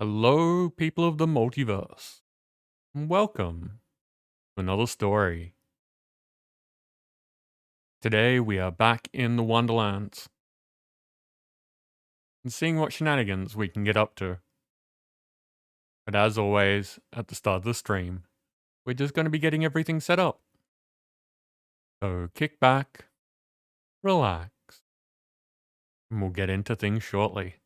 Hello, people of the multiverse, and welcome to another story. Today we are back in the Wonderlands and seeing what shenanigans we can get up to. But as always, at the start of the stream, we're just going to be getting everything set up. So kick back, relax, and we'll get into things shortly.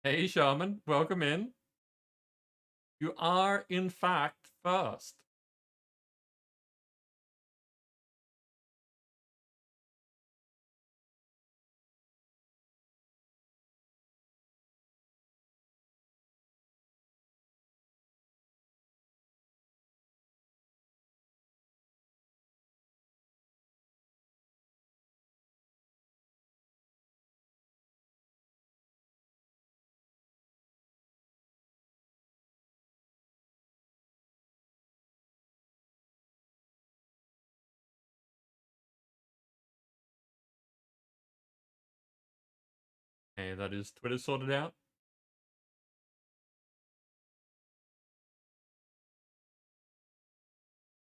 Hey, Shaman, welcome in. You are, in fact, first. Hey, that is Twitter sorted out.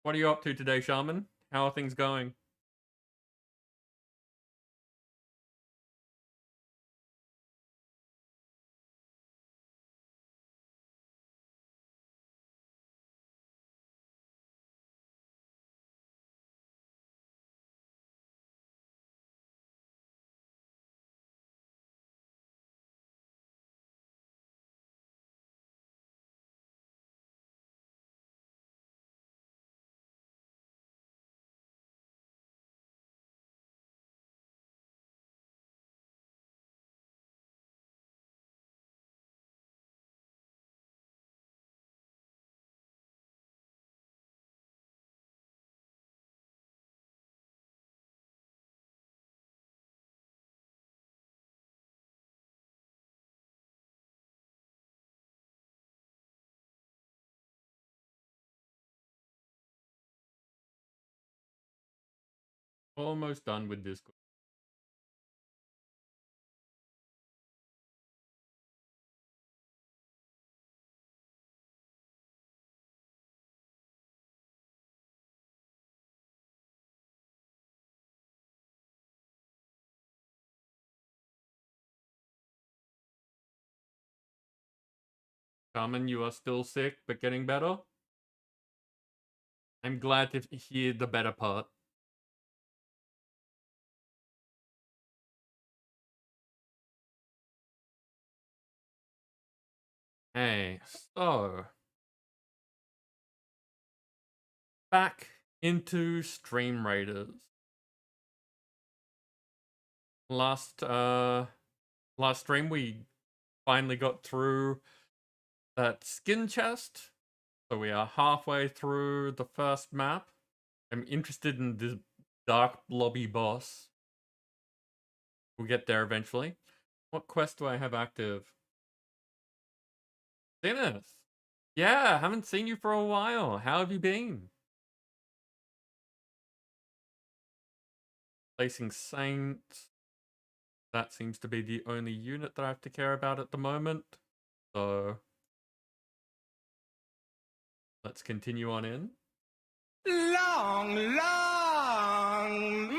What are you up to today, Shaman? How are things going? Almost done with this. Shaman, you are still sick, but getting better? I'm glad to hear the better part. Hey, so back into Stream Raiders. Last stream we finally got through that skin chest. So we are halfway through the first map. I'm interested in this dark blobby boss. We'll get there eventually. What quest do I have active? Dennis! Yeah, haven't seen you for a while. How have you been? Placing Saints. That seems to be the only unit that I have to care about at the moment. So let's continue on in. Long, long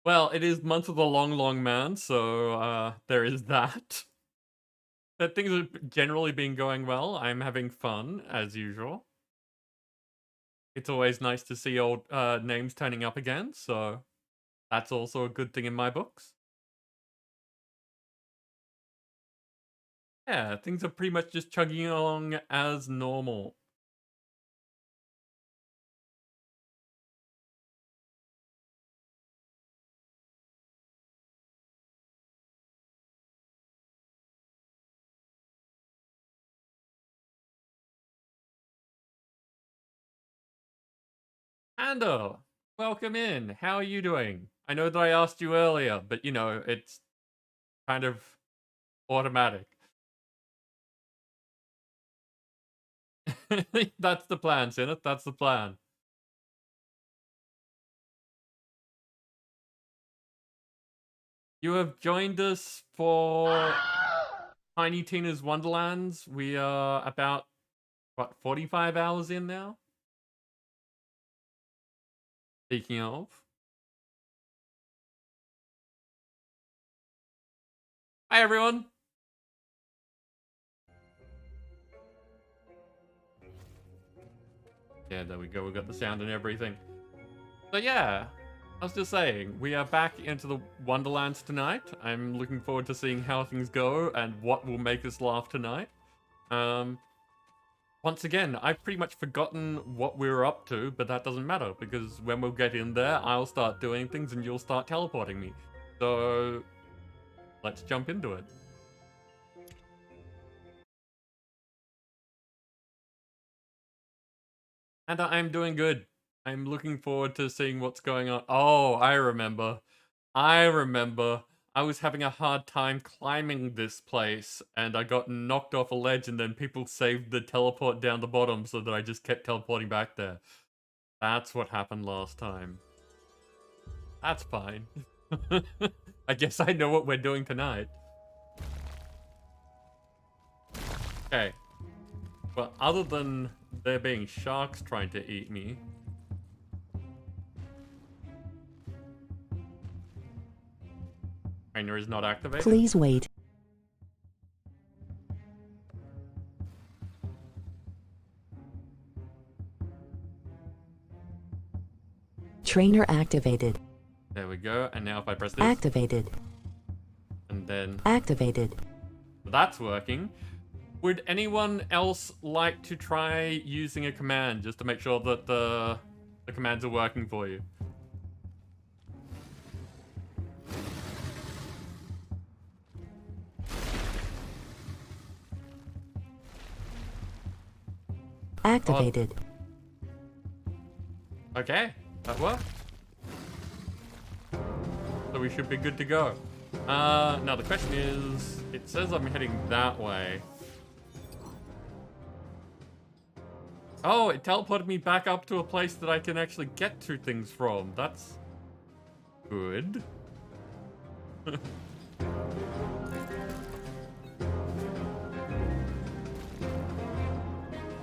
Well, it is month of the long, long man, so there is that. But things have generally been going well. I'm having fun, as usual. It's always nice to see old names turning up again, so that's also a good thing in my books. Yeah, things are pretty much just chugging along as normal. Ando, welcome in. How are you doing? I know that I asked you earlier, but you know, it's kind of automatic. That's the plan, Sinneth. That's the plan. You have joined us for Tiny Tina's Wonderlands. We are about, what, 45 hours in now? Speaking of. Hi, everyone. Yeah, there we go. We got the sound and everything. So yeah, I was just saying, we are back into the Wonderlands tonight. I'm looking forward to seeing how things go and what will make us laugh tonight. Once again, I've pretty much forgotten what we were up to, but that doesn't matter, because when we'll get in there, I'll start doing things and you'll start teleporting me. So, let's jump into it. And I'm doing good. I'm looking forward to seeing what's going on. Oh, I remember. I was having a hard time climbing this place, and I got knocked off a ledge, and then people saved the teleport down the bottom so that I just kept teleporting back there. That's what happened last time. That's fine. I guess I know what we're doing tonight. Okay. Well, other than there being sharks trying to eat me... Trainer is not activated? Please wait. Trainer activated. There we go. And now if I press this... Activated. And then... Activated. That's working. Would anyone else like to try using a command just to make sure that the commands are working for you? Activated. Okay, that worked. So we should be good to go. Now the question is, it says I'm heading that way. Oh, it teleported me back up to a place that I can actually get to things from. That's good.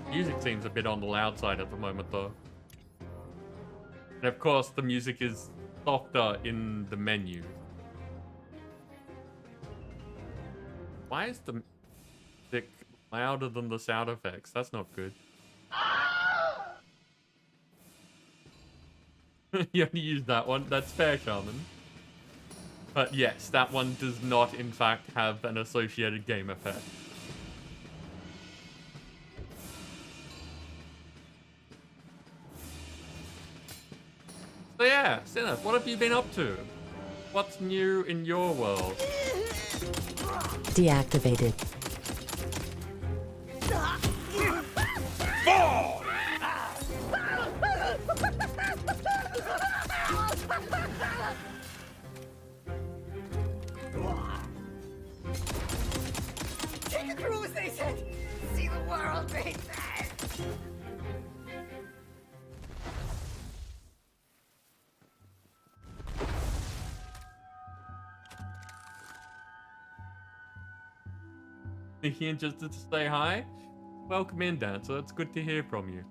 Music seems a bit on the loud side at the moment, though. And of course, the music is softer in the menu. Why is the music louder than the sound effects? That's not good. You only use that one. That's fair, Shaman. But yes, that one does not, in fact, have an associated game effect. So yeah, Sinneth, what have you been up to? What's new in your world? Deactivated. Take a cruise, they said. See the world, they said. Here just to say hi? Welcome in, Dancer. It's good to hear from you.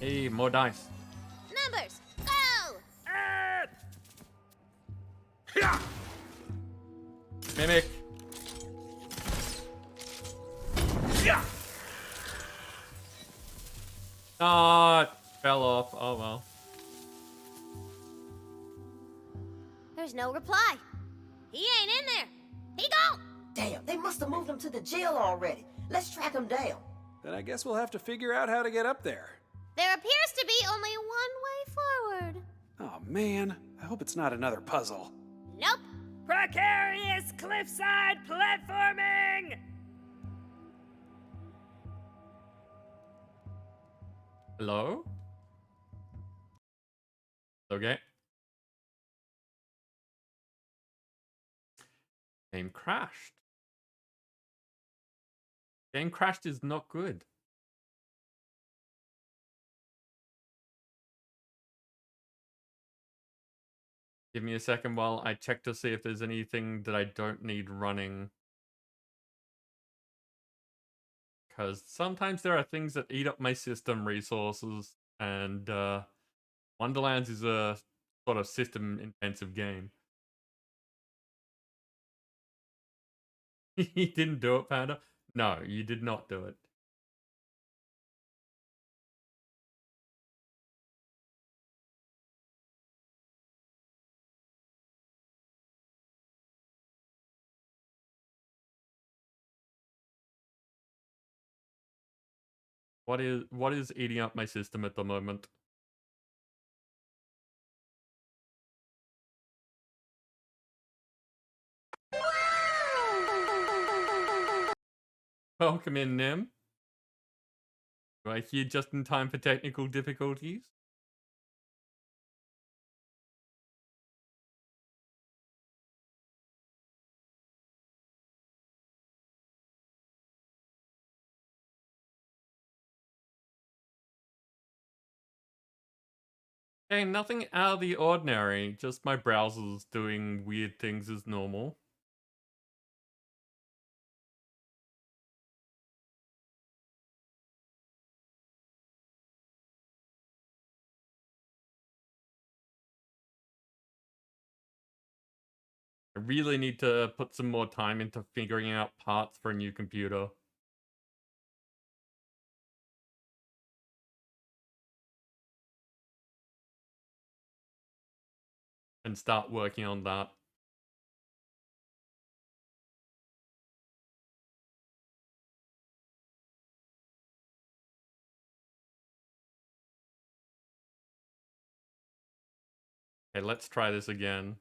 Hey, more dice. Numbers, go! Mimic. Ah, it fell off. Oh well. There's no reply. He ain't in there. He gone. Damn, they must have moved him to the jail already. Let's track him down. Then I guess we'll have to figure out how to get up there. There appears to be only one way forward. Oh man, I hope it's not another puzzle. Nope. Precarious cliffside platforming! Hello? Okay. Game crashed. Game crashed is not good. Give me a second while I check to see if there's anything that I don't need running. Because sometimes there are things that eat up my system resources, and Wonderlands is a sort of system-intensive game. You didn't do it, Panda? No, you did not do it. What is eating up my system at the moment? Welcome in, Nim. Am I here just in time for technical difficulties? Okay, nothing out of the ordinary. Just my browser's doing weird things as normal. I really need to put some more time into figuring out parts for a new computer. And start working on that. Okay, let's try this again.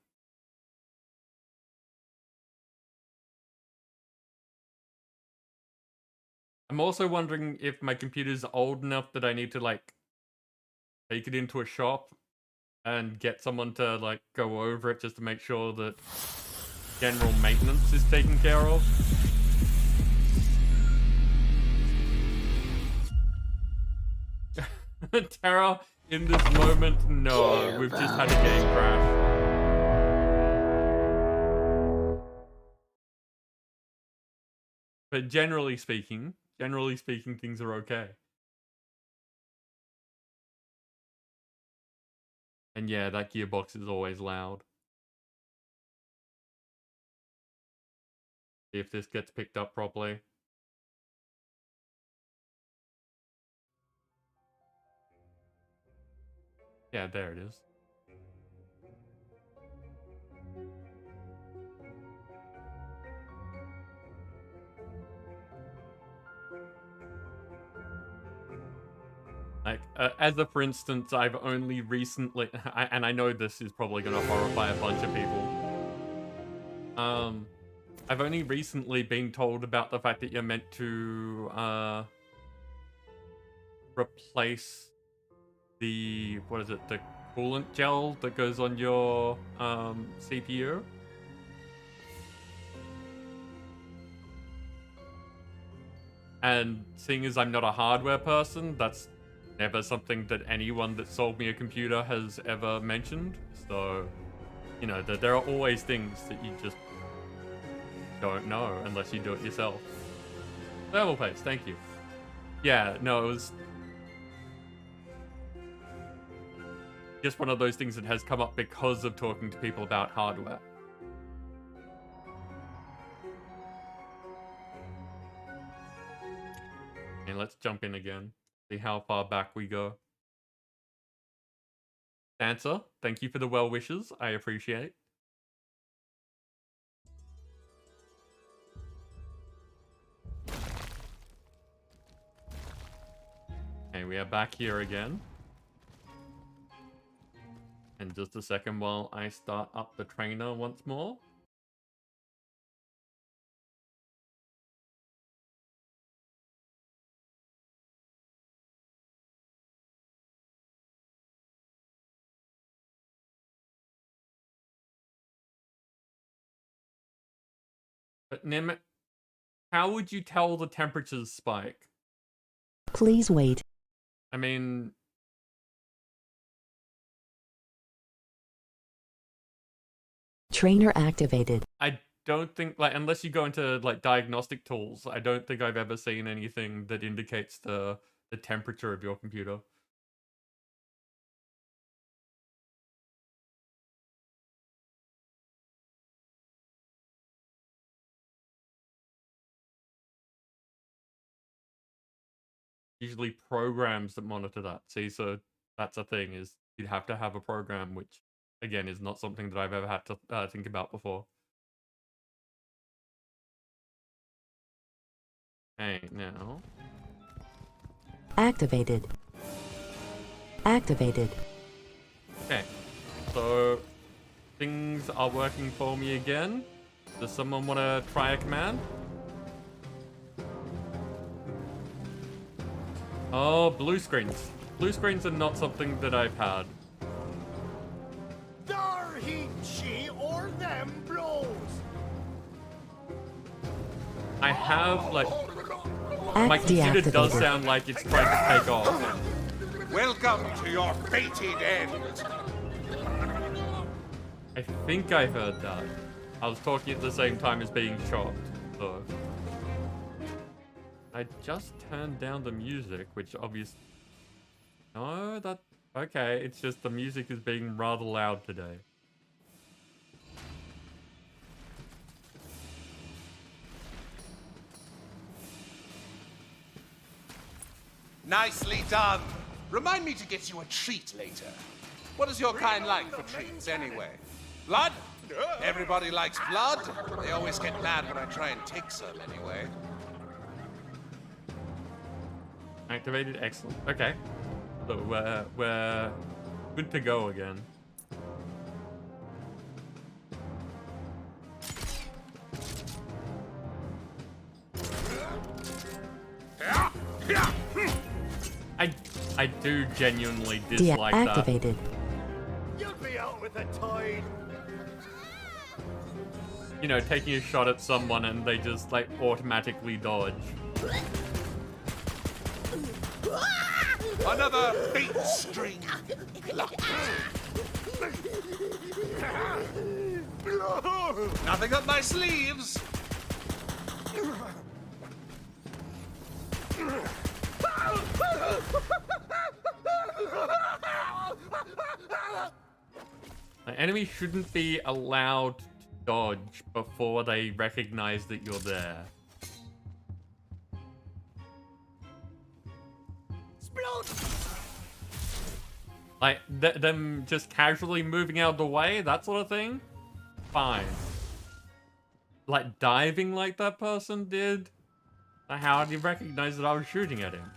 I'm also wondering if my computer's old enough that I need to, like, take it into a shop and get someone to, like, go over it just to make sure that general maintenance is taken care of. Terra, in this moment, no. We've just had a game crash. But generally speaking, things are okay. And yeah, that gearbox is always loud. See if this gets picked up properly. Yeah, there it is. Like, as a for instance, I've only recently, and I know this is probably going to horrify a bunch of people. I've only recently been told about the fact that you're meant to replace the, what is it, the coolant gel that goes on your CPU. And seeing as I'm not a hardware person, that's never something that anyone that sold me a computer has ever mentioned. So, you know, there are always things that you just don't know unless you do it yourself. Thermal paste, thank you. Yeah, no, it was... just one of those things that has come up because of talking to people about hardware. And let's jump in again. See how far back we go. Dancer, thank you for the well wishes. I appreciate. Okay, we are back here again. And just a second while I start up the trainer once more. But Nim, how would you tell the temperatures spike? Please wait. I mean... Trainer activated. I don't think, like, unless you go into, like, diagnostic tools, I don't think I've ever seen anything that indicates the temperature of your computer. Usually programs that monitor that. See, so that's a thing, is you'd have to have a program, which, again, is not something that I've ever had to think about before. Okay, now... Activated. Activated. Okay, so things are working for me again. Does someone want to try a command? Oh, blue screens. Blue screens are not something that I've had. Dar he, she, or them blows. I have, like... My computer does sound like it's trying to take off. Welcome to your fated end. I think I heard that. I was talking at the same time as being shocked, so... I just turned down the music, which obviously... No, that... Okay, it's just the music is being rather loud today. Nicely done. Remind me to get you a treat later. What does your kind like for treats, anyway? Blood? Everybody likes blood. They always get mad when I try and take some, anyway. Activated, excellent. Okay. So we're good to go again. I do genuinely dislike Deactivated. You'll be out with a tide. You know, taking a shot at someone and they just like automatically dodge. Another bait string. Nothing up my sleeves. An enemy shouldn't be allowed to dodge before they recognize that you're there. Like, them just casually moving out of the way, that sort of thing? Fine. Like, diving like that person did? How did he recognize that I was shooting at him?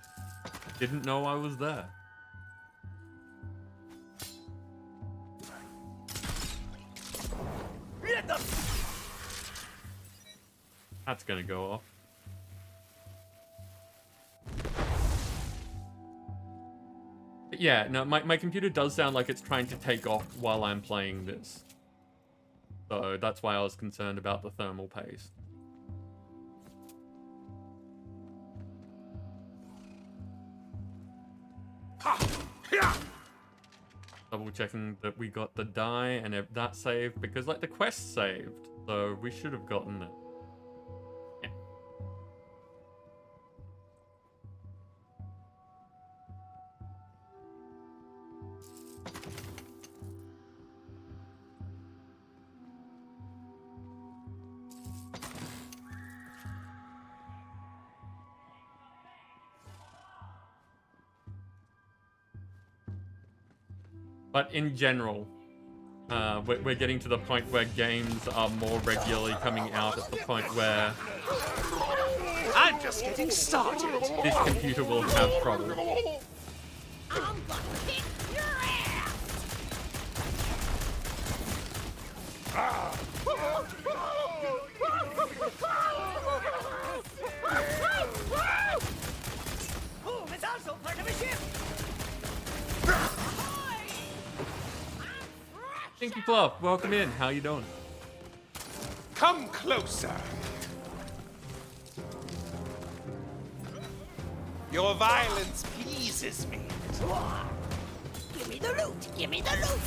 Didn't know I was there. That's gonna go off. But yeah, no, my computer does sound like it's trying to take off while I'm playing this. So that's why I was concerned about the thermal paste. Double checking that we got the die and if that saved, because like the quest saved, so we should have gotten it. Yeah. But in general, we're getting to the point where games are more regularly coming out at the point where I'm just getting started. this computer will have problems. I'm gonna kick your ass! Boom is also part of a ship. Stinky Fluff, welcome in. How you doing? Come closer. Your violence pleases me. Give me the loot. Give me the loot.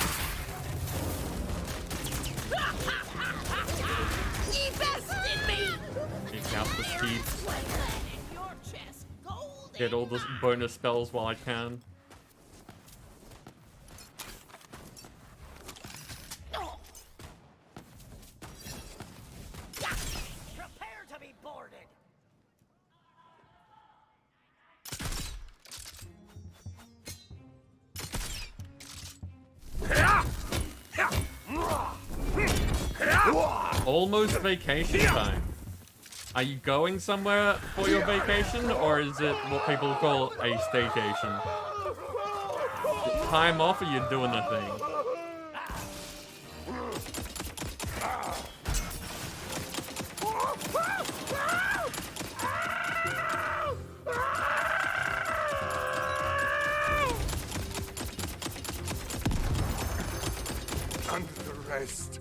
Ye bested me. Take out the speed. In your chest, gold. Get all the bonus spells while I can. Prepare to be boarded. Almost vacation time. Are you going somewhere for your vacation, or is it what people call a staycation? Time off, or you doing a thing? Under arrest.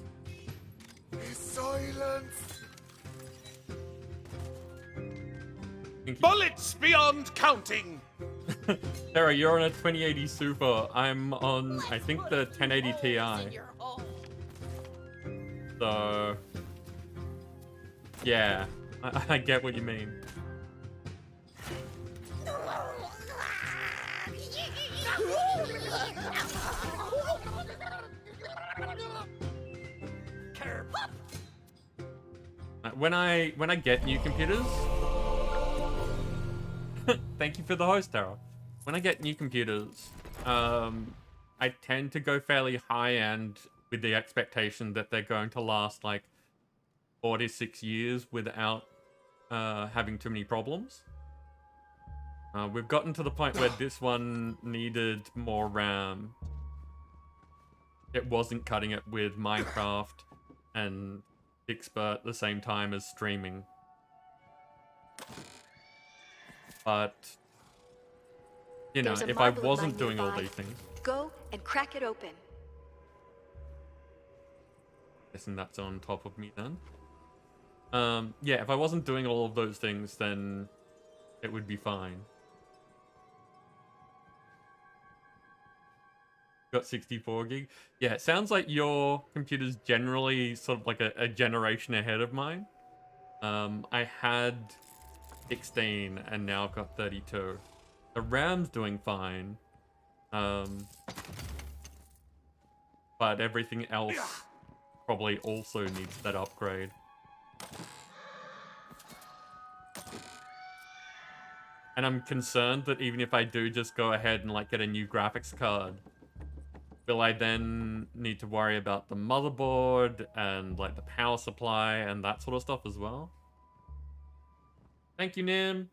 Is silence. Bullets beyond counting. Sarah, you're on a 2080 Super. I'm on, I think, the 1080 Ti. So, yeah, I get what you mean. When I get new computers, thank you for the host, Tara. When I get new computers, I tend to go fairly high end with the expectation that they're going to last like 4 to 6 years without having too many problems. We've gotten to the point where this one needed more RAM. It wasn't cutting it with Minecraft and Expert at the same time as streaming. But, you know, There's a if I marble in wasn't mine doing all nearby. these things, Go and crack it open. guessing that's on top of me then. Yeah, if I wasn't doing all of those things, then it would be fine. Got 64 gig. Yeah, it sounds like your computer's generally sort of like a generation ahead of mine. I had 16 and now I've got 32. The RAM's doing fine. But everything else probably also needs that upgrade. And I'm concerned that even if I do just go ahead and like get a new graphics card, will I then need to worry about the motherboard and like the power supply and that sort of stuff as well? Thank you, Nim.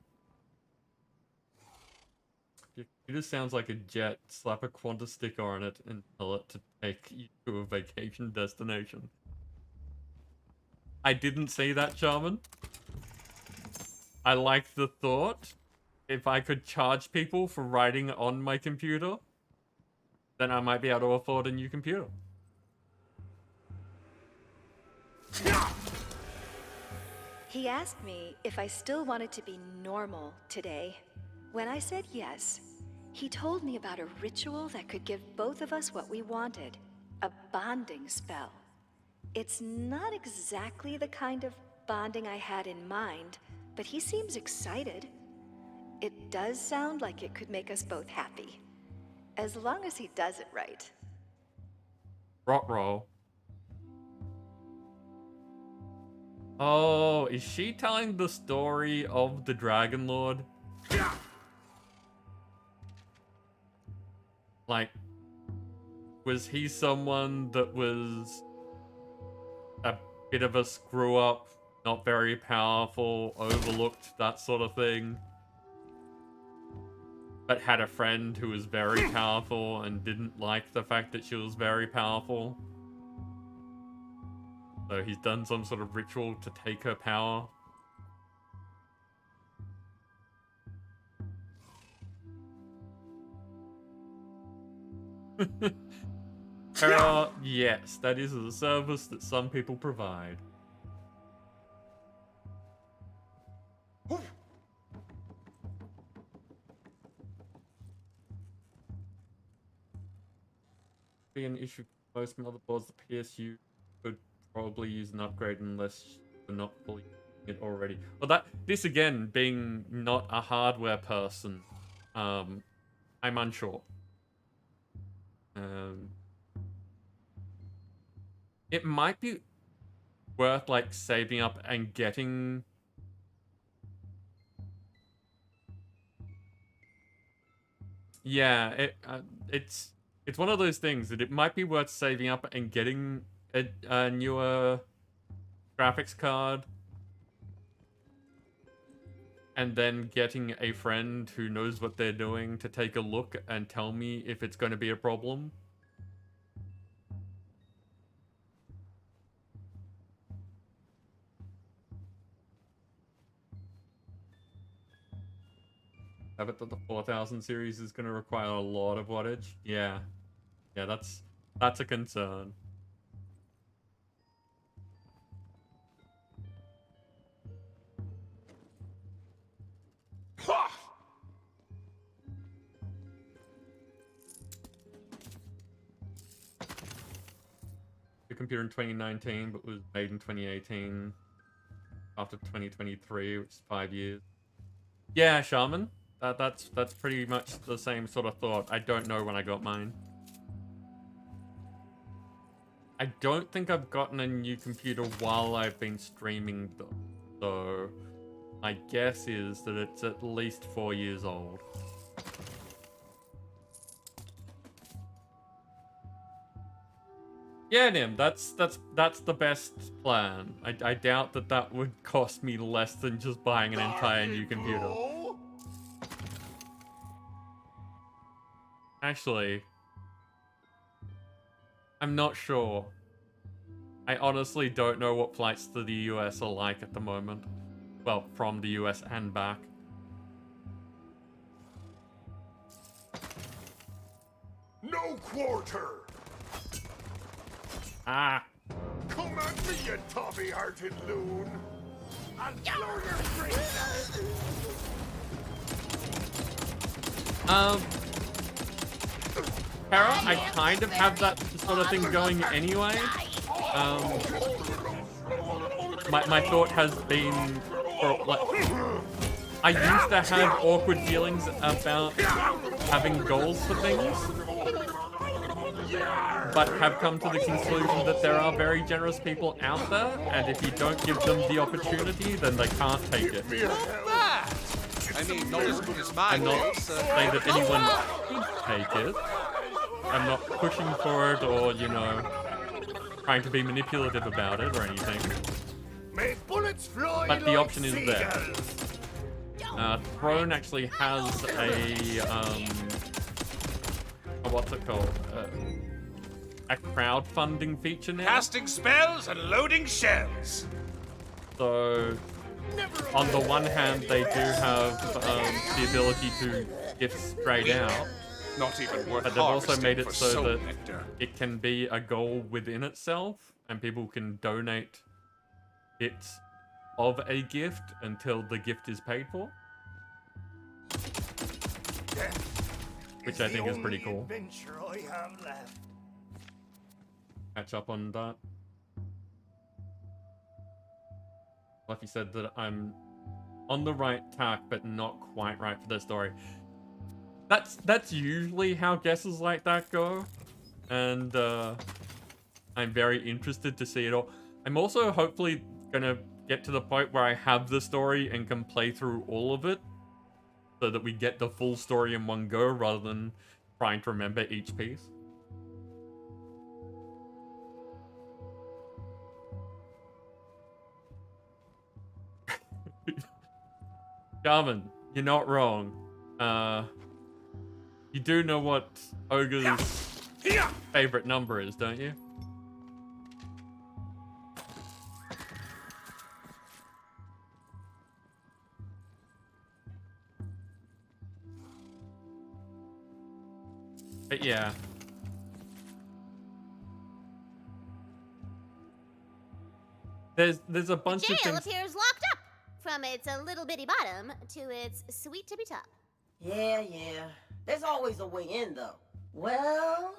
It just sounds like a jet. Slap a Qantas sticker on it and tell it to take you to a vacation destination. I didn't say that, Charmin. I like the thought. If I could charge people for writing on my computer, then I might be able to afford a new computer. He asked me if I still wanted to be normal today. When I said yes, he told me about a ritual that could give both of us what we wanted. A bonding spell. It's not exactly the kind of bonding I had in mind, but he seems excited. It does sound like it could make us both happy. As long as he does it right. Rot roll. Oh, is she telling the story of the Dragon Lord? Like, Was he someone that was a bit of a screw up, not very powerful, overlooked, that sort of thing, but had a friend who was very powerful and didn't like the fact that she was very powerful? So he's done some sort of ritual to take her power. Yes, that is a service that some people provide. Be an issue for most motherboards. The PSU could probably use an upgrade unless you're not fully using it already. Well, this again, being not a hardware person, I'm unsure. It might be worth like saving up and getting. Yeah, it's one of those things that it might be worth saving up and getting a newer graphics card, and then getting a friend who knows what they're doing to take a look and tell me if it's going to be a problem. I bet that the 4000 series is going to require a lot of wattage. Yeah, that's a concern. The computer in 2019, but was made in 2018. After 2023, which is 5 years. Yeah, Shaman. That's pretty much the same sort of thought. I don't know when I got mine. I don't think I've gotten a new computer while I've been streaming though. So my guess is that it's at least 4 years old. Yeah, Nim, that's the best plan. I doubt that would cost me less than just buying an entire new computer. Actually, I'm not sure. I honestly don't know what flights to the US are like at the moment. Well, from the US and back. No quarter! Ah! Come at me, you Tommy-hearted loon! I'll blow your brains out! Para, I kind of have that sort of thing going anyway. My thought has been, I used to have awkward feelings about having goals for things, but have come to the conclusion that there are very generous people out there, and if you don't give them the opportunity, then they can't take it. I mean, not as good as mine. I'm not saying that anyone should take it. I'm not pushing for it or, you know, trying to be manipulative about it or anything. May bullets fly But the like option is there. Throne actually has a, what's it called? A crowdfunding feature now. Casting spells and loading shells. So, on the one hand, they do have the ability to gift straight out. Not even worth But they've also harvesting made it for so soul that nectar. it can be a goal within itself, and people can donate bits of a gift until the gift is paid for. Which I think is pretty cool. Adventure I have left. Catch up on that. Fluffy said that I'm on the right tack, but not quite right for the story. That's usually how guesses like that go, and I'm very interested to see it all. I'm also hopefully gonna get to the point where I have the story and can play through all of it, so that we get the full story in one go rather than trying to remember each piece. Jarman, you're not wrong. You do know what Ogre's favorite number is, don't you? But yeah. There's a bunch The of jail things. appears locked up, from its a little bitty bottom to its sweet tippy top. Yeah. There's always a way in, though. Well,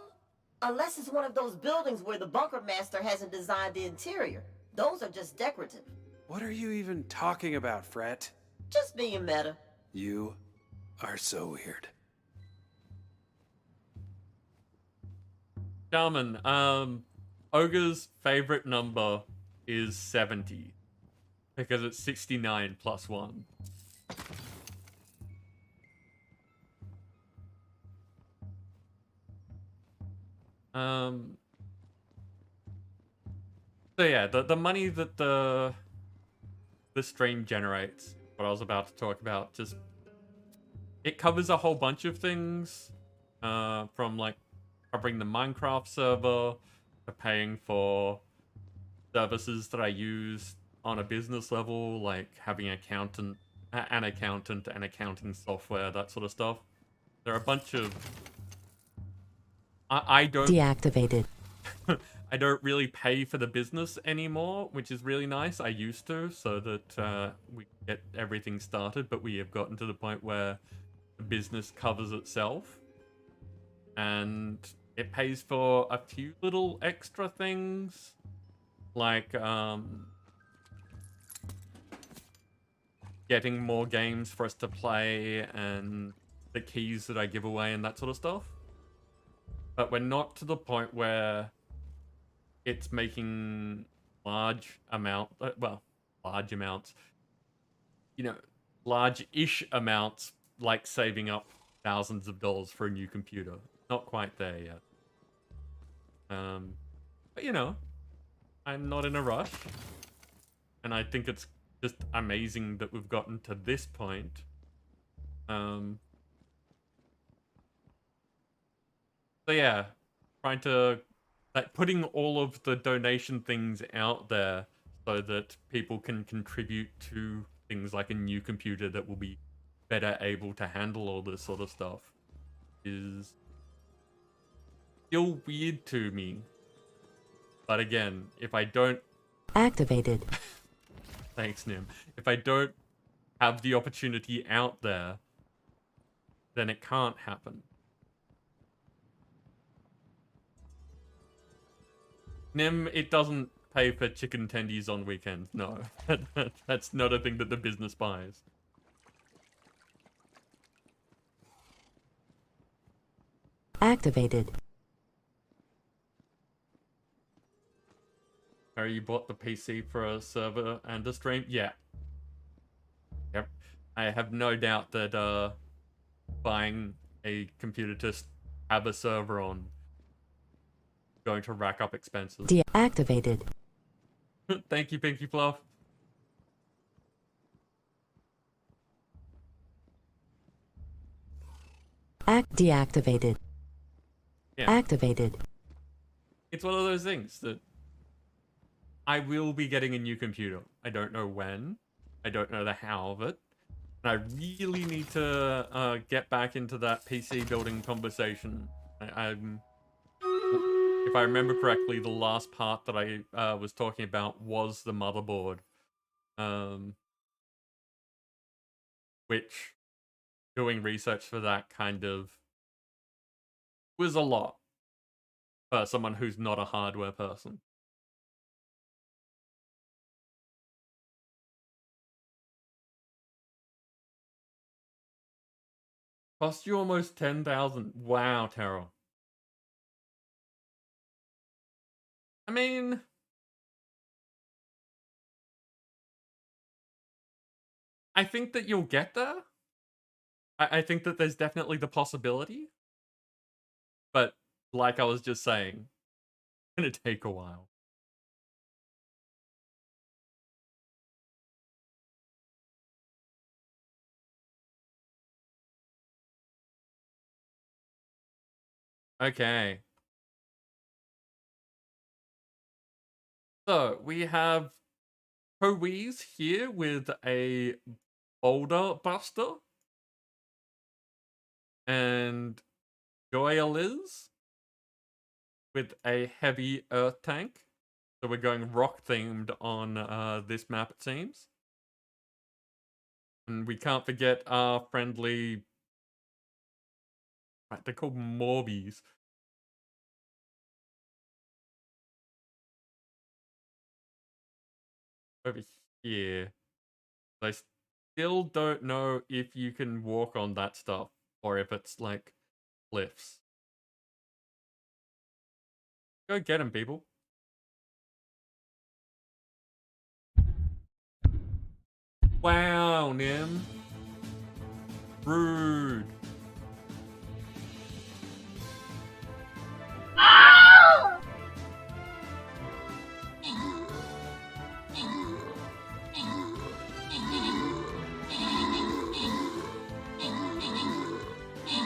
unless it's one of those buildings where the bunker master hasn't designed the interior. Those are just decorative. What are you even talking about, Fret? Just being meta. You are so weird. Jarman, Ogre's favorite number is 70. Because it's 69 plus 1. So yeah, the money that the stream generates, what I was about to talk about, just it covers a whole bunch of things, from like covering the Minecraft server to paying for services that I use on a business level, like having an accounting software, that sort of stuff. There are a bunch of I don't Deactivated. I don't really pay for the business anymore, which is really nice. I used to, so that we get everything started, but we have gotten to the point where the business covers itself. And it pays for a few little extra things, like getting more games for us to play and the keys that I give away and that sort of stuff. But we're not to the point where it's making large amounts, large-ish amounts, like saving up thousands of dollars for a new computer. Not quite there yet. But you know, I'm not in a rush. And I think it's just amazing that we've gotten to this point. So yeah, trying to, like, putting all of the donation things out there so that people can contribute to things like a new computer that will be better able to handle all this sort of stuff is still weird to me. But again, if I don't... Activated. Thanks, Nim. If I don't have the opportunity out there, then it can't happen. Nim, it doesn't pay for chicken tendies on weekends. No, that's not a thing that the business buys. Activated. Harry, you bought the PC for a server and a stream? Yeah. Yep. I have no doubt that buying a computer to have a server on going to rack up expenses. Deactivated. Thank you, Pinky Fluff. Deactivated. Yeah. Activated. It's one of those things that I will be getting a new computer. I don't know when. I don't know the how of it. And I really need to get back into that PC building conversation. If I remember correctly, the last part that I was talking about was the motherboard. Which, doing research for that kind of was a lot for someone who's not a hardware person. Cost you almost 10,000. Wow, Terrell. I mean, I think that you'll get there. I think that there's definitely the possibility. But like I was just saying, it's gonna take a while. Okay. So we have Poe's here with a boulder buster. And Joel is with a heavy earth tank. So we're going rock themed on this map, it seems. And we can't forget our friendly... They're called Morbies. Over here. I still don't know if you can walk on that stuff. Or if it's like cliffs. Go get him, people. Wow, Nim. Rude.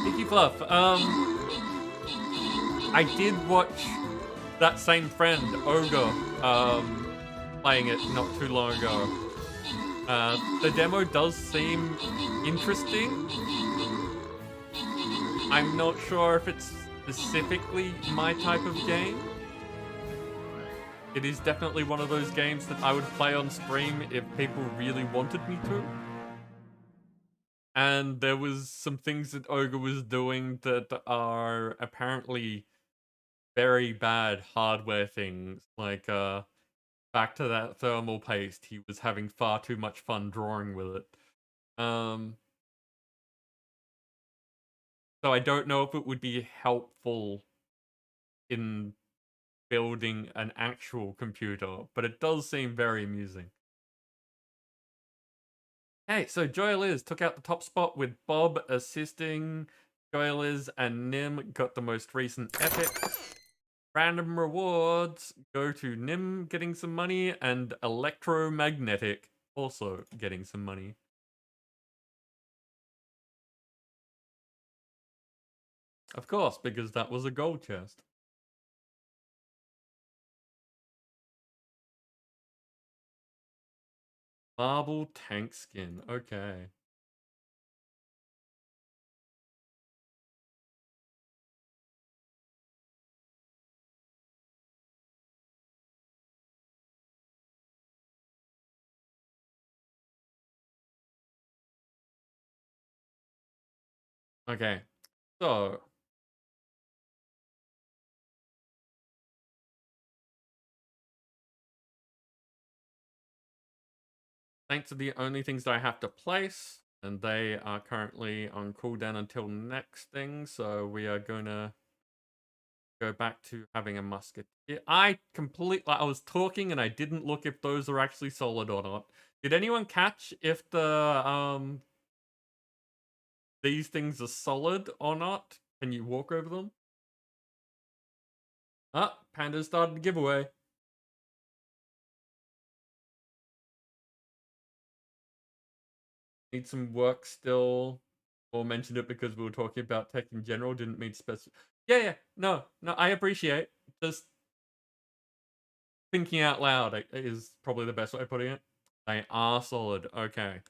Mickey Fluff, I did watch that same friend, Ogre, playing it not too long ago. The demo does seem interesting. I'm not sure if it's specifically my type of game. It is definitely one of those games that I would play on stream if people really wanted me to. And there was some things that Ogre was doing that are apparently very bad hardware things. Like, back to that thermal paste, he was having far too much fun drawing with it. So I don't know if it would be helpful in building an actual computer, but it does seem very amusing. Hey, so Joy Liz took out the top spot with Bob assisting. Joy Liz and Nim got the most recent epic. Random rewards go to Nim getting some money and Electromagnetic also getting some money. Of course, because that was a gold chest. Marble tank skin, okay. Okay, so... Thanks are the only things that I have to place, and they are currently on cooldown until next thing, so we are gonna go back to having a musket. I was talking and I didn't look if those are actually solid or not. Did anyone catch if the, these things are solid or not? Can you walk over them? Ah, Panda started a giveaway. Need some work still. Or mentioned it because we were talking about tech in general. Didn't mean specific. Yeah. No, I appreciate. Just thinking out loud is probably the best way of putting it. They are solid. Okay.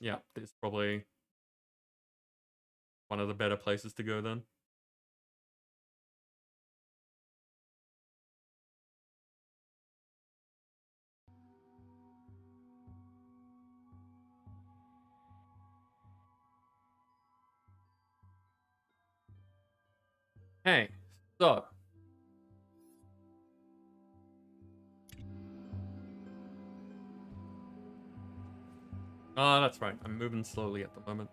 Yeah, this is probably one of the better places to go then. Hey, so. Oh, that's right. I'm moving slowly at the moment.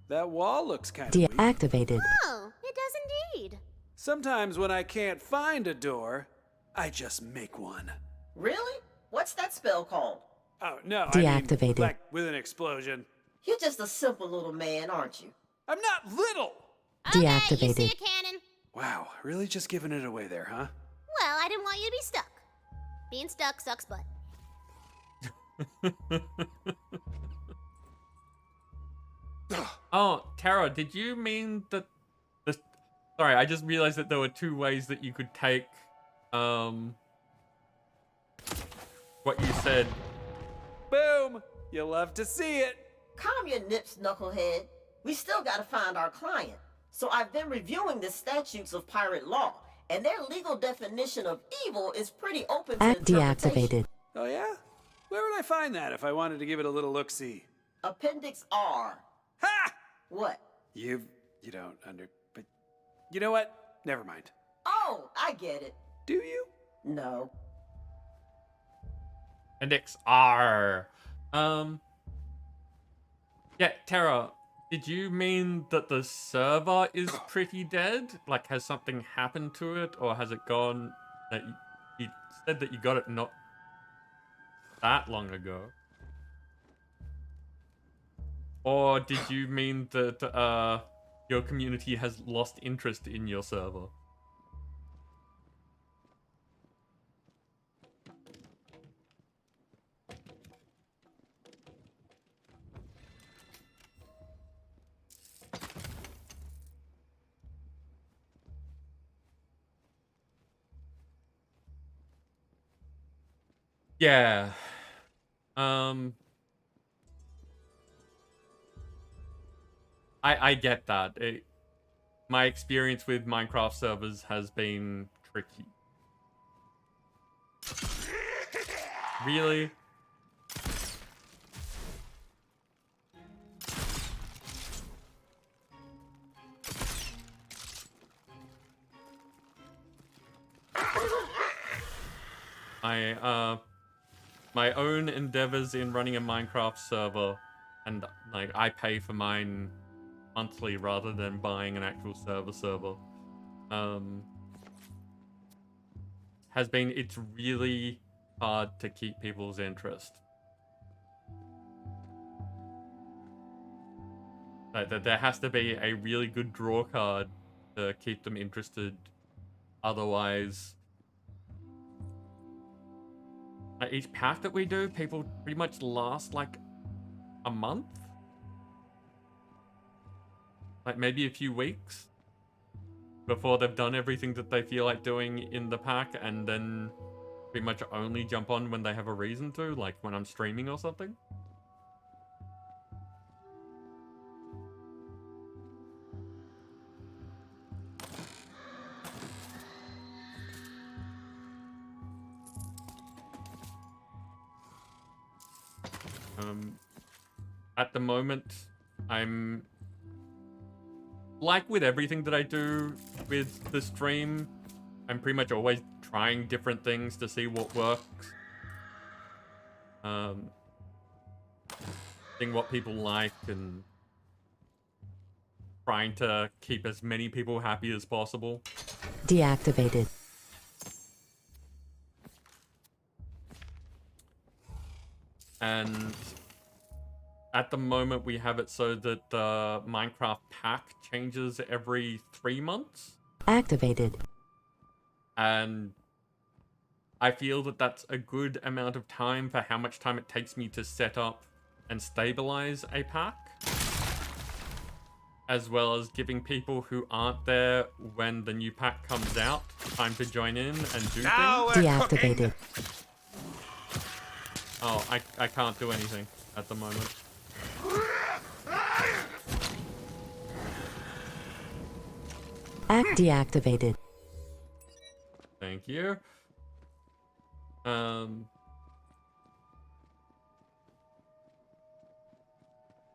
That wall looks kind of weak. Deactivated. Oh, it does indeed. Sometimes when I can't find a door, I just make one. Really? What's that spell called? Oh, no, Deactivated. I mean, like with an explosion. You're just a simple little man, aren't you? I'm not little! Okay, you Deactivated. see a cannon. Wow, really just giving it away there, huh? Well, I didn't want you to be stuck. Being stuck sucks butt. Oh, Tara, did you mean that the... Sorry, I just realized that there were two ways that you could take what you said. Boom! You'll love to see it. Calm your nips, knucklehead. We still gotta find our client. So I've been reviewing the statutes of pirate law, and their legal definition of evil is pretty open to Act interpretation. deactivated. Oh, yeah? Where would I find that if I wanted to give it a little look-see? Appendix R. Ha! What? You don't but you know what? Never mind. Oh, I get it. Do you? No. Index R. Yeah, Tara, did you mean that the server is pretty dead? Like, has something happened to it, or has it gone? That you said that you got it not that long ago. Or did you mean that your community has lost interest in your server? Yeah. I get that. My experience with Minecraft servers has been tricky. Really? My own endeavors in running a Minecraft server, and like I pay for mine monthly rather than buying an actual server, has been, it's really hard to keep people's interest. Like, there has to be a really good draw card to keep them interested. Otherwise, like, each pack that we do, people pretty much last like a month. Like maybe a few weeks before they've done everything that they feel like doing in the pack, and then pretty much only jump on when they have a reason to, like when I'm streaming or something. At the moment, I'm like with everything that I do with the stream, I'm pretty much always trying different things to see what works. Seeing what people like and trying to keep as many people happy as possible. Deactivated. And at the moment, we have it so that the Minecraft pack changes every 3 months. Activated. And I feel that that's a good amount of time for how much time it takes me to set up and stabilize a pack. As well as giving people who aren't there when the new pack comes out time to join in and do things. Deactivated. Oh, I can't do anything at the moment. Act deactivated. Thank you.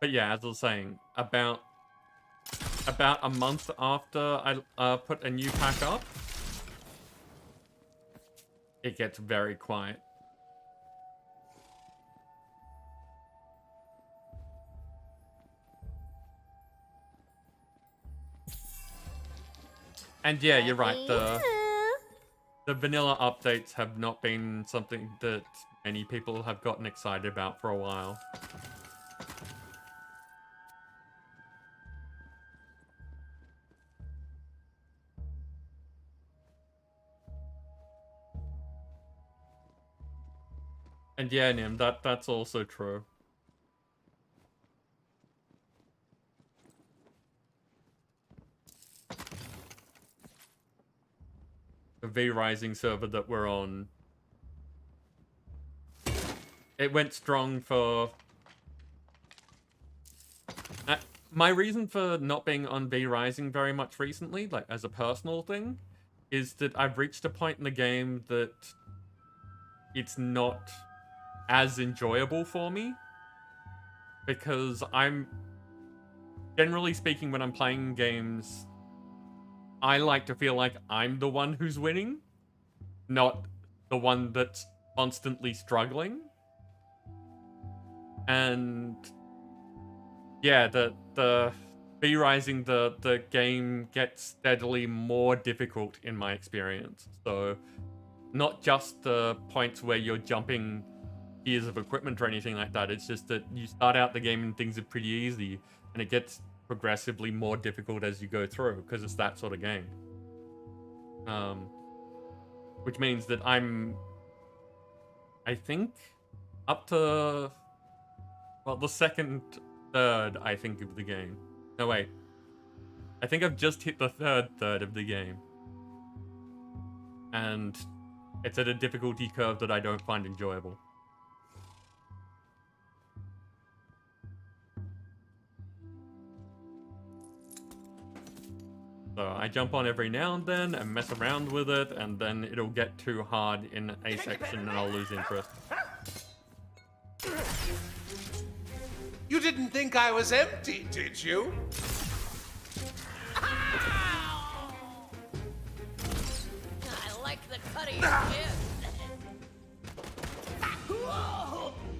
But yeah, as I was saying, about a month after I put a new pack up, it gets very quiet. And yeah, you're right. The vanilla updates have not been something that many people have gotten excited about for a while. And yeah, Nim, that's also true. The V Rising server that we're on, it went strong for... my reason for not being on V Rising very much recently, like as a personal thing, is that I've reached a point in the game that it's not as enjoyable for me. Because I'm... generally speaking, when I'm playing games, I like to feel like I'm the one who's winning, not the one that's constantly struggling. And yeah, the V Rising, the game gets steadily more difficult in my experience. So not just the points where you're jumping tiers of equipment or anything like that. It's just that you start out the game and things are pretty easy, and it gets progressively more difficult as you go through, because it's that sort of game. Which means that I think, up to, well, the second, third, I think, of the game. No, wait. I think I've just hit the third of the game. And it's at a difficulty curve that I don't find enjoyable. So I jump on every now and then and mess around with it, and then it'll get too hard in a section and I'll lose interest. You didn't think I was empty, did you? I like the cut of your jib.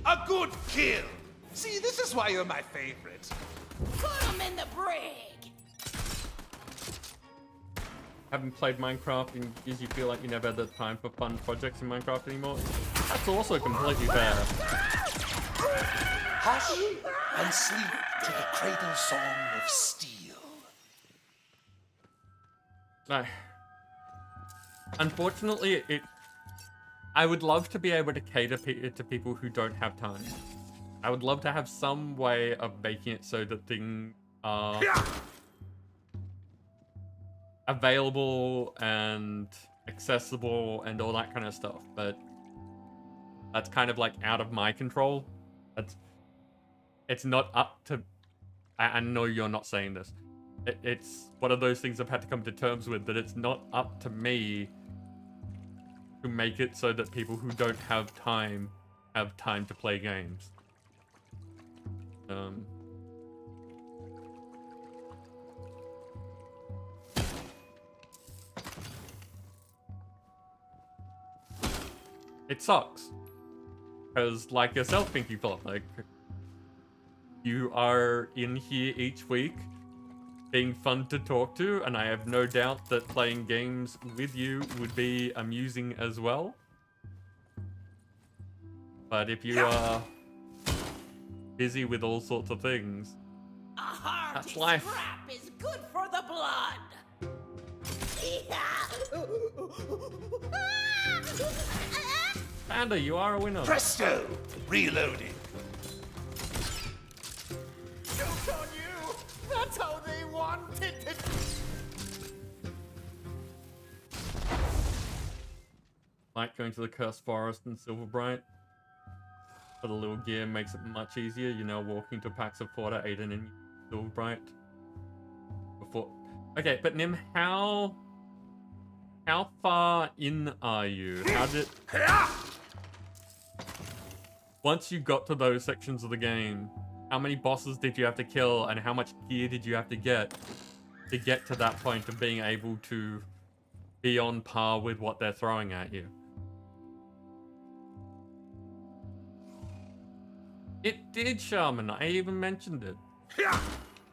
A good kill. See, this is why you're my favorite. Put him in the brig. Haven't played Minecraft and gives you feel like you never had the time for fun projects in Minecraft anymore. That's also completely fair. Hush and sleep to the cradle song of steel. Unfortunately, I would love to be able to cater to people who don't have time. I would love to have some way of making it so that things are available and accessible and all that kind of stuff, but that's kind of like out of my control. It's not up to... I know you're not saying this. It's one of those things I've had to come to terms with, that it's not up to me to make it so that people who don't have time to play games. It sucks. Because, like yourself, Pinky Flop, like, you are in here each week, being fun to talk to, and I have no doubt that playing games with you would be amusing as well. But if you are busy with all sorts of things, that's life. Scrap is good for the blood. Panda, you are a winner. Presto! Reloading. Joke's on you! That's how they wanted it! Like going to the Cursed Forest in Silverbright. For the little gear makes it much easier. You know, walking to packs of 4 to 8 and in Silverbright. Before... Okay, but Nim, how far in are you? How did... Once you got to those sections of the game, how many bosses did you have to kill, and how much gear did you have to get to that point of being able to be on par with what they're throwing at you? It did, Shaman. I even mentioned it.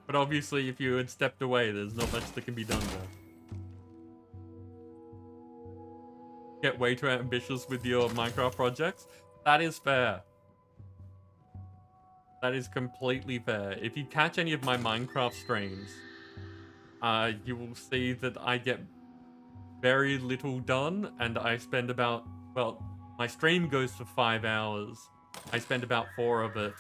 But obviously, if you had stepped away, there's not much that can be done there. Get way too ambitious with your Minecraft projects? That is fair. That is completely fair. If you catch any of my Minecraft streams, you will see that I get very little done, and I spend about, well, My stream goes for 5 hours. I spend about 4 of it,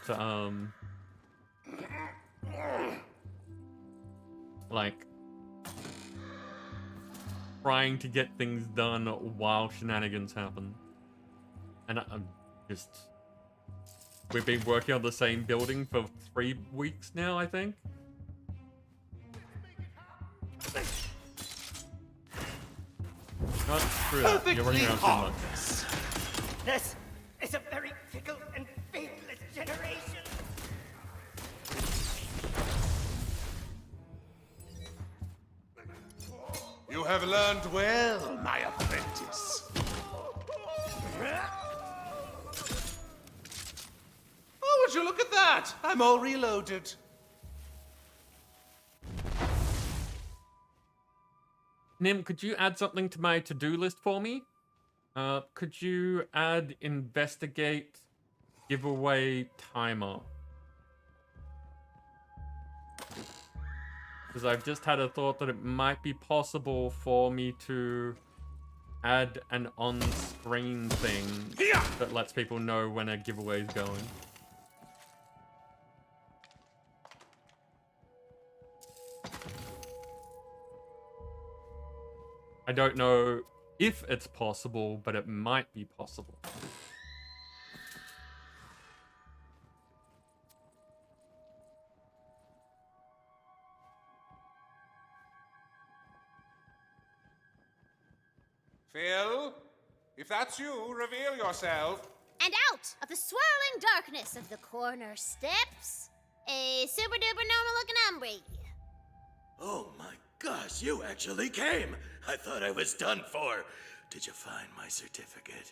like, trying to get things done while shenanigans happen. And I'm just... We've been working on the same building for 3 weeks now, I think. Not screw that. You're running around too much. This is a very fickle and faithless generation. You have learned well, my apprentice. Oh, would you look at that? I'm all reloaded. Nim, could you add something to my to-do list for me? Could you add investigate giveaway timer? Because I've just had a thought that it might be possible for me to add an on-screen thing that lets people know when a giveaway is going. I don't know if it's possible, but it might be possible. Phil, if that's you, reveal yourself. And out of the swirling darkness of the corner steps, a super duper normal looking hombre. Oh my gosh, you actually came. I thought I was done for. Did you find my certificate?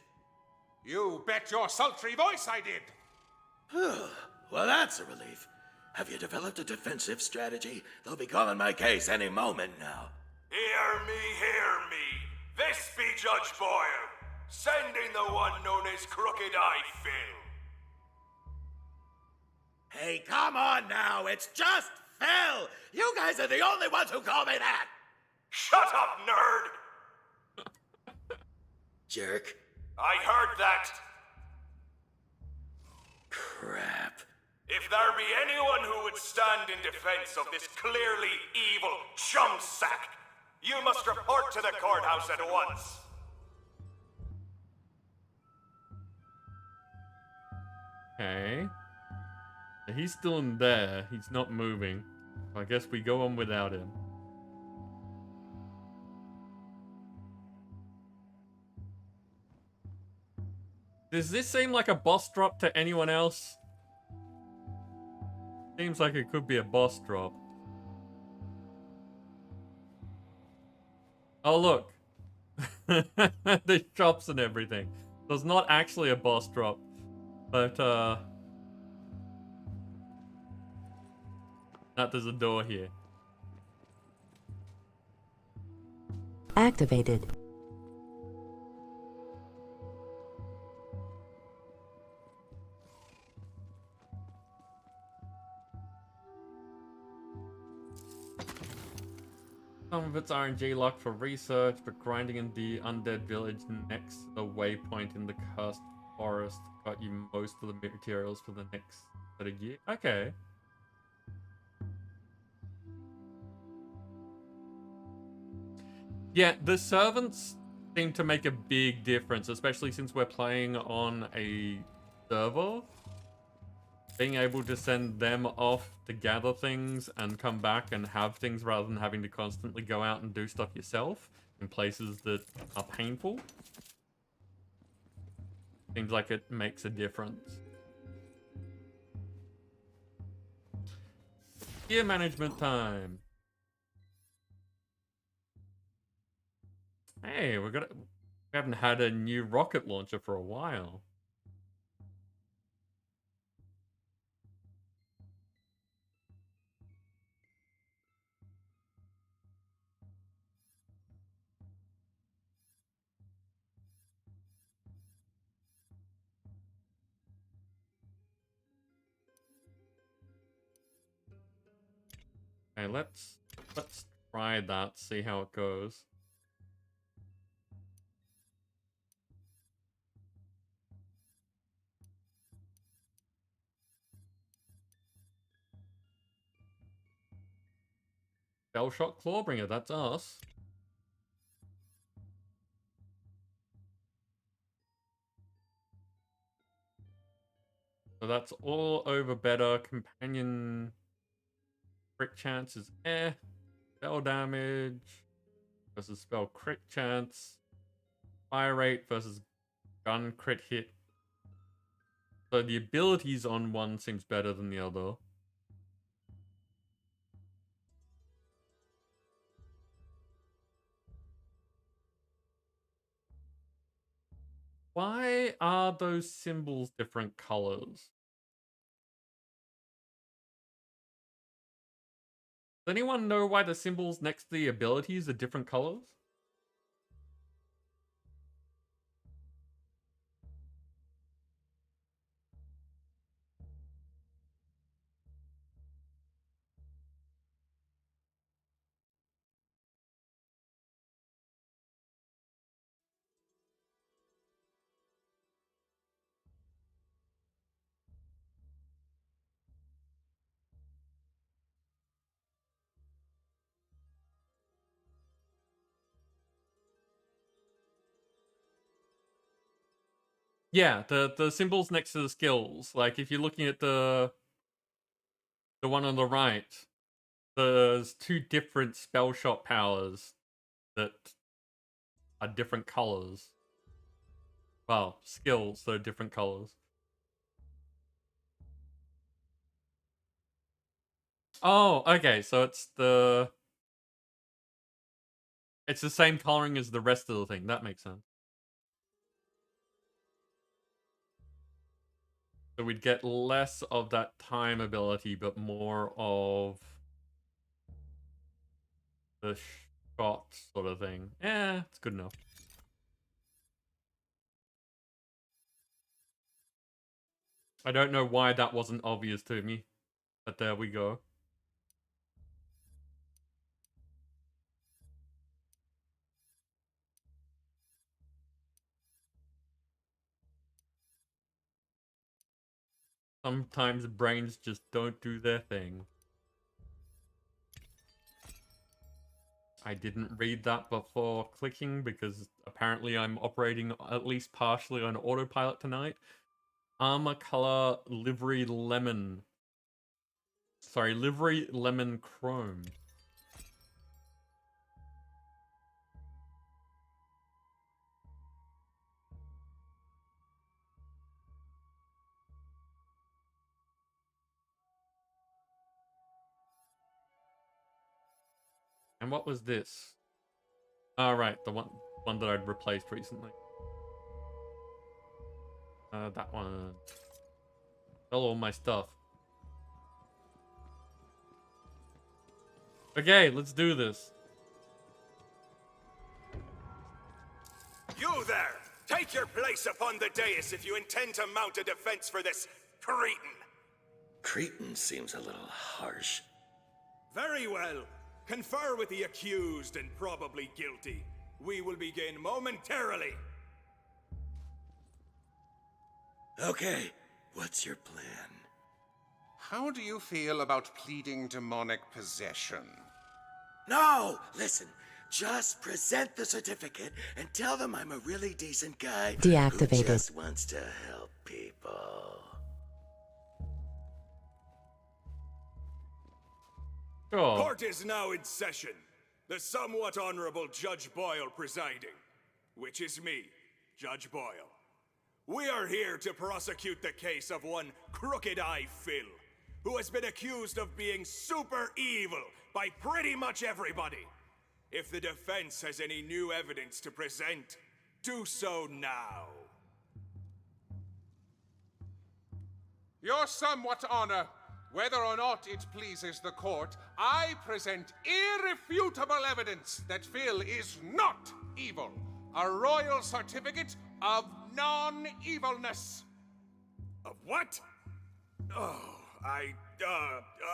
You bet your sultry voice I did. Well, that's a relief. Have you developed a defensive strategy? They'll be calling my case any moment now. Hear me, hear me. This be Judge Boyle, sending the one known as Crooked Eye Phil. Hey, come on now, it's just Phil! You guys are the only ones who call me that! Shut up, nerd! Jerk. I heard that. Crap. If there be anyone who would stand in defense of this clearly evil chum sack, you must report to the courthouse at once. Okay. He's still in there. He's not moving. I guess we go on without him. Does this seem like a boss drop to anyone else? Seems like it could be a boss drop. Oh, look. The shops and everything. So it's not actually a boss drop. But, there's a door here. Activated. Some of it's RNG locked for research, but grinding in the undead village next to the waypoint in the cursed forest got you most of the materials for the next set of year. Okay. Yeah, the servants seem to make a big difference, especially since we're playing on a server. Being able to send them off to gather things and come back and have things rather than having to constantly go out and do stuff yourself in places that are painful. Seems like it makes a difference. Gear management time. Hey, we haven't had a new rocket launcher for a while. Okay, let's try that, see how it goes. Spellshot Clawbringer, that's us. So that's all over better. Companion crit chance is spell damage versus spell crit chance. Fire rate versus gun crit hit. So the abilities on one seems better than the other. Why are those symbols different colors? Does anyone know why the symbols next to the abilities are different colors? Yeah, the symbols next to the skills. Like if you're looking at the one on the right, there's two different spell shot powers that are different colors. Well, skills that are different colors. Oh, okay, so it's the same coloring as the rest of the thing. That makes sense. So we'd get less of that time ability, but more of the shot sort of thing. Yeah, it's good enough. I don't know why that wasn't obvious to me, but there we go. Sometimes brains just don't do their thing. I didn't read that before clicking because apparently I'm operating at least partially on autopilot tonight. Armor color livery lemon. Sorry, livery lemon chrome. And what was this? Oh, right, the one that I'd replaced recently. That one. Sell all my stuff. Okay, let's do this. You there! Take your place upon the dais if you intend to mount a defense for this cretin. Cretin seems a little harsh. Very well. Confer with the accused and probably guilty. We will begin momentarily. Okay, what's your plan? How do you feel about pleading demonic possession? No! Listen, just present the certificate and tell them I'm a really decent guy Deactivated. who just wants to help people. Sure. Court is now in session. The somewhat honorable Judge Boyle presiding, which is me, Judge Boyle. We are here to prosecute the case of one Crooked Eye Phil, who has been accused of being super evil by pretty much everybody. If the defense has any new evidence to present, do so now. Your somewhat honor, whether or not it pleases the court, I present irrefutable evidence that Phil is not evil. A royal certificate of non-evilness. Of what? Oh,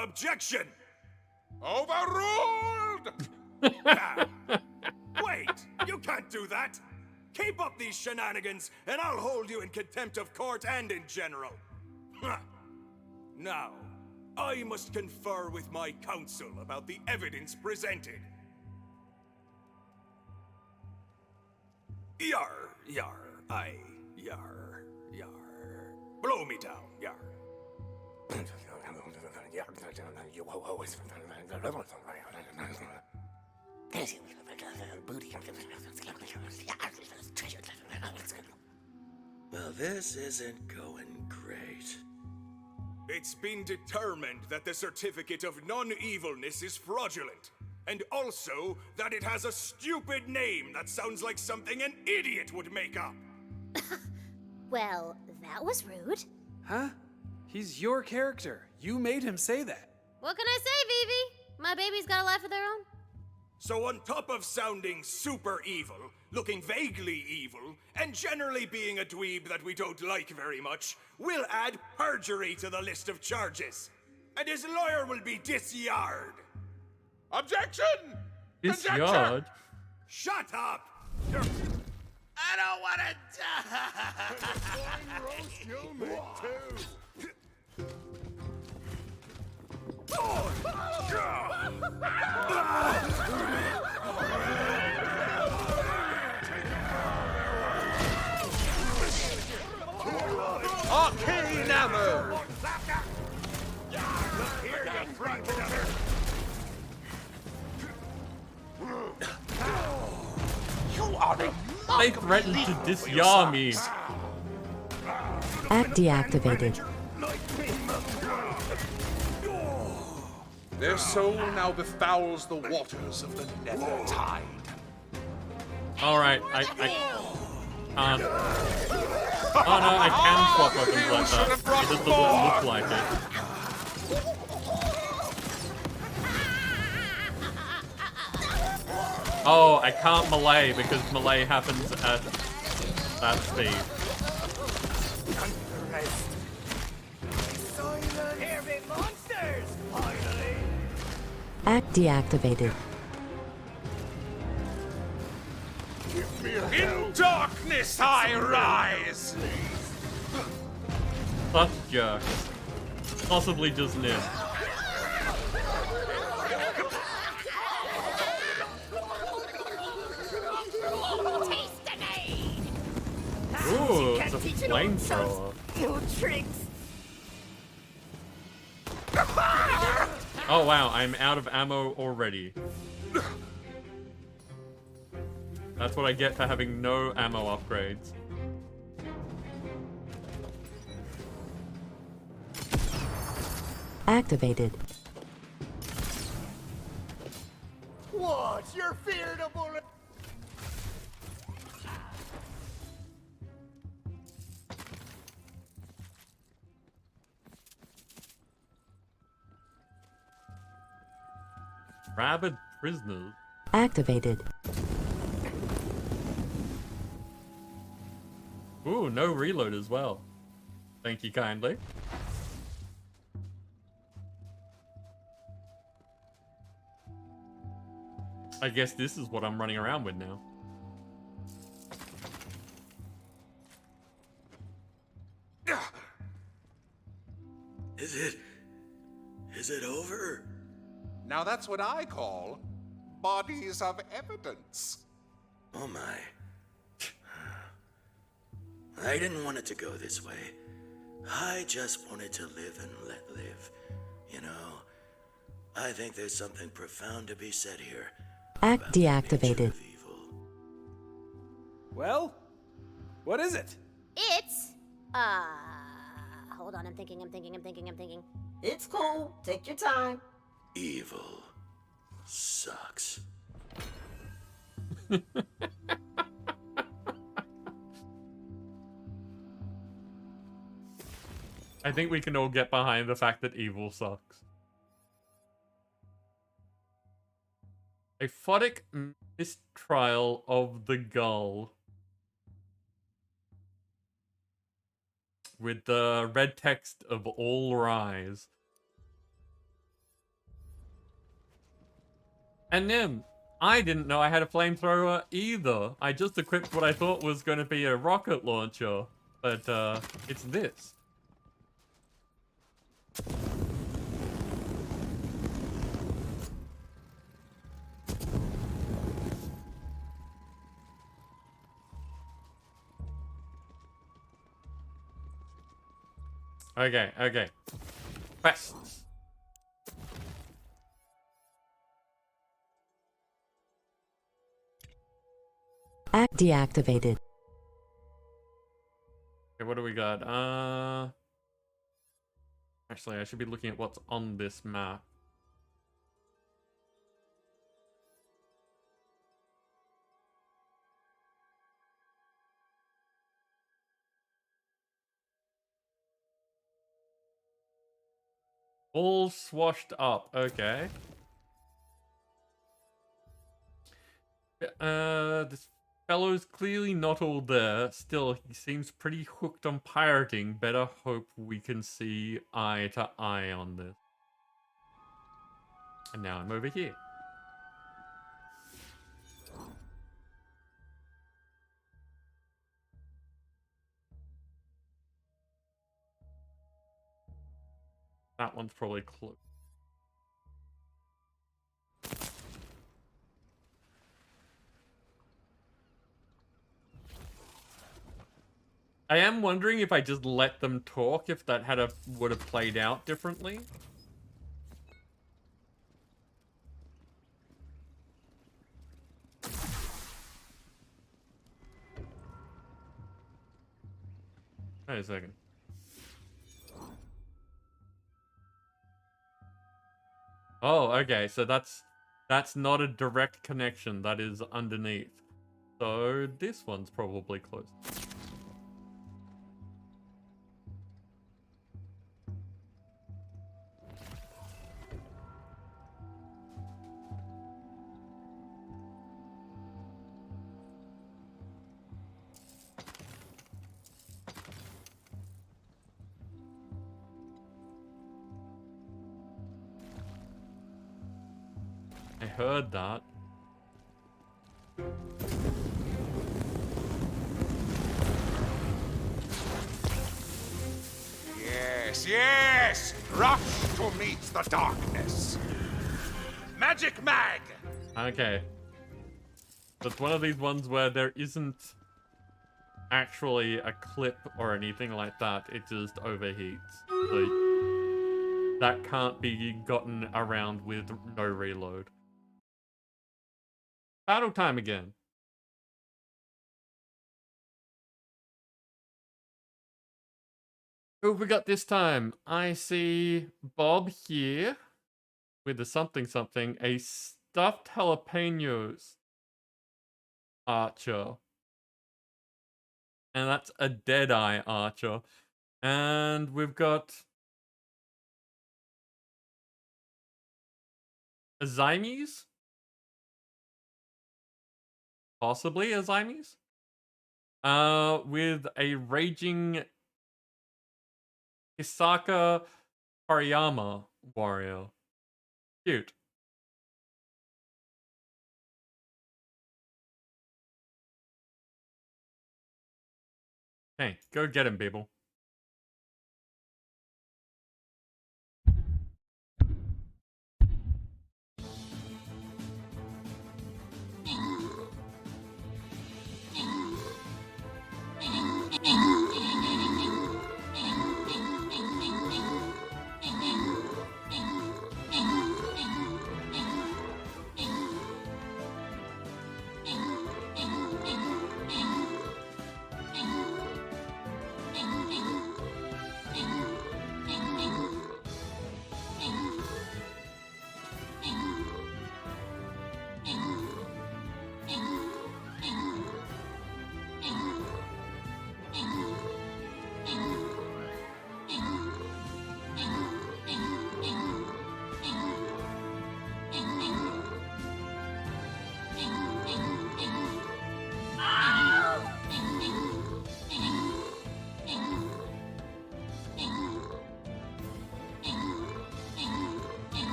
objection! Overruled! Wait, you can't do that! Keep up these shenanigans, and I'll hold you in contempt of court and in general. Now, I must confer with my council about the evidence presented. Yar, blow me down, yar. Well, this isn't going great. It's been determined that the certificate of non-evilness is fraudulent, and also that it has a stupid name that sounds like something an idiot would make up. Well, that was rude. Huh? He's your character. You made him say that. What can I say, Vivi? My baby's got a life of their own. So on top of sounding super evil, looking vaguely evil, and generally being a dweeb that we don't like very much, we'll add perjury to the list of charges. And his lawyer will be disyard. Objection! Disyard? Shut up! I don't want to die! roast you'll make too. Arcane ammo! You are a They threatened to disyar me. Act deactivated. Their soul now befouls the waters of the nether tide. Alright, I can't. Oh no, I can swap weapons like that. It just doesn't look like it. Oh, I can't melee because melee happens at that speed. Act deactivated. In darkness I rise! Such jerks. Possibly just Nim. Ooh, it's a flamethrower. New tricks. Oh wow, I'm out of ammo already. That's what I get for having no ammo upgrades. Activated. What? You're feared of bullet. Rabid prisoners. Activated. Ooh, no reload as well. Thank you kindly. I guess this is what I'm running around with now. Is it over? Now that's what I call bodies of evidence. Oh my. I didn't want it to go this way. I just wanted to live and let live. You know, I think there's something profound to be said here. Act deactivated. Well, what is it? It's, hold on, I'm thinking. It's cool. Take your time. Evil sucks. I think we can all get behind the fact that evil sucks. A photic mistrial of the gull. With the red text of all rise. And Nim, I didn't know I had a flamethrower either. I just equipped what I thought was going to be a rocket launcher. But, it's this. Okay, okay. Quests. Act deactivated. Okay, what do we got? Actually, I should be looking at what's on this map. All swashed up. Okay. This fellow's clearly not all there. Still, he seems pretty hooked on pirating. Better hope we can see eye to eye on this. And now I'm over here. That one's probably close. I am wondering if I just let them talk, if that would have played out differently. Wait a second. Oh, okay, so that's not a direct connection, that is underneath. So this one's probably close. I heard that. Yes, yes! Rush to meet the darkness. Magic Mag! Okay. It's one of these ones where there isn't actually a clip or anything like that. It just overheats. So that can't be gotten around with no reload. Battle time again. Who have we got this time? I see Bob here with the something, a stuffed jalapenos archer. And that's a Deadeye archer. And we've got a Zymes? Possibly a Zymes? With a raging Hisaka Hariyama warrior. Cute. Hey, go get him, people.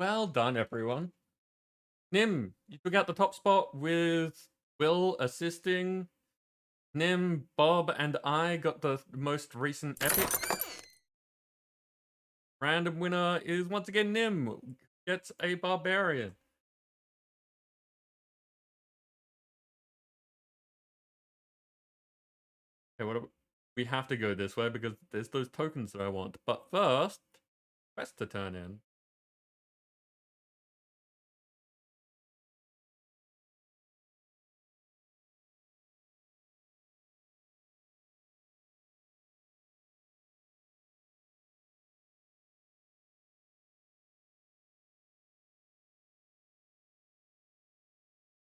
Well done, everyone. Nim, you took out the top spot with Will assisting. Nim, Bob, and I got the most recent epic. Random winner is once again Nim. Gets a barbarian. Okay, we have to go this way because there's those tokens that I want. But first, quest to turn in.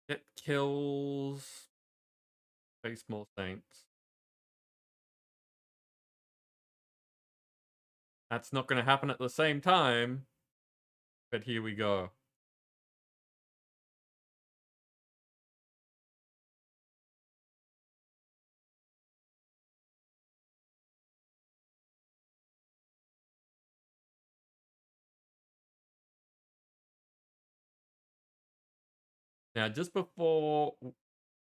It kills face more saints. That's not going to happen at the same time. But here we go. Now, just before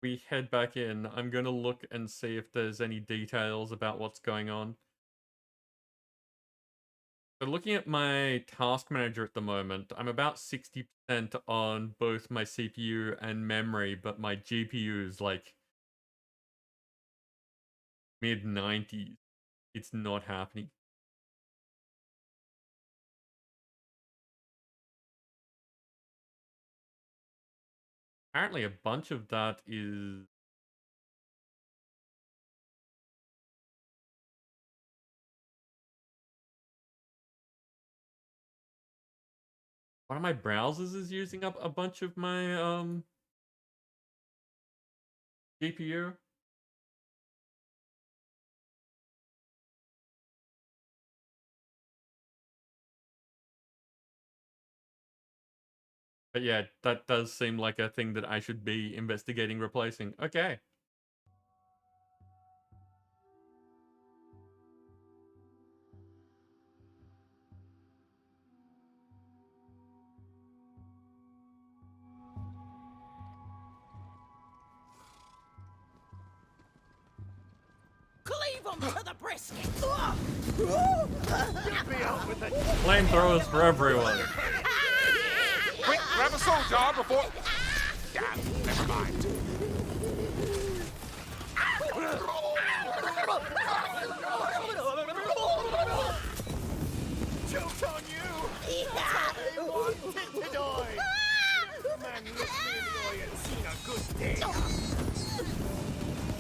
we head back in, I'm going to look and see if there's any details about what's going on. So looking at my task manager at the moment, I'm about 60% on both my CPU and memory, but my GPU is like mid-90s. It's not happening. Apparently a bunch of that is... One of my browsers is using up a bunch of my GPU. But yeah, that does seem like a thing that I should be investigating replacing. Okay. Cleave 'em to the brisket! Flamethrowers for everyone. Quick, grab a soul jar before... Damn, never mind. Joke's on you! I wanted to die! Man, look me in the eye and seen a good day.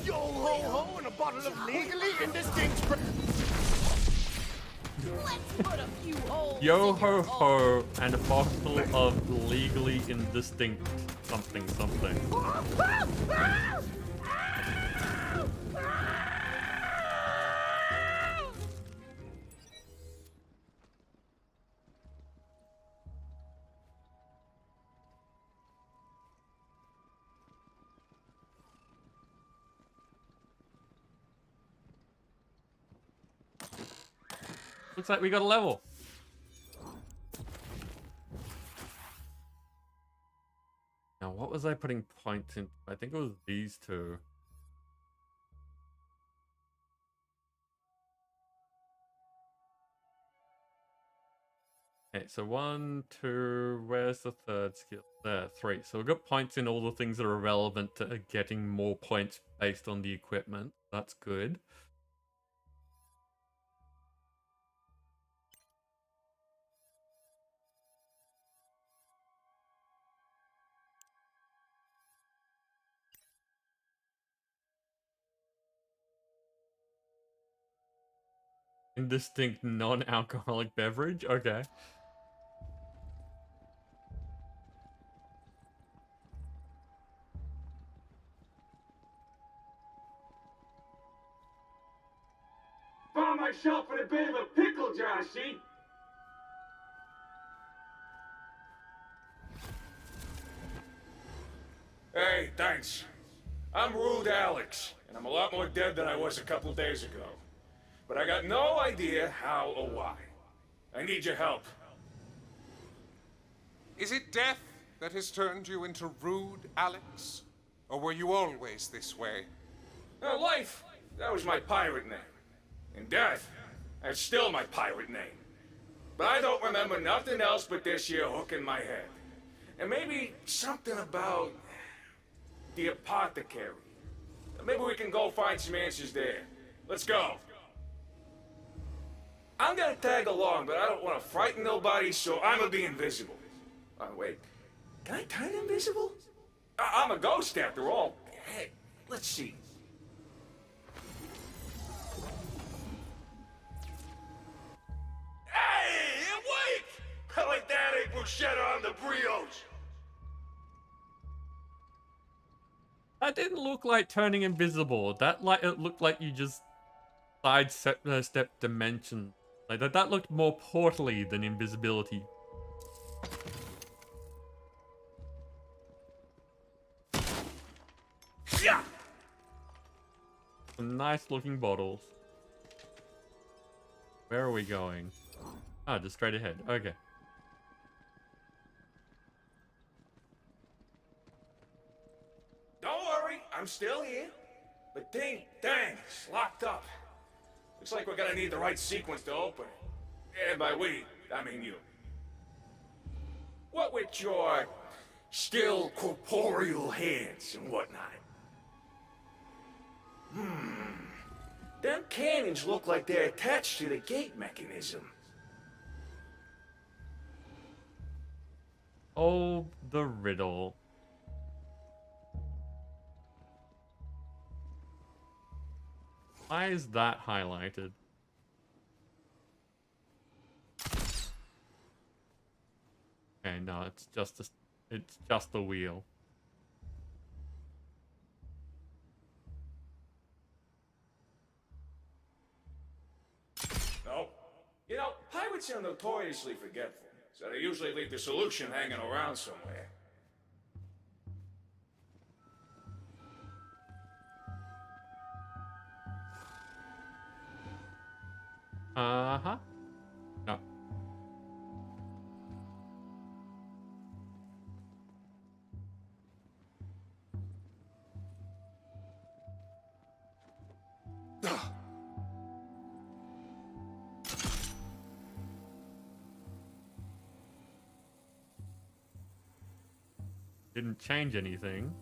Yo ho ho and a bottle of legally indistinct... Let's put a few holes. Yo ho ho and a bottle of legally indistinct something something. Looks like we got a level. Now, what was I putting points in? I think it was these two. Okay, so 1, 2, where's the third skill? There, 3. So we've got points in all the things that are relevant to getting more points based on the equipment. That's good. Indistinct non-alcoholic beverage? Okay. Found myself in a bit of a pickle, Joshy. Hey, thanks. I'm Rude Alex, and I'm a lot more dead than I was a couple days ago. But I got no idea how or why. I need your help. Is it death that has turned you into rude, Alex? Or were you always this way? Now, life, that was my pirate name. And death, that's still my pirate name. But I don't remember nothing else but this here hook in my head. And maybe something about the apothecary. Maybe we can go find some answers there. Let's go. I'm gonna tag along, but I don't want to frighten nobody, so I'm gonna be invisible. Oh, wait. Can I turn invisible? I'm a ghost after all. Hey, let's see. Hey, awake! I like that egg bruschetta on the brioche. That didn't look like turning invisible. It looked like you just step dimension. Like that looked more portally than invisibility. Yeah. Some nice looking bottles. Where are we going? Ah, just straight ahead. Okay. Don't worry, I'm still here. But dang, it's locked up. Looks like we're gonna need the right sequence to open it. And by we, I mean you. What with your still corporeal hands and whatnot? Them cannons look like they're attached to the gate mechanism. Oh, the riddle. Why is that highlighted? Okay, no, it's just the wheel. No. You know, pirates are notoriously forgetful, so they usually leave the solution hanging around somewhere. Uh-huh. No. Didn't change anything.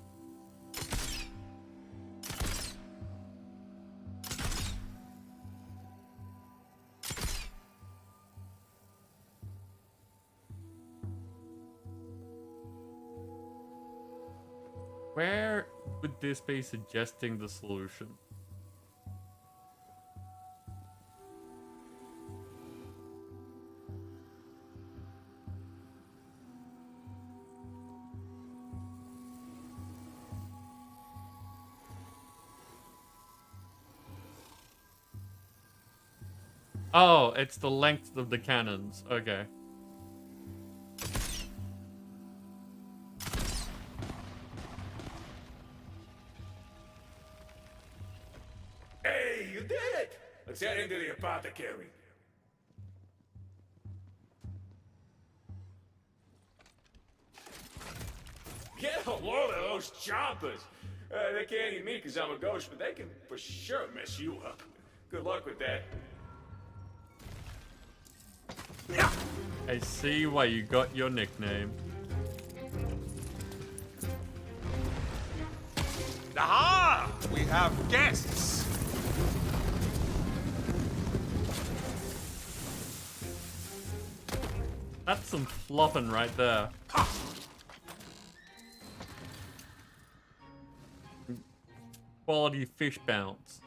Where would this be suggesting the solution? Oh, it's the length of the cannons. Okay. Hey, you did it! Let's head into the apothecary. Get a load of those chompers. They can't eat me because I'm a ghost, but they can for sure mess you up. Good luck with that. I see why you got your nickname. Aha! We have guests. That's some flopping right there. Quality fish bounce.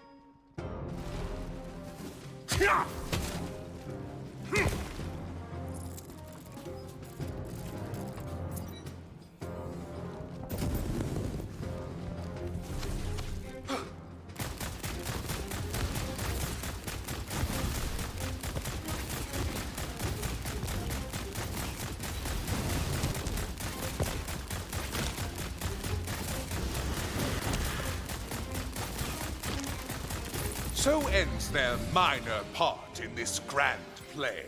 So ends their minor part in this grand play.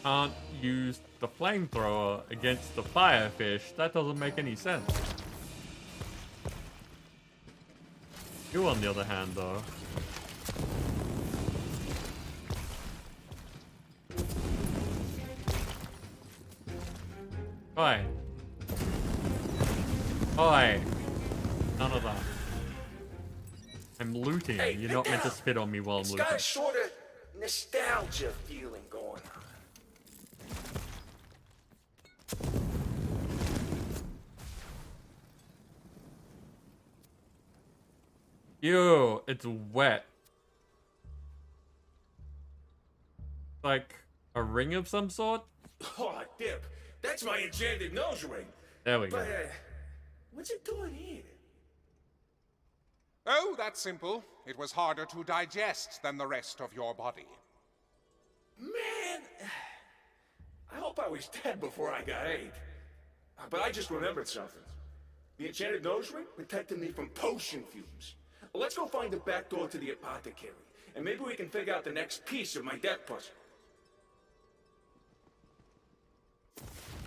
Can't use the flamethrower against the firefish. That doesn't make any sense. You, on the other hand, though. Oi. Oi. None of that. I'm looting. Hey, You're not meant to spit on me while I'm It's looting. got a sort of nostalgia feeling going on. Ew, it's wet. Like a ring of some sort? Oh, Dip, that's my enchanted nose ring. There we go. But, what's it doing here? Oh, that's simple. It was harder to digest than the rest of your body. Man, I hope I was dead before I got ate. But I just remembered something. The enchanted nose ring protected me from potion fumes. Well, let's go find the back door to the apothecary, and maybe we can figure out the next piece of my death puzzle.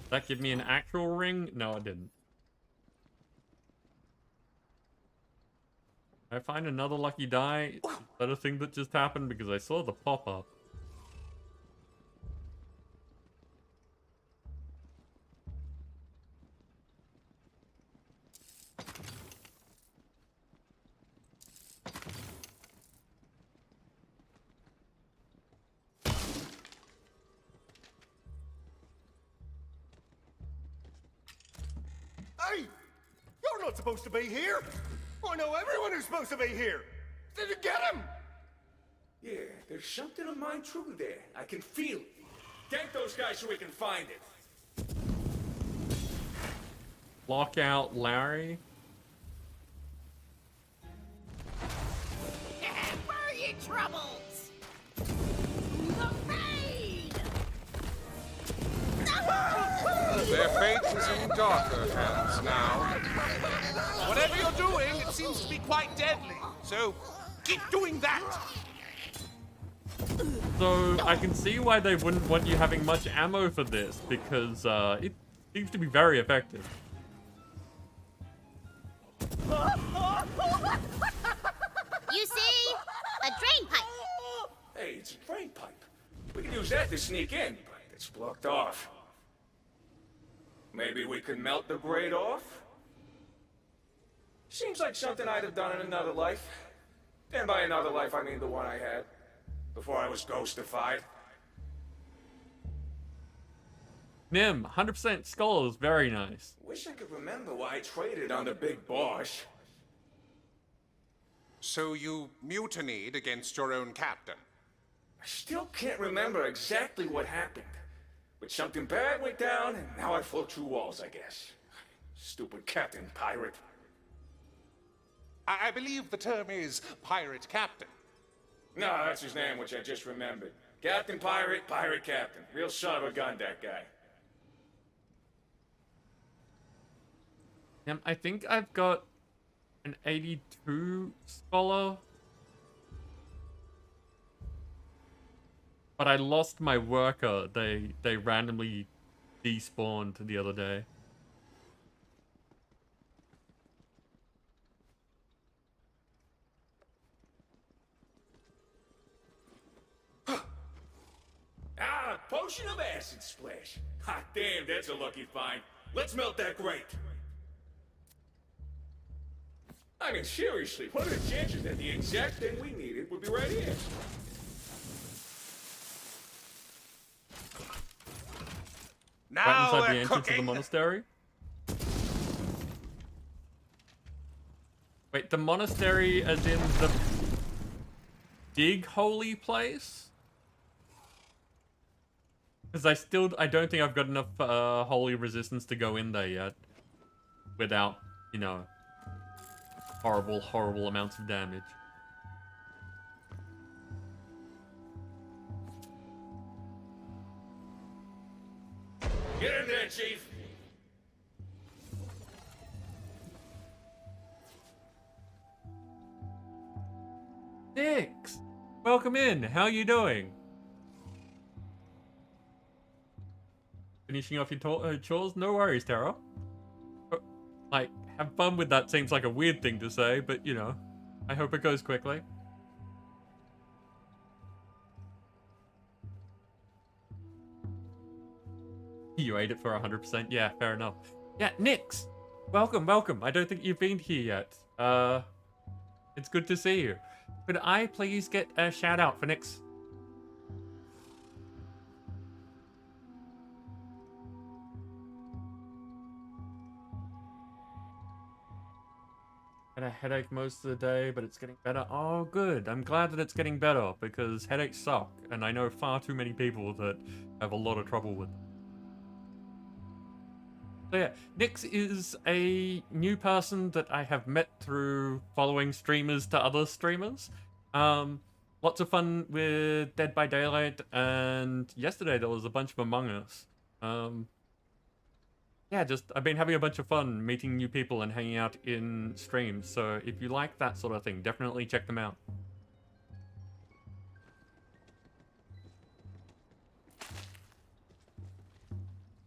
That give me an actual ring? No, it didn't. I find another lucky die. Is that a thing that just happened? Because I saw the pop-up. Hey! You're not supposed to be here! I know everyone who's supposed to be here! Did you get him? Yeah, there's something of mine true there. I can feel it. Gank those guys so we can find it. Lock out Larry. Where are your troubles? The Fade! Their fate is in darker hands now. Whatever you're doing, it seems to be quite deadly. So, keep doing that! So, I can see why they wouldn't want you having much ammo for this, because it seems to be very effective. You see? A drain pipe. Hey, it's a drain pipe. We can use that to sneak in, but it's blocked off. Maybe we can melt the grate off? Seems like something I'd have done in another life. And by another life, I mean the one I had. Before I was ghostified. Nim, 100% skull is very nice. Wish I could remember why I traded on the big boss. So you mutinied against your own captain? I still can't remember exactly what happened. But something bad went down, and now I float through walls, I guess. Stupid Captain Pirate. I believe the term is pirate captain. No, that's his name, which I just remembered. Captain Pirate, Pirate Captain. Real son of a gun, that guy. I think I've got an 82 scholar. But I lost my worker. They randomly despawned the other day. Ah, potion of acid splash. Hot damn, that's a lucky find. Let's melt that grate. I mean, seriously, what are the chances that the exact thing we needed would be right here? Right Now inside the we're entrance of the cooking. monastery. Wait, the monastery as in the big holy place? Because I don't think I've got enough holy resistance to go in there yet. Without, you know, horrible amounts of damage. Get in there, Chief. Nix! Welcome in. How you doing? Finishing off your chores? No worries, Tara. Like, have fun with that seems like a weird thing to say, but, you know, I hope it goes quickly. You ate it for 100%? Yeah, fair enough. Yeah, Nix! Welcome. I don't think you've been here yet. It's good to see you. Could I please get a shout out for Nix? Had a headache most of the day, but it's getting better. Oh, good. I'm glad that it's getting better because headaches suck, and I know far too many people that have a lot of trouble with them. So yeah, Nix is a new person that I have met through following streamers to other streamers. Lots of fun with Dead by Daylight, and yesterday there was a bunch of Among Us. Yeah, I've been having a bunch of fun meeting new people and hanging out in streams, so if you like that sort of thing, definitely check them out.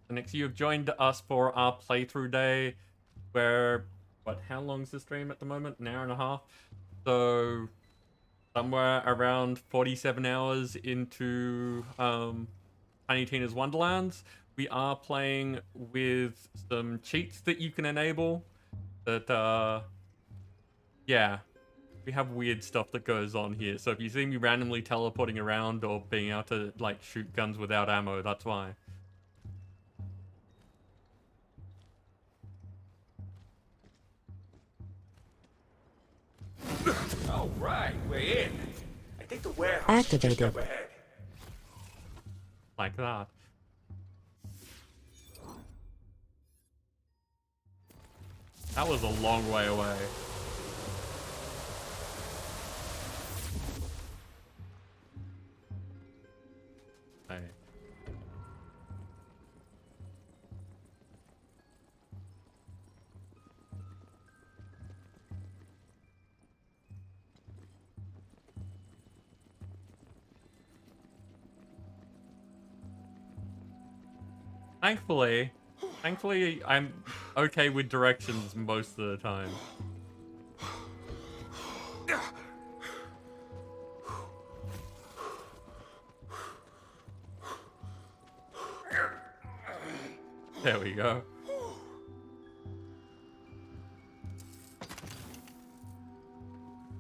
So next, you have joined us for our playthrough day, where, how long's the stream at the moment? An hour and a half? So, somewhere around 47 hours into Tiny Tina's Wonderlands. We are playing with some cheats that you can enable that, yeah, we have weird stuff that goes on here. So if you see me randomly teleporting around or being able to, like, shoot guns without ammo, that's why. All right, we're in. I think the warehouse Activated. is just up ahead. Like that. That was a long way away. Hey. Thankfully, I'm okay with directions most of the time. There we go.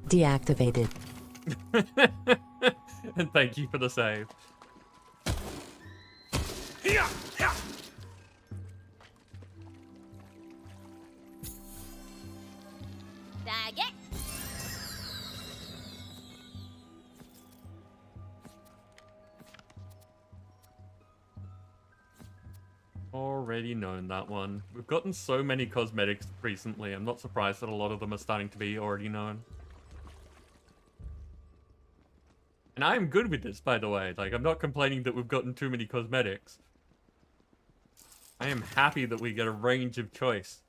Deactivated. And thank you for the save. Daggett. Already known that one. We've gotten so many cosmetics recently, I'm not surprised that a lot of them are starting to be already known. And I'm good with this, by the way. Like, I'm not complaining that we've gotten too many cosmetics. I am happy that we get a range of choice.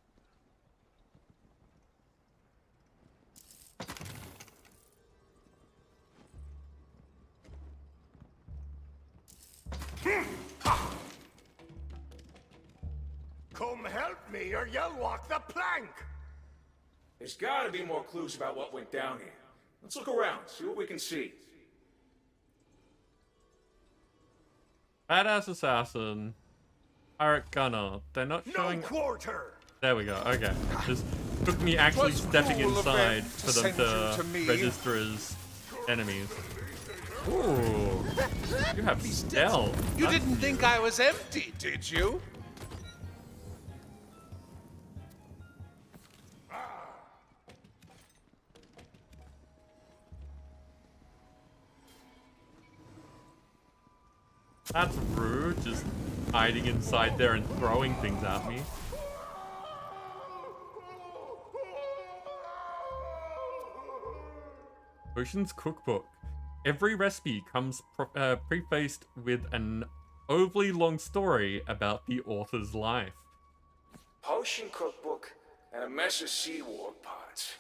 Come help me or you'll walk the plank! There's gotta be more clues about what went down here. Let's look around, see what we can see. Badass assassin. Pirate gunner. They're not showing... No quarter! There we go, okay. Just took me actually stepping inside for them to register as enemies. Ooh. You have stealth. You didn't think I was empty, did you? That's rude, just hiding inside there and throwing things at me. Ocean's Cookbook. Every recipe comes prefaced with an overly long story about the author's life. Potion cookbook and a mess of seawater pots.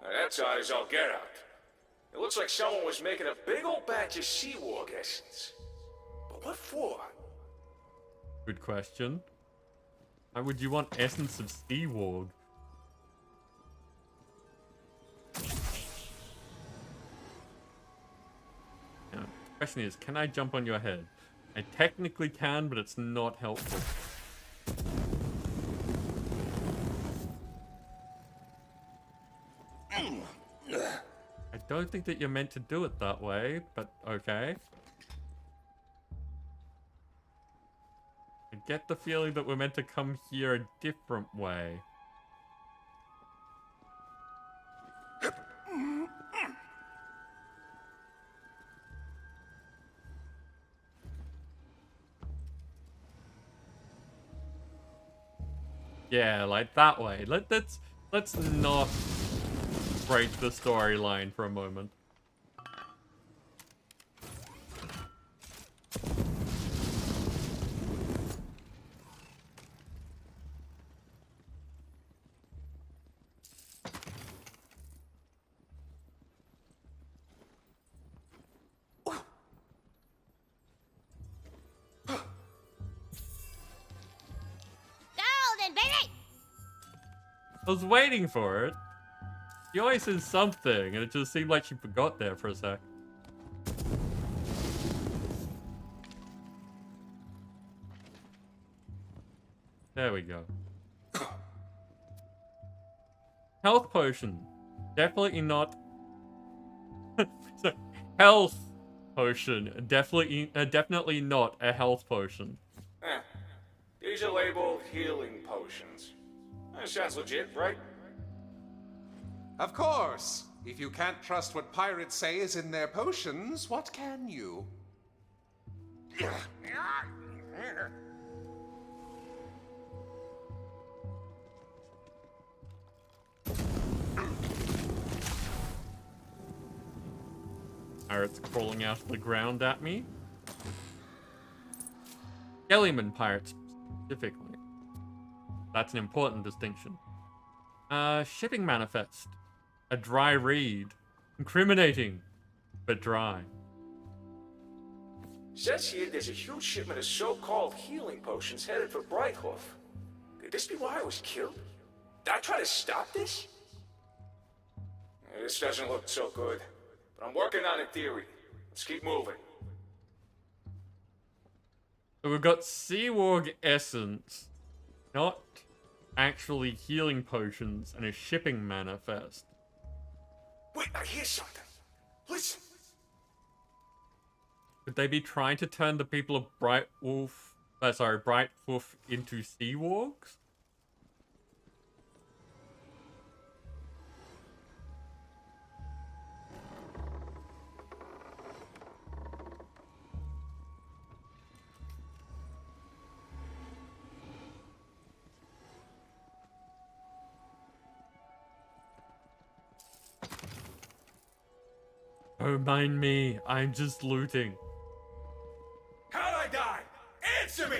Now that's odd as all get out. It looks like someone was making a big old batch of seawater essence. But what for? Good question. Why would you want essence of seawater? Now, the question is, can I jump on your head? I technically can, but it's not helpful. I don't think that you're meant to do it that way, but okay. I get the feeling that we're meant to come here a different way. Yeah, like that way. Let's not break the storyline for a moment. Golden, baby! I was waiting for it. She always says something, and it just seemed like she forgot there for a sec. There we go. Health potion. Definitely not. So, health potion. Definitely not a health potion. These are labeled healing potions. That sounds legit, right? Of course. If you can't trust what pirates say is in their potions, what can you? Pirates crawling out of the ground at me. Jellyman pirates, specifically. That's an important distinction. Shipping manifest. A dry read. Incriminating, but dry. Says here there's a huge shipment of so-called healing potions headed for Brighthoof. Could this be why I was killed? Did I try to stop this? This doesn't look so good, but I'm working on a theory. Let's keep moving. So we've got Seawarg essence, not actually healing potions, and a shipping manifest. Wait, I hear something. Listen. Could they be trying to turn the people of Brighthoof into Seawargs? Don't mind me, I'm just looting. How'd I die? Answer me!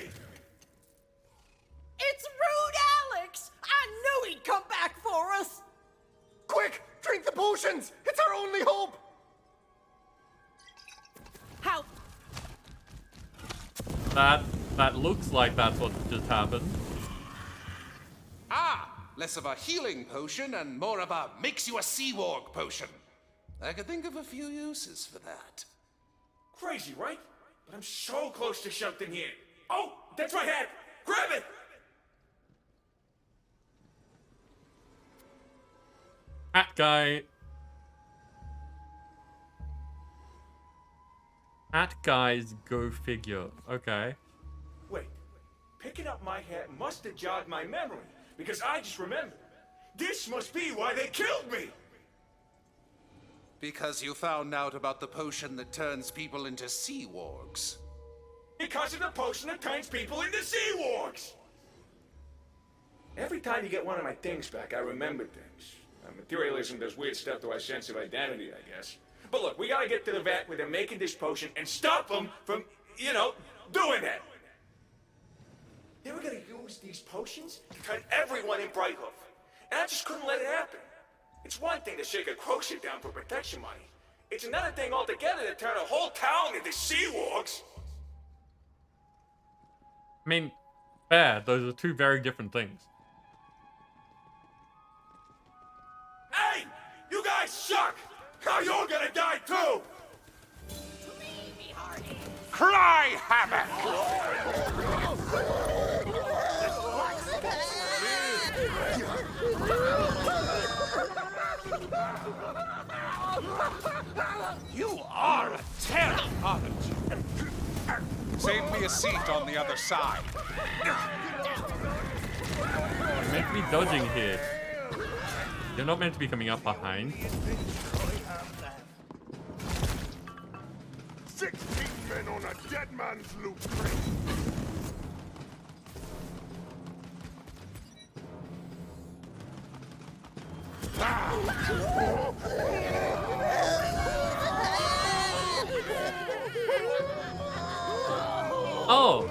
It's Rude Alex! I knew he'd come back for us! Quick! Drink the potions! It's our only hope! How? That looks like that's what just happened. Ah! Less of a healing potion and more of a makes you a Seawarg potion. I could think of a few uses for that. Crazy, right? But I'm so close to something here. Oh, that's my hat! Grab it! Hat guy. Hat guys go figure. Okay. Wait, picking up my hat must have jogged my memory, because I just remembered. This must be why they killed me! Because you found out about the potion that turns people into Seawargs. Because of the potion that turns people into Seawargs! Every time you get one of my things back, I remember things. Materialism does weird stuff to our sense of identity, I guess. But look, we gotta get to the vat where they're making this potion and stop them from, you know, doing that. They were gonna use these potions to turn everyone in Brighthoof. And I just couldn't let it happen. It's one thing to shake a grocer down for protection money. It's another thing altogether to turn a whole town into Seawargs. I mean, fair, those are two very different things. Hey! You guys suck! Now you're gonna die too! Cry havoc! You are a terror, aren't you? Save me a seat on the other side. You're meant to be dodging here. You're not meant to be coming up behind. 16 men on a dead man's loot crate. Oh!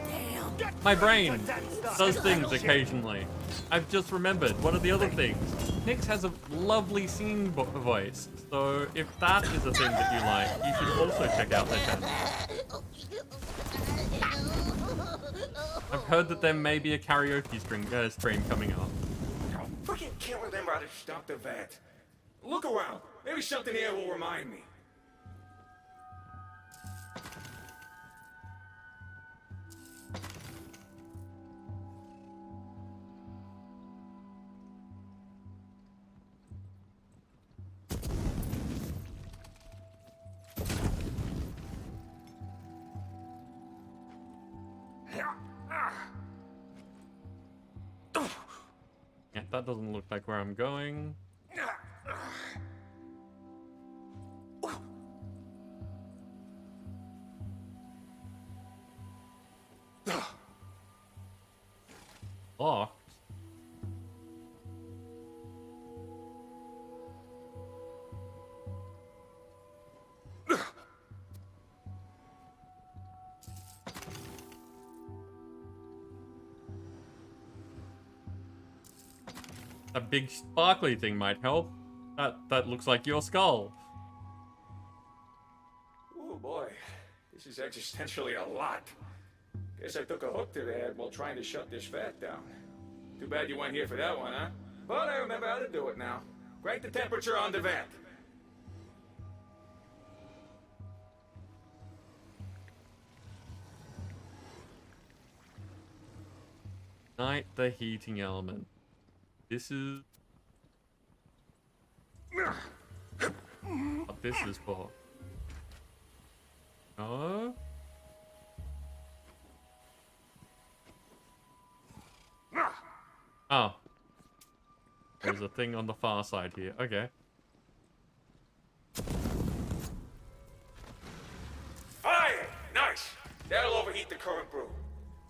My brain does things occasionally. I've just remembered. What are the other things? Nyx has a lovely singing voice. So if that is a thing that you like, you should also check out their channel. I've heard that there may be a karaoke stream coming up. I freaking can't remember how to stop the vat. Look around. Maybe something here will remind me. Yeah, that doesn't look like where I'm going. Locked. A big sparkly thing might help. That looks like your skull. Oh boy, this is existentially a lot. Guess I took a hook to the head while trying to shut this vat down. Too bad you weren't here for that one, huh? But I remember how to do it now. Crank the temperature on the vat. Ignite the heating element. This is what this is for. Oh. Oh. There's a thing on the far side here. Okay. Fire! Nice! That'll overheat the current brew.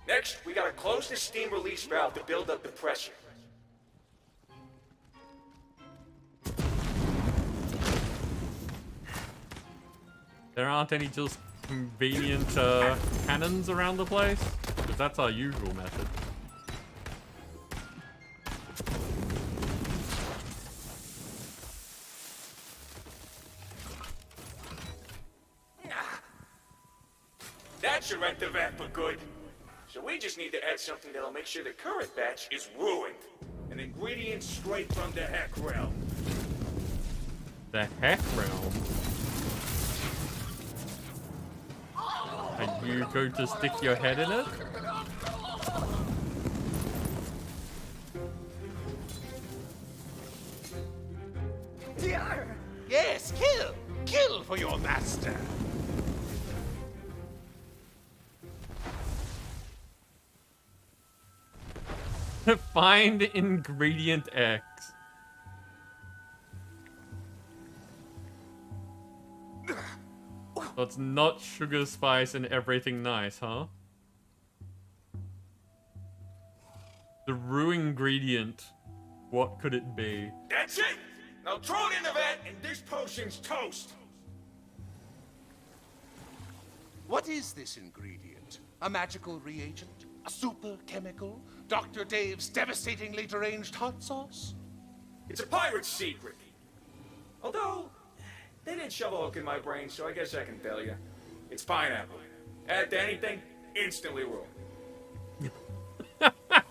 Next, we gotta close the steam release valve to build up the pressure. There aren't any just convenient cannons around the place? Because that's our usual method. That should rent the vat for good. So we just need to add something that'll make sure the current batch is ruined. An ingredient straight from the Heck Realm. The Heck Realm? Are you going to stick your head in it? Yes, kill! Kill for your master! Find ingredient X. So it's not sugar, spice, and everything nice, huh? The raw ingredient. What could it be? That's it! Now throw it in the vat and this potion's toast! What is this ingredient? A magical reagent? A super chemical? Dr. Dave's devastatingly deranged hot sauce? It's a pirate's secret. Although, they didn't shove a hook in my brain, so I guess I can tell you. It's pineapple. Add to anything, instantly ruined.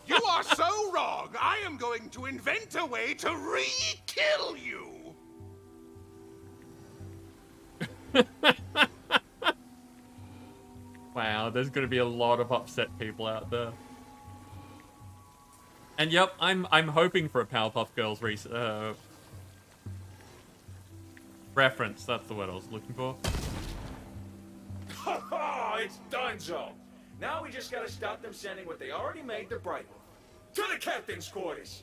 You are so wrong! I am going to invent a way to re-kill you! Wow, there's gonna be a lot of upset people out there. And yep, I'm hoping for a Powerpuff Girls reference. That's the word I was looking for. Ha ha! It's donezo. Now we just gotta stop them sending what they already made to Brighton. To the captain's quarters!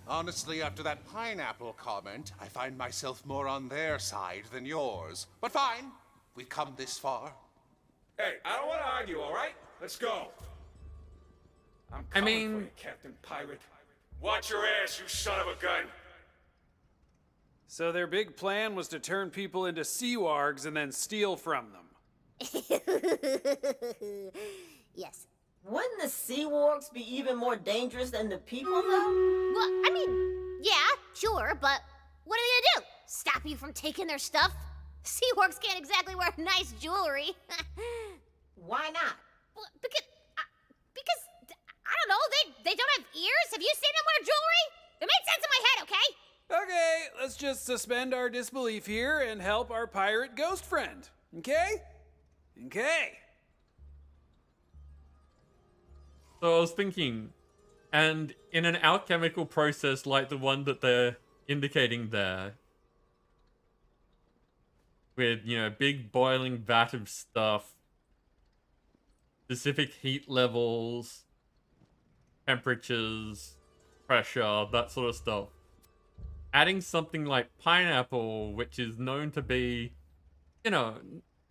Honestly, after that pineapple comment, I find myself more on their side than yours. But fine, we've come this far. Hey, I don't want to argue, all right? Let's go. I'm coming for you, Captain Pirate. Watch your ass, you son of a gun. So their big plan was to turn people into sea wargs and then steal from them. Yes. Wouldn't the sea wargs be even more dangerous than the people, though? Well, I mean, yeah, sure, but what are they gonna do? Stop you from taking their stuff? Sea orcs can't exactly wear nice jewelry. Why not? Well, because I don't know. They don't have ears. Have you seen them wear jewelry? It made sense in my head, okay? Okay, let's just suspend our disbelief here and help our pirate ghost friend. Okay? Okay. So I was thinking, and in an alchemical process like the one that they're indicating there, with, you know, big boiling vat of stuff, specific heat levels, temperatures, pressure, that sort of stuff. Adding something like pineapple, which is known to be, you know,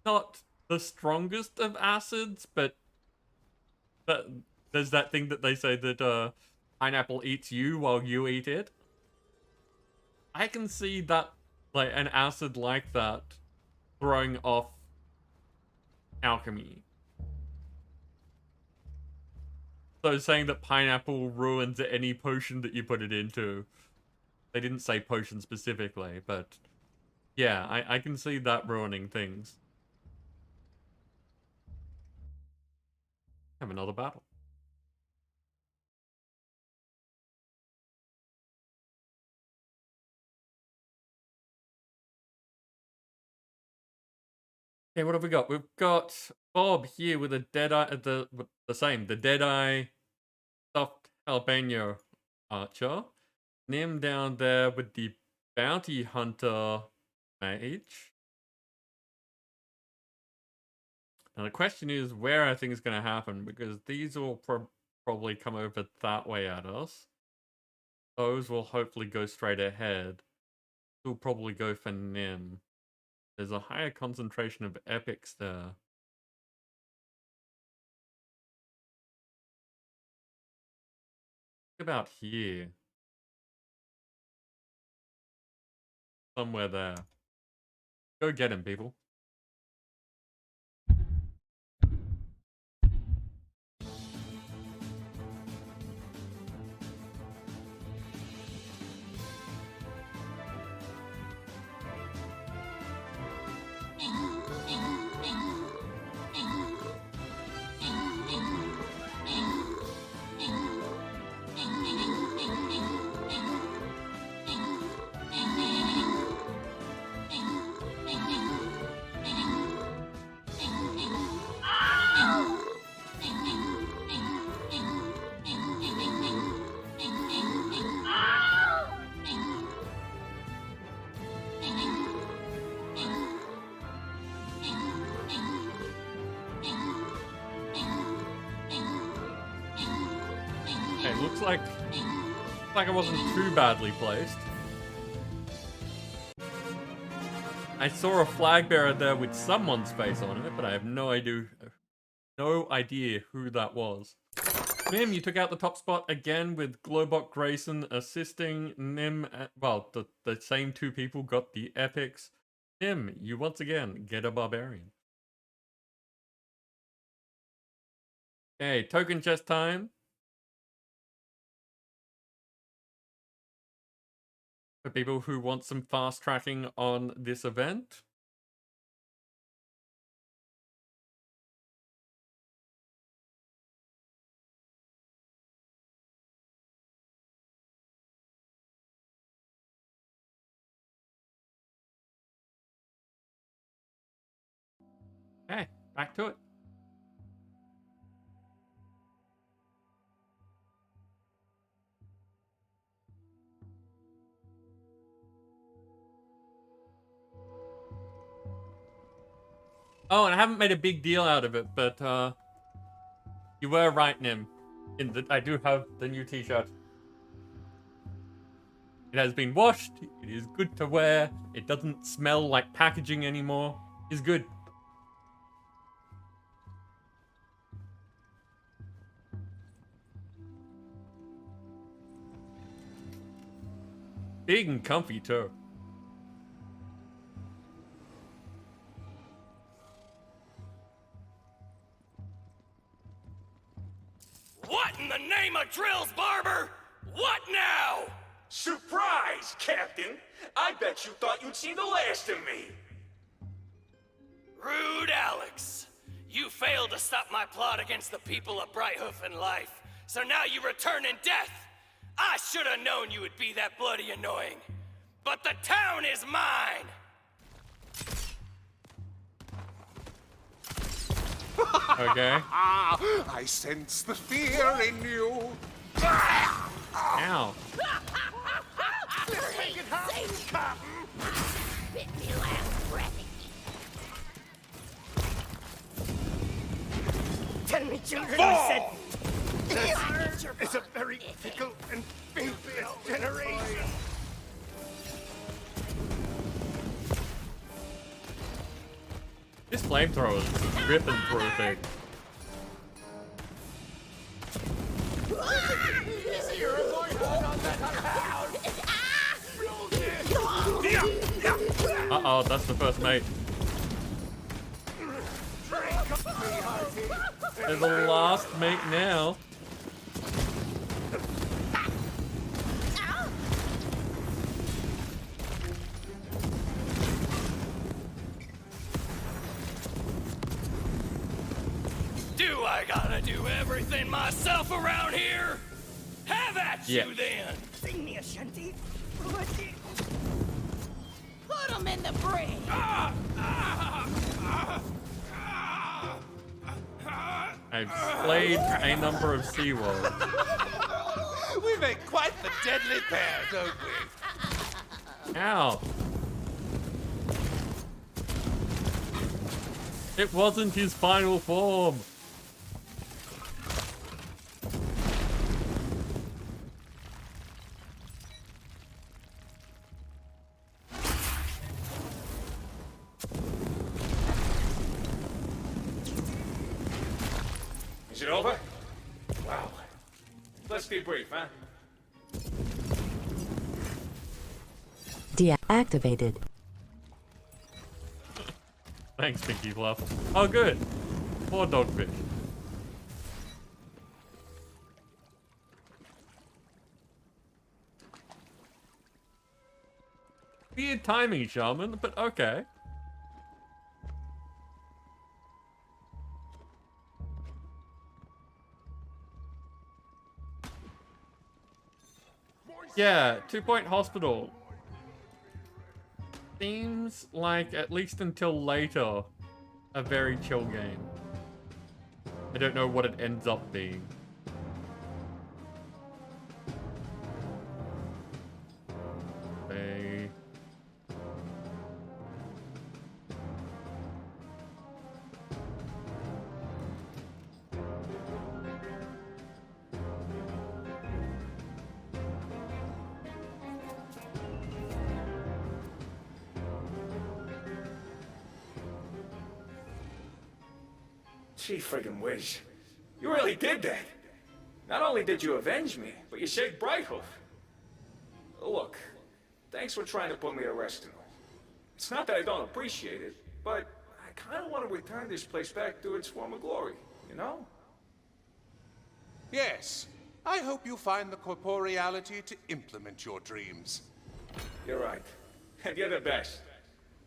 not the strongest of acids, but there's that thing that they say that pineapple eats you while you eat it. I can see that, like, an acid like that throwing off alchemy. So saying that pineapple ruins any potion that you put it into. They didn't say potion specifically, but yeah, I can see that ruining things. Have another battle. Okay, what have we got? We've got Bob here with a deadeye, the deadeye stuffed jalapeno archer. Nim down there with the bounty hunter mage. Now the question is where I think it's going to happen, because these will probably come over that way at us. Those will hopefully go straight ahead. We'll probably go for Nim. There's a higher concentration of epics there. What about here? Somewhere there. Go get him, people. Looks like I wasn't too badly placed. I saw a flag bearer there with someone's face on it, but I have no idea who that was. Nim, you took out the top spot again with Globot Grayson assisting. Nim, well, the same two people got the epics. Nim, you once again get a barbarian. Okay, token chest time. For people who want some fast tracking on this event. Okay, back to it. Oh, and I haven't made a big deal out of it, but you were right, Nim. I do have the new t-shirt. It has been washed. It is good to wear. It doesn't smell like packaging anymore. It's good. Big and comfy too. What in the name of drills, Barber? What now? Surprise, Captain! I bet you thought you'd seen the last of me. Rude Alex. You failed to stop my plot against the people of Brighthoof and Life, so now you return in death. I should have known you would be that bloody annoying. But the town is mine! Okay. I sense the fear in you. Ow. Bit me last breath. Tell me, children, Fall! I said... It's a very fickle and faithless generation. This flamethrower is ripping through things. Uh-oh, that's the first mate. There's a last mate now. Do I gotta do everything myself around here? Have at Yeah. you then! Sing me a shanty. Put him in the brig. I've slayed a number of seawolves. We make quite the deadly pair, don't we? Ow. It wasn't his final form. Is it over? Wow. Let's debrief, huh? Deactivated. Thanks, Pinky Fluff. Oh, good. Poor dogfish. Weird timing, Shaman, but okay. Yeah, 2 Point Hospital. Seems like, at least until later, a very chill game. I don't know what it ends up being. Okay. Gee friggin' whiz. You really did that. Not only did you avenge me, but you saved Brighthoof. Look, thanks for trying to put me to rest and all. It's not that I don't appreciate it, but I kind of want to return this place back to its former glory, you know? Yes. I hope you find the corporeality to implement your dreams. You're right. And you're the best.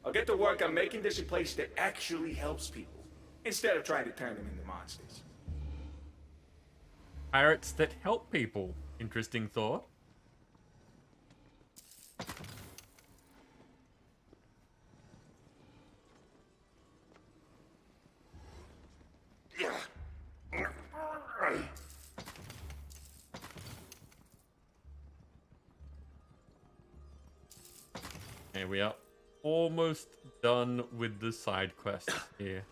I'll get to work on making this a place that actually helps people, instead of trying to turn them into monsters. Pirates that help people. Interesting thought. Okay, we are almost done with the side quests here.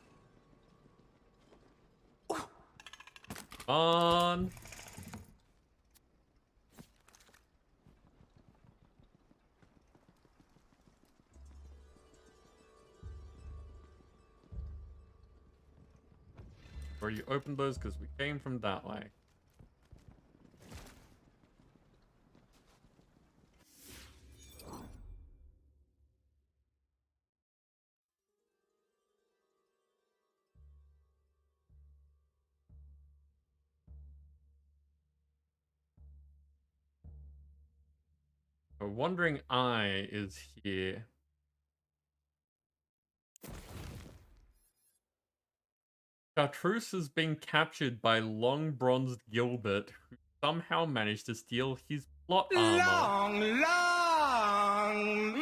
On. Or you opened those because we came from that way. A wandering eye is here. Chartreuse has been captured by long bronzed Gilbert, who somehow managed to steal his plot armor. Long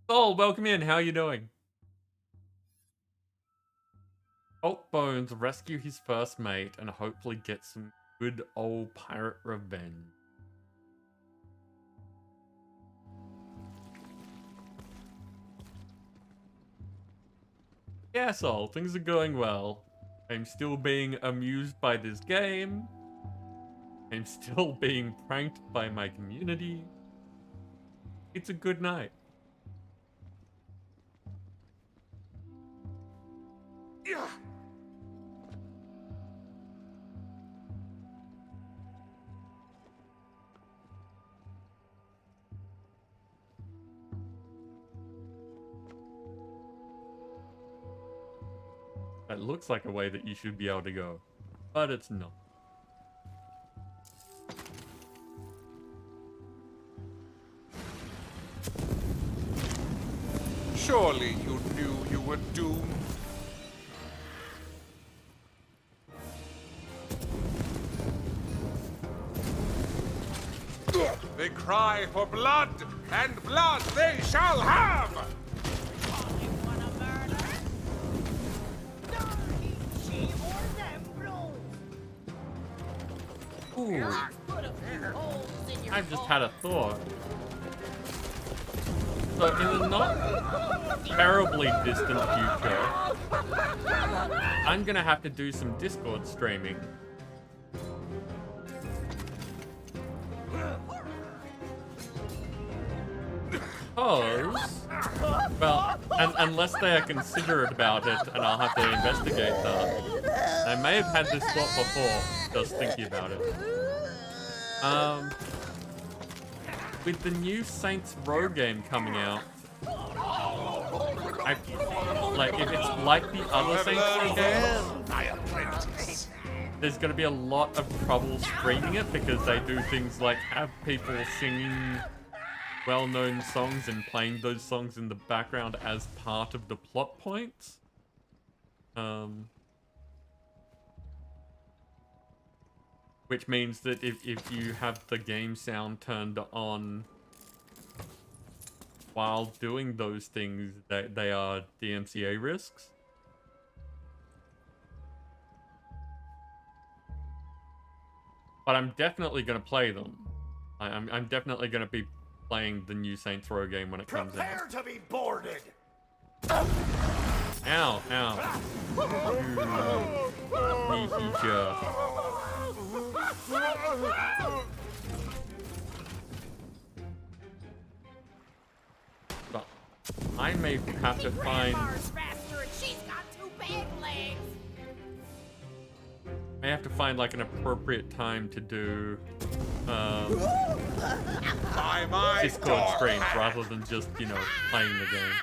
Soul, welcome in. How are you doing? Oak Bones rescue his first mate and hopefully get some good old pirate revenge. Yeah, Soul, things are going well. I'm still being amused by this game. I'm still being pranked by my community. It's a good night. Yeah. That looks like a way that you should be able to go, but it's not. Surely you knew you were doomed. They cry for blood, and blood they shall have! Ooh. I've just had a thought. So in the not terribly distant future, I'm gonna have to do some Discord streaming. Because, well, unless they are considerate about it and I'll have to investigate that. I may have had this thought before, just thinking about it. With the new Saints Row game coming out, like if it's like the other Saints Row games, there's going to be a lot of trouble streaming it because they do things like have people singing well-known songs and playing those songs in the background as part of the plot points. Which means that if you have the game sound turned on while doing those things, they are DMCA risks. But I'm definitely going to play them. I'm definitely going to be playing the new Saints Row game when it comes out. Prepare to be boarded. Ow, ow. Sneaky jerk. But I may have to find... I have to find like an appropriate time to do Discord streams rather than just, you know, playing the game.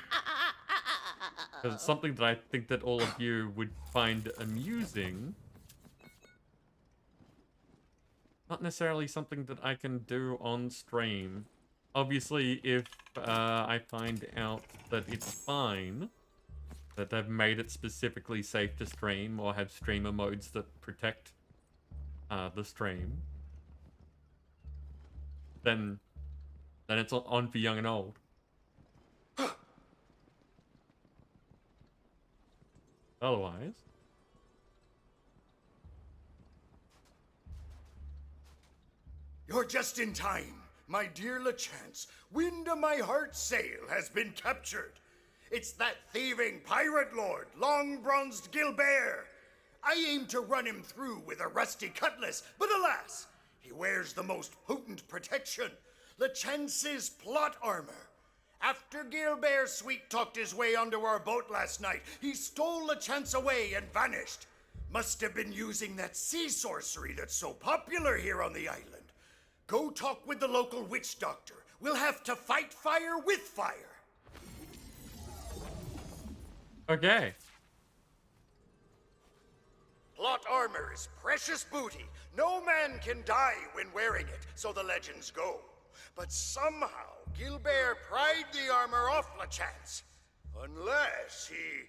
Because it's something that I think that all of you would find amusing. Not necessarily something that I can do on stream. Obviously, if I find out that it's fine, that they've made it specifically safe to stream or have streamer modes that protect the stream, then it's on for young and old. Otherwise, You're just in time. my dear LeChance, wind of my heart's sail has been captured. It's that thieving pirate lord, long-bronzed Gilbert. I aim to run him through with a rusty cutlass, but alas, he wears the most potent protection, LeChance's plot armor. After Gilbert sweet-talked his way onto our boat last night, he stole LeChance away and vanished. Must have been using that sea sorcery that's so popular here on the island. Go talk with the local witch doctor. We'll have to fight fire with fire. Okay. Plot armor is precious booty. No man can die when wearing it, so the legends go. But somehow, Gilbert pried the armor off LeChance. Unless he...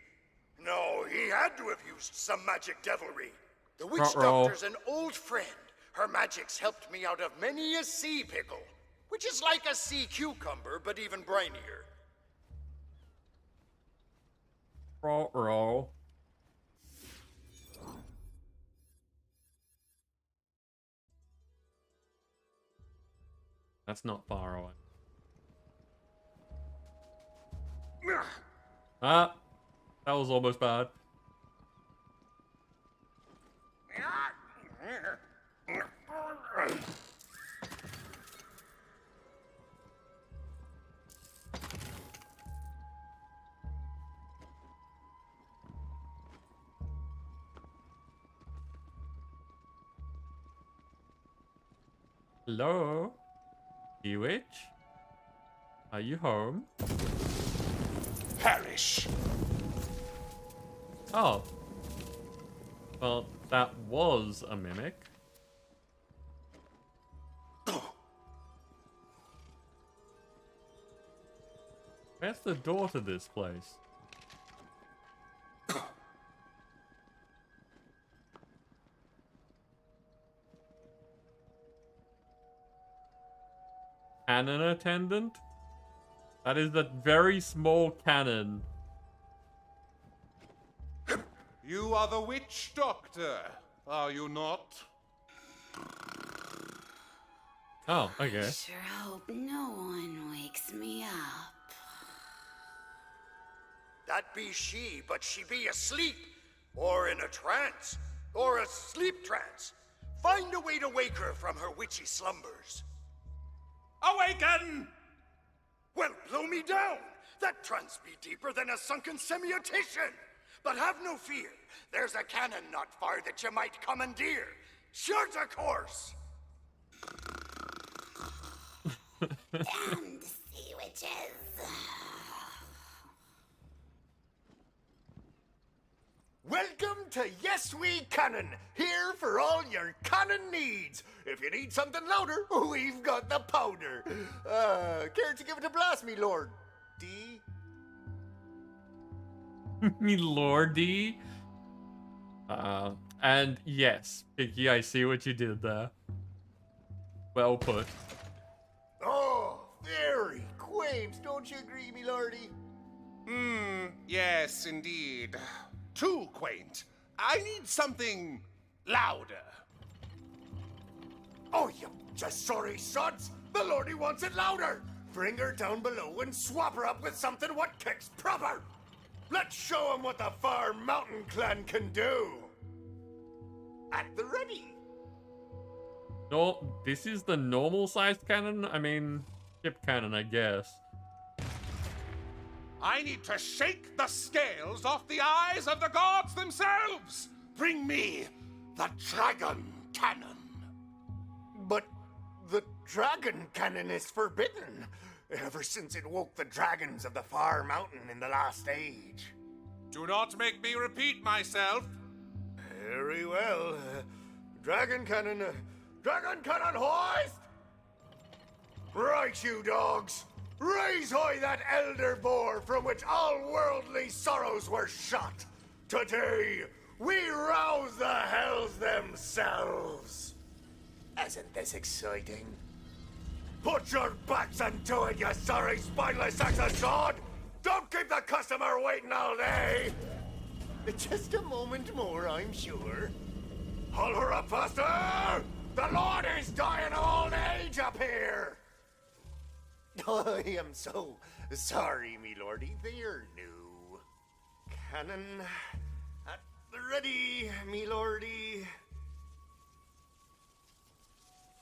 No, he had to have used some magic devilry. The witch doctor's an old friend. Her magics helped me out of many a sea pickle, which is like a sea cucumber, but even brinier. Roll. That's not far away. Ah, that was almost bad. Hello? Witch? Are you home? Perish. Oh. Well, that was a mimic. Where's the door to this place? Cannon attendant? That is a very small cannon. You are the witch doctor, are you not? Oh, okay. Sure hope no one wakes me up. That be she, but she be asleep, or in a trance, or a sleep trance. Find a way to wake her from her witchy slumbers. Awaken! Well, blow me down! That trance be deeper than a sunken semiotician! But have no fear, there's a cannon not far that you might commandeer. Short a course! Damned sea witches! Welcome to Yes We Cannon, here for all your cannon needs. If you need something louder, we've got the powder. Care to give it a blast, me lord? D? Me lordy. And yes, Pinky, I see what you did there. Well put. Oh, very quaint, don't you agree, me lordy? Yes, indeed. Too quaint. I need something louder. Oh, you just sorry sods! The lordy wants it louder! Bring her down below and swap her up with something what kicks proper! Let's show 'em what the Far Mountain Clan can do! At the ready! No, this is the normal sized cannon? I mean, ship cannon, I guess. I need to shake the scales off the eyes of the gods themselves! Bring me the dragon cannon! But the dragon cannon is forbidden, ever since it woke the dragons of the Far Mountain in the last age. Do not make me repeat myself. Very well. Dragon cannon hoist! Right, you dogs! Raise high that elder boar from which all worldly sorrows were shot. Today, we rouse the hells themselves. Isn't this exciting? Put your backs into it, you sorry spineless sacks of sod! Don't keep the customer waiting all day! Just a moment more, I'm sure. Haul her up faster! The Lord is dying of old age up here! I am so sorry, me lordy. They're new. Cannon at the ready, me lordy.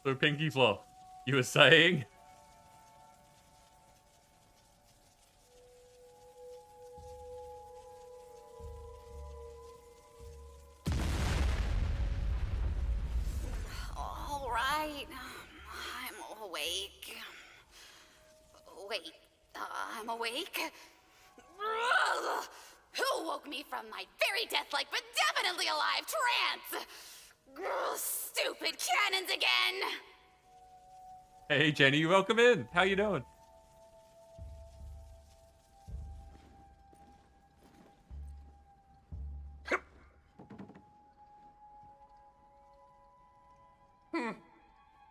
So, Pinky Fluff, you were saying? All right. I'm awake. Wait, I'm awake? Ugh! Who woke me from my very death-like but definitely alive trance? Ugh, stupid cannons again! Hey, Jenny, welcome in. How you doing?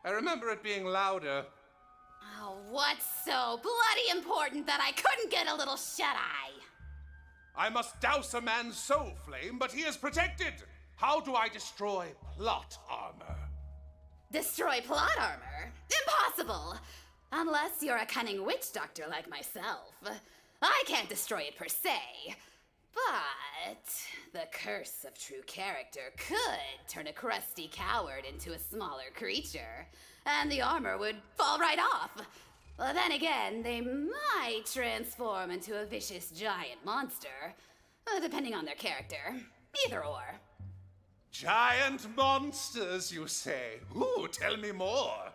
I remember it being louder. Oh, what's so bloody important that I couldn't get a little shut-eye? I must douse a man's soul flame, but he is protected. How do I destroy plot armor? Destroy plot armor? Impossible! Unless you're a cunning witch doctor like myself. I can't destroy it per se. But the curse of true character could turn a crusty coward into a smaller creature, and the armor would fall right off. Well, then again, they might transform into a vicious giant monster, depending on their character. Either or. Giant monsters, you say? Ooh, tell me more.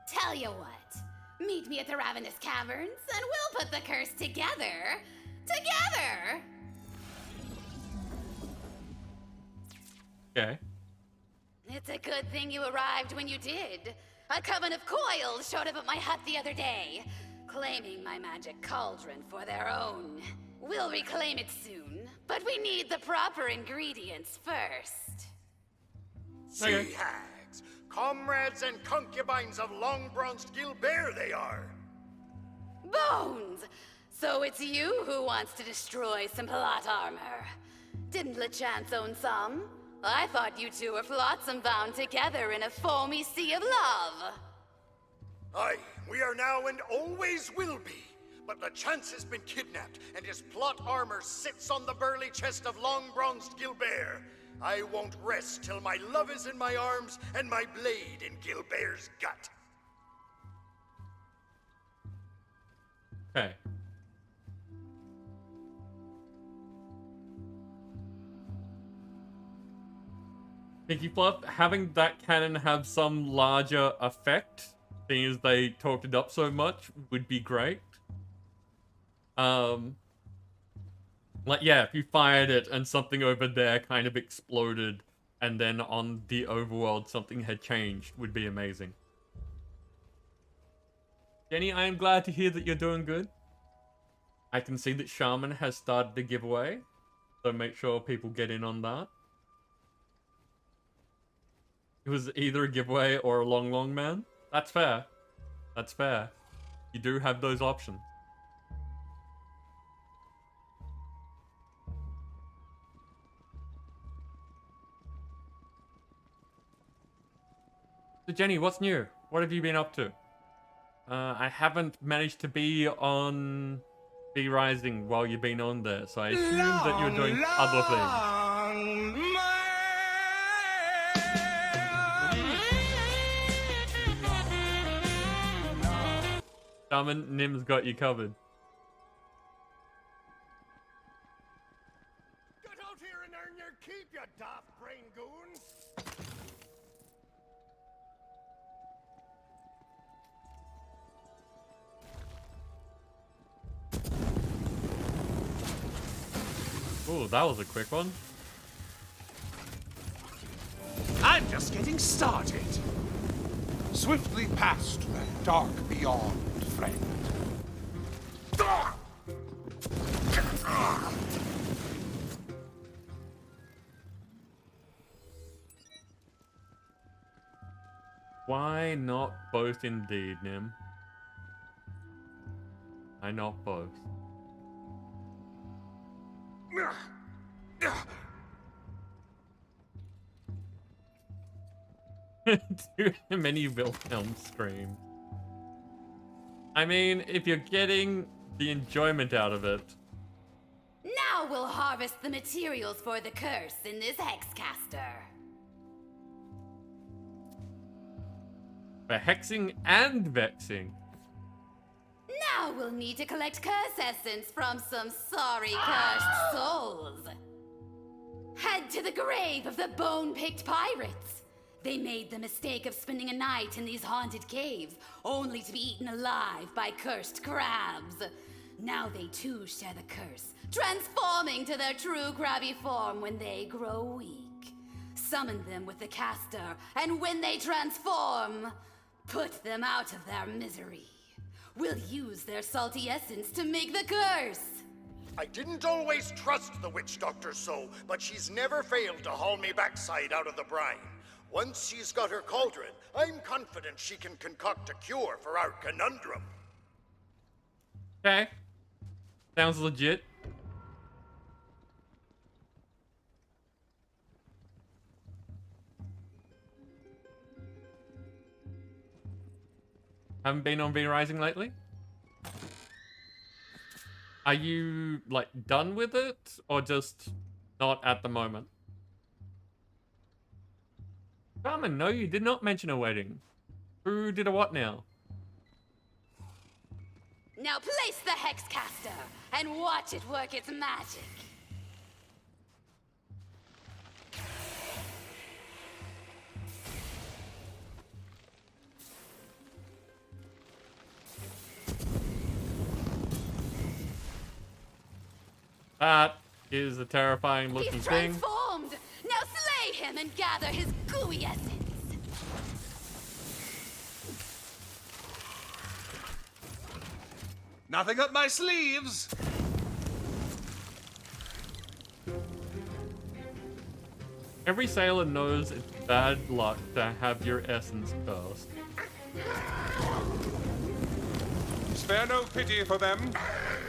Tell you what, meet me at the Ravenous Caverns, and we'll put the curse together. Together! Okay. It's a good thing you arrived when you did. A coven of coils showed up at my hut the other day, claiming my magic cauldron for their own. We'll reclaim it soon, but we need the proper ingredients first. Sea hags, comrades and concubines of long-bronzed Gilbert they are. Bones! So it's you who wants to destroy some plot armor. Didn't LeChance own some? I thought you two were flotsam bound together in a foamy sea of love. Aye, we are now and always will be. But LeChance has been kidnapped, and his plot armor sits on the burly chest of long-bronzed Gilbert. I won't rest till my love is in my arms and my blade in Gilbert's gut. Okay. Pinky Fluff, having that cannon have some larger effect, seeing as they talked it up so much, would be great. Like, yeah, if you fired it and something over there kind of exploded, and then on the overworld something had changed, would be amazing. Jenny, I am glad to hear that you're doing good. I can see that Shaman has started the giveaway, so make sure people get in on that. It was either a giveaway or a long man. That's fair. That's fair. You do have those options. So Jenny, what's new? What have you been up to? I haven't managed to be on B Rising while you've been on there, so I assume that you're doing other things. Shaman, Nim's got you covered. Get out here and earn your keep, you daft brain goon! Ooh, that was a quick one. I'm just getting started. Swiftly past that dark beyond, friend. Why not both indeed, Nim? Why not both? Too many Wilhelm screams. I mean, if you're getting the enjoyment out of it. Now we'll harvest the materials for the curse in this hexcaster. For hexing and vexing. Now we'll need to collect curse essence from some sorry cursed souls. Head to the grave of the bone-picked pirates. They made the mistake of spending a night in these haunted caves, only to be eaten alive by cursed crabs. Now they too share the curse, transforming to their true crabby form when they grow weak. Summon them with the caster, and when they transform, put them out of their misery. We'll use their salty essence to make the curse. I didn't always trust the witch doctor so, but she's never failed to haul me backside out of the brine. Once she's got her cauldron, I'm confident she can concoct a cure for our conundrum. Okay. Sounds legit. Haven't been on V Rising lately? Are you, like, done with it? Or just not at the moment? Carmen, no, you did not mention a wedding. Who did a what now? Now place the hexcaster and watch it work its magic. That is a terrifying looking He's thing. transformed! Now slay him and gather his gooey essence. Nothing up my sleeves. Every sailor knows it's bad luck to have your essence cursed. Spare no pity for them.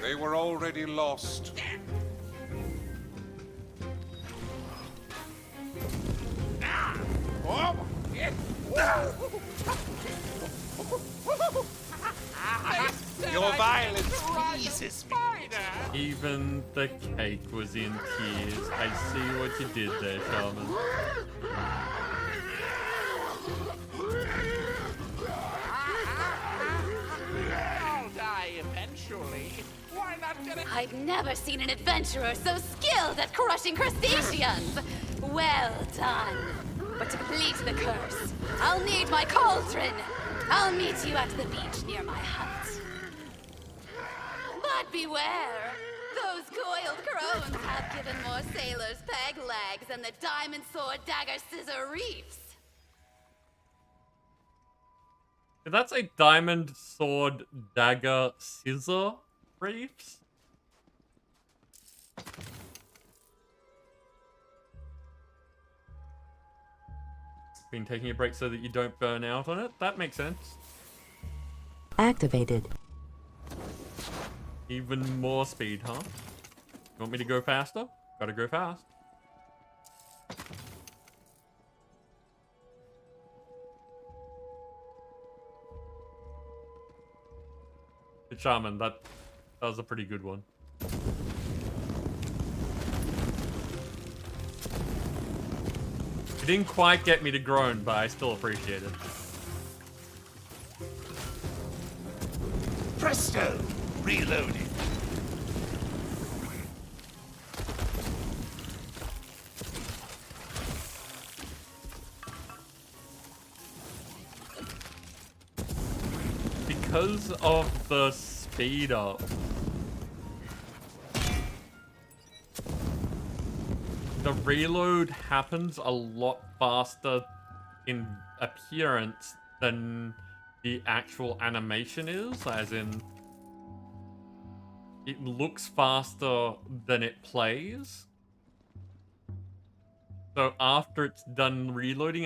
They were already lost. Your violence pleases me. Even the cake was in tears. I see what you did there, Shaman. I'll die eventually. Why not get a... I've never seen an adventurer so skilled at crushing crustaceans. Well done. But to complete the curse, I'll need my cauldron. I'll meet you at the beach near my hut. But beware, those coiled crones have given more sailors peg legs than the diamond sword dagger scissor reefs. That's a diamond sword dagger scissor reefs? Been taking a break so that you don't burn out on it? That makes sense. Activated. Even more speed, huh? You want me to go faster? Gotta go fast. Shaman, that was a pretty good one. It didn't quite get me to groan, but I still appreciate it. Presto! Reloaded. Because of the speed up, the reload happens a lot faster in appearance than the actual animation is, as in it looks faster than it plays. So after it's done reloading,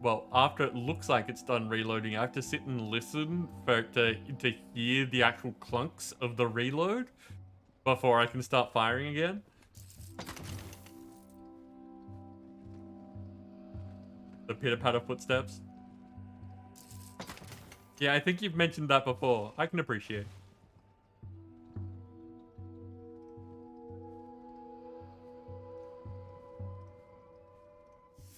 well, after it looks like it's done reloading, I have to sit and listen for it to hear the actual clunks of the reload before I can start firing again. The pitter-patter footsteps. Yeah, I think you've mentioned that before. I can appreciate.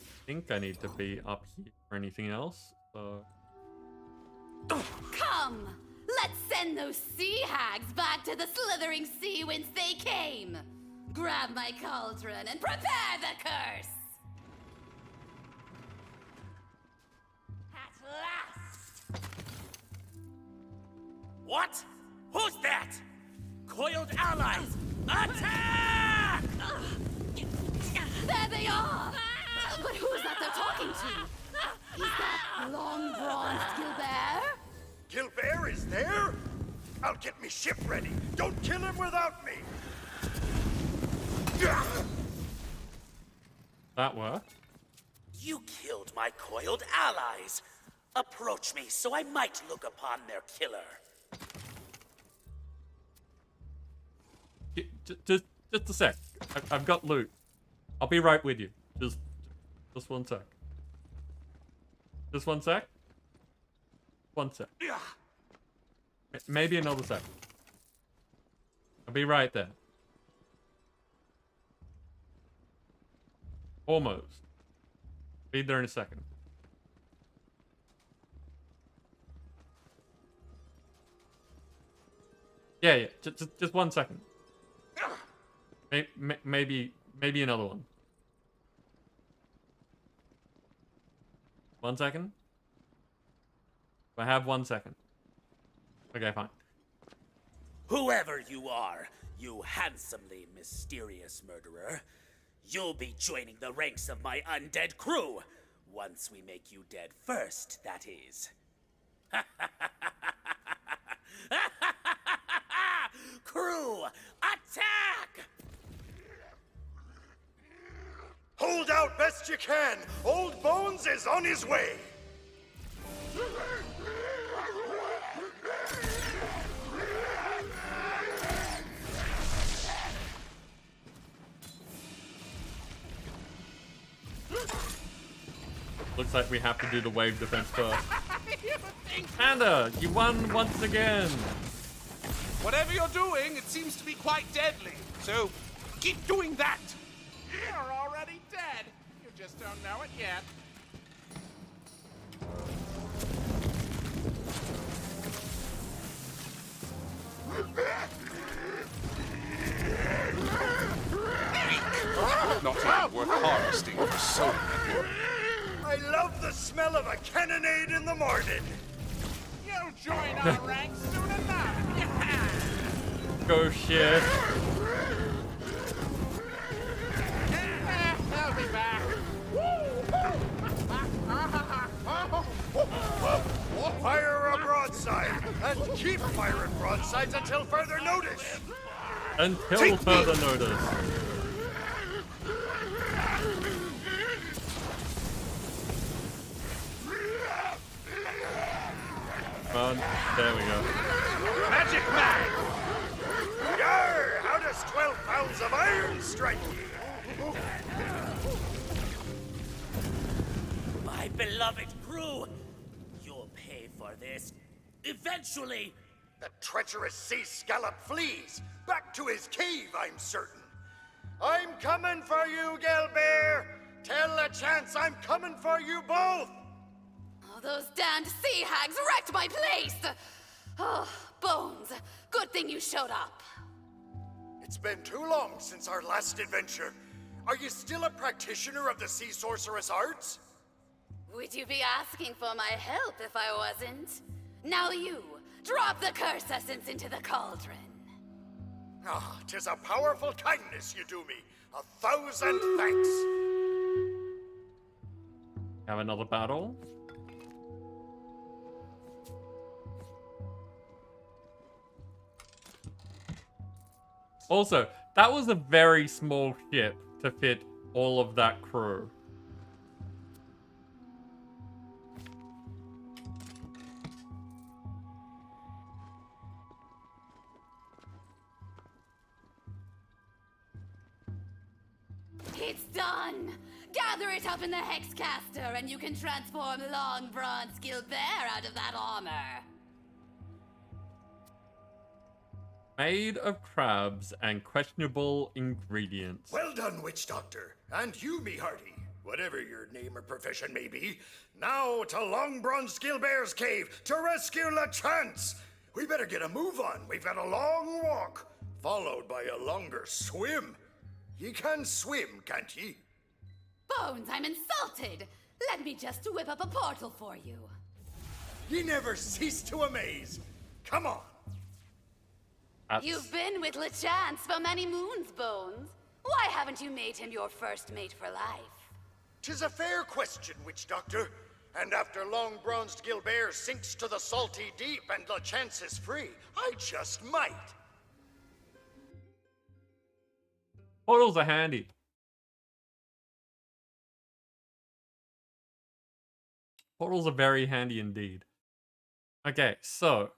I think I need to be up here for anything else, so... Come! Let's send those sea hags back to the slithering sea whence they came! Grab my cauldron and prepare the curse! At last! What? Who's that? Coiled allies! Attack! There they are! But who is that they're talking to? Is that long bronzed Gilbert? Gilbert is there? I'll get me ship ready. Don't kill him without me. That worked. You killed my coiled allies. Approach me so I might look upon their killer. Just a sec. I've got loot. I'll be right with you. Just one sec. Just one sec. One sec. Maybe another sec. I'll be right there. Almost. Be there in a second. Yeah. Just 1 second. Maybe another one. 1 second. I have 1 second. Okay, fine. Whoever you are, you handsomely mysterious murderer, you'll be joining the ranks of my undead crew. Once we make you dead first, that is. Crew, attack! Hold out best you can. Old Bones is on his way. Looks like we have to do the wave defense first. Panda, you won once again. Whatever you're doing, it seems to be quite deadly. So keep doing that. You're already dead. You just don't know it yet. Not even worth harvesting for so many. I love the smell of a cannonade in the morning. You'll join our ranks soon enough. Go shit. I'll be back. Fire a broadside, and keep firing broadsides until further notice. Until further notice. There we go. Magic mag! Yarr! How does 12 pounds of iron strike you? My beloved crew, you'll pay for this. Eventually. The treacherous sea scallop flees. Back to his cave, I'm certain. I'm coming for you, Gilbert. Tell the chance I'm coming for you both. Oh, those damned sea hags wrecked my place! Oh, Bones, good thing you showed up. It's been too long since our last adventure. Are you still a practitioner of the sea sorceress arts? Would you be asking for my help if I wasn't? Now you, drop the curse essence into the cauldron. Ah, 'tis a powerful kindness you do me. 1,000 thanks. Have another battle. Also, that was a very small ship to fit all of that crew. It's done! Gather it up in the Hexcaster, and you can transform Long Bronze Gilbert out of that armor. Made of crabs and questionable ingredients. Well done, Witch Doctor. And you, me hearty, whatever your name or profession may be. Now to Long Bronze Gilbert's cave to rescue LaChance. We better get a move on. We've got a long walk, followed by a longer swim. Ye can swim, can't ye? Bones, I'm insulted. Let me just whip up a portal for you. Ye never cease to amaze. Come on. You've been with LaChance for many moons, Bones. Why haven't you made him your first mate for life? 'Tis a fair question, Witch Doctor. And after Long Bronzed Gilbert sinks to the salty deep and LaChance is free, I just might. Portals are handy. Portals are very handy indeed. Okay, so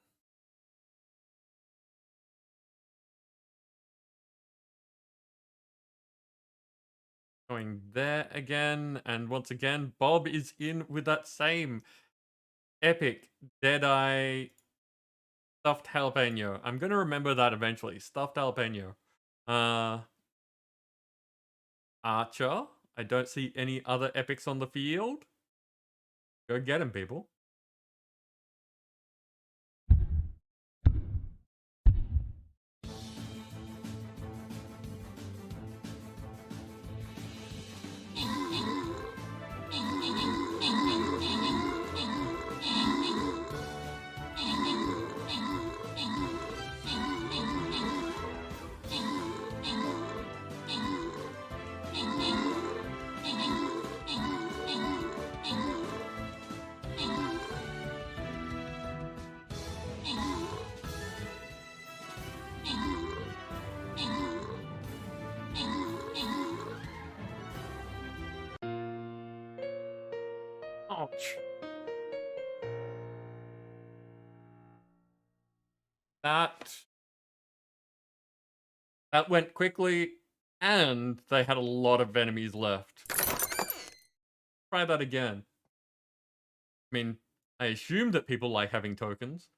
going there again, and once again, Bob is in with that same epic Deadeye stuffed jalapeno. I'm gonna remember that eventually. Stuffed jalapeno. Archer. I don't see any other epics on the field. Go get him, people. Ouch. That went quickly, and they had a lot of enemies left. Try that again. I mean, I assume that people like having tokens.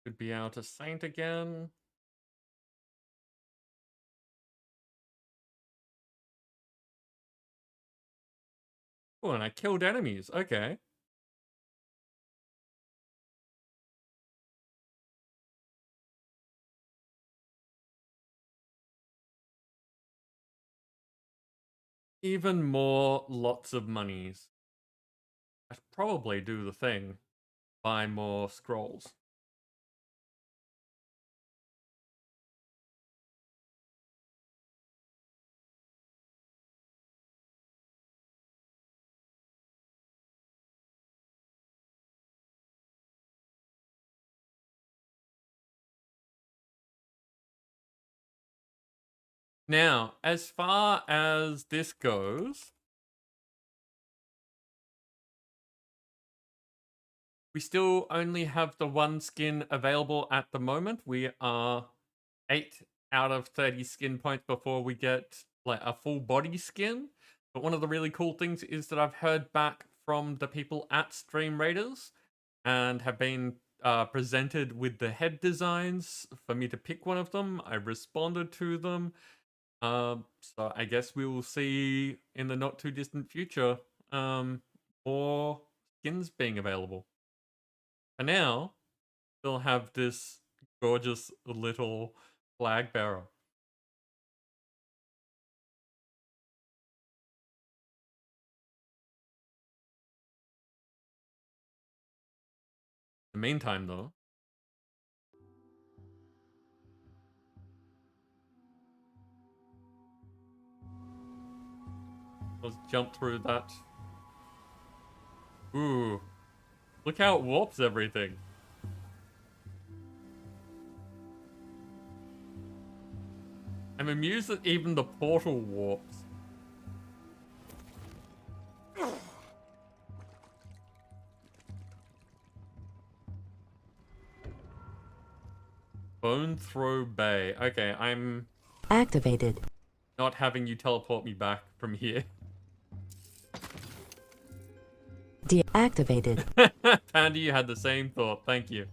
Could be out a saint again. Oh, and I killed enemies. Okay. Even more lots of monies. I should probably do the thing. Buy more scrolls. Now, as far as this goes, we still only have the one skin available at the moment. We are 8 out of 30 skin points before we get like a full body skin. But one of the really cool things is that I've heard back from the people at Stream Raiders and have been presented with the head designs for me to pick one of them. I responded to them. So I guess we will see in the not too distant future more skins being available. For now, we'll have this gorgeous little flag bearer. In the meantime, though, let's jump through that. Ooh, look how it warps everything. I'm amused that even the portal warps. Bone Throw Bay. Okay, I'm Activated. not having you teleport me back from here. Deactivated. Pandy, you had the same thought. Thank you.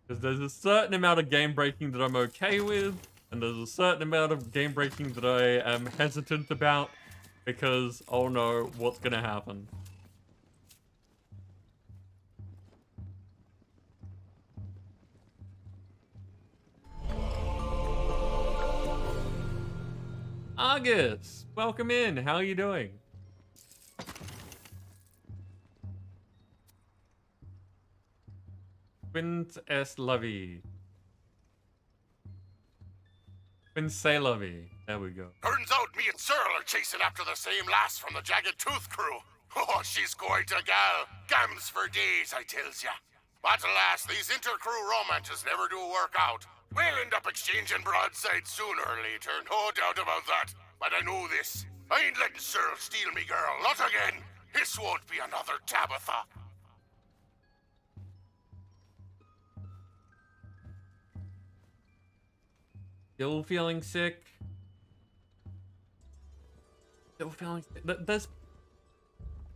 Because there's a certain amount of game breaking that I'm okay with, and there's a certain amount of game breaking that I am hesitant about, because, oh no, what's gonna happen? Argus, welcome in. How are you doing? Quint S. Lovey. Quince Lovey. There we go. Turns out me and Cyril are chasing after the same lass from the Jagged Tooth crew. Oh, she's quite a gal. Gams for days, I tells ya. But alas, these inter-crew romances never do work out. We'll end up exchanging broadsides sooner or later, no doubt about that. But I know this. I ain't letting Cyril steal me girl, not again. This won't be another Tabitha. Still feeling sick? Still feeling sick?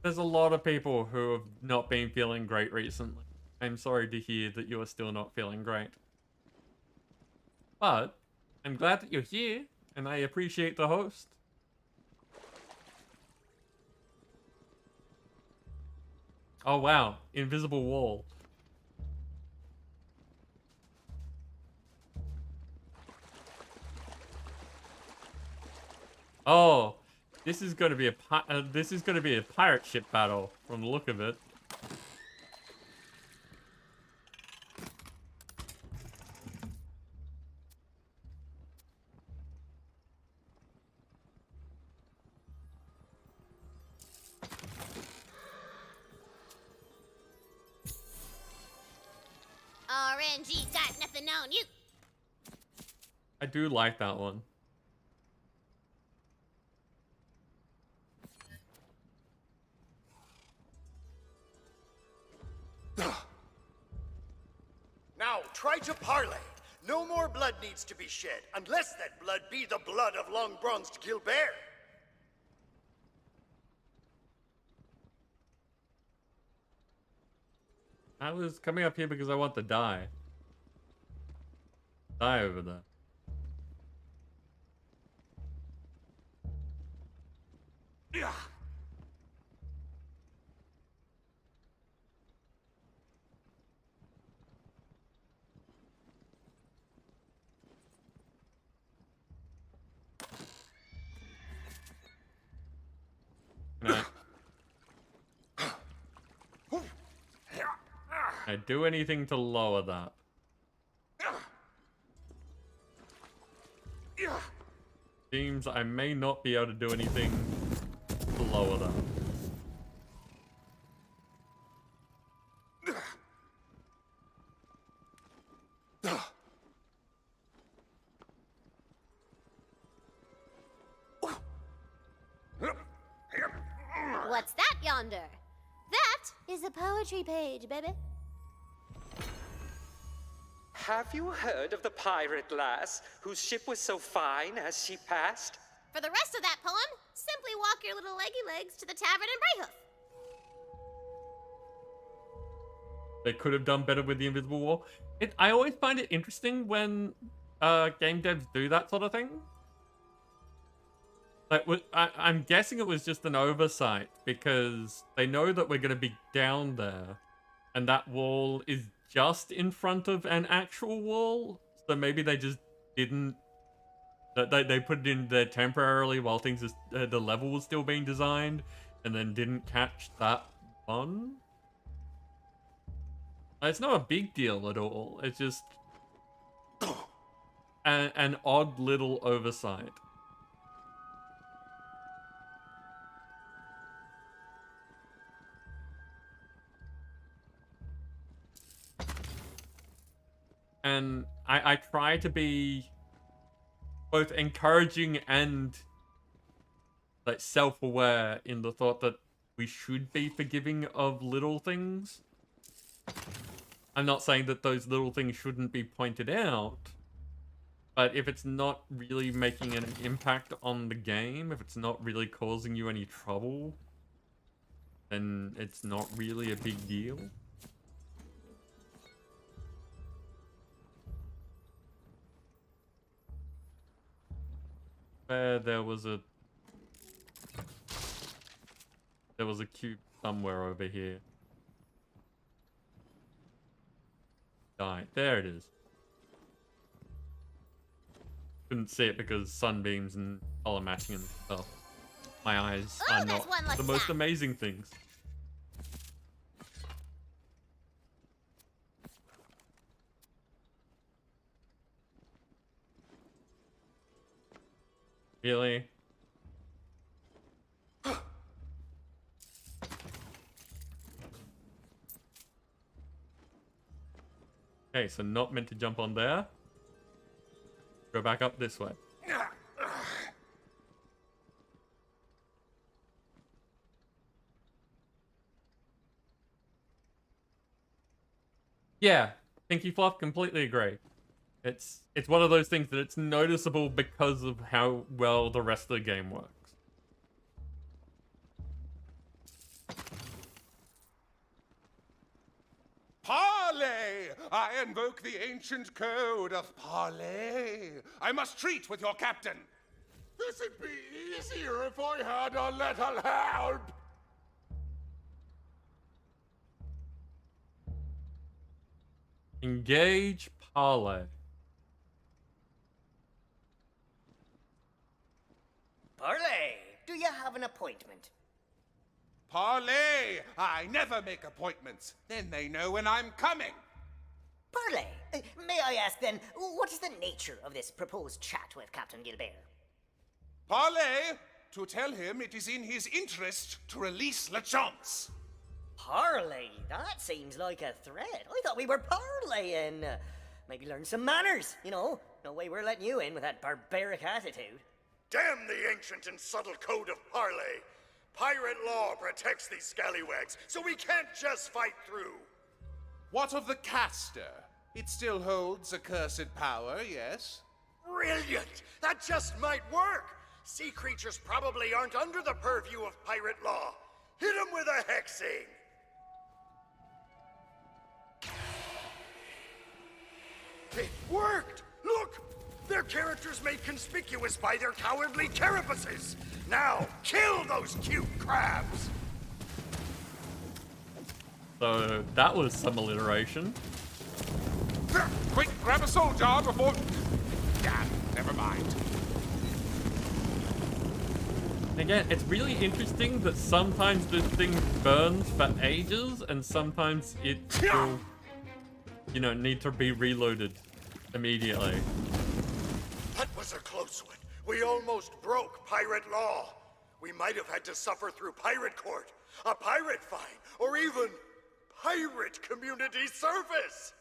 There's a lot of people who have not been feeling great recently. I'm sorry to hear that you are still not feeling great. But I'm glad that you're here, and I appreciate the host. Oh wow, invisible wall. Oh, this is going to be a pirate ship battle from the look of it. RNG got nothing on you. I do like that one. Now, try to parlay. No more blood needs to be shed, unless that blood be the blood of long-bronzed Gilbert. I was coming up here because I want to die. Die over there. Yeah. Can I do anything to lower that? Seems I may not be able to do anything to lower that. What's that yonder? That is a poetry page, baby. Have you heard of the pirate lass whose ship was so fine as she passed? For the rest of that poem, simply walk your little leggy legs to the tavern in Brayhoof. They could have done better with the invisible wall. I always find it interesting when game devs do that sort of thing. Like, I'm guessing it was just an oversight because they know that we're going to be down there, and that wall is just in front of an actual wall. So maybe they just didn't. They put it in there temporarily while things the level was still being designed, and then didn't catch that one. It's not a big deal at all. It's just an odd little oversight. And I try to be both encouraging and like self-aware in the thought that we should be forgiving of little things. I'm not saying that those little things shouldn't be pointed out, but if it's not really making an impact on the game, if it's not really causing you any trouble, then it's not really a big deal. There was a cube somewhere over here. Right, there it is. Couldn't see it because sunbeams and color matching and stuff. My eyes are not the most amazing things. Really? Okay, so not meant to jump on there. Go back up this way. Yeah, Pinky Fluff, completely agree. It's one of those things that it's noticeable because of how well the rest of the game works. Parley! I invoke the ancient code of parley. I must treat with your captain. This'd be easier if I had a little help. Engage parley. Parley, do you have an appointment? Parley! I never make appointments. Then they know when I'm coming. Parley, may I ask then, what is the nature of this proposed chat with Captain Gilbert? Parley! To tell him it is in his interest to release LeChance. Parley? That seems like a threat. I thought we were parleying. Maybe learn some manners, you know? No way we're letting you in with that barbaric attitude. Damn the ancient and subtle code of parley. Pirate law protects these scallywags, so we can't just fight through. What of the caster? It still holds accursed power, yes? Brilliant! That just might work! Sea creatures probably aren't under the purview of pirate law. Hit them with a hexing! It worked! Look! Their characters made conspicuous by their cowardly carapaces! Now, kill those cute crabs! So, that was some alliteration. Quick, grab a soul jar before... Ah, never mind. Again, it's really interesting that sometimes this thing burns for ages, and sometimes it will, you know, need to be reloaded immediately. That was a close one. We almost broke pirate law. We might have had to suffer through pirate court, a pirate fine, or even pirate community service.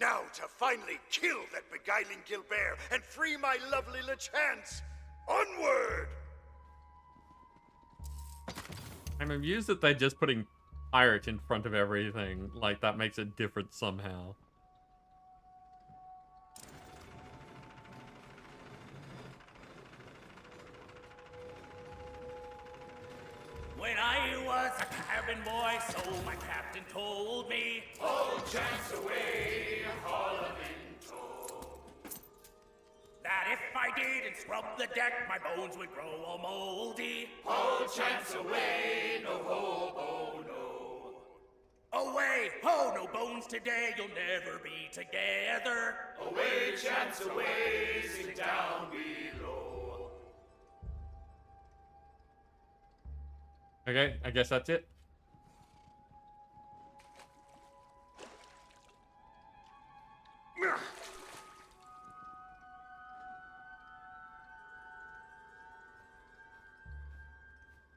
Now to finally kill that beguiling Gilbert and free my lovely LeChance. Onward! I'm amused that they're just putting pirate in front of everything, like that makes it different somehow. When I was a cabin boy, so my captain told me, Hold chance away, haul 'em in tow. that if I didn't scrub the deck, my bones would grow all moldy. Hold chance away, no hobo, no. Away, ho, no bones today, you'll never be together. Away, chance away, sit down below. Okay, I guess that's it.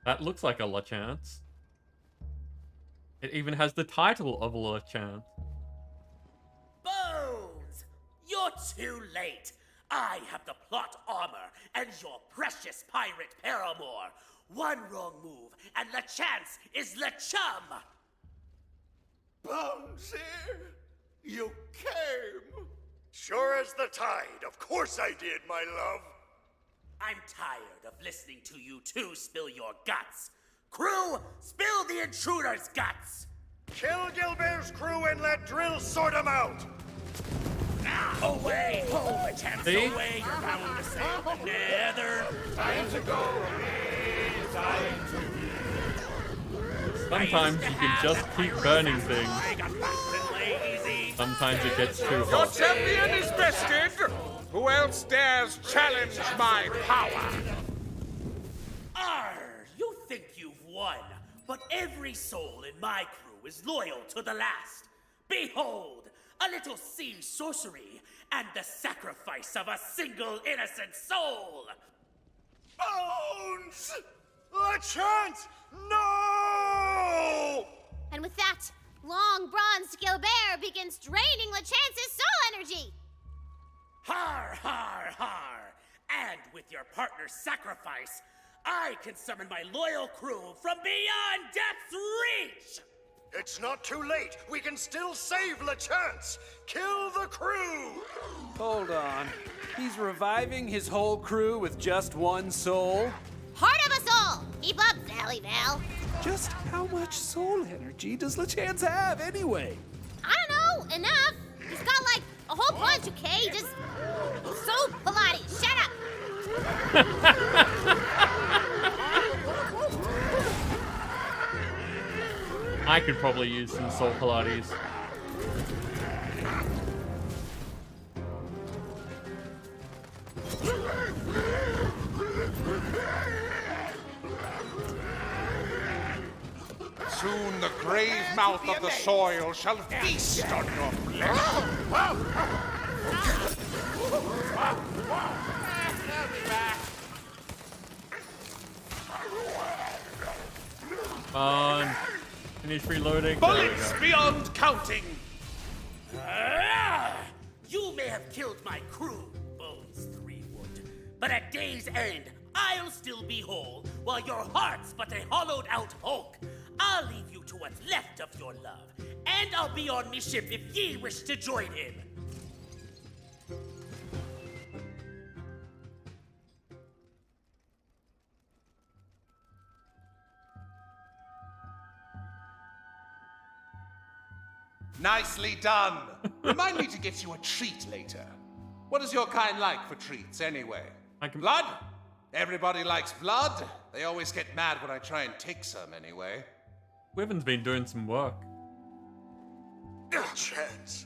That looks like a LeChance. It even has the title of LeChance. Bones! You're too late. I have the plot armor and your precious pirate paramour. One wrong move, and LeChance is LeChum! Bouncy, you came. Sure as the tide. Of course I did, my love. I'm tired of listening to you two spill your guts. Crew, spill the intruder's guts! Kill Gilbert's crew and let Drill sort them out. Away, LeChance, See? away! You're bound to sail the nether. Time to go away. Time to Sometimes you can just keep burning things. Sometimes it gets too Your hot. champion is bested! Who else dares challenge my power? Arr! You think you've won, but every soul in my crew is loyal to the last. Behold, a little sea sorcery and the sacrifice of a single innocent soul! Bones! LeChance! No! And with that, long bronzed Gilbert begins draining LeChance's soul energy. Har, har, har! And with your partner's sacrifice, I can summon my loyal crew from beyond Death's reach! It's not too late. We can still save LeChance. Kill the crew! Hold on. He's reviving his whole crew with just one soul? Heart of a soul! Keep up, Valley Val. Just how much soul energy does LeChance have anyway? I don't know, enough. He's got like a whole bunch, okay? Just so Pilates, shut up. I could probably use some Soul Pilates. Soon the grave mouth of the soil shall feast on your flesh. On. Finish reloading. There we Bullets go. beyond counting. You may have killed my crew, Bones Threewood, but at day's end, I'll still be whole, while your heart's but a hollowed-out hulk. I'll leave you to what's left of your love, and I'll be on me ship if ye wish to join him. Nicely done. Remind me to get you a treat later. What does your kind like for treats, anyway? Blood? Everybody likes blood. They always get mad when I try and take some, anyway. Wyvern's been doing some work. Chance,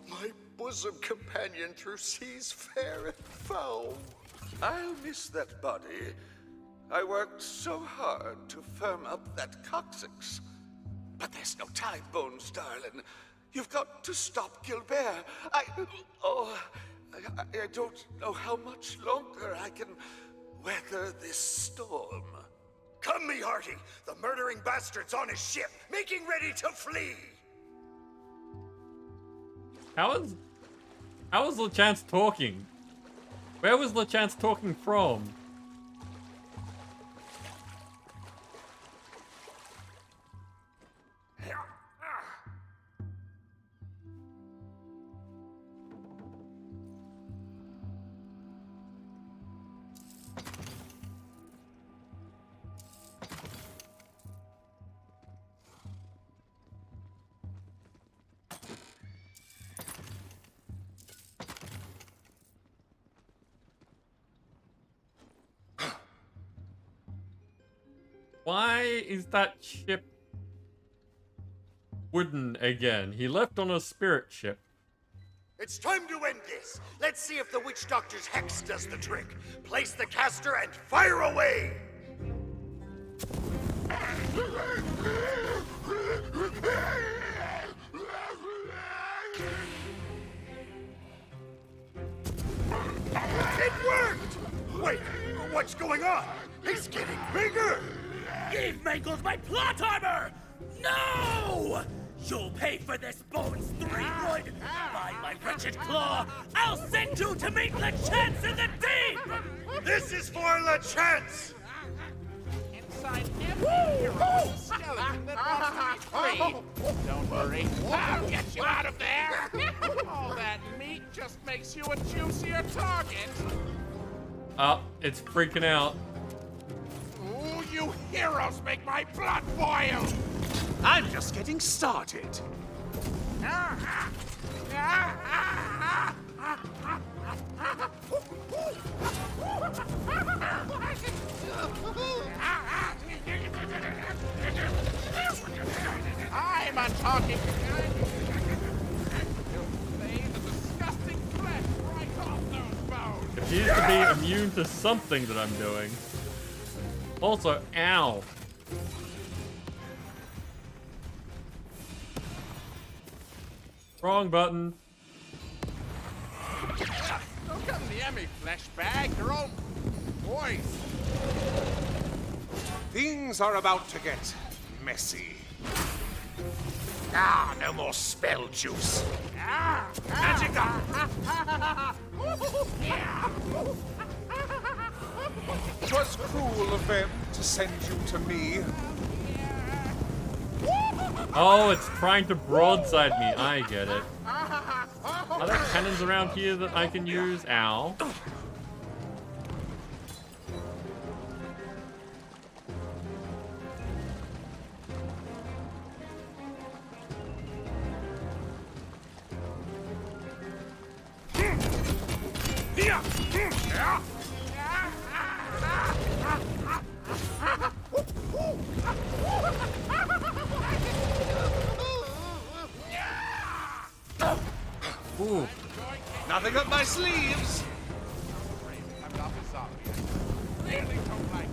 my bosom companion through seas fair and foul. I'll miss that body. I worked so hard to firm up that coccyx. But there's no time, Bones, darling. You've got to stop Gilbert. I don't know how much longer I can weather this storm. Come, me hearty. The murdering bastard's on his ship, making ready to flee. How is LeChance talking? Where was LeChance talking from? Why is that ship wooden again? He left on a spirit ship. It's time to end this. Let's see if the witch doctor's hex does the trick. Place the caster and fire away! It worked! Wait, what's going on? He's getting bigger! You've mangled my plot armor! No! You'll pay for this, Bones 3-Wood! By my wretched claw, I'll send you to meet LeChance in the deep! This is for LeChance! Inside every hero is a skeleton that wants to be free. Don't worry, I'll get you out of there! All that meat just makes you a juicier target. Oh, it's freaking out. Ooh, you heroes make my blood boil! I'm just getting started. I'm a talking. Save the disgusting flesh right off those bones. Appears to be immune to something that I'm doing. Also, ow. Wrong button. Don't come near me, flesh bag. You're all boys. Things are about to get messy. Ah, no more spell juice. Magica! Twas cruel of them to send you to me. Oh, it's trying to broadside me. I get it. Are there cannons around here that I can use? Ow. Ooh. Nothing up my sleeves. I'm not a zombie. Really don't like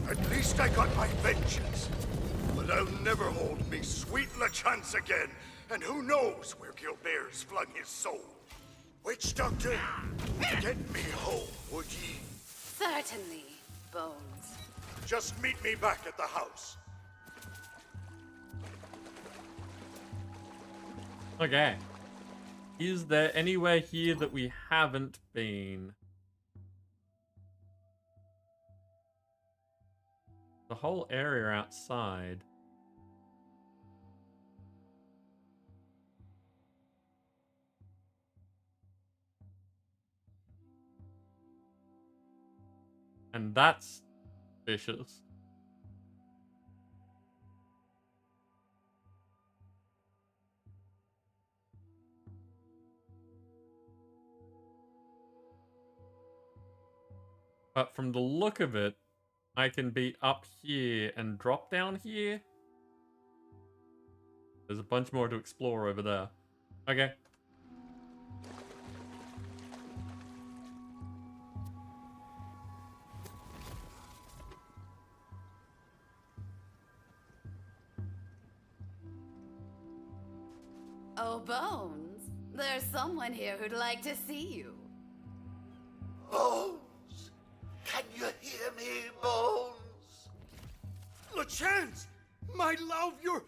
At least I got my vengeance. But I'll never hold me sweet LeChance again. And who knows where Gilbert's flung his soul. Witch Doctor, get me home, would ye? Certainly, Bones. Just meet me back at the house. Okay. Is there anywhere here that we haven't been? The whole area outside. And that's vicious. But from the look of it, I can be up here and drop down here. There's a bunch more to explore over there. Okay. Oh, Bones, there's someone here who'd like to see you. Bones! Can you hear me, Bones? LeChance! My love, you're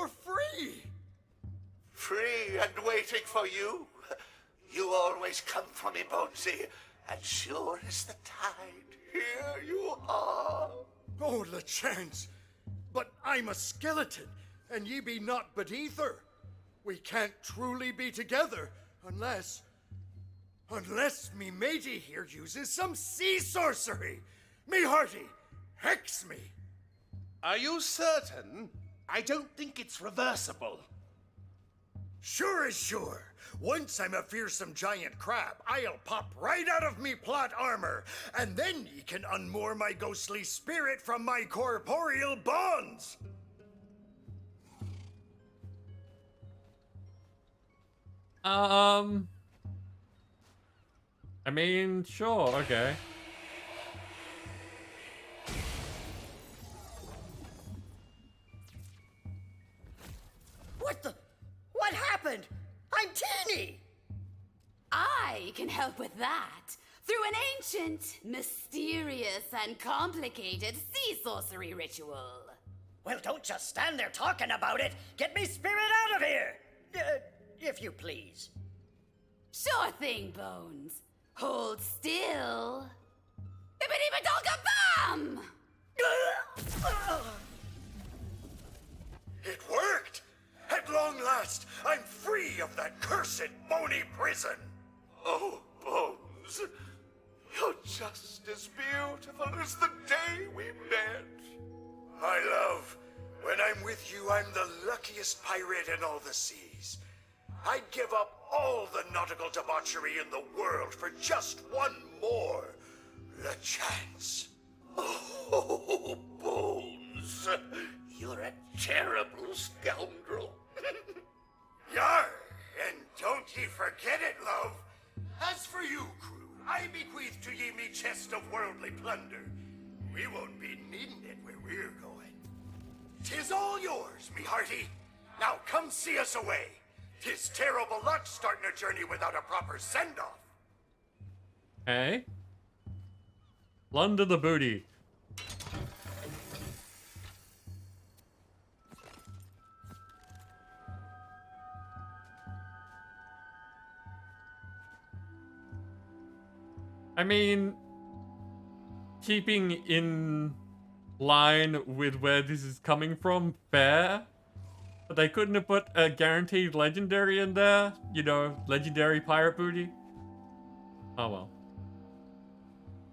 free! Free and waiting for you? You always come for me, Bonesy. And sure as the tide, here you are. Oh, LeChance! But I'm a skeleton, and ye be naught but ether. We can't truly be together unless me matey here uses some sea sorcery. Me hearty, hex me. Are you certain? I don't think it's reversible. Sure as sure. Once I'm a fearsome giant crab, I'll pop right out of me plot armor, and then ye can unmoor my ghostly spirit from my corporeal bonds. I mean, sure, okay. What happened? I'm teeny! I can help with that through an ancient, mysterious, and complicated sea sorcery ritual. Well, don't just stand there talking about it. Get me spirit out of here! If you please. Sure thing, Bones. Hold still. Bibbidi-badonka-bum! It worked! At long last, I'm free of that cursed bony prison! Oh, Bones, you're just as beautiful as the day we met. My love, when I'm with you, I'm the luckiest pirate in all the seas. I'd give up all the nautical debauchery in the world for just one more chance. Oh, Bones, you're a terrible scoundrel. Yar, and don't ye forget it, love. As for you, crew, I bequeath to ye me chest of worldly plunder. We won't be needing it where we're going. 'Tis all yours, me hearty. Now come see us away. 'Tis terrible luck starting a journey without a proper send-off. Hey. Plunder the booty. I mean, keeping in line with where this is coming from, fair. But they couldn't have put a guaranteed legendary in there? You know, legendary pirate booty? Oh well.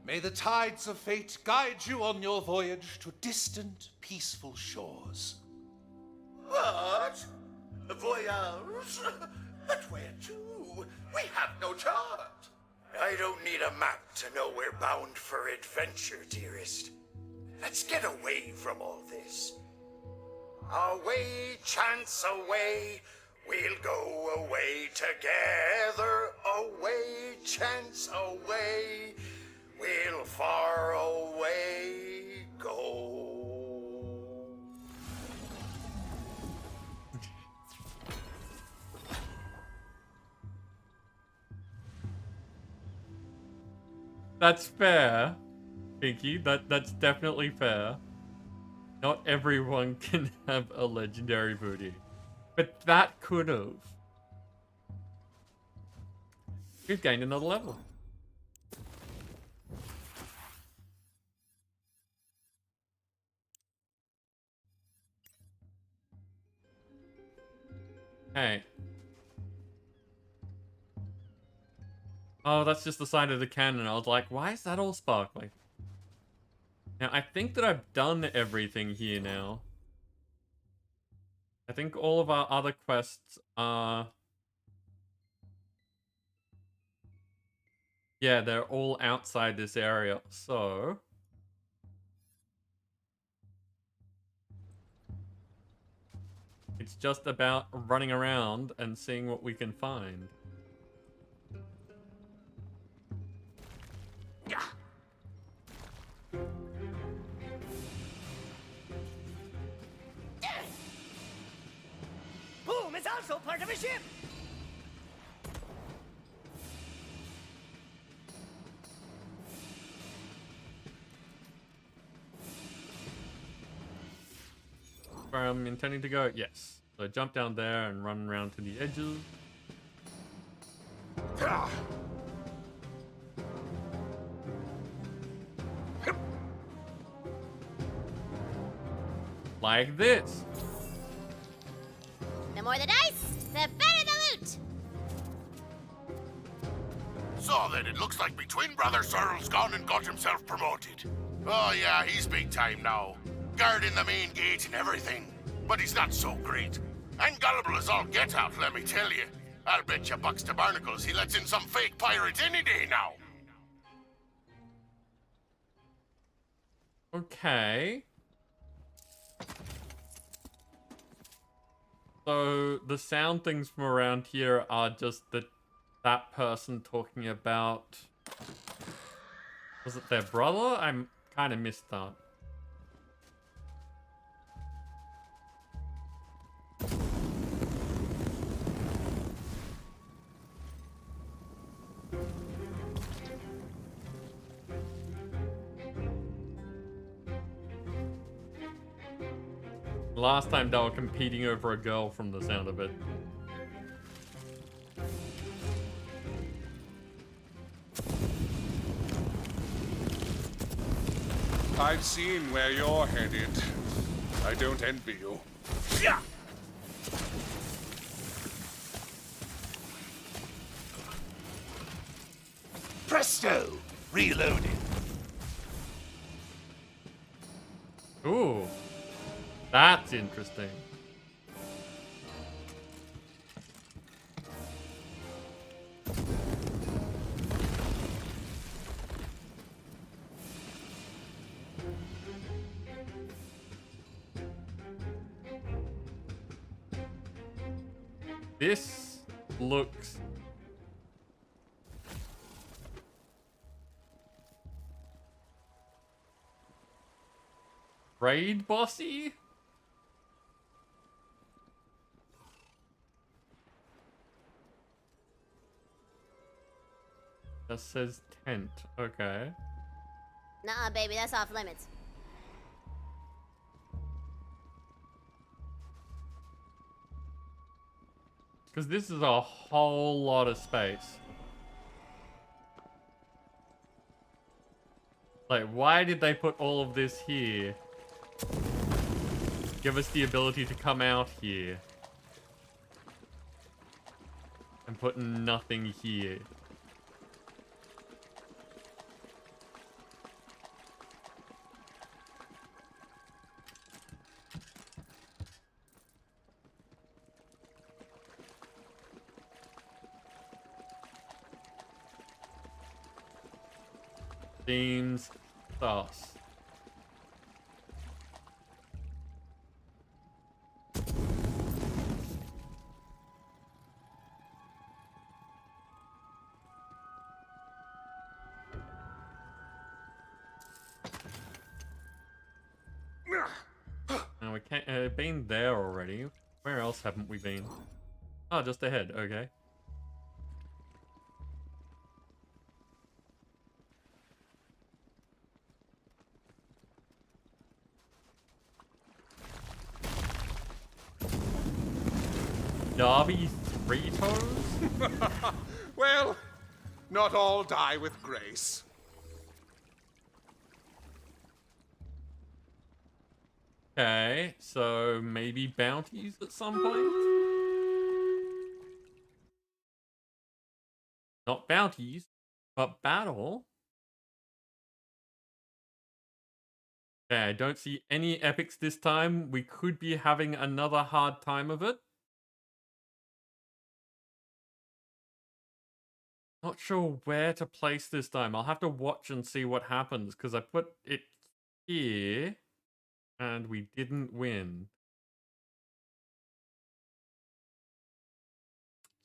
May the tides of fate guide you on your voyage to distant, peaceful shores. What? Voyage? But where to? We have no chart. I don't need a map to know we're bound for adventure, dearest. Let's get away from all this. Away, chance, away. We'll go away together. Away, chance, away. We'll far away go. That's fair, Pinky. That's definitely fair. Not everyone can have a legendary booty. But that could have. We've gained another level. Hey. Oh, that's just the side of the cannon. I was like, why is that all sparkling? Now, I think that I've done everything here now. I think all of our other quests are... Yeah, they're all outside this area, so... It's just about running around and seeing what we can find. Boom is also part of a ship! Where I'm intending to go? Yes. So jump down there and run around to the edges. Like this. The more the dice, the better the loot. So then, it looks like my twin brother Searle's gone and got himself promoted. Oh yeah, he's big time now. Guarding the main gate and everything. But he's not so great. And gullible as all get out, let me tell you. I'll bet you bucks to barnacles he lets in some fake pirate any day now. Okay. So the sound things from around here are just that person talking about... Was it their brother? I'm kind of missed that. Last time they were competing over a girl from the sound of it. I've seen where you're headed. I don't envy you. Yeah! Presto! Reloaded. Ooh. That's interesting. This looks raid bossy? That says tent. Okay. Nah, baby, that's off limits. Because this is a whole lot of space. Like, why did they put all of this here? Give us the ability to come out here. And put nothing here. Seems sus. Now we can't. Been there already. Where else haven't we been? Oh, just ahead. Okay. Darby Three Toes? Well, not all die with grace. Okay, so maybe bounties at some point? Not bounties, but battle. Okay, I don't see any epics this time. We could be having another hard time of it. Not sure where to place this time. I'll have to watch and see what happens, because I put it here, and we didn't win.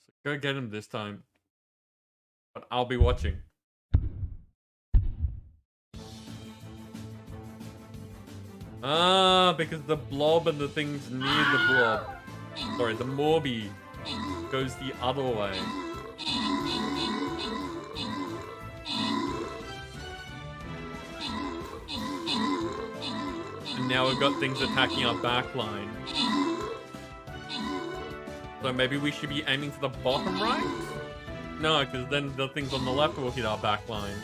So go get him this time. But I'll be watching. Ah, because the blob and the things near the blob. Sorry, the Morby goes the other way. And now we've got things attacking our backline. So maybe we should be aiming for the bottom right? No, because then the things on the left will hit our backline.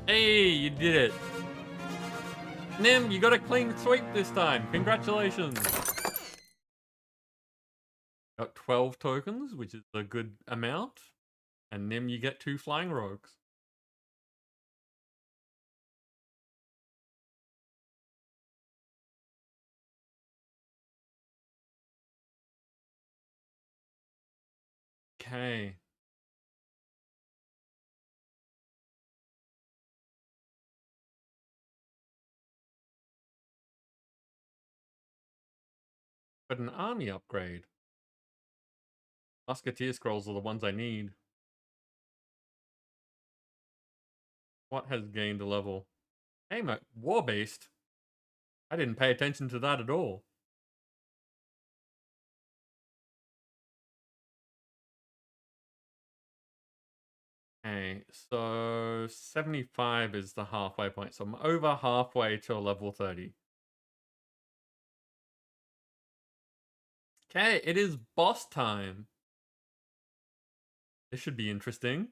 Hey, you did it. Nim, you got a clean sweep this time. Congratulations. Got 12 tokens, which is a good amount. And Nim, you get 2 flying rogues. Okay. But an army upgrade. Musketeer scrolls are the ones I need. What has gained a level? Hey, my war-based. I didn't pay attention to that at all. Okay, so 75 is the halfway point. So I'm over halfway to level 30. Okay, it is boss time. This should be interesting.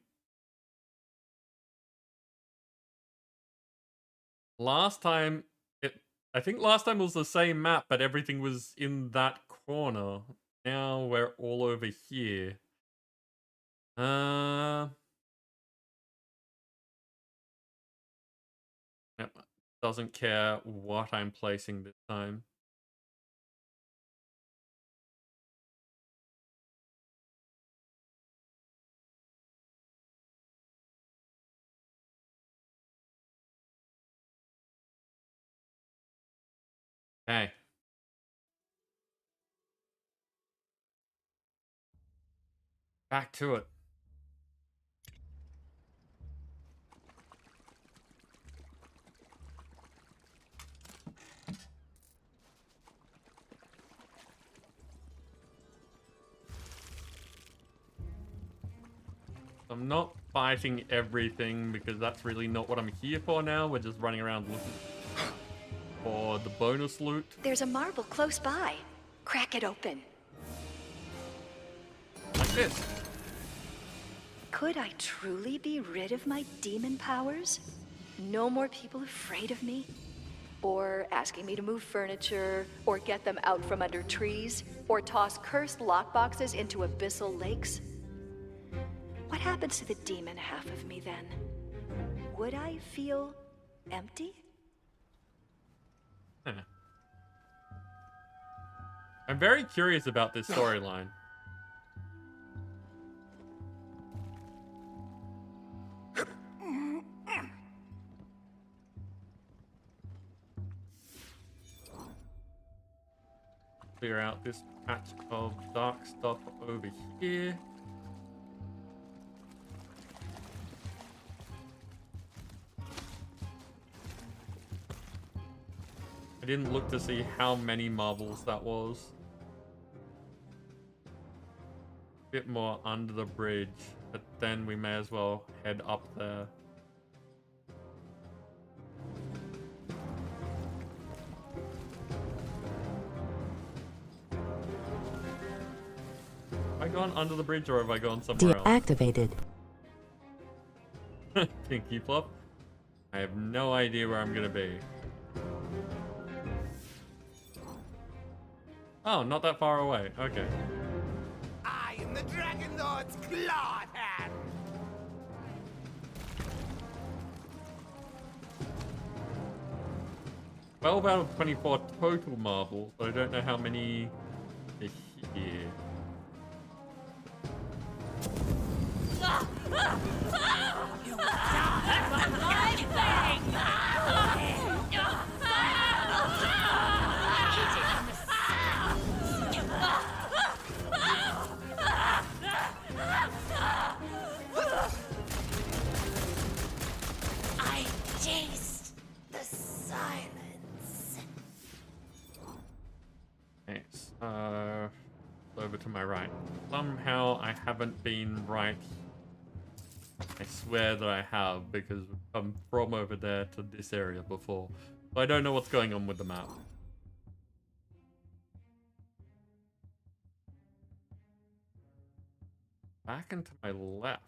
Last time, I think last time was the same map, but everything was in that corner. Now we're all over here. Yep, doesn't care what I'm placing this time. Okay. Back to it. I'm not fighting everything because that's really not what I'm here for now. We're just running around looking for the bonus loot. There's a marble close by. Crack it open. Like this. Could I truly be rid of my demon powers? No more people afraid of me? Or asking me to move furniture, or get them out from under trees, or toss cursed lockboxes into abyssal lakes? What happens to the demon half of me then? Would I feel empty? Huh. I'm very curious about this storyline. Clear out this patch of dark stuff over here. I didn't look to see how many marbles that was. Bit more under the bridge, but then we may as well head up there. Have I gone under the bridge or have I gone somewhere else? Deactivated. Pinky Flop. I have no idea where I'm gonna be. Oh, not that far away. Okay. I am the Dragon Lord's clawed hand. 12 out of 24 total marbles, but I don't know how many are here. You die for my thing! I taste the silence. Okay, over to my right. Somehow I haven't been right. I swear that I have, because I'm from over there to this area before. So I don't know what's going on with the map. Back and to my left.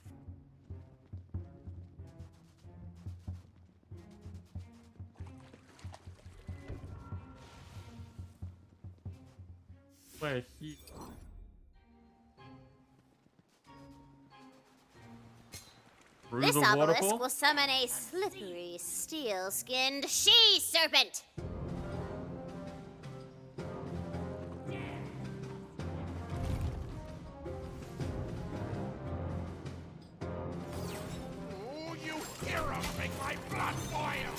Where he... This obelisk will summon a slippery, steel-skinned she-serpent. Oh, you heroes make my blood boil!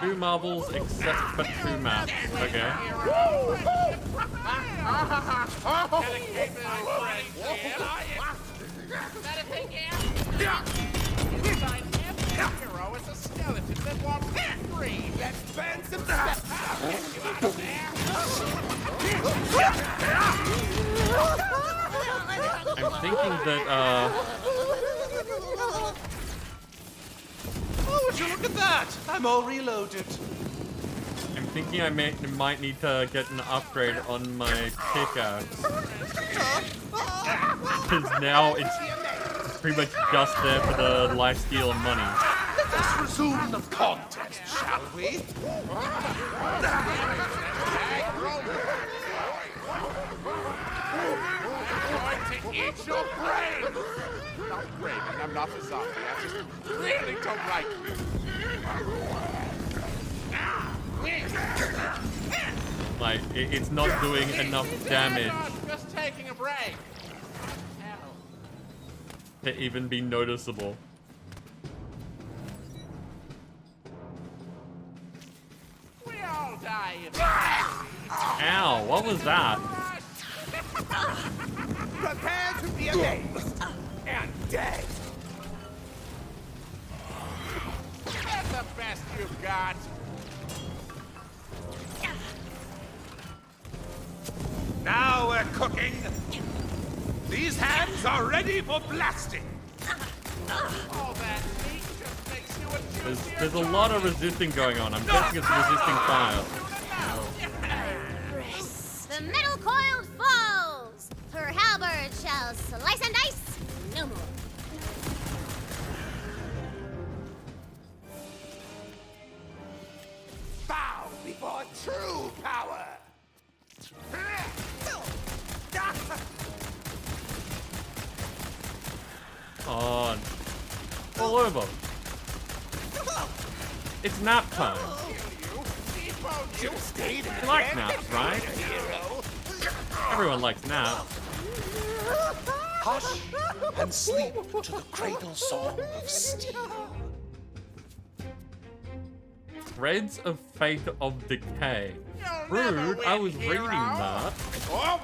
2 marbles except for 2 maps. Okay. Hero is a skeleton that walks free. Let's burn some I'm thinking that, Oh, would you look at that? I'm all reloaded. I'm thinking I might need to get an upgrade on my pickaxe. Because now it's pretty much just there for the lifesteal and money. Let us resume the contest, shall we? going to eat your brain! Not craving, I'm not a zombie. I just really don't like you. Like, it's not doing enough damage Just taking a break. to even be noticeable. We all die in Ow, what was that? Prepare to be amazed and dead. That's the best you've got. Now we're cooking. These hands are ready for blasting. All that meat just makes you a There's a lot of resisting going on. I'm guessing it's resisting fire. The middle coiled falls. Her halberd shall slice and dice no more. Bow before true power. On. All over. It's nap time. You stayed You like naps, right? Everyone likes naps. Hush and sleep to the cradle song of steel. Threads of Fate of Decay. Rude, I was reading that. Oh,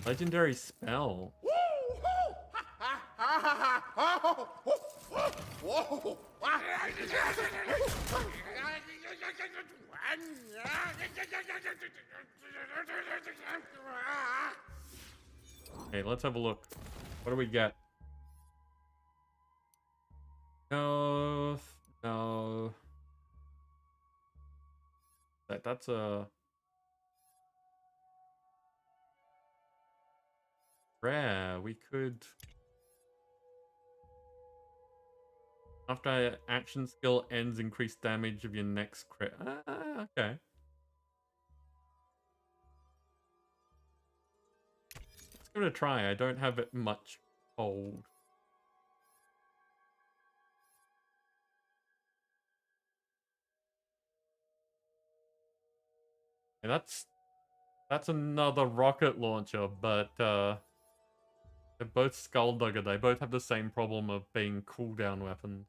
Legendary spell. Okay, let's have a look. What do we get? No. That's a rare. We could. After action skill ends, increase damage of your next crit. Okay. Let's give it a try. I don't have it much hold. And that's another rocket launcher, but they're both Skulldugger. They both have the same problem of being cooldown weapons.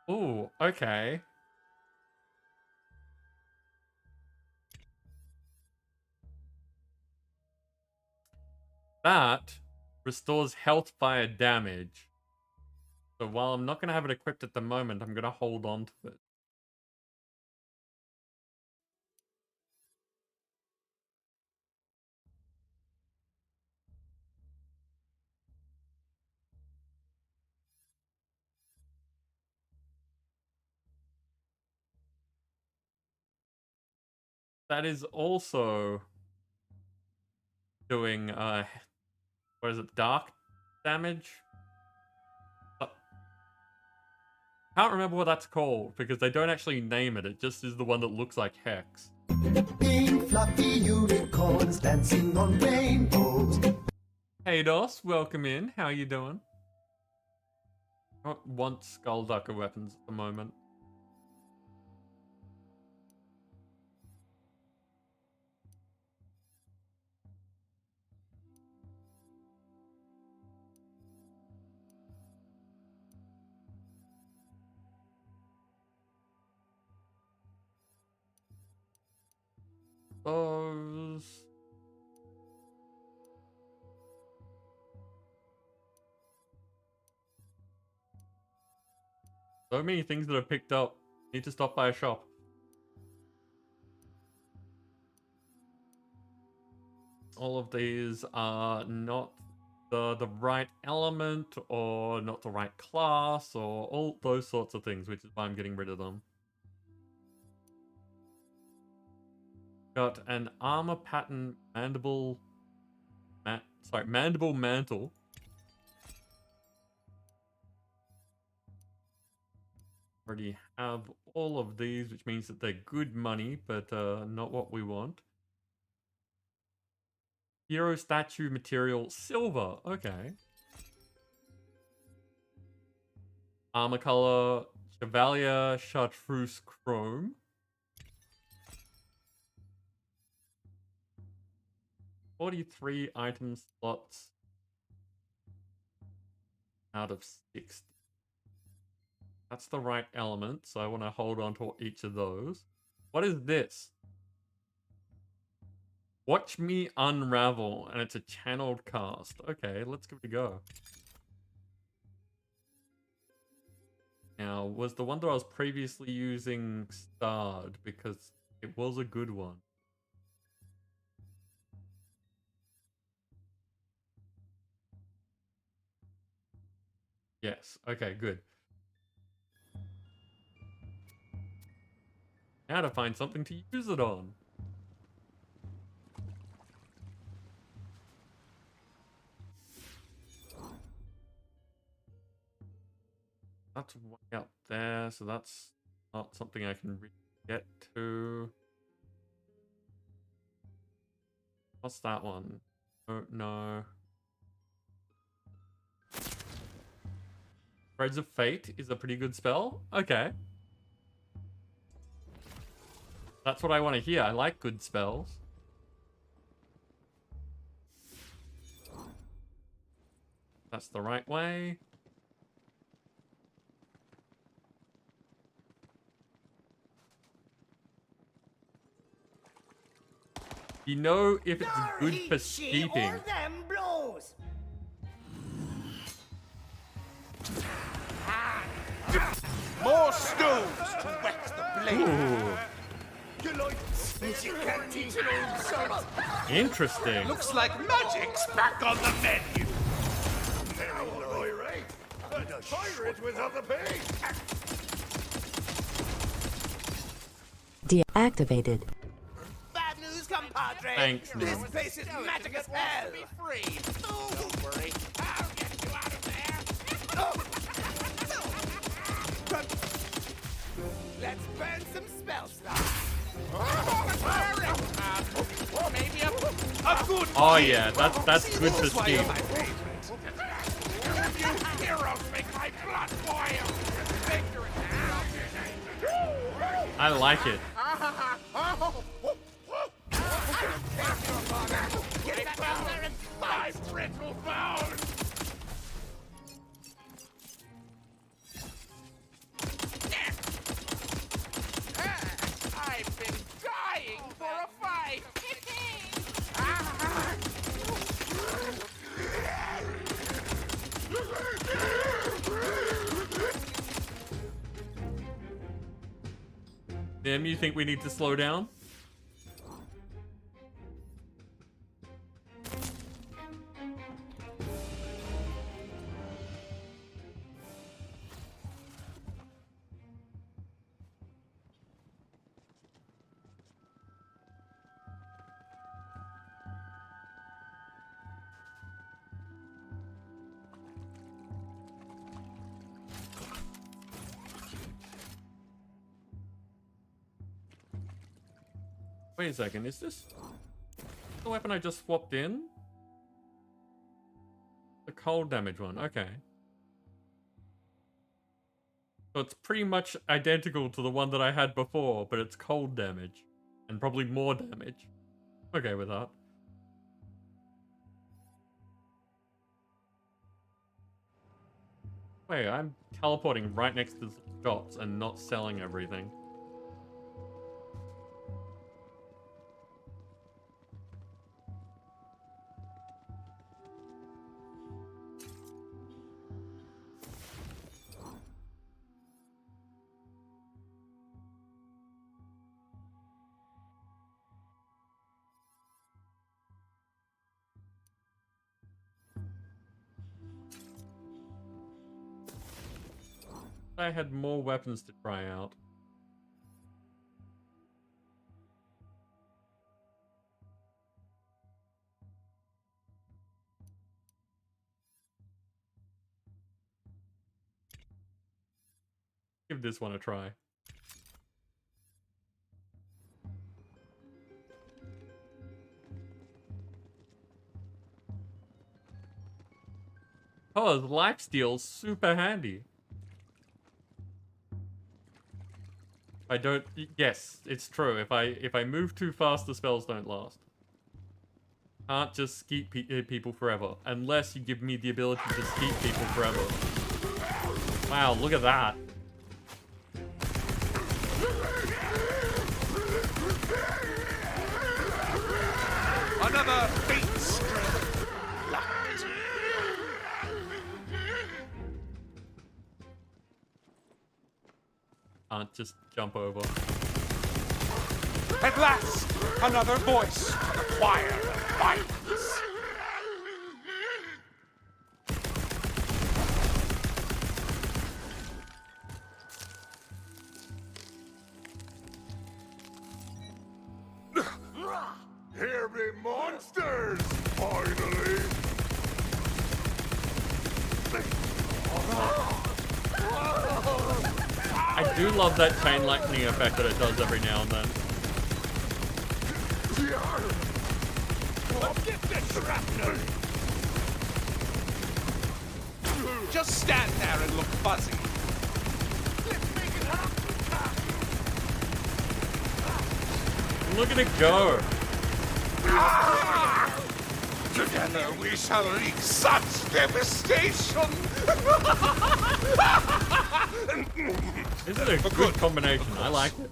Ooh, okay. That restores health via damage. So while I'm not going to have it equipped at the moment, I'm going to hold on to it. That is also doing, what is it, dark damage? Can't remember what that's called, because they don't actually name it, it just is the one that looks like Hex. Pink fluffy unicorns dancing on rainbows. Hey Dos, welcome in, how you doing? I don't want Skullducker weapons at the moment. Those. So many things that are picked up. Need to stop by a shop. All of these are not the right element or not the right class or all those sorts of things, which is why I'm getting rid of them. Got an armor pattern mandible mantle. Already have all of these, which means that they're good money, but not what we want. Hero statue material silver. Okay. Armor color Chevalier Chartreuse chrome. $43 item slots out of 60. That's the right element, so I want to hold on to each of those. What is this? Watch Me Unravel, and it's a channeled cast. Okay, let's give it a go. Now, was the one that I was previously using starred? Because it was a good one. Yes, okay, good. Now to find something to use it on. That's way up there, so that's not something I can really get to. What's that one? Oh, no. Threads of Fate is a pretty good spell. Okay. That's what I want to hear. I like good spells. That's the right way. You know if it's good for steeping. Or them blows. More stones to wet the blade. Ooh. You like you can't teach an old soul. Interesting. Looks like magic's back on the menu. Very low, right? The pirate was on the page. Deactivated. Bad news, compadre. Thanks, This Neil. place is magic as hell. Be free. Don't worry. I'll get you out of there. Let's burn some spell stuff. Maybe a good. Oh yeah, that's good for steep. You heroes make my blood boil. I like it. Get back there and fight, brittle bones. I've been dying for a fight. Nim, you think we need to slow down? Wait a second, is this the weapon I just swapped in? The cold damage one, okay. So it's pretty much identical to the one that I had before, but it's cold damage. And probably more damage. Okay with that. Wait, I'm teleporting right next to the shops and not selling everything. I had more weapons to try out. Give this one a try. Oh, the lifesteal's super handy. I don't. Yes, it's true. If I move too fast, the spells don't last. Can't just skeet people forever, unless you give me the ability to skeet people forever. Wow, look at that. Another faint streak. Locked. Can't just jump over. At last, another voice to the choir of violence. Hairy monsters, finally! I do love that chain lightning effect that it does every now and then. Get this shrapnel! Just stand there and look fuzzy. Let's make it happen. Look at it go. Together we shall wreak such devastation! This is a good combination. I like it.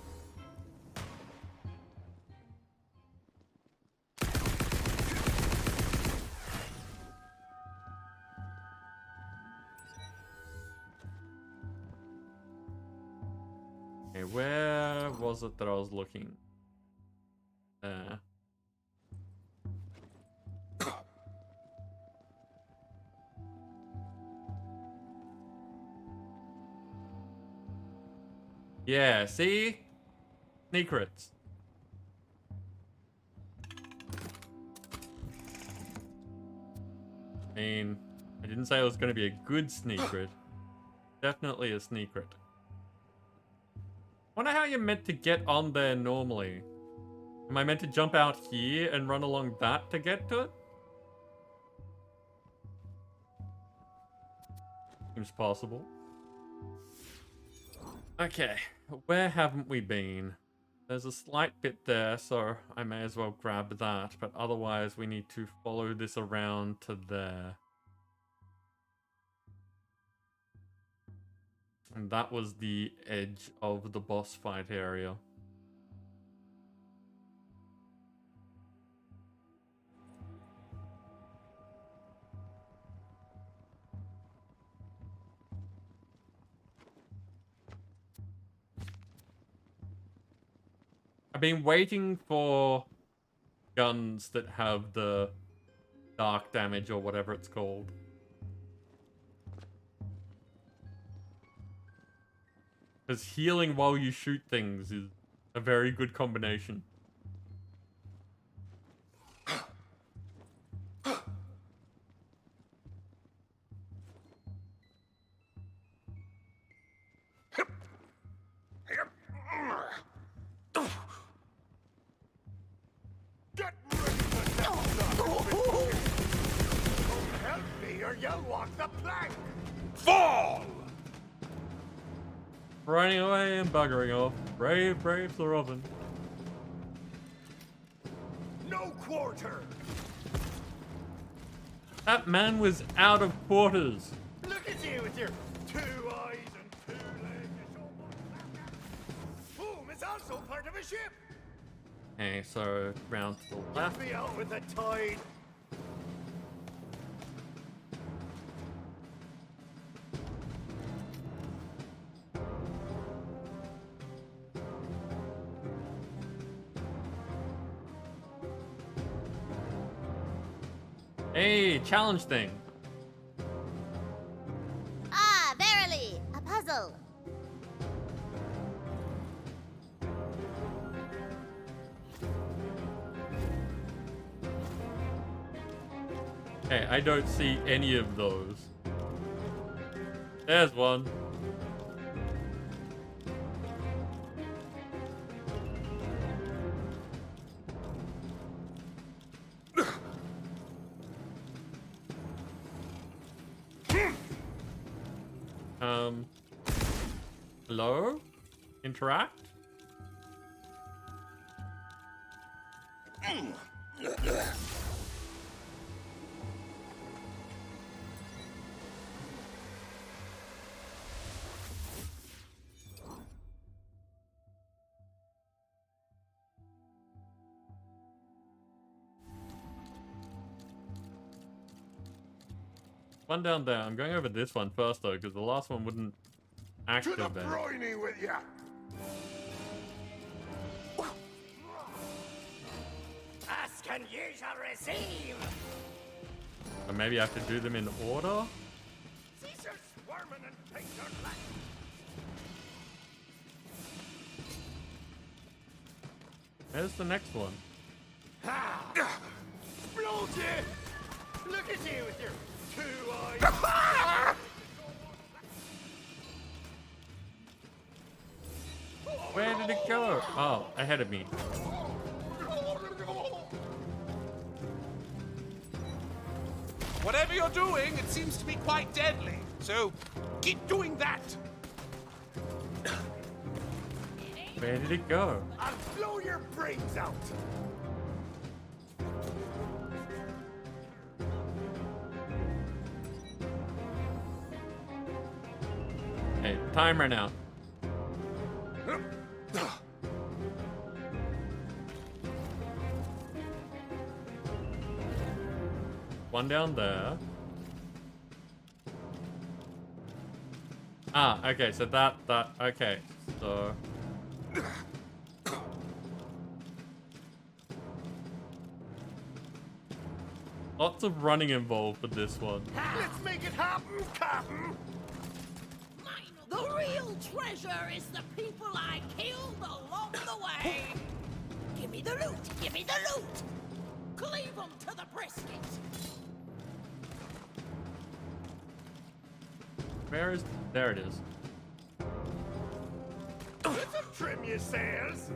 Okay, where was it that I was looking? Yeah, see? Secrets. I mean, I didn't say it was going to be a good secret. Definitely a secret. Wonder how you're meant to get on there normally. Am I meant to jump out here and run along that to get to it? Seems possible. Okay, where haven't we been? There's a slight bit there, so I may as well grab that, but otherwise we need to follow this around to there. And that was the edge of the boss fight area. I've been waiting for guns that have the dark damage or whatever it's called. Because healing while you shoot things is a very good combination. Help me or you'll walk the plank! Fall! running away and buggering off. Brave, brave Sir Robin. No quarter! That man was out of quarters. Look at you with your 2 eyes and 2 legs. Boom, it's also part of a ship. Okay, so round to the left. Be out with the tide. Hey, challenge thing. Ah, verily, a puzzle. Okay, I don't see any of those. There's one. Hello? Interact? One down there. I'm going over this one first though, because the last one wouldn't activate. To the briny with ya! Ask and ye shall receive! So maybe I have to do them in order? Caesar swarming and take your land. Where's the next one? Explode you! Look at you with your 2 eyes. Where did it go? Oh, ahead of me. Whatever you're doing, it seems to be quite deadly. So, keep doing that. Where did it go? I'll blow your brains out. Hey, time ran out. One down there. Ah, okay, so that, okay, so... Lots of running involved with this one. Let's make it happen, Captain. The real treasure is the people I killed along the way. Give me the loot! Give me the loot! Cleave them to the brisket! Where is... There it is. Little trim your sails.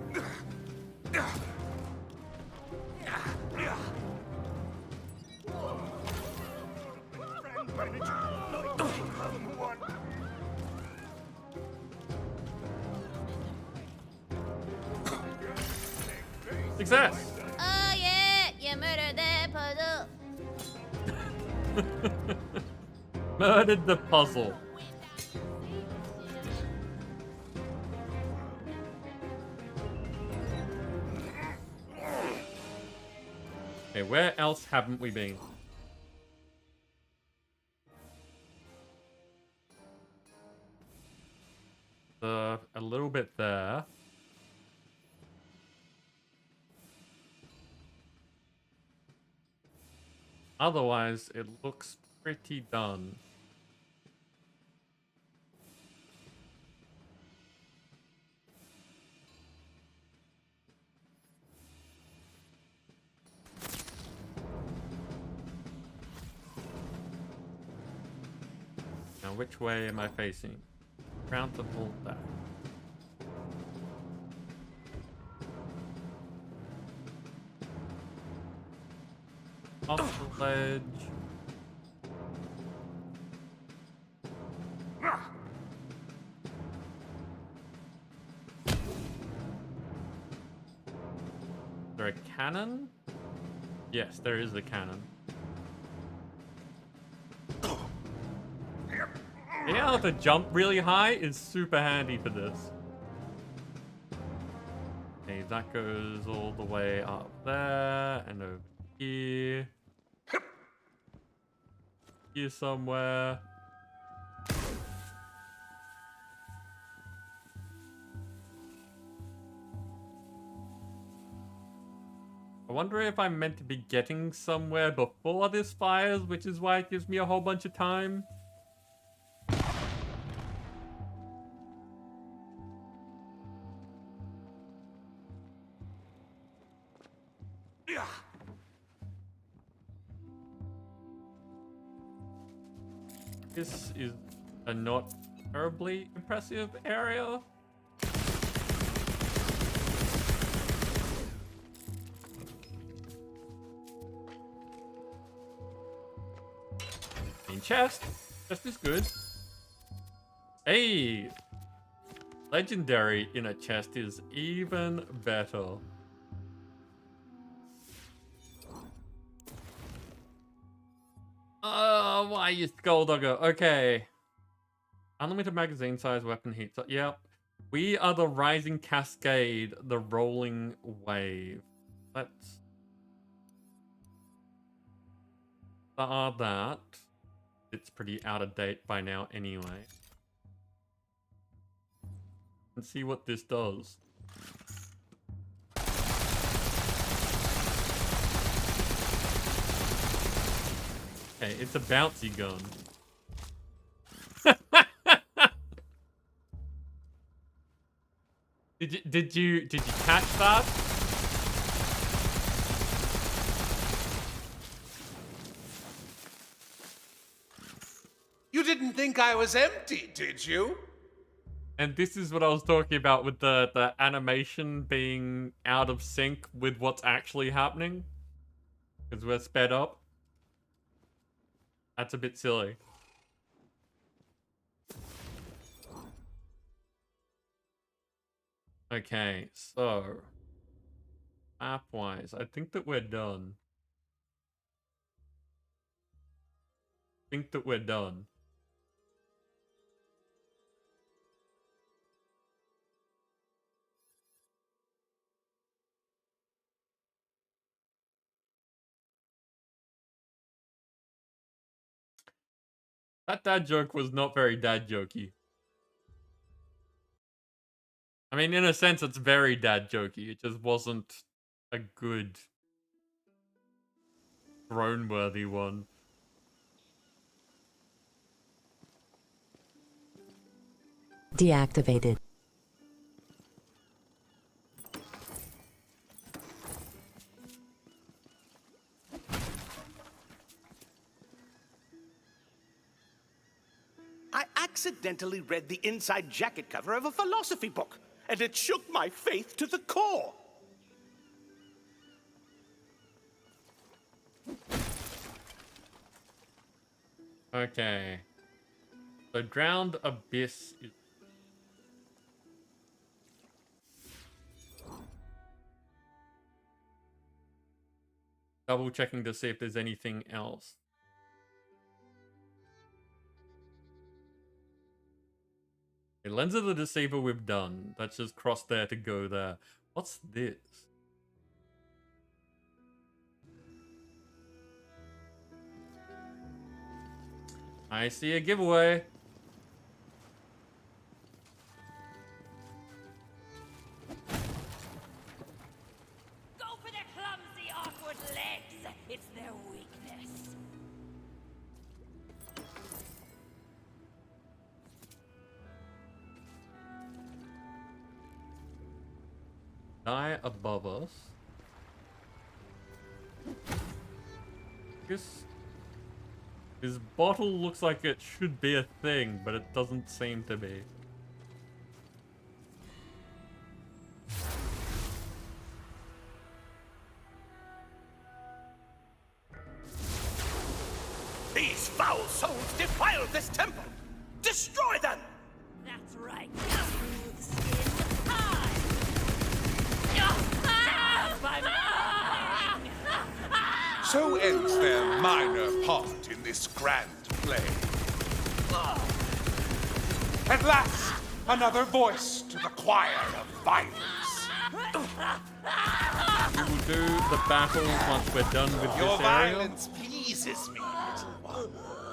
Success! Oh yeah, you murdered that puzzle. Murdered the puzzle. Okay, where else haven't we been? A little bit there. Otherwise, it looks pretty done. Now, which way am I facing? Round the pull back. Off the ledge. there a cannon? Yes, there is a cannon. Being able to jump really high is super handy for this. Okay, that goes all the way up there and over here. Here somewhere. I wonder if I'm meant to be getting somewhere before this fires, which is why it gives me a whole bunch of time. This is a not terribly impressive area. Chest. Chest is good. Hey! Legendary in a chest is even better. Why you Skulldugger? Okay. Unlimited magazine size weapon heat. Yep. We are the rising cascade, the rolling wave. Let's start that. It's pretty out of date by now anyway. And see what this does. Okay, it's a bouncy gun. Did you catch that? You didn't think I was empty, did you? And this is what I was talking about with the animation being out of sync with what's actually happening. Because we're sped up. That's a bit silly. Okay, so map-wise, I think that we're done. That dad joke was not very dad jokey. I mean, in a sense, it's very dad jokey. It just wasn't a good throne-worthy one. Deactivated. I accidentally read the inside jacket cover of a philosophy book, and it shook my faith to the core. Okay. The drowned abyss is... Double checking to see if there's anything else. Okay, Lens of the Deceiver we've done. Let's just cross there to go there. What's this? I see a giveaway. Go for their clumsy, awkward legs. It's their weakness. Die above us. His bottle looks like it should be a thing, but it doesn't seem to be. These foul souls defiled this temple. Destroy them! That's right. Smooth skin time. Ah! By So ends their minor part in this grand play. At last, another voice to the choir of violence. We will do the battle once we're done with Your this area. violence pleases me, little one.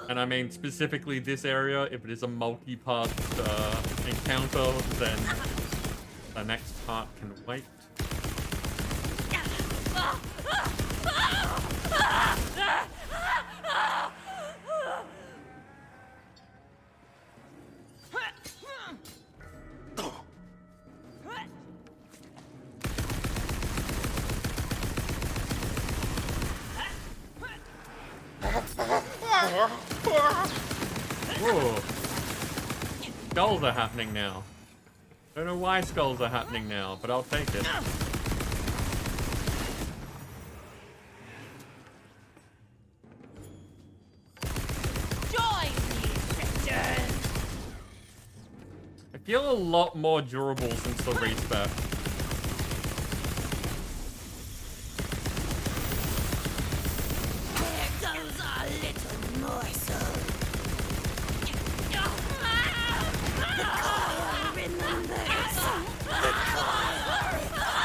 And I mean specifically this area. If it is a multi-part encounter, then the next part can wait. Whoa. Skulls are happening now. Don't know why skulls are happening now, but I'll take it. Join me, sisters! I feel a lot more durable since the respec. There goes our little morsel. The choir remembers. The choir remembers.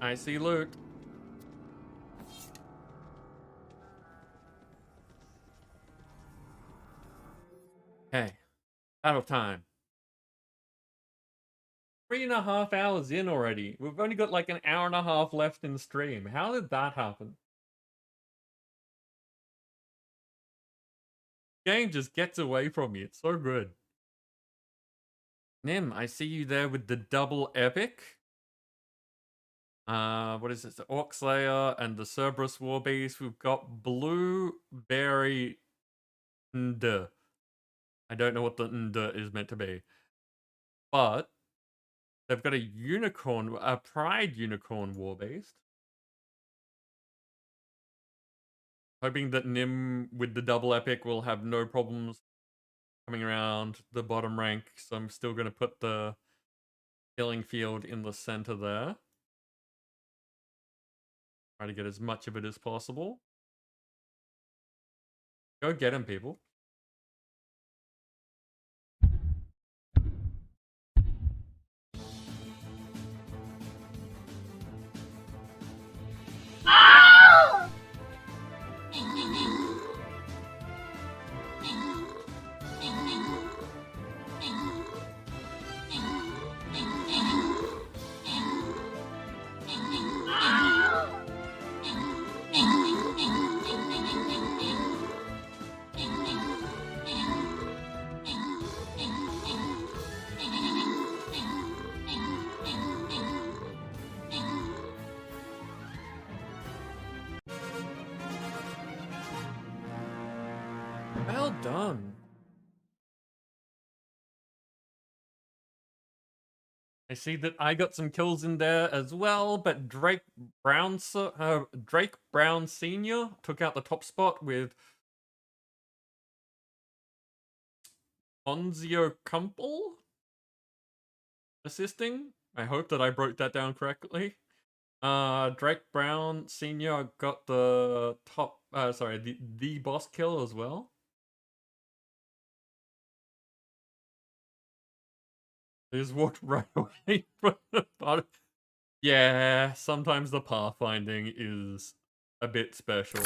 I see loot. Hey, battle time. 3.5 hours in already. We've only got like an hour and a half left in the stream. How did that happen? Game just gets away from me. It's so good. Nim, I see you there with the double epic. What is it? The Orc Slayer and the Cerberus Warbeast. We've got Blueberry Nda. I don't know what the Nda is meant to be. But they've got a unicorn, a Pride Unicorn Warbeast. Hoping that Nim with the double epic will have no problems coming around the bottom rank. So I'm still going to put the killing field in the center there. Try to get as much of it as possible. Go get him, people. Well done. I see that I got some kills in there as well, but Drake Brown Sr. took out the top spot with Ponzio Kumpel assisting. I hope that I broke that down correctly. Drake Brown Sr. got the top, the boss kill as well. They just walked right away from the bottom. Yeah, sometimes the pathfinding is a bit special.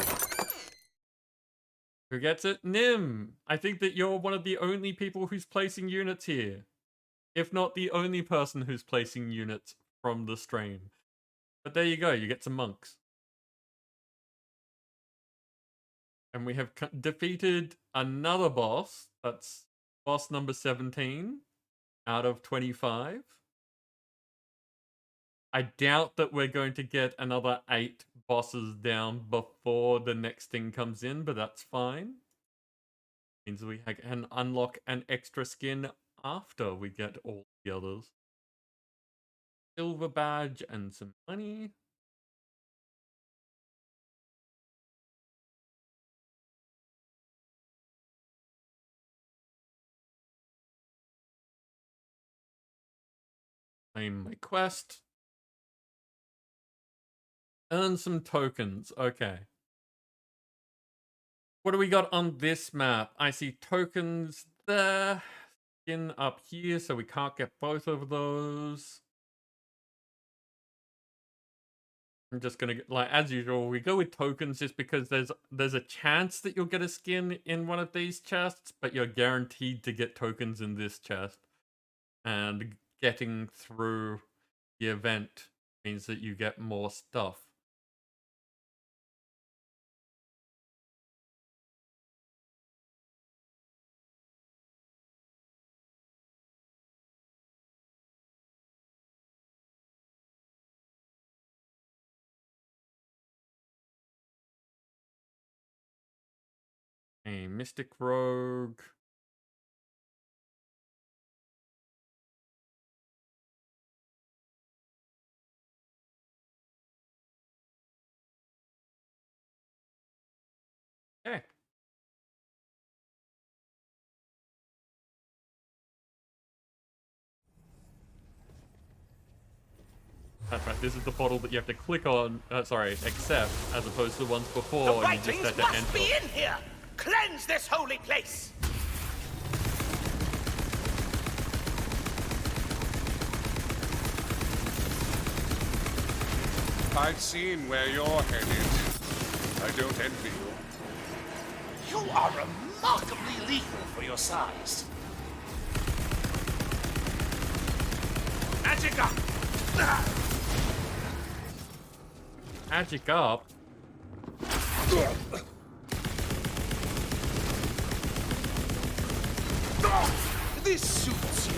Who gets it? Nim! I think that you're one of the only people who's placing units here. If not the only person who's placing units from the stream. But there you go, you get some monks. And we have defeated another boss. That's boss number 17. Out of 25. I doubt that we're going to get another 8 bosses down before the next thing comes in, but that's fine. Means we can unlock an extra skin after we get all the others. Silver badge and some money. Claim my quest. Earn some tokens. Okay. What do we got on this map? I see tokens there. Skin up here, so we can't get both of those. I'm just gonna get, like, as usual, we go with tokens just because there's a chance that you'll get a skin in one of these chests, but you're guaranteed to get tokens in this chest. And getting through the event means that you get more stuff. A Mystic Rogue. Okay. That's right, this is the bottle that you have to click on, accept, as opposed to the ones before, The and you just writings have to must enter. be in here! Cleanse this holy place! I've seen where you're headed. I don't envy you. You are remarkably lethal for your size. Magic up! Magic up? This suits you.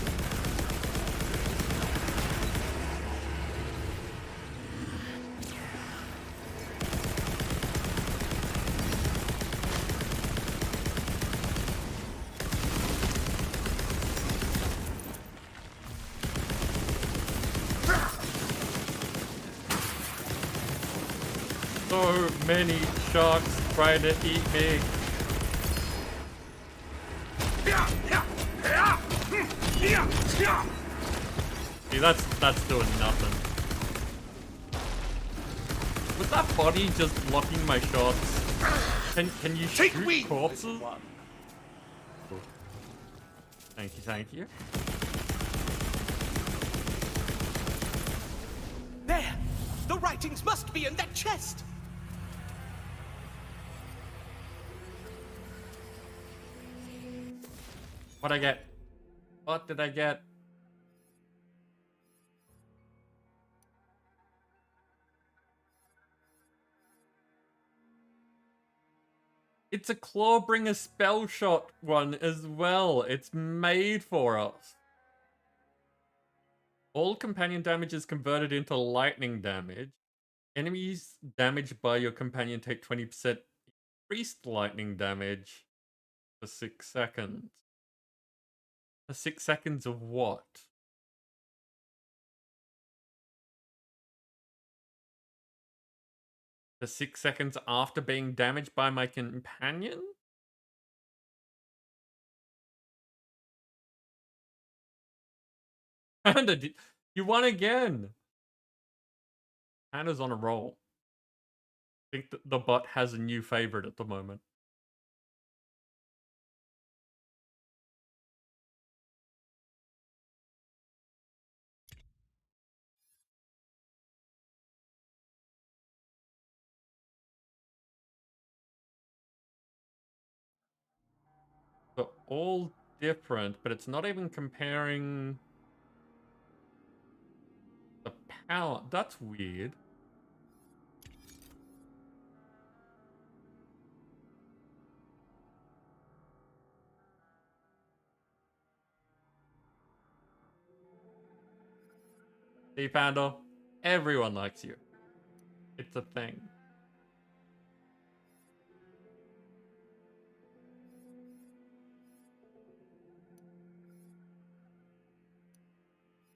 So many sharks trying to eat me. See, that's doing nothing. Was that body just blocking my shots? Can you shoot corpses? Cool. Thank you. There! The writings must be in that chest! What'd I get? What did I get? It's a Clawbringer spell shot one as well. It's made for us. All companion damage is converted into lightning damage. Enemies damaged by your companion take 20% increased lightning damage for 6 seconds. For 6 seconds of what? For 6 seconds after being damaged by my companion? Panda, you won again! Panda's on a roll. I think the bot has a new favorite at the moment. They're all different, but it's not even comparing the power. That's weird. See, Panda? Everyone likes you. It's a thing.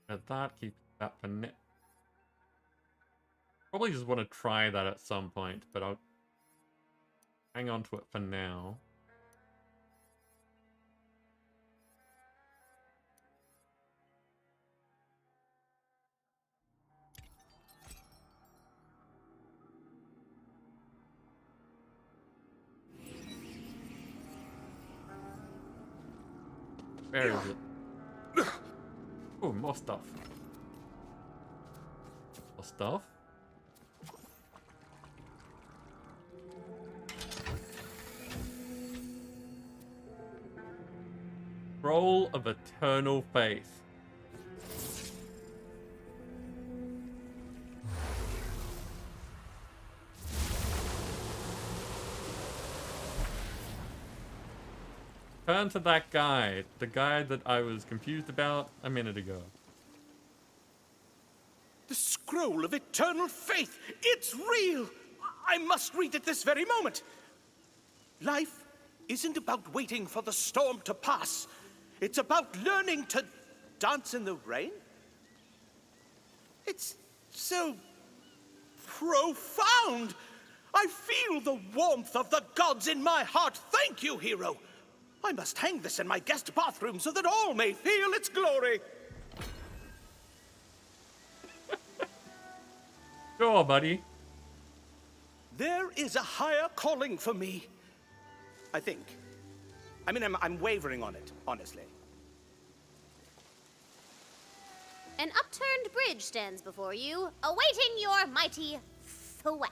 But that keeps that for now. Probably just want to try that at some point, but I'll hang on to it for now. Where is it? Oh, more stuff. More stuff. Scroll of Eternal Faith. Turn to that guy, the guy that I was confused about a minute ago. The Scroll of Eternal Faith! It's real! I must read it this very moment. Life isn't about waiting for the storm to pass. It's about learning to dance in the rain. It's so profound. I feel the warmth of the gods in my heart. Thank you, hero. I must hang this in my guest bathroom so that all may feel its glory. Sure, buddy. There is a higher calling for me. I think. I mean, I'm wavering on it, honestly. An upturned bridge stands before you, awaiting your mighty thwack.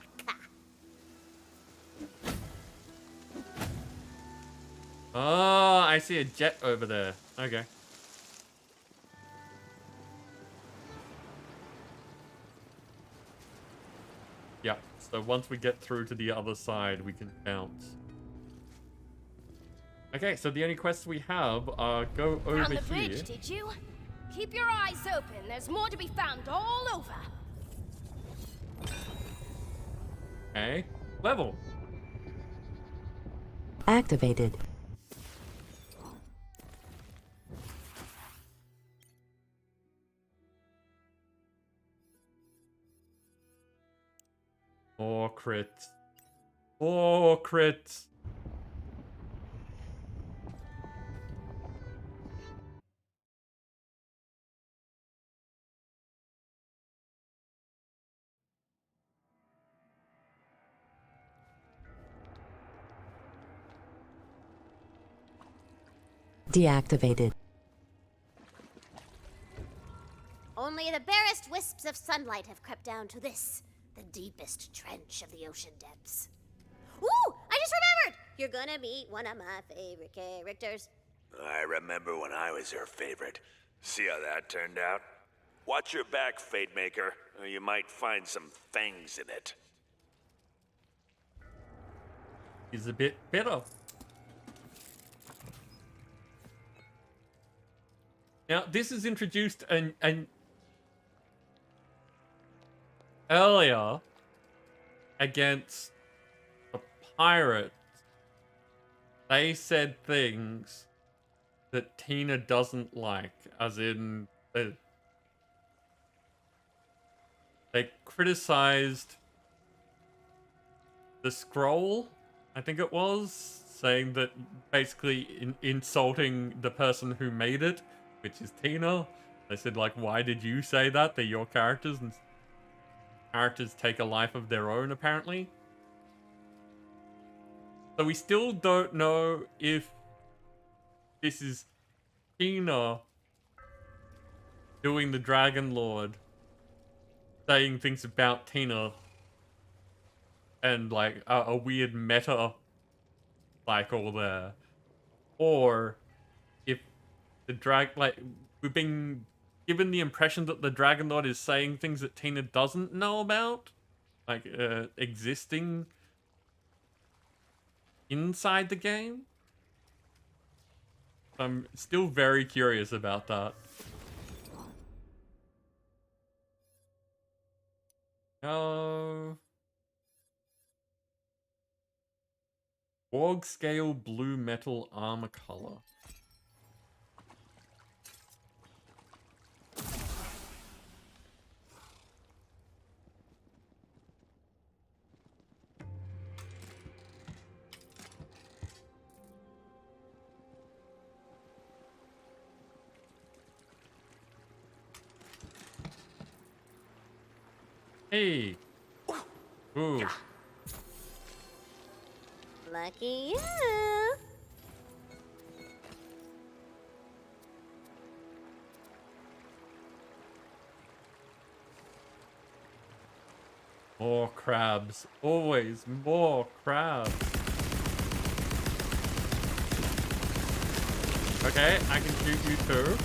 Oh, I see a jet over there. Okay. Yeah, so once we get through to the other side, we can bounce. Okay, so the only quests we have are go over Found the here. bridge, did you? Keep your eyes open. There's more to be found all over. Okay, level. Activated. More crits. More crits. Deactivated. Only the barest wisps of sunlight have crept down to this, the deepest trench of the ocean depths. Ooh, I just remembered! You're gonna meet one of my favorite characters. I remember when I was your favorite. See how that turned out? Watch your back, Fate Maker, or you might find some fangs in it. He's a bit better. Now, this is introduced and earlier against the pirates. They said things that Tina doesn't like, as in they criticized the scroll, I think it was, saying that basically insulting the person who made it, which is Tina. They said, like, why did you say that? They're your characters, and characters take a life of their own, apparently. So we still don't know if this is Tina doing the Dragon Lord, saying things about Tina, and like a weird meta cycle there, or if the we've been given the impression that the Dragon Lord is saying things that Tina doesn't know about, like existing inside the game. I'm still very curious about that. Warg scale blue metal armor color. Hey. Ooh. Lucky you. More crabs. Always more crabs. Okay, I can shoot you too.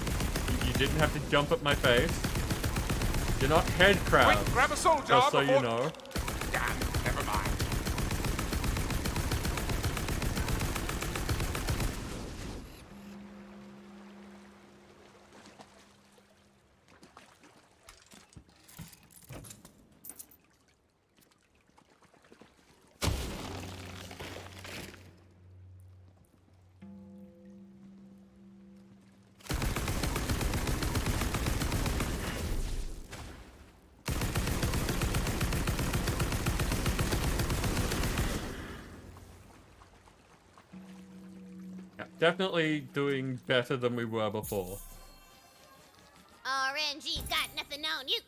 You didn't have to jump at my face. You're not head crabs. Quick, grab a soul jar just so before... you know. Damn, never mind. Definitely doing better than we were before. RNG's got nothing on you.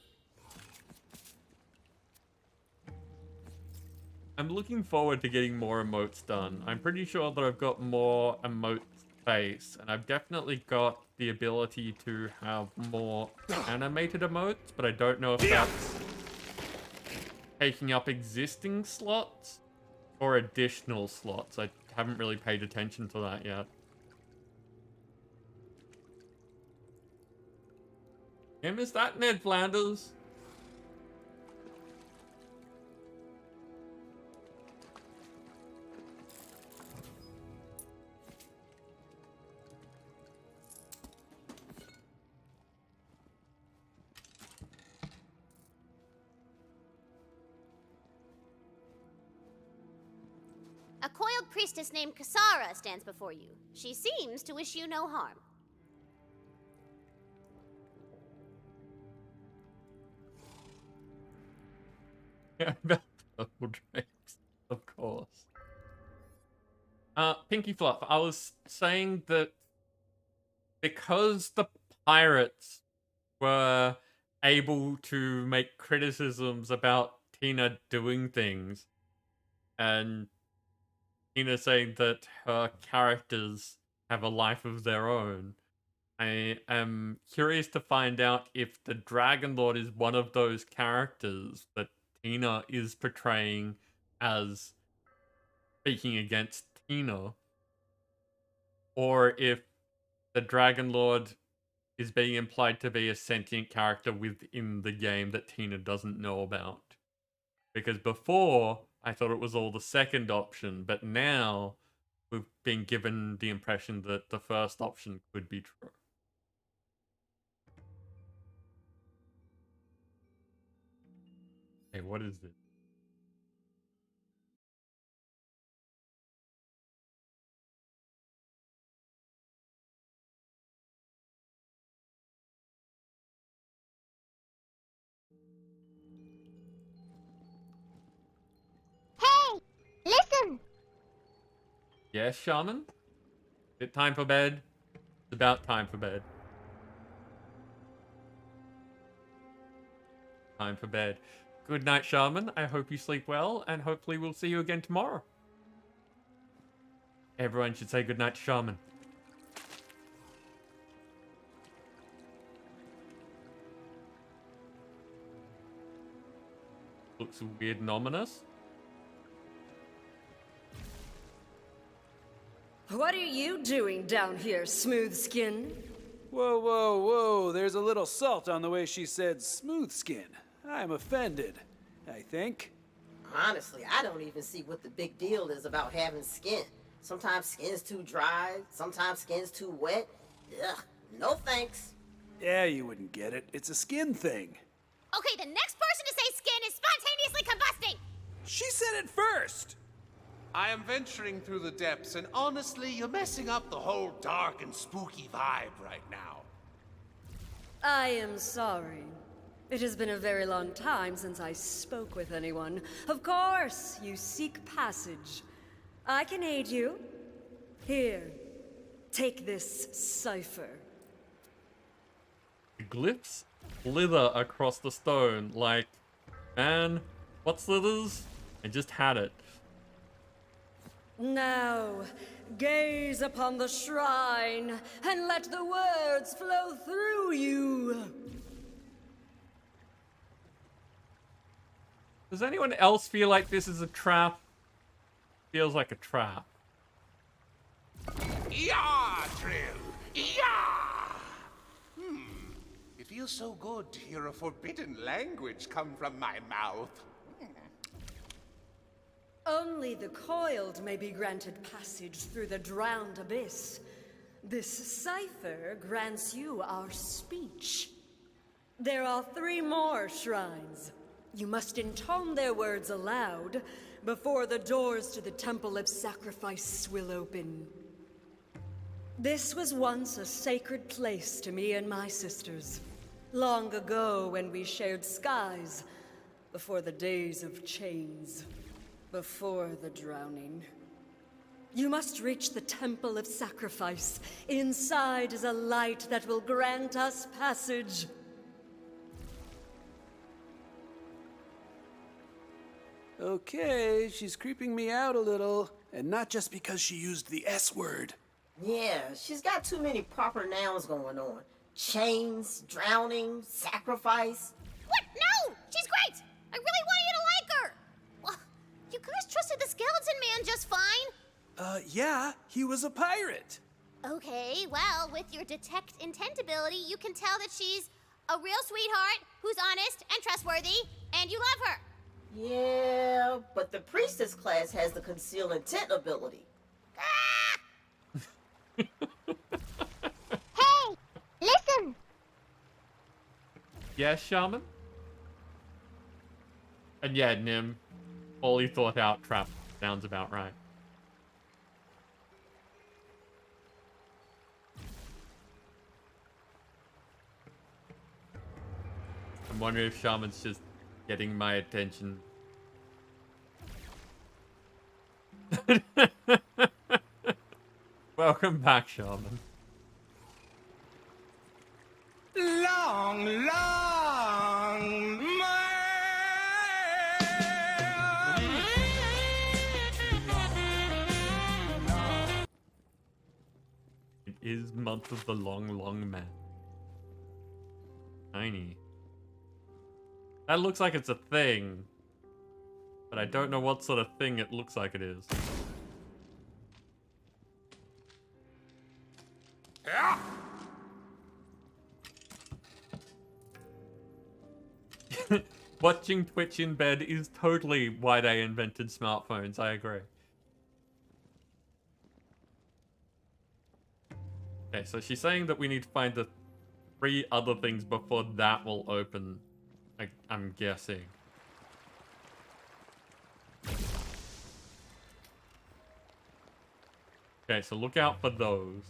I'm looking forward to getting more emotes done. I'm pretty sure that I've got more emote space, and I've definitely got the ability to have more animated emotes, but I don't know if that's taking up existing slots or additional slots. I haven't really paid attention to that yet. Is that Ned Flanders? A coiled priestess named Kasara stands before you. She seems to wish you no harm. Yeah, purple drapes, of course. Pinky Fluff, I was saying that because the pirates were able to make criticisms about Tina doing things, and Tina saying that her characters have a life of their own, I am curious to find out if the Dragon Lord is one of those characters that Tina is portraying as speaking against Tina, or if the Dragon Lord is being implied to be a sentient character within the game that Tina doesn't know about. Because before, I thought it was all the second option, but now we've been given the impression that the first option could be true. Hey, what is this? Hey! Listen! Yes, Shaman? Is it time for bed? It's about time for bed. Time for bed. Good night, Shaman. I hope you sleep well, and hopefully we'll see you again tomorrow. Everyone should say good night to Shaman. Looks weird and ominous. What are you doing down here, smooth skin? Whoa, whoa, whoa. There's a little salt on the way she said smooth skin. I'm offended, I think. Honestly, I don't even see what the big deal is about having skin. Sometimes skin's too dry, sometimes skin's too wet. Ugh, no thanks. Yeah, you wouldn't get it. It's a skin thing. Okay, the next person to say skin is spontaneously combusting! She said it first! I am venturing through the depths, and honestly, you're messing up the whole dark and spooky vibe right now. I am sorry. It has been a very long time since I spoke with anyone. Of course, you seek passage. I can aid you. Here, take this cipher. The glyphs slither across the stone like, man, what slithers? I just had it. Now, gaze upon the shrine and let the words flow through you. Does anyone else feel like this is a trap? Feels like a trap. Yeah, Trill! Yeah! It feels so good to hear a forbidden language come from my mouth. Only the coiled may be granted passage through the drowned abyss. This cipher grants you our speech. There are 3 more shrines. You must intone their words aloud before the doors to the Temple of Sacrifice will open. This was once a sacred place to me and my sisters. Long ago when we shared skies, before the days of chains, before the drowning. You must reach the Temple of Sacrifice. Inside is a light that will grant us passage. Okay, she's creeping me out a little, and not just because she used the S word. Yeah, she's got too many proper nouns going on. Chains, drowning, sacrifice. What? No! She's great! I really want you to like her! Well, you guys trusted the skeleton man just fine. Yeah, he was a pirate. Okay, well, with your detect intent ability, you can tell that she's a real sweetheart who's honest and trustworthy, and you love her. Yeah, but the priestess class has the conceal intent ability. Hey, listen! Yes, Shaman? And yeah, Nim, fully thought out trap sounds about right. I'm wondering if Shaman's just getting my attention. Welcome back, Shaman. Long, long It is month of the long, long man. Tiny. That looks like it's a thing. But I don't know what sort of thing it looks like it is. Yeah. Watching Twitch in bed is totally why they invented smartphones, I agree. Okay, so she's saying that we need to find the 3 other things before that will open, I'm guessing. Okay, so look out for those.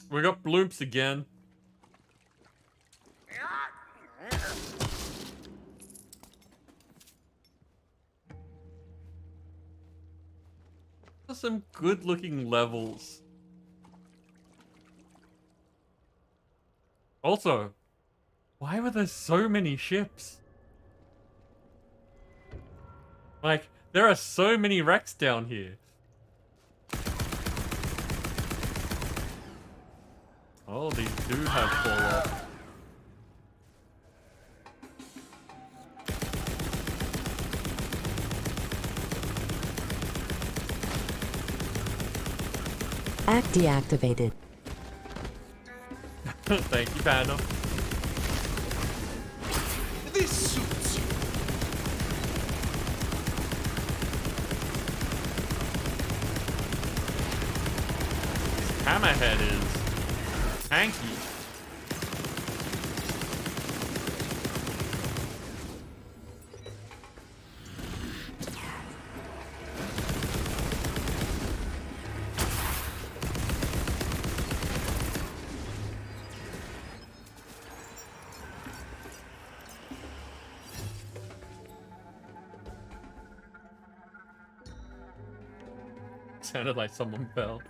We got bloops again. Some good looking levels. Also, why were there so many ships? Like, there are so many wrecks down here. Oh, these do have fall-off. Act deactivated. Thank you, Panda. This suits you. Hammerhead is tanky. Sounded like someone fell.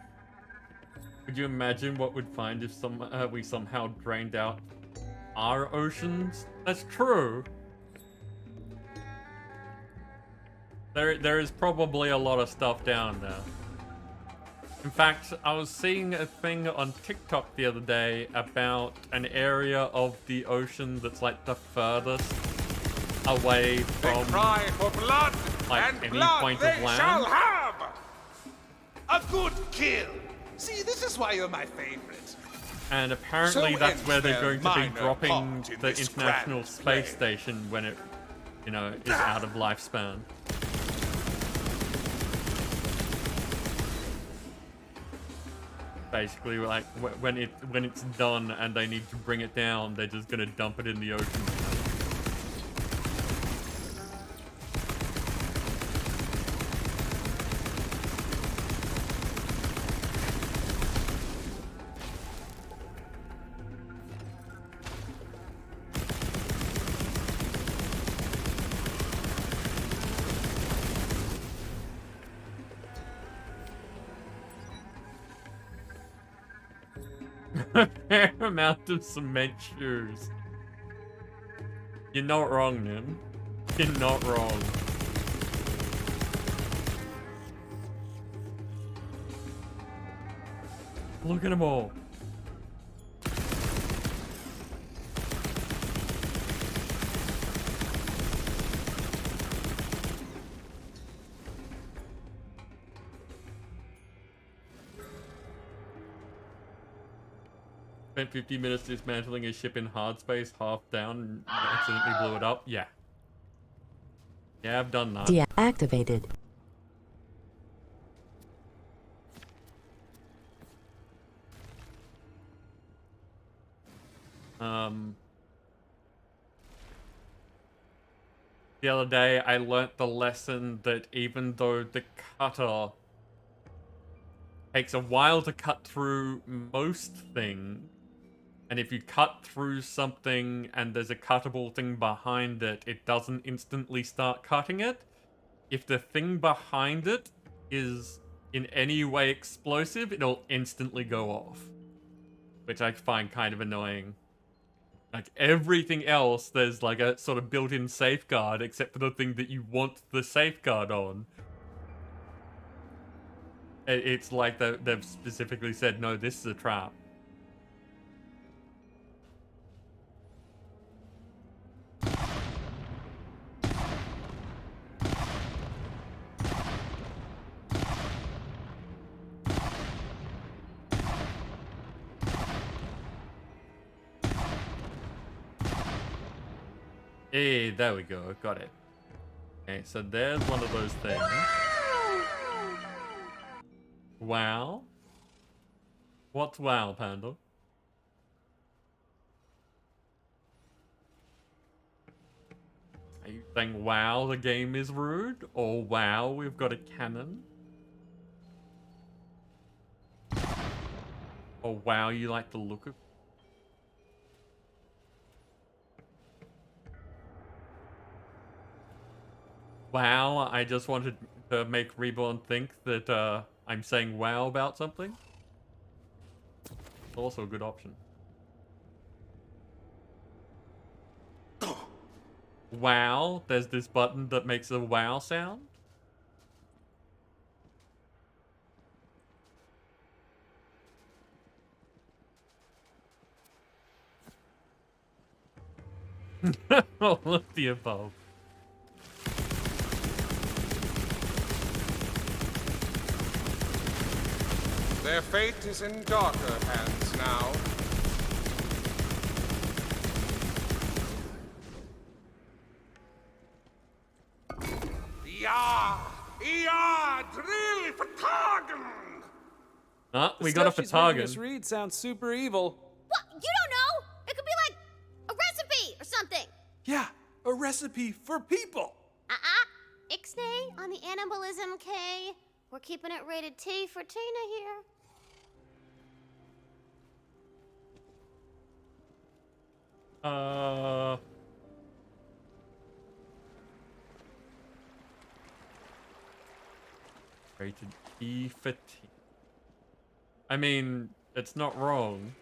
Could you imagine what we'd find if we somehow drained out are oceans. That's true. There is probably a lot of stuff down there. In fact, I was seeing a thing on TikTok the other day about an area of the ocean that's like the furthest away from cry for blood, like and any blood point they of land. shall have! A good kill. See, this is why you're my favorite. And apparently So that's ends where they're their going to be minor dropping part in the this International grand Space play. Station when it, you know, is out of lifespan. Basically, like when it's done and they need to bring it down, they're just gonna dump it in the ocean. A fair amount of cement shoes. You're not wrong, Nim. You're not wrong. Look at them all. Spent 50 minutes dismantling a ship in hard space, half down, and accidentally blew it up. Yeah. Yeah, I've done that. Deactivated. The other day I learnt the lesson that even though the cutter takes a while to cut through most things, and if you cut through something and there's a cuttable thing behind it, it doesn't instantly start cutting it. If the thing behind it is in any way explosive, it'll instantly go off. Which I find kind of annoying. Like everything else, there's like a sort of built-in safeguard, except for the thing that you want the safeguard on. It's like they've specifically said, no, this is a trap. Hey, there we go. Got it. Okay, so there's one of those things. Wow. What's wow, Panda? Are you saying wow, the game is rude? Or wow, we've got a cannon? Or wow, you like the look of... Wow, I just wanted to make Reborn think that I'm saying wow about something. Also a good option. Wow, there's this button that makes a wow sound. All of the above. Their fate is in darker hands now. Ja! Ja! Drill Vertagen! Ah, we The got a stuff she's making Fatagan. us read sounds super evil. What? You don't know? It could be like a recipe or something. Yeah, a recipe for people. Ixnay on the animalism K. We're keeping it rated T for Tina here. Rated E for T. I mean, it's not wrong.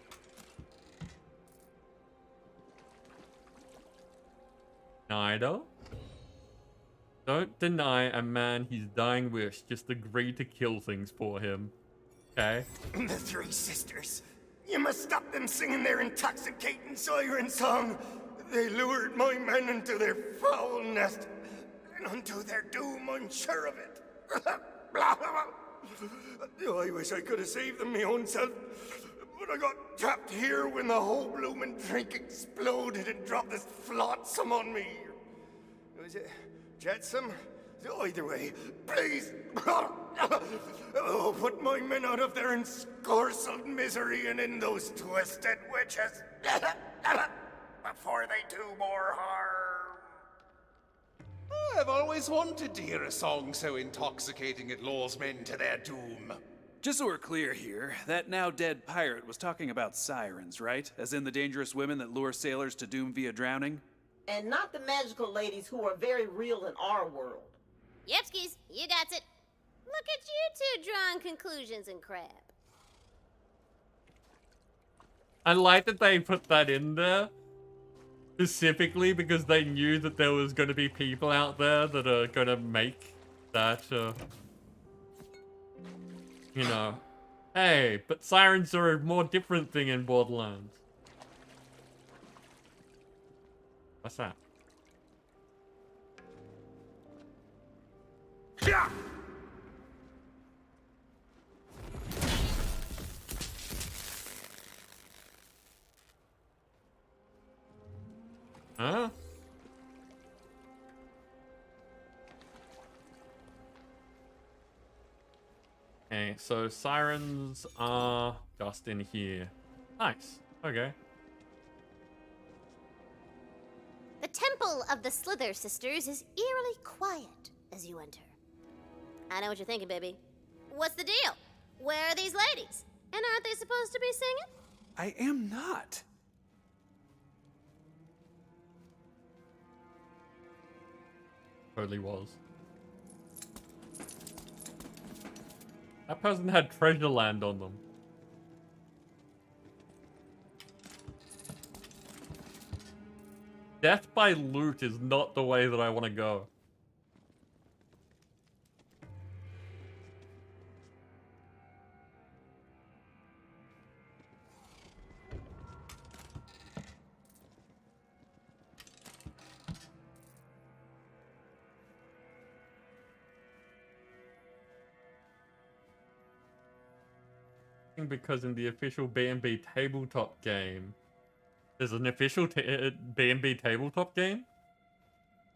Snyder. Don't deny a man his dying wish. Just agree to kill things for him. Okay? The Three Sisters. You must stop them singing their intoxicating siren song. They lured my men into their foul nest. And unto their doom, I'm sure of it. I wish I could have saved them my own self. But I got trapped here when the whole bloomin' drink exploded and dropped this flotsam on me. Was it jetsam? Either way, please. Oh, put my men out of their encorselled misery and in those twisted witches before they do more harm. I've always wanted to hear a song so intoxicating it lures men to their doom. Just so we're clear here, that now dead pirate was talking about sirens, right? As in the dangerous women that lure sailors to doom via drowning? And not the magical ladies who are very real in our world. Yepskis, you got it. Look at you two drawing conclusions and crap. I like that they put that in there. Specifically because they knew that there was going to be people out there that are going to make that, you know, hey, but sirens are a more different thing in Borderlands. What's that? Yeah. Huh? Okay, so sirens are just in here. Nice. Okay. The Temple of the Slither Sisters is eerily quiet as you enter. I know what you're thinking, baby. What's the deal? Where are these ladies? And aren't they supposed to be singing? I am not. Totally was. That person had treasure land on them. Death by loot is not the way that I want to go. Because in the official B&B tabletop game, there's an official B&B tabletop game?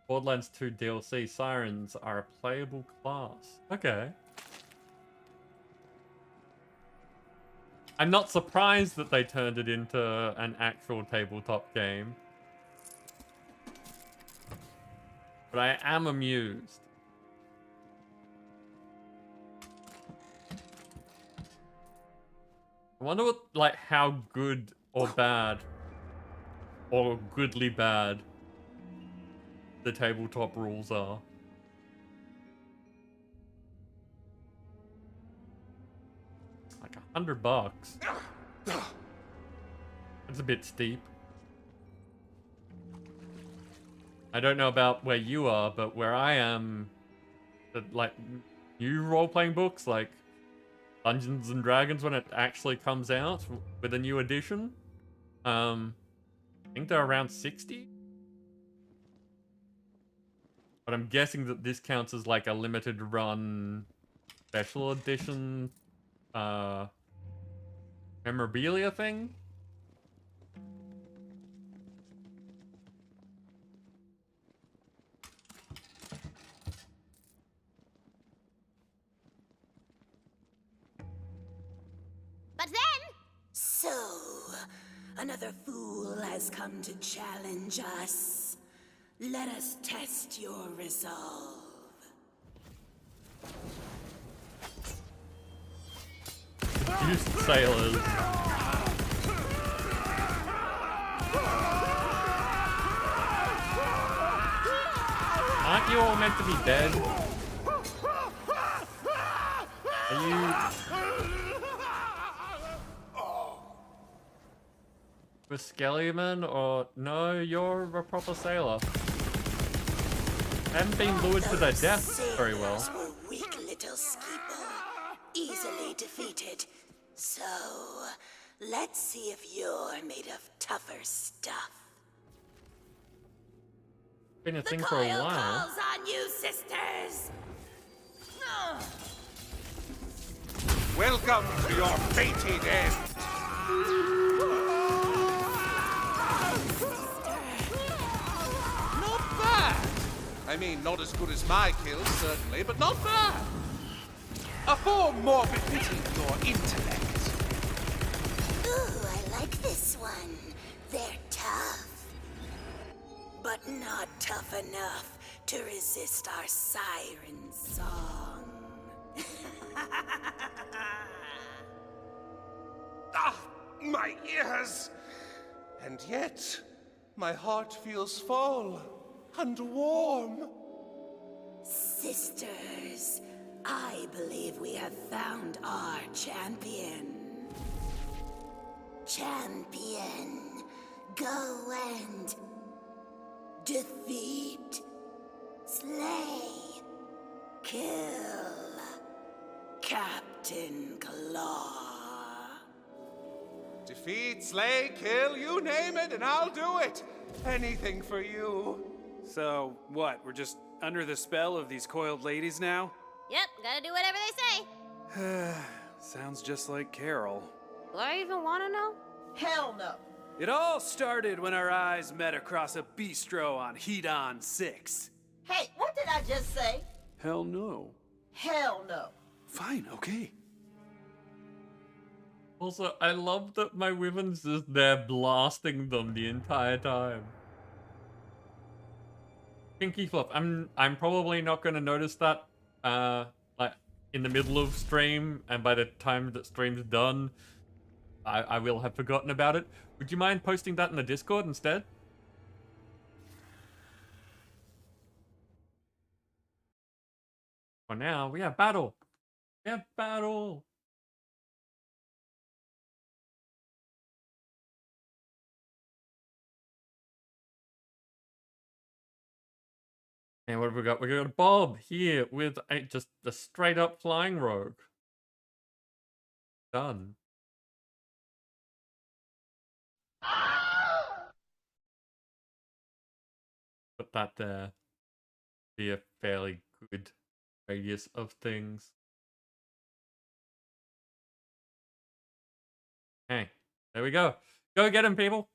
Borderlands 2 DLC sirens are a playable class. Okay. I'm not surprised that they turned it into an actual tabletop game. But I am amused. I wonder what, like, how good or bad, or goodly bad, the tabletop rules are. Like $100. That's a bit steep. I don't know about where you are, but where I am, like, new role-playing books, like Dungeons and Dragons, when it actually comes out with a new edition, I think they're around 60. But I'm guessing that this counts as like a limited run special edition memorabilia thing. But then... So, another fool has come to challenge us. Let us test your resolve. Used sailors. Aren't you all meant to be dead? Are you... Skeleman, or no, you're a proper sailor. haven't been lured to their death very well. Sailors were weak little skipo, easily defeated. So, let's see if you're made of tougher stuff. Been a thing for a while. Calls on you, sisters. Welcome to your fated end. Not bad. I mean, not as good as my kills, certainly, but not bad. A form more befitting your intellect. Ooh, I like this one. They're tough. But not tough enough to resist our siren song. Ah, my ears! And yet, my heart feels full and warm. Sisters, I believe we have found our champion. Champion, go and defeat, slay, kill Captain Claw. Defeat, slay, kill, you name it, and I'll do it. Anything for you. So, what? We're just under the spell of these coiled ladies now? Yep, gotta do whatever they say. Sounds just like Carol. Do I even wanna know? Hell no. It all started when our eyes met across a bistro on Hedon 6. Hey, what did I just say? Hell no. Hell no. Fine, okay. Also, I love that my women's just there blasting them the entire time. Pinky Fluff, I'm probably not gonna notice that like in the middle of stream, and by the time that stream's done, I will have forgotten about it. Would you mind posting that in the Discord instead? For now, we have battle. We have battle. And what have we got? We got Bob here with just a straight up flying rogue. Done. Put that there. Be a fairly good radius of things. Okay, there we go. Go get him, people.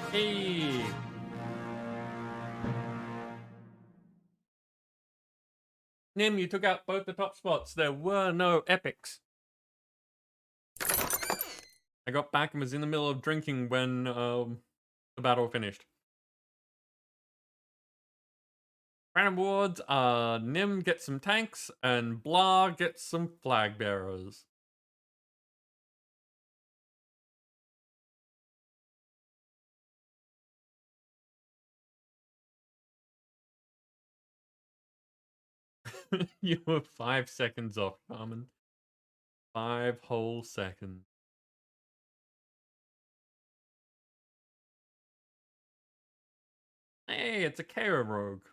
Hey. Nim, you took out both the top spots. There were no epics. I got back and was in the middle of drinking when the battle finished. Random awards, Nim gets some tanks and Blah gets some flag bearers. You were 5 seconds off, Carmen. 5 whole seconds. Hey, it's a Kara rogue.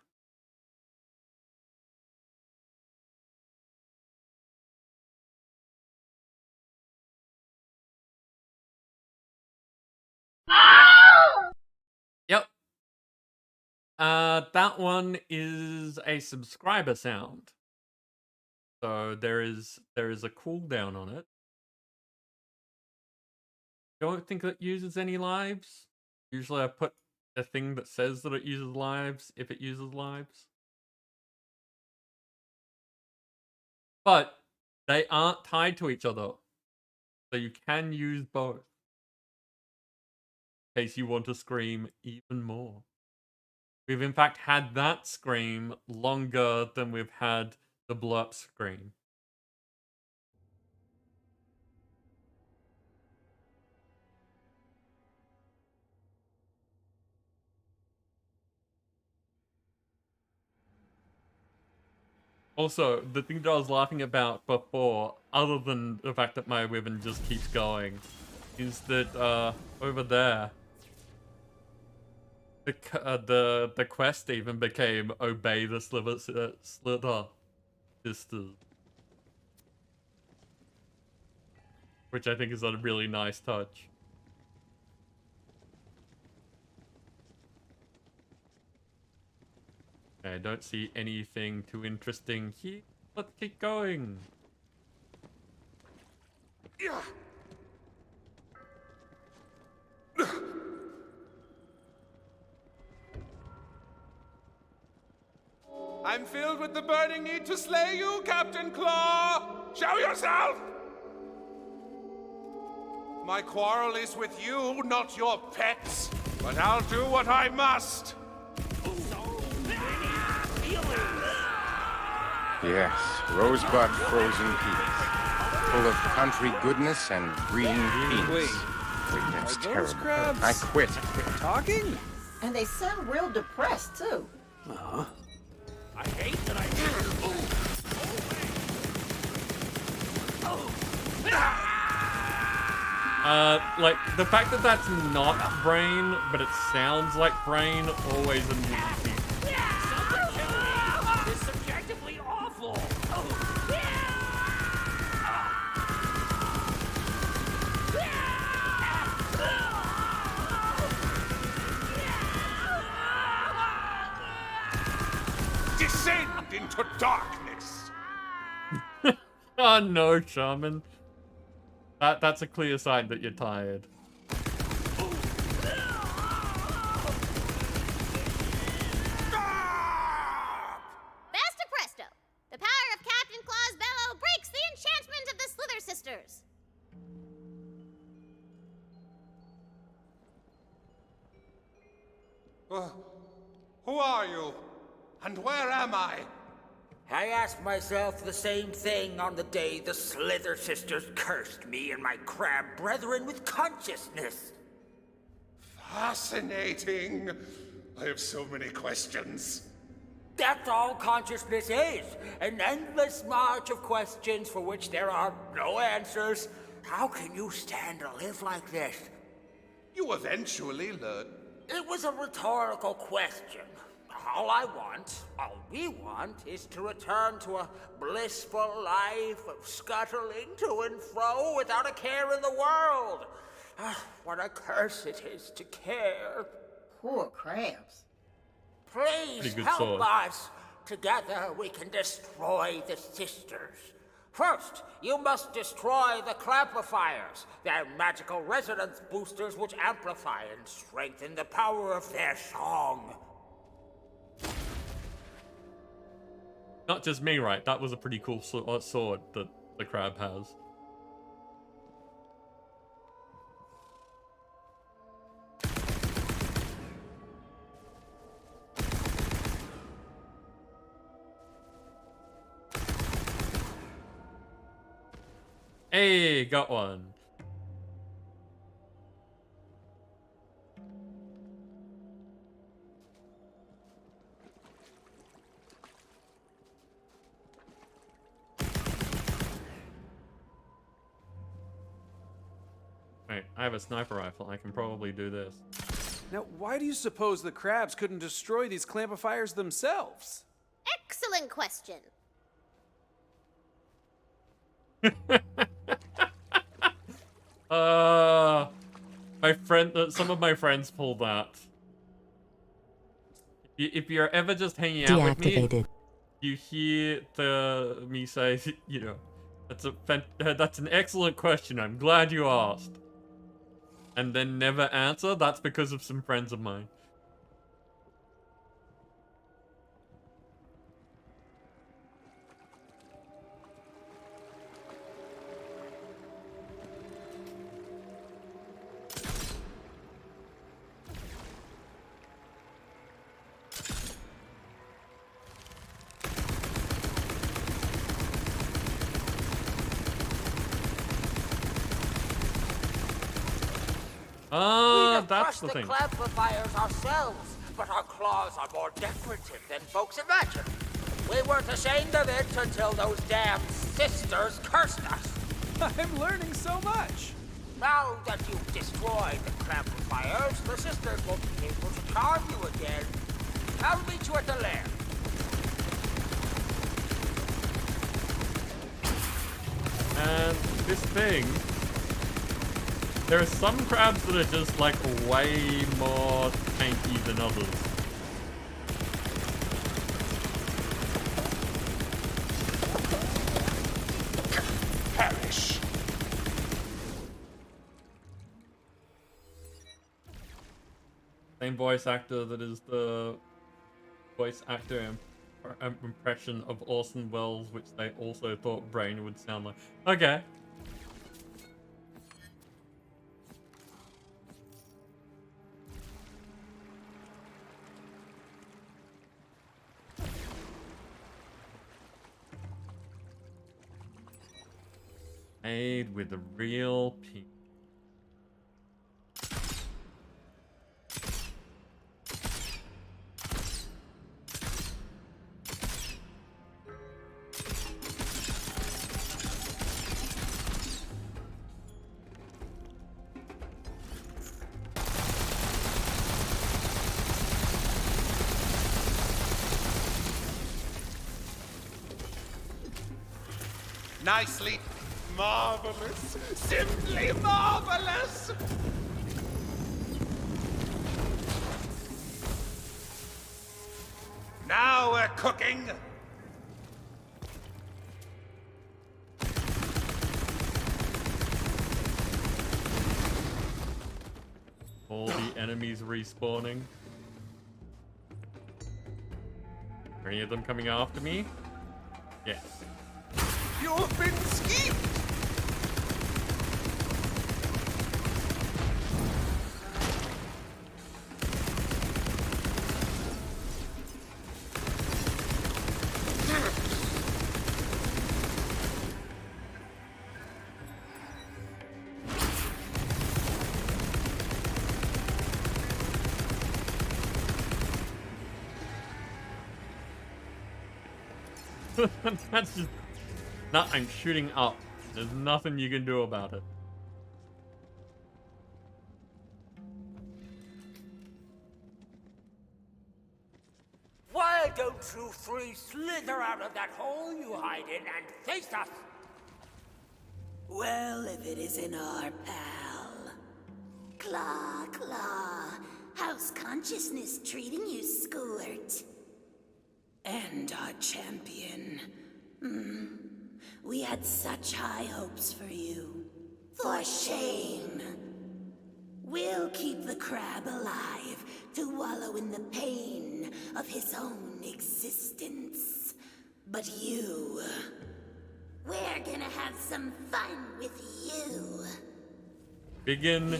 Yep. That one is a subscriber sound. So there is a cooldown on it. Don't think it uses any lives. Usually I put a thing that says that it uses lives if it uses lives. But they aren't tied to each other. So you can use both. In case you want to scream even more. We've in fact had that scream longer than we've had the blurp scream. Also, the thing that I was laughing about before, other than the fact that my ribbon just keeps going, is that over there, the quest even became obey the Slither sisters, which I think is a really nice touch. I don't see anything too interesting here. Let's keep going. I'm filled with the burning need to slay you, Captain Claw! Show yourself! My quarrel is with you, not your pets. But I'll do what I must. Yes, rosebud frozen peaks. Full of country goodness and green beans. Wait, that's terrible. Crabs I quit. Talking? And they sound real depressed, too. Uh-huh. I hate that I like, the fact that that's not brain, but it sounds like brain, always amuses me. It's subjectively awful. Descend into darkness. Oh no, Shaman. That's a clear sign that you're tired. Basta presto! The power of Captain Claw's bellow breaks the enchantment of the Slither sisters. Who are you? And where am I? I asked myself the same thing on the day the Slither sisters cursed me and my crab brethren with consciousness. Fascinating. I have so many questions. That's all consciousness is. An endless march of questions for which there are no answers. How can you stand to live like this? You eventually learn. It was a rhetorical question. All I want, all we want, is to return to a blissful life of scuttling to and fro without a care in the world. What a curse it is to care. Poor crabs. Please help us. Together we can destroy the sisters. First, you must destroy the clamplifiers, their magical resonance boosters which amplify and strengthen the power of their song. Not just me, right? That was a pretty cool sword that the crab has. Hey, got one. Wait, I have a sniper rifle. I can probably do this. Now, why do you suppose the crabs couldn't destroy these clamplifiers themselves? Excellent question. Some of my friends pull that. If you're ever just hanging out with me, you hear me say, you know, that's an excellent question. I'm glad you asked. And then never answer. That's because of some friends of mine. that's crush the the thing. clarifiers ourselves, but our claws are more decorative than folks imagine. We weren't ashamed of it until those damn sisters cursed us. I'm learning so much. Now that you've destroyed the clarifiers, the sisters won't be able to charm you again. I'll meet you at the lair. And this thing, there are some crabs that are just like way more tanky than others. Perish. Same voice actor that is the voice actor impression of Orson Welles, which they also thought Brain would sound like. Okay. Made with the real people. Nicely marvelous. Simply marvelous. Now we're cooking. All the enemies respawning. Are any of them coming after me? Yes. You've been schemed. That's just... No, I'm shooting up. There's nothing you can do about it. Why don't you three slither out of that hole you hide in and face us? Well, if it isn't our pal. Claw, Claw. How's consciousness treating you, Squirt? And our champion. We had such high hopes for you. For shame. We'll keep the crab alive to wallow in the pain of his own existence. But you... We're gonna have some fun with you. Begin,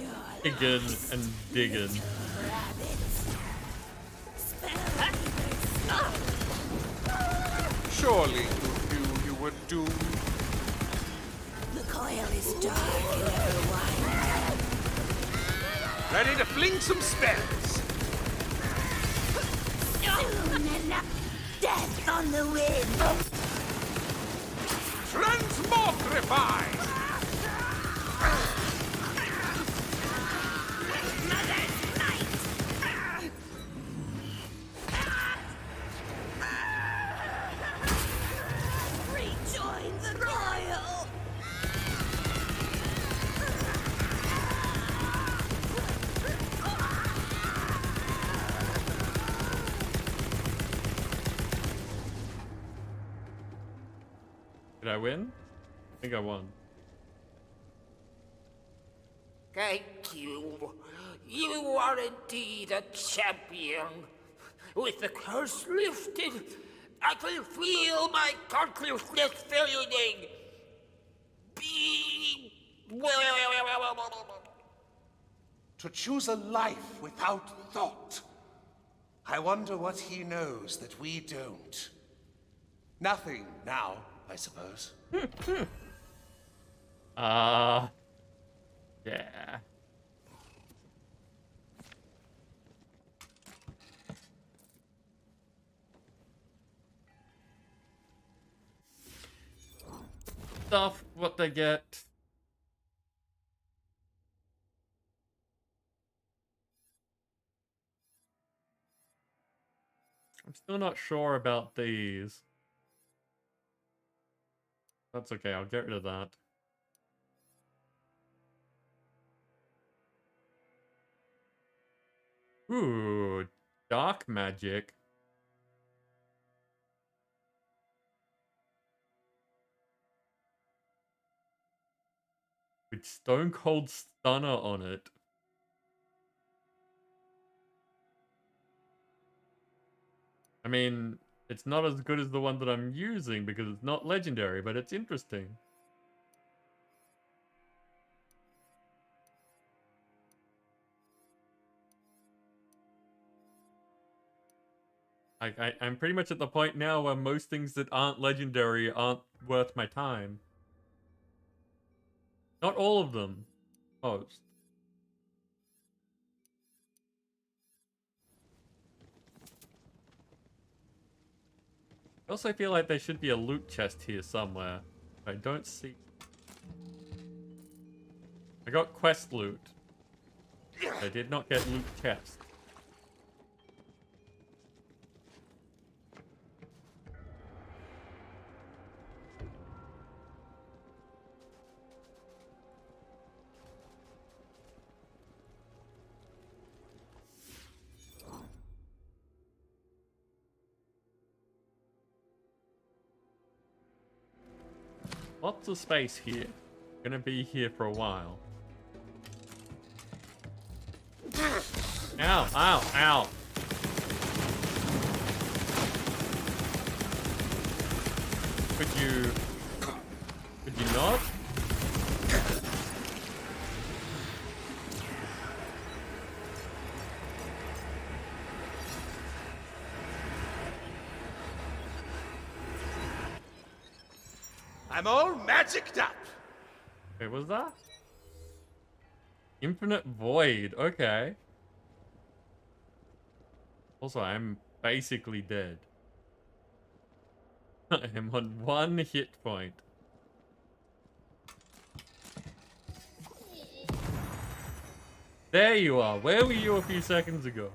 and diggin. Surely you knew you were doomed. The coil is dark and ever winding. Ready to fling some spells. Soon enough. Death on the wind. Transmogrify! Rejoin the coil. Did I win? I think I won. Thank you. You are indeed a champion. With the curse lifted, I can feel my consciousness fading. To choose a life without thought. I wonder what he knows that we don't. Nothing now, I suppose. Yeah. stuff, what they get. I'm still not sure about these. That's okay, I'll get rid of that. Ooh, dark magic. With Stone Cold Stunner on it. I mean, it's not as good as the one that I'm using because it's not legendary, but it's interesting. I'm pretty much at the point now where most things that aren't legendary aren't worth my time. Not all of them. Most. I also feel like there should be a loot chest here somewhere. I don't see. I got quest loot. I did not get loot chest. Lots of space here. Gonna be here for a while. Ow, ow, ow. Could you not? I'm all magicked up. Wait, what was that? Infinite Void, okay. Also, I'm basically dead. I'm on 1 hit point. There you are. Where were you a few seconds ago?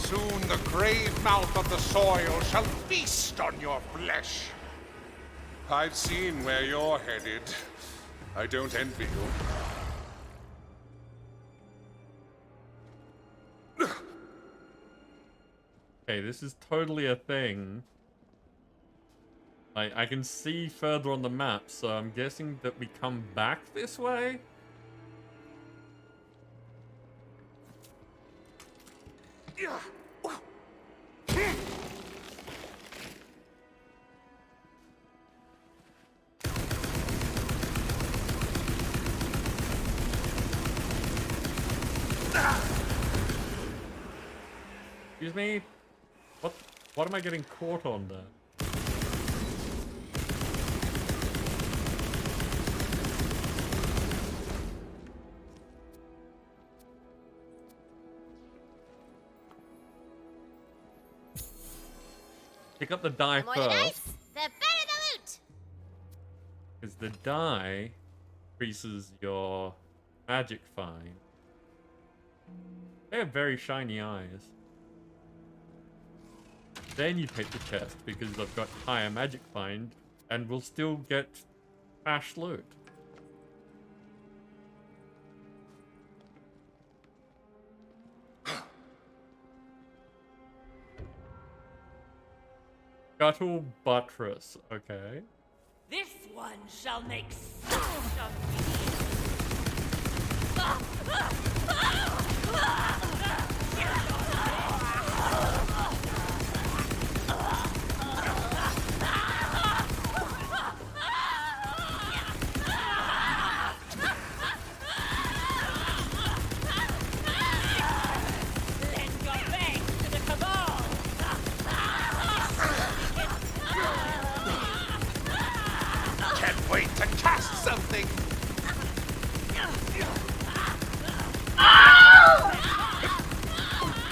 Soon the grave mouth of the soil shall feast on your flesh. I've seen where you're headed. I don't envy you. Okay, this is totally a thing. I can see further on the map, so I'm guessing that we come back this way? Excuse me? What am I getting caught on there? Pick up the die The more the dice, first. the better the loot. Because the die increases your magic find. They have very shiny eyes. Then you take the chest because I've got higher magic find and we'll still get trash loot. Scuttle Buttress, okay. This one shall make such of me. Lend your thanks to the cabal. Can't wait to cast something.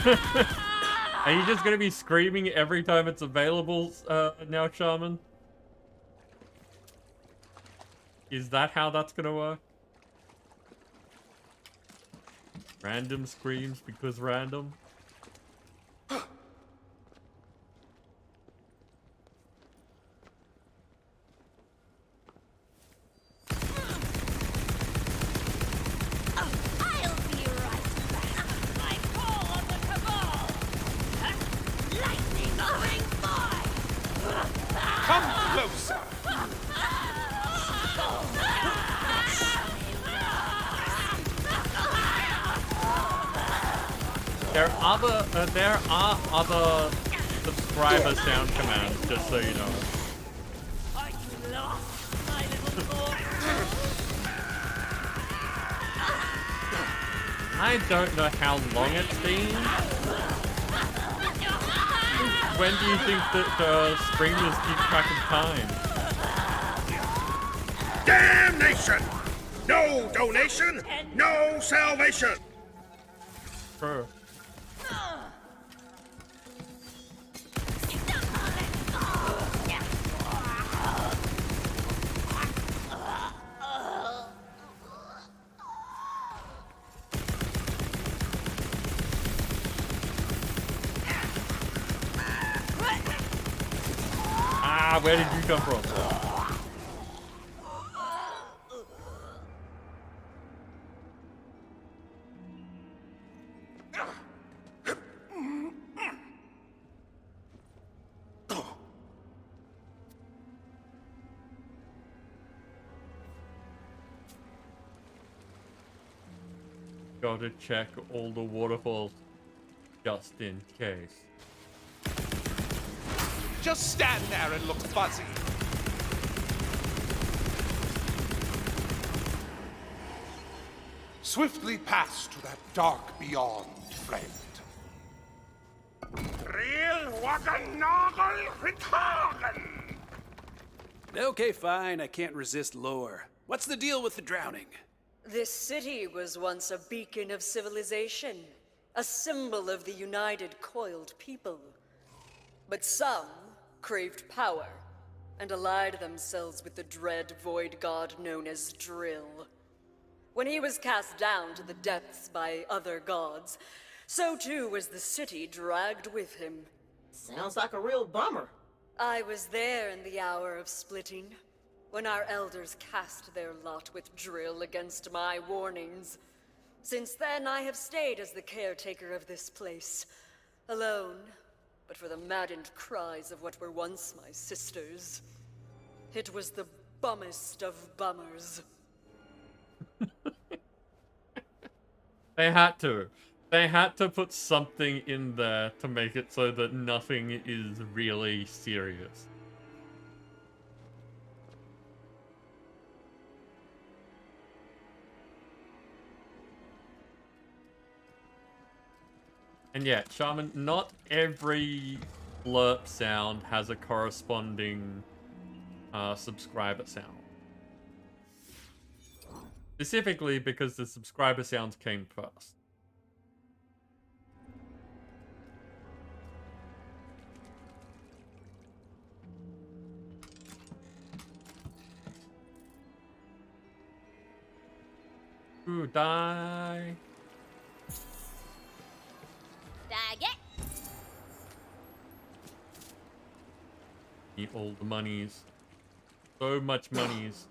Are you just gonna be screaming every time it's available now, Shaman? Is that how that's gonna work? Random screams because random? Come closer. There are other subscriber sound commands, just so you know. I don't know how long it's been. When do you think that streamers keep track of time? Damnation! No donation, no salvation! True. Ah, where did you come from? Gotta check all the waterfalls just in case. Just stand there and look fuzzy. Swiftly pass to that dark beyond, friend. Real Waganoggle Ritagan! Okay, fine. I can't resist lore. What's the deal with the drowning? This city was once a beacon of civilization, a symbol of the united coiled people. But some craved power and allied themselves with the dread void god known as Drill. When he was cast down to the depths by other gods, so too was the city dragged with him. Sounds like a real bummer. I was there in the hour of splitting, when our elders cast their lot with Drill against my warnings. Since then, I have stayed as the caretaker of this place, alone, but for the maddened cries of what were once my sisters. It was the bummest of bummers. They had to. They had to put something in there to make it so that nothing is really serious. And yeah, Shaman, not every blurp sound has a corresponding subscriber sound. Specifically because the subscriber sounds came first. Ooh, die. Daggett. Need all the monies. So much monies.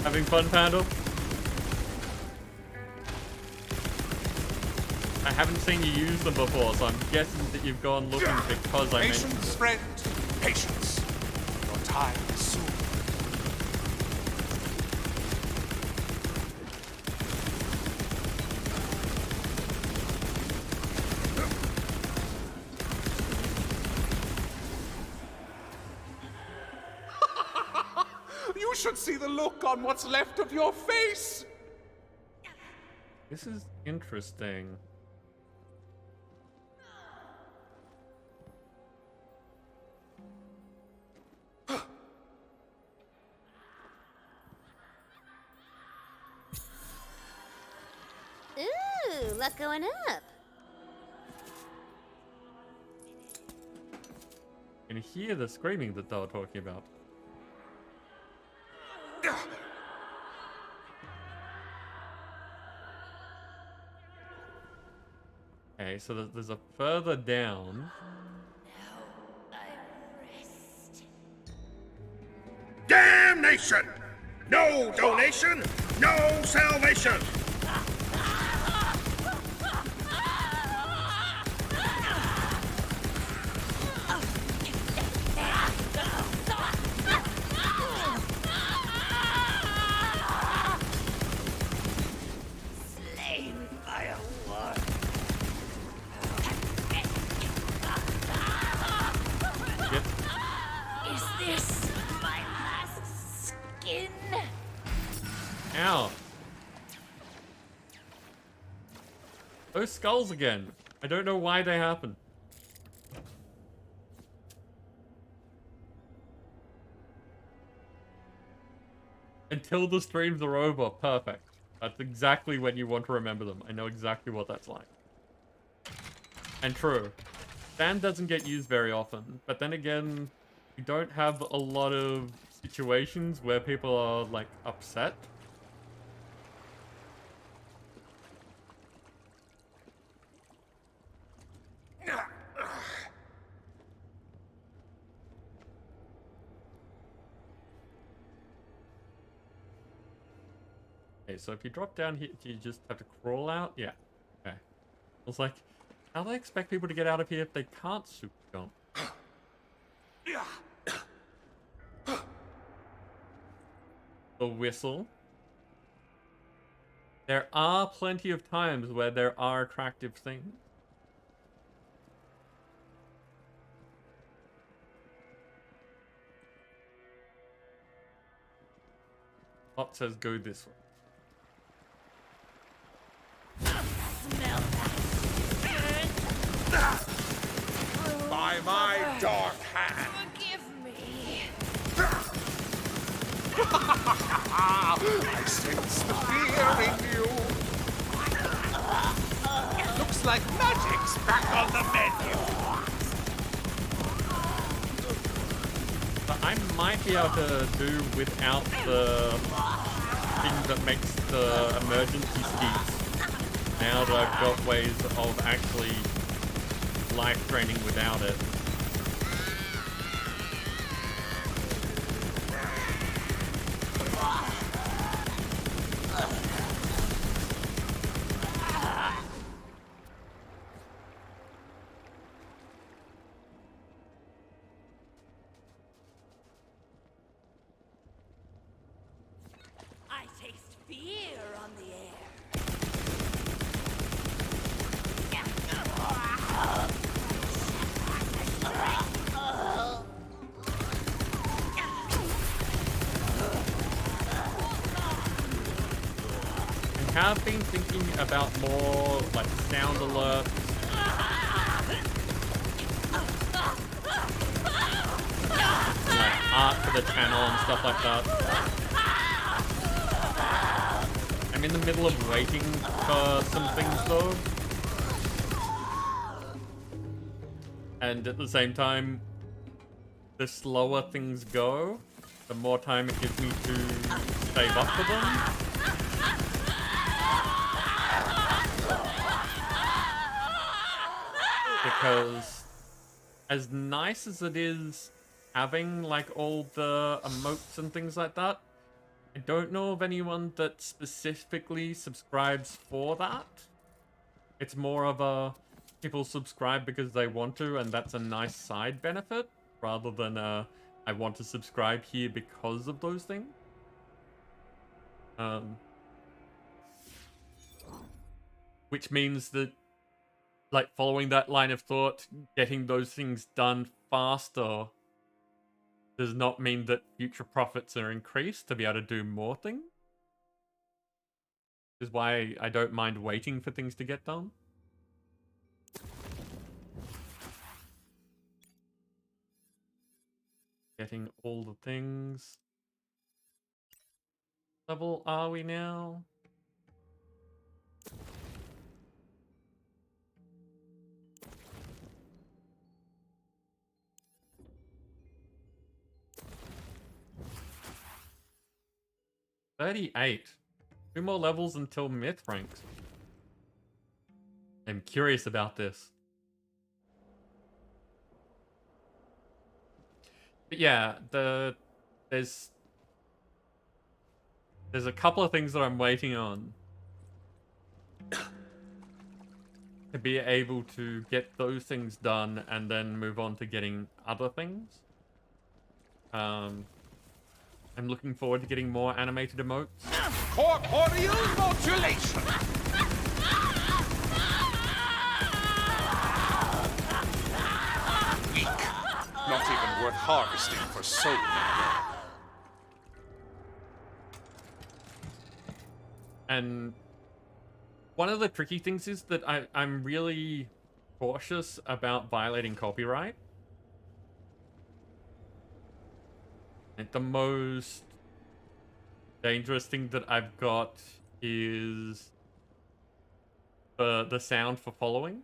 Having fun, Panda? I haven't seen you use them before, so I'm guessing that you've gone looking because I mentioned Patience, friend. Patience. Your time is soon. You should see the look on what's left of your face. This is interesting. Ooh, luck going up. You can hear the screaming that they were talking about. Okay, so there's a further down. Damnation! No donation, no salvation! Slain by a war. Is this my last skin? Ow. Those skulls again. I don't know why they happen. Until the streams are over, perfect. That's exactly when you want to remember them. I know exactly what that's like. And true. Sand doesn't get used very often, but then again, you don't have a lot of situations where people are, like, upset. Okay, so if you drop down here, do you just have to crawl out? Yeah. Okay. I was like, how do they expect people to get out of here if they can't super jump? The whistle. There are plenty of times where there are attractive things. Pot says go this way. Smell By my dark hand. Forgive me. I sense the fear in you. Looks like magic's back on the menu. But I might be able to do without the thing that makes the emergency skeets. Now that I've got ways of actually life training without it. I taste fear on the air. I have been thinking about more like sound alerts. Like art for the channel and stuff like that. I'm in the middle of waiting for some things though. And at the same time, the slower things go, the more time it gives me to save up for them. Because as nice as it is having like all the emotes and things like that, I don't know of anyone that specifically subscribes for that. It's more of a people subscribe because they want to, and that's a nice side benefit, rather than I want to subscribe here because of those things. Which means that, like, following that line of thought, getting those things done faster does not mean that future profits are increased to be able to do more things. This is why I don't mind waiting for things to get done. Getting all the things. Level are we now? $38. 2 more levels until myth ranks. I'm curious about this. But yeah, there's a couple of things that I'm waiting on to be able to get those things done and then move on to getting other things. I'm looking forward to getting more animated emotes. Corporeal modulation! Weak. Not even worth harvesting for soul. And one of the tricky things is that I'm really cautious about violating copyright. And the most dangerous thing that I've got is the sound for following.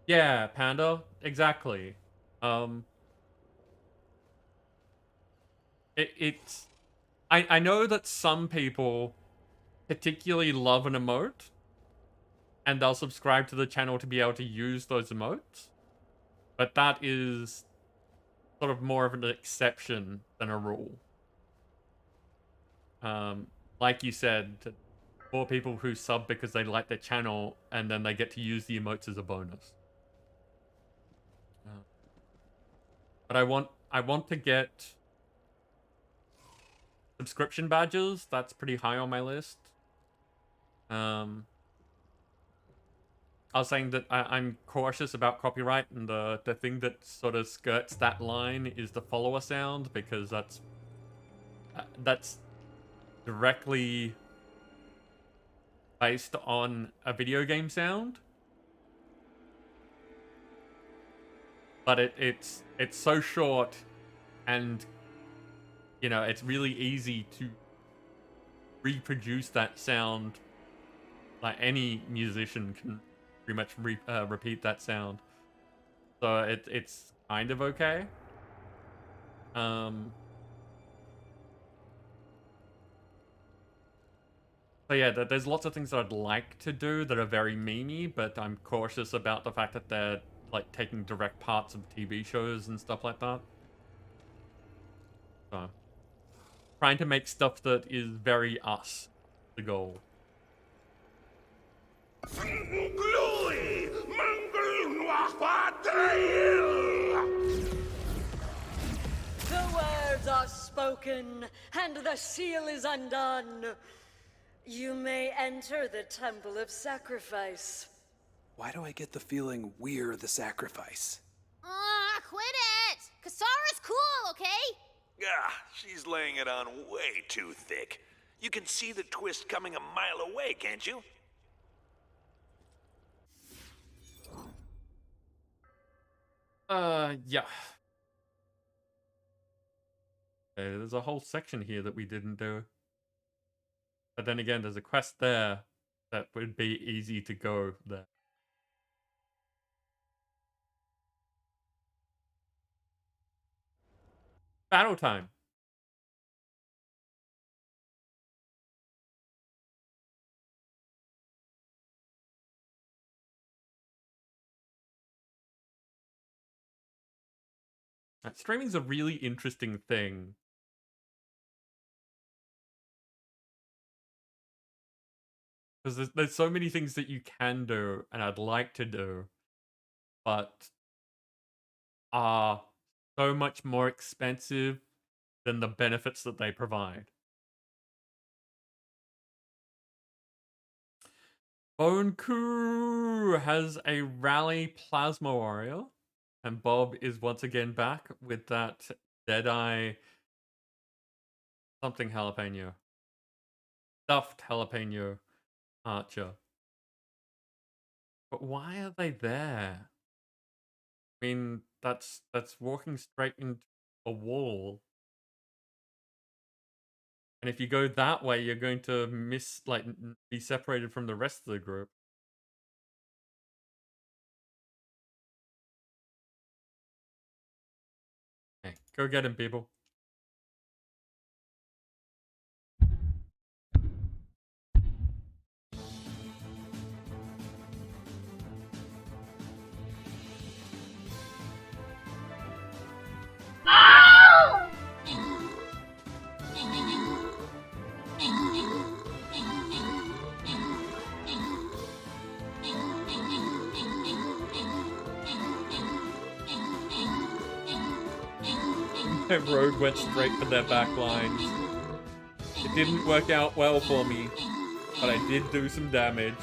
Yeah, Panda, exactly. It's I know that some people particularly love an emote and they'll subscribe to the channel to be able to use those emotes, but that is sort of more of an exception than a rule. Like you said, more people who sub because they like their channel and then they get to use the emotes as a bonus. But I want to get subscription badges. That's pretty high on my list. I was saying that I'm cautious about copyright, and the thing that sort of skirts that line is the follower sound, because that's directly based on a video game sound. But it's so short, and you know, it's really easy to reproduce that sound. Like any musician can pretty much repeat that sound, so it's kind of okay. So yeah, there's lots of things that I'd like to do that are very memey, but I'm cautious about the fact that they're like taking direct parts of TV shows and stuff like that. So trying to make stuff that is very us, the goal. The words are spoken, and the seal is undone. You may enter the Temple of Sacrifice. Why do I get the feeling we're the sacrifice? Quit it! Kasara's cool, okay? Ah, she's laying it on way too thick. You can see the twist coming a mile away, can't you? Yeah. Okay, there's a whole section here that we didn't do. But then again, there's a quest there that would be easy to go there. Battle time. Streaming's a really interesting thing. Because there's so many things that you can do and I'd like to do, but are so much more expensive than the benefits that they provide. Bonku has a rally plasma warrior, and Bob is once again back with that Deadeye something jalapeno. Stuffed jalapeno archer. But why are they there? I mean, that's walking straight into a wall. And if you go that way, you're going to be separated from the rest of the group. Hey, go get him, people. My road went straight for their back lines. It didn't work out well for me, but I did do some damage.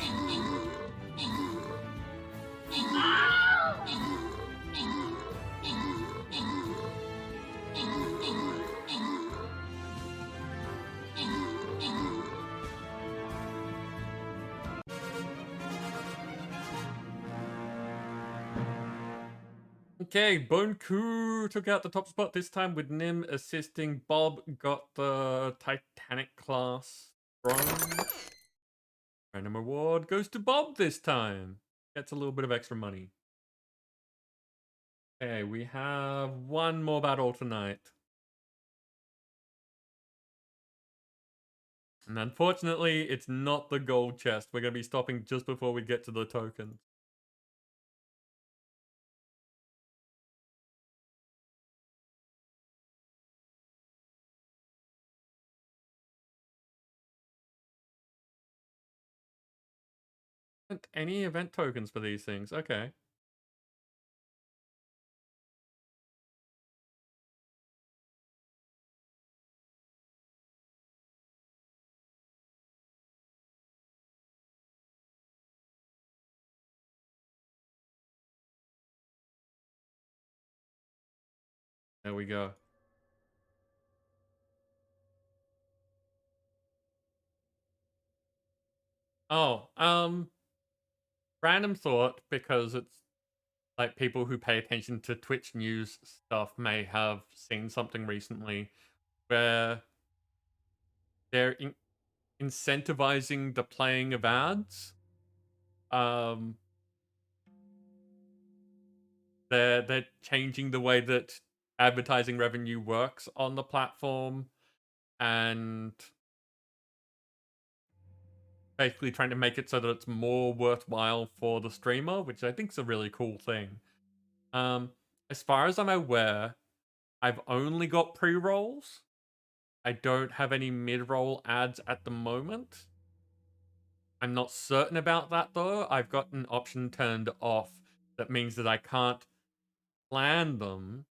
Okay, Bonku took out the top spot this time with Nim assisting. Bob got the Titanic class bronze. Random award goes to Bob this time. Gets a little bit of extra money. Okay, we have one more battle tonight. And unfortunately, it's not the gold chest. We're going to be stopping just before we get to the tokens. Any event tokens for these things? Okay. There we go. Oh, random thought, because it's like people who pay attention to Twitch news stuff may have seen something recently where they're incentivizing the playing of ads. They're changing the way that advertising revenue works on the platform and basically trying to make it so that it's more worthwhile for the streamer, which I think is a really cool thing. As far as I'm aware, I've only got pre-rolls. I don't have any mid-roll ads at the moment. I'm not certain about that though. I've got an option turned off that means that I can't plan them.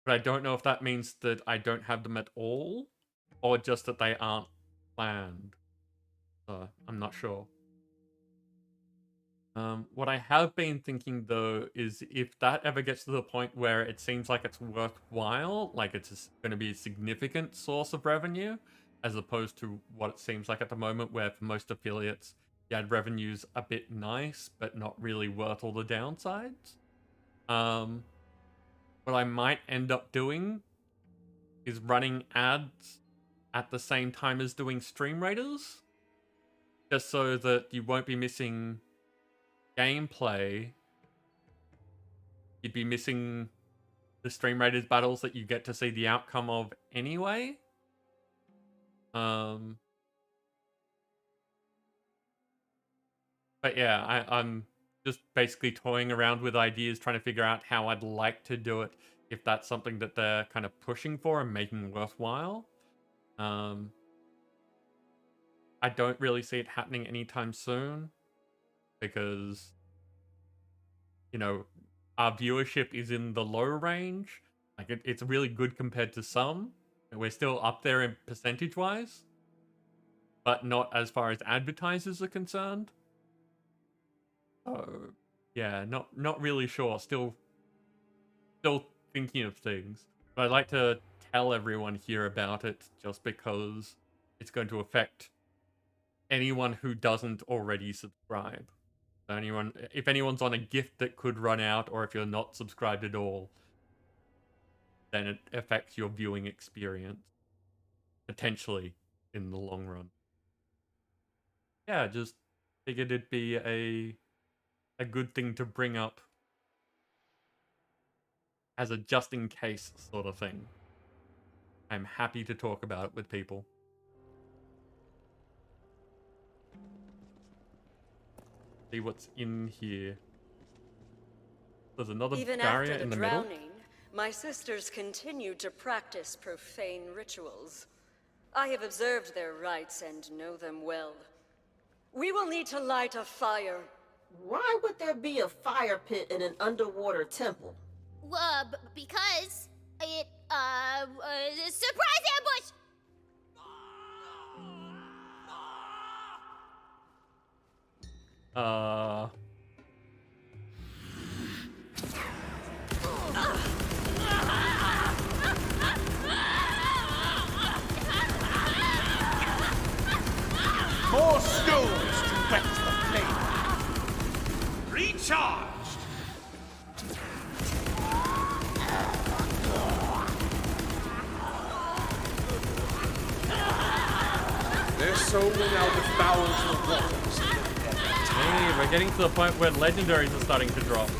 But I don't know if that means that I don't have them at all or just that they aren't planned. So I'm not sure. What I have been thinking though is if that ever gets to the point where it seems like it's worthwhile, like it's going to be a significant source of revenue, as opposed to what it seems like at the moment, where for most affiliates, the ad revenue's a bit nice, but not really worth all the downsides. What I might end up doing is running ads at the same time as doing stream raiders, just so that you won't be missing gameplay. You'd be missing the stream raiders battles that you get to see the outcome of anyway. But yeah, I'm just basically toying around with ideas, trying to figure out how I'd like to do it, if that's something that they're kind of pushing for and making worthwhile. I don't really see it happening anytime soon, because, you know, our viewership is in the low range. Like, it's really good compared to some. And we're still up there in percentage-wise. but not as far as advertisers are concerned. So, yeah, not really sure. Still thinking of things. But I'd like to tell everyone here about it just because it's going to affect anyone who doesn't already subscribe. If anyone's on a gift that could run out, or if you're not subscribed at all, then it affects your viewing experience, potentially, in the long run. Yeah, just figured it'd be a good thing to bring up as a just-in-case sort of thing. I'm happy to talk about it with people. See what's in here. There's another Even barrier after in the the middle. drowning, my sisters continued to practice profane rituals. I have observed their rites and know them well. We will need to light a fire. Why would there be a fire pit in an underwater temple? Because it, surprise ambush! More stones to wet the flame. Recharged! Their soul will now devour the waters. Hey, we're getting to the point where legendaries are starting to drop.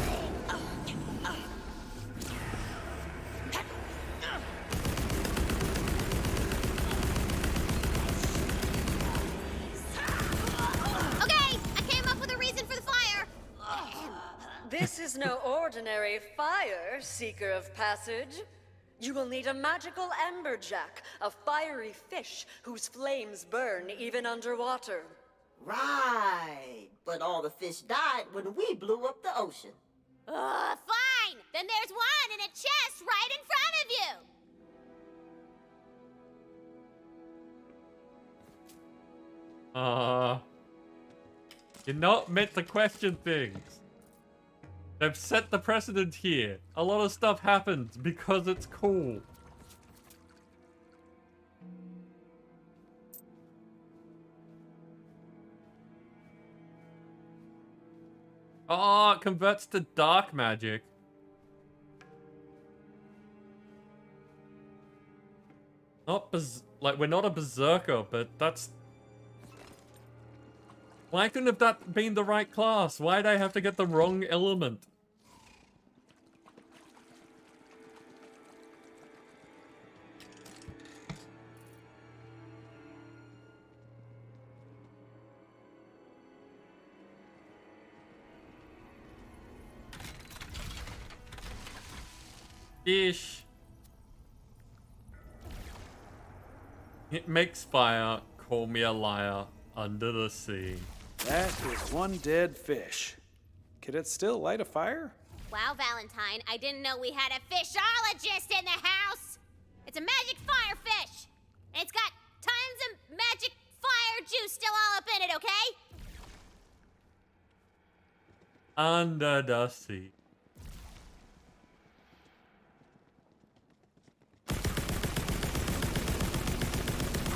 Okay, I came up with a reason for the fire. This is no ordinary fire, Seeker of Passage. You will need a magical amberjack, a fiery fish whose flames burn even underwater. Right. But all the fish died when we blew up the ocean. Fine. Then there's one in a chest right in front of you. You're not meant to question things. They've set the precedent here. A lot of stuff happens because it's cool. Oh, it converts to dark magic. Not like, we're not a berserker, but that's... Why couldn't have that been the right class? Why'd I have to get the wrong element? Ish. It makes fire, call me a liar, under the sea. That is one dead fish. Could it still light a fire? Wow, Valentine, I didn't know we had a fishologist in the house. It's a magic fire fish. And it's got tons of magic fire juice still all up in it, okay? Under the sea.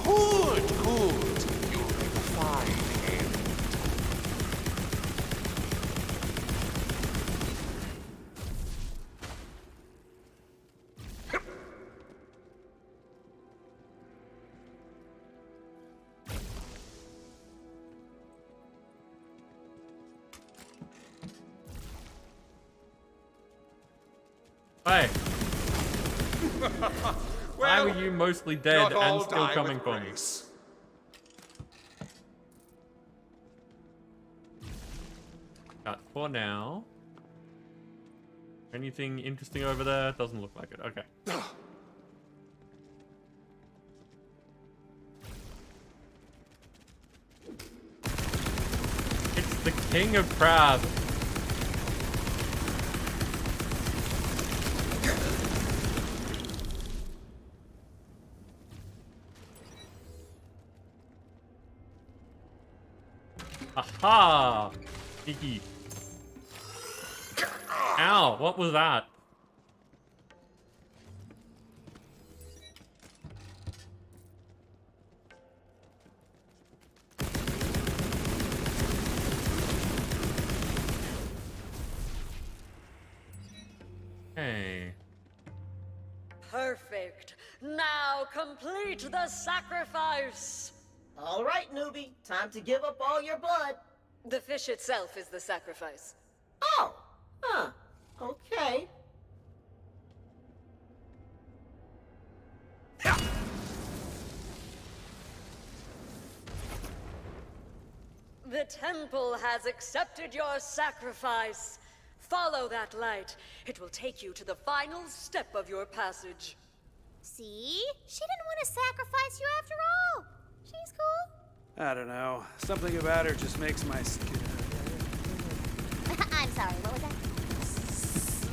Good, good. You'll make a fine end. Hey. Why were you mostly dead and still coming from? Cut for now. Anything interesting over there? Doesn't look like it. Okay. It's the king of crabs. Ha! Hee. Ow, what was that? Hey. Perfect. Now complete the sacrifice. All right, newbie. Time to give up all your blood. The fish itself is the sacrifice. Oh. Huh. Okay. The temple has accepted your sacrifice. Follow that light. It will take you to the final step of your passage. See? She didn't want to sacrifice you after all. She's cool. I don't know. Something about her just makes my skin. I'm sorry, what was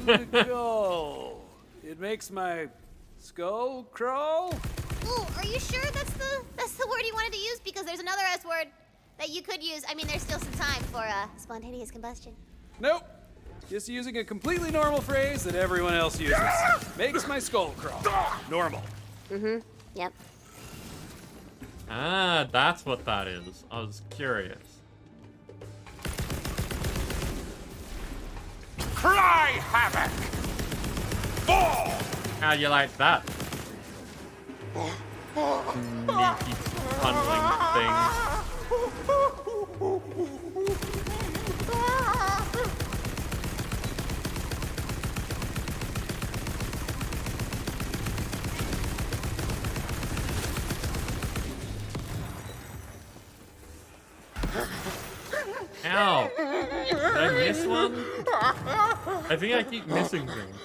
that? Skull. It makes my skull crawl? Ooh, are you sure that's the word you wanted to use? Because there's another S word that you could use. I mean, there's still some time for spontaneous combustion. Nope. Just using a completely normal phrase that everyone else uses. Makes my skull crawl. Normal. Mm-hmm. Yep. Ah, that's what that is. I was curious. Cry havoc! Fall! How you like that? Sneaky tunneling thing. Ow! Did I miss one? I think I keep missing things.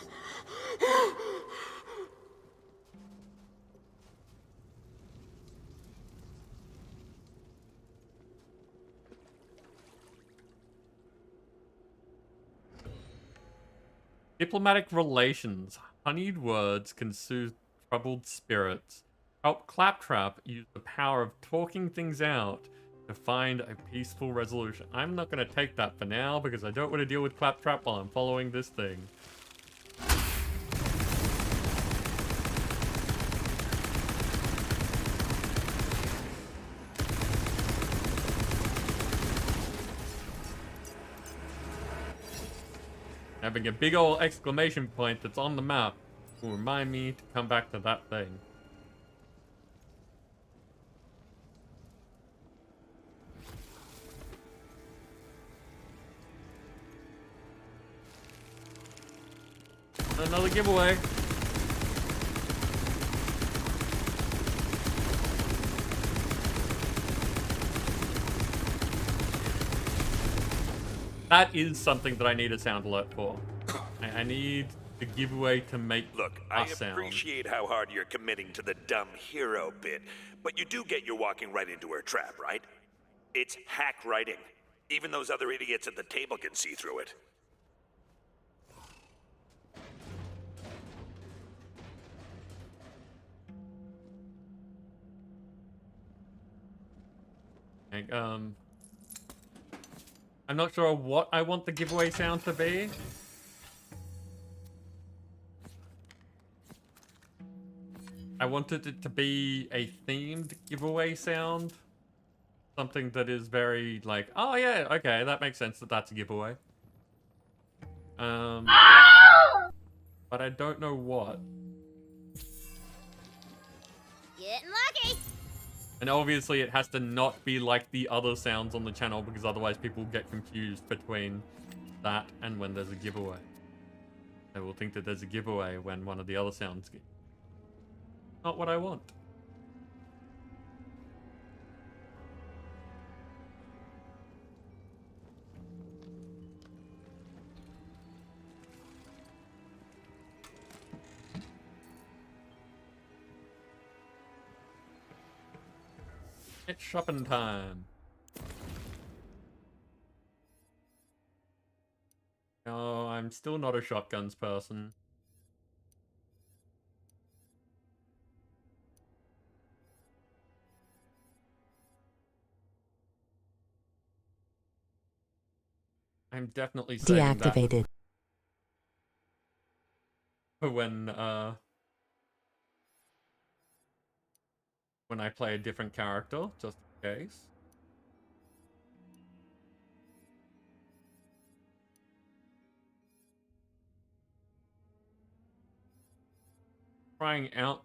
Diplomatic relations. Honeyed words can soothe troubled spirits. Help Claptrap use the power of talking things out to find a peaceful resolution. I'm not going to take that for now because I don't want to deal with Claptrap while I'm following this thing. Having a big old exclamation point that's on the map will remind me to come back to that thing. Another giveaway. That is something that I need a sound alert for. I need the giveaway to make I a sound. appreciate how hard you're committing to the dumb hero bit, but you do get you're walking right into her trap, right? It's hack writing. Even those other idiots at the table can see through it. Like, I'm not sure what I want the giveaway sound to be. I wanted it to be a themed giveaway sound. Something that is very like, oh yeah, okay, that makes sense that that's a giveaway. But I don't know what. Getting lucky. And obviously it has to not be like the other sounds on the channel because otherwise people get confused between that and when there's a giveaway. They will think that there's a giveaway when one of the other sounds get... Not what I want. It's shopping time. Oh, I'm still not a shotguns person. I'm definitely saving Deactivated. that for when I play a different character, just in case. Trying out.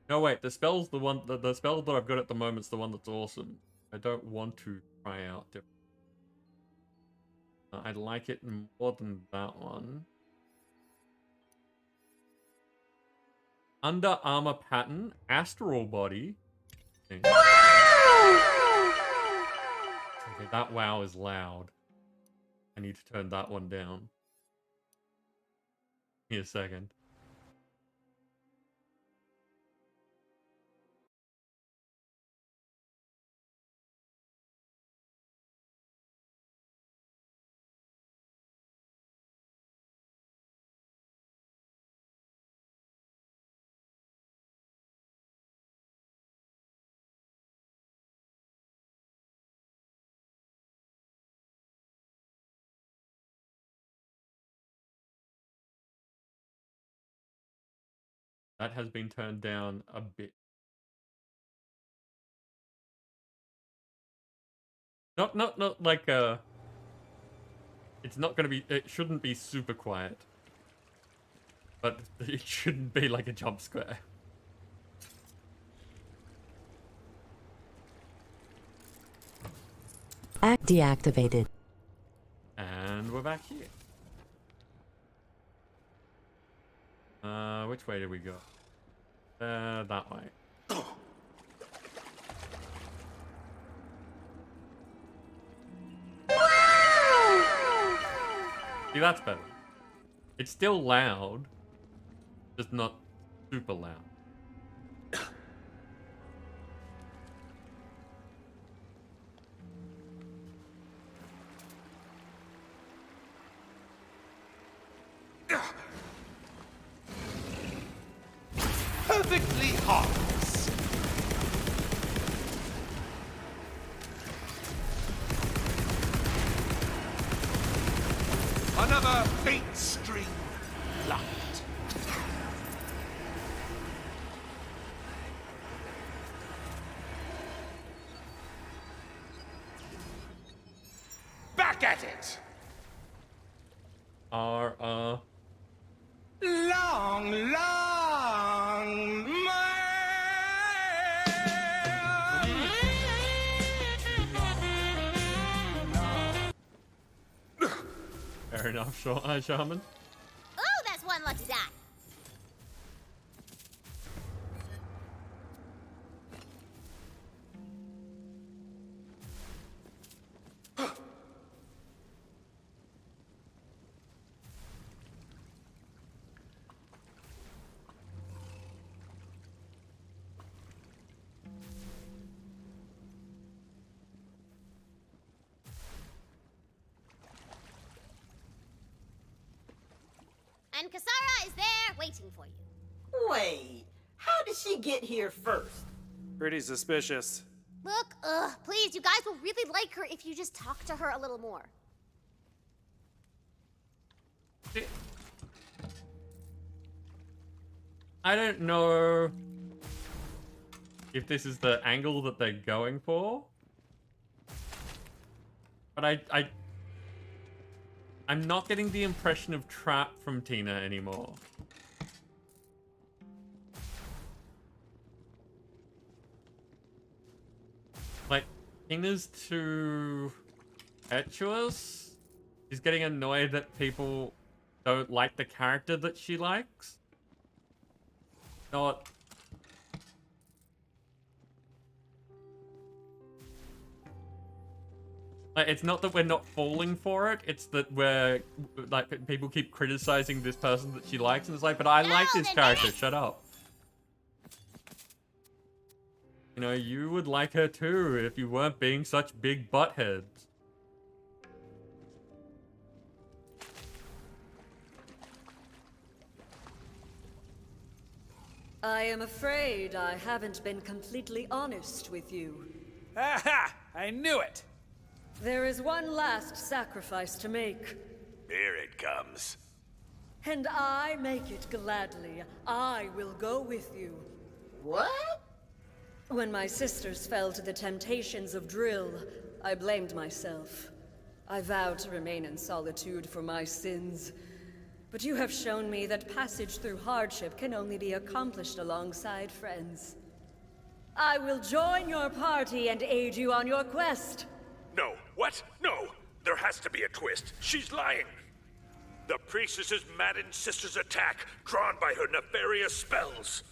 No, wait. The spell's the one. The spell that I've got at the moment's the one that's awesome. I don't want to try out different. I like it more than that one. Under armor pattern, astral body. Okay, that wow is loud. I need to turn that one down. Give me a second. That has been turned down a bit. Not like it's not gonna be. It shouldn't be super quiet, but it shouldn't be like a jump scare. Deactivated. And we're back here. Which way did we go? That way. See, that's better. It's still loud, just not super loud. Perfectly harmless. Another bait string locked. Back at it. Long, Fair enough, Shaman. Oh, that's one lucky die. And Kasara is there waiting for you. Wait, how did she get here first? Pretty suspicious. Look, please, you guys will really like her if you just talk to her a little more. I don't know if this is the angle that they're going for, but I'm not getting the impression of trap from Tina anymore. Like, Tina's too impetuous. She's getting annoyed that people don't like the character that she likes. Not... Like, it's not that we're not falling for it, it's that we're, like, people keep criticizing this person that she likes, and it's like, but I like this character, shut up. You know, you would like her too if you weren't being such big buttheads. I am afraid I haven't been completely honest with you. Aha! I knew it! There is one last sacrifice to make. Here it comes. And I make it gladly. I will go with you. What? When my sisters fell to the temptations of drill, I blamed myself. I vowed to remain in solitude for my sins. But you have shown me that passage through hardship can only be accomplished alongside friends. I will join your party and aid you on your quest. No, what? No! There has to be a twist. She's lying. The priestess's maddened sister's attack, drawn by her nefarious spells.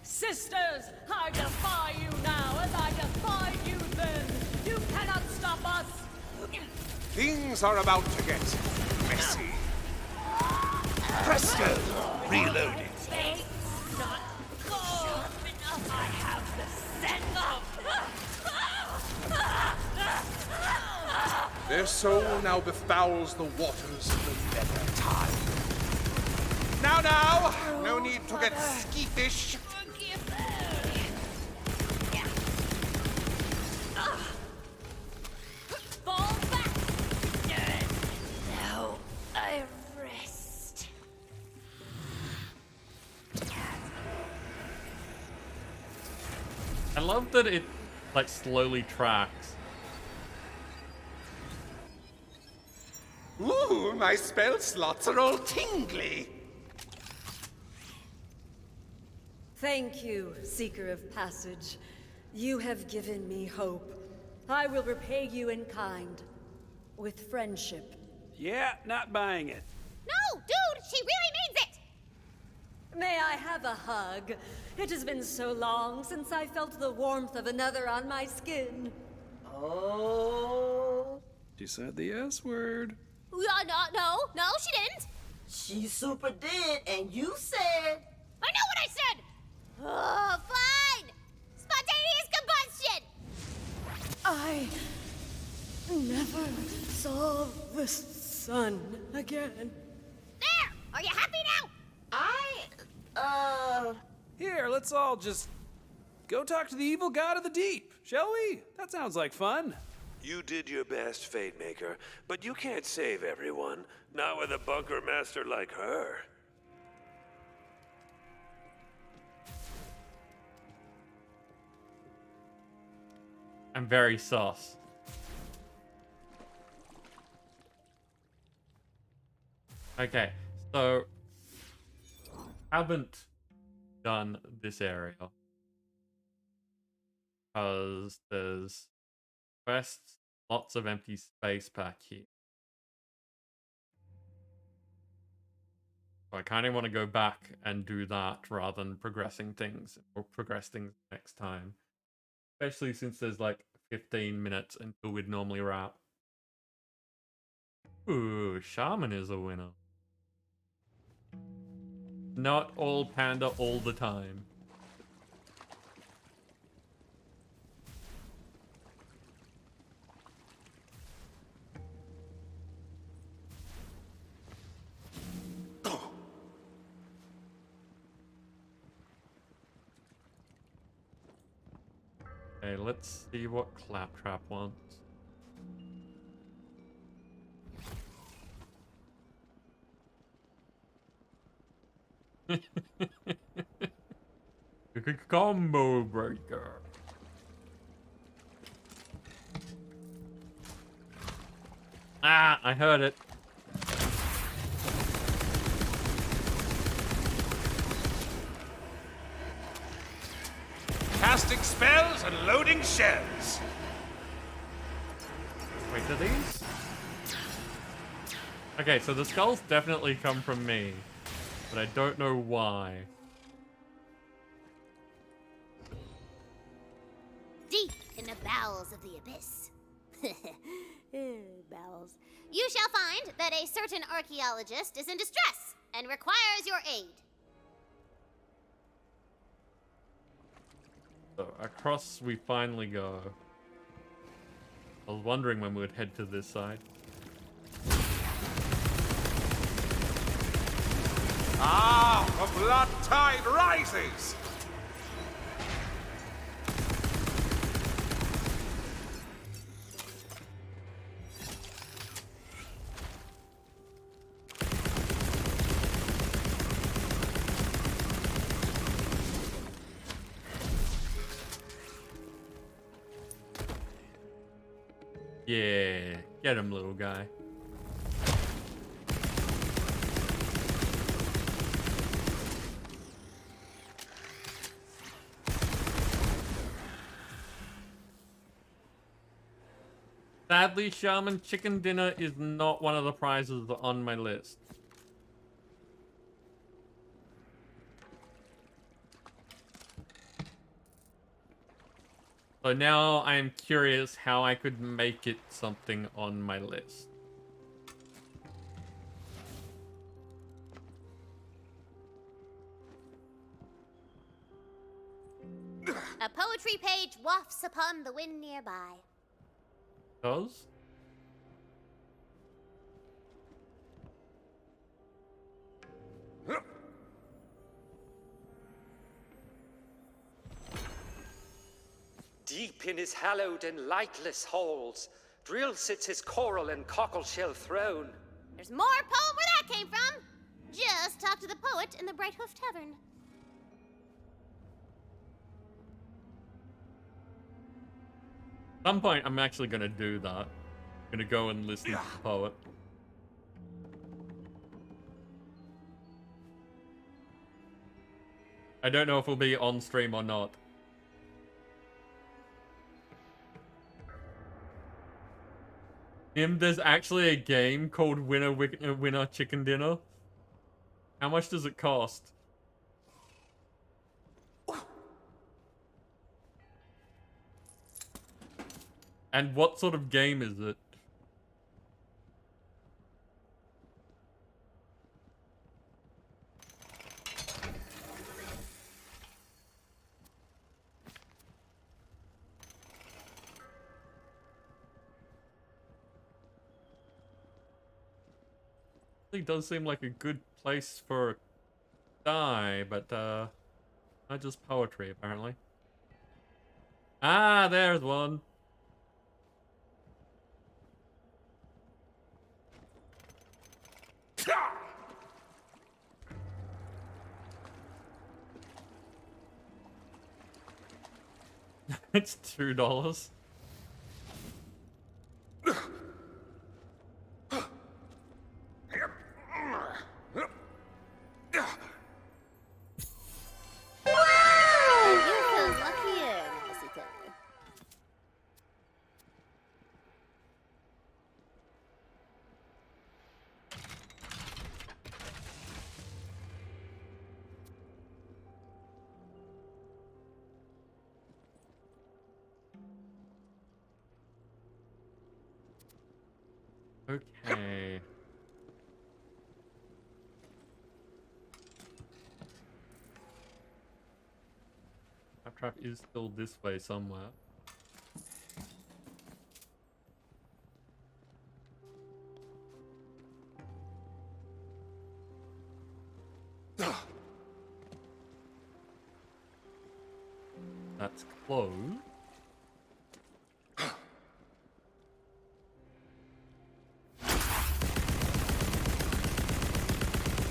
Sisters, I defy you now, as I defied you then. You cannot stop us. Things are about to get messy. Presto! Reloading. Not good enough. I have the scent Their soul now befouls the waters of the nether tide. Now, no need to get skeefish. Fall back. Now I rest. I love that it, like, slowly tracks. Ooh, my spell slots are all tingly. Thank you, Seeker of Passage. You have given me hope. I will repay you in kind. With friendship. Yeah, not buying it. No, dude, she really means it! May I have a hug? It has been so long since I felt the warmth of another on my skin. Oh. She said the S word. No, she didn't. She super did, and you said. I know what I said! Oh, fine! Spontaneous combustion! I never saw the sun again. There! Are you happy now? Here, let's all just go talk to the evil god of the deep, shall we? That sounds like fun. You did your best, Fate Maker, but you can't save everyone. Not with a bunker master like her. I'm very sus. Okay, so haven't done this area because there's quests, lots of empty space back here. So I kind of want to go back and do that rather than progressing things or progress things next time. Especially since there's like 15 minutes until we'd normally wrap. Ooh, Shaman is a winner. Not all panda all the time. Okay, let's see what Claptrap wants. Combo breaker. Ah, I heard it. Casting spells and loading shells. Wait, are these? Okay, so the skulls definitely come from me, but I don't know why. Deep in the bowels of the abyss. Bowels. You shall find that a certain archaeologist is in distress and requires your aid. So across we finally go. I was wondering when we would head to this side. Ah, the blood tide rises! Yeah, get him, little guy. Sadly, Shaman Chicken Dinner is not one of the prizes on my list. So now I am curious how I could make it something on my list. A poetry page wafts upon the wind nearby. Does? Deep in his hallowed and lightless halls, Drill sits his coral and cockleshell throne. There's more poem where that came from. Just talk to the poet in the Bright Hoof Tavern. At some point, I'm actually gonna do that. I'm gonna go and listen to the poet. I don't know if it'll be on stream or not. There's actually a game called Winner Chicken Dinner. How much does it cost? And what sort of game is it? It does seem like a good place for a die, but not just poetry apparently. Ah, there's one. It's $2. Okay. That trap is still this way somewhere. That's closed.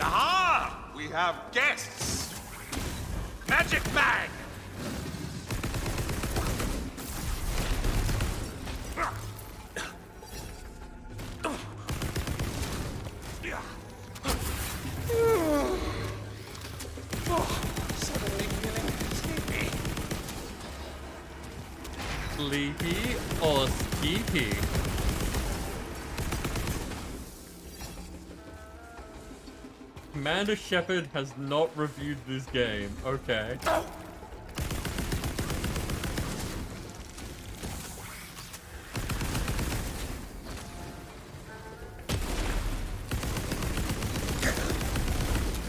Aha! We have guests! Magic Mag! Suddenly feeling sleepy. Sleepy or skeepy? Commander Shepard has not reviewed this game. Okay.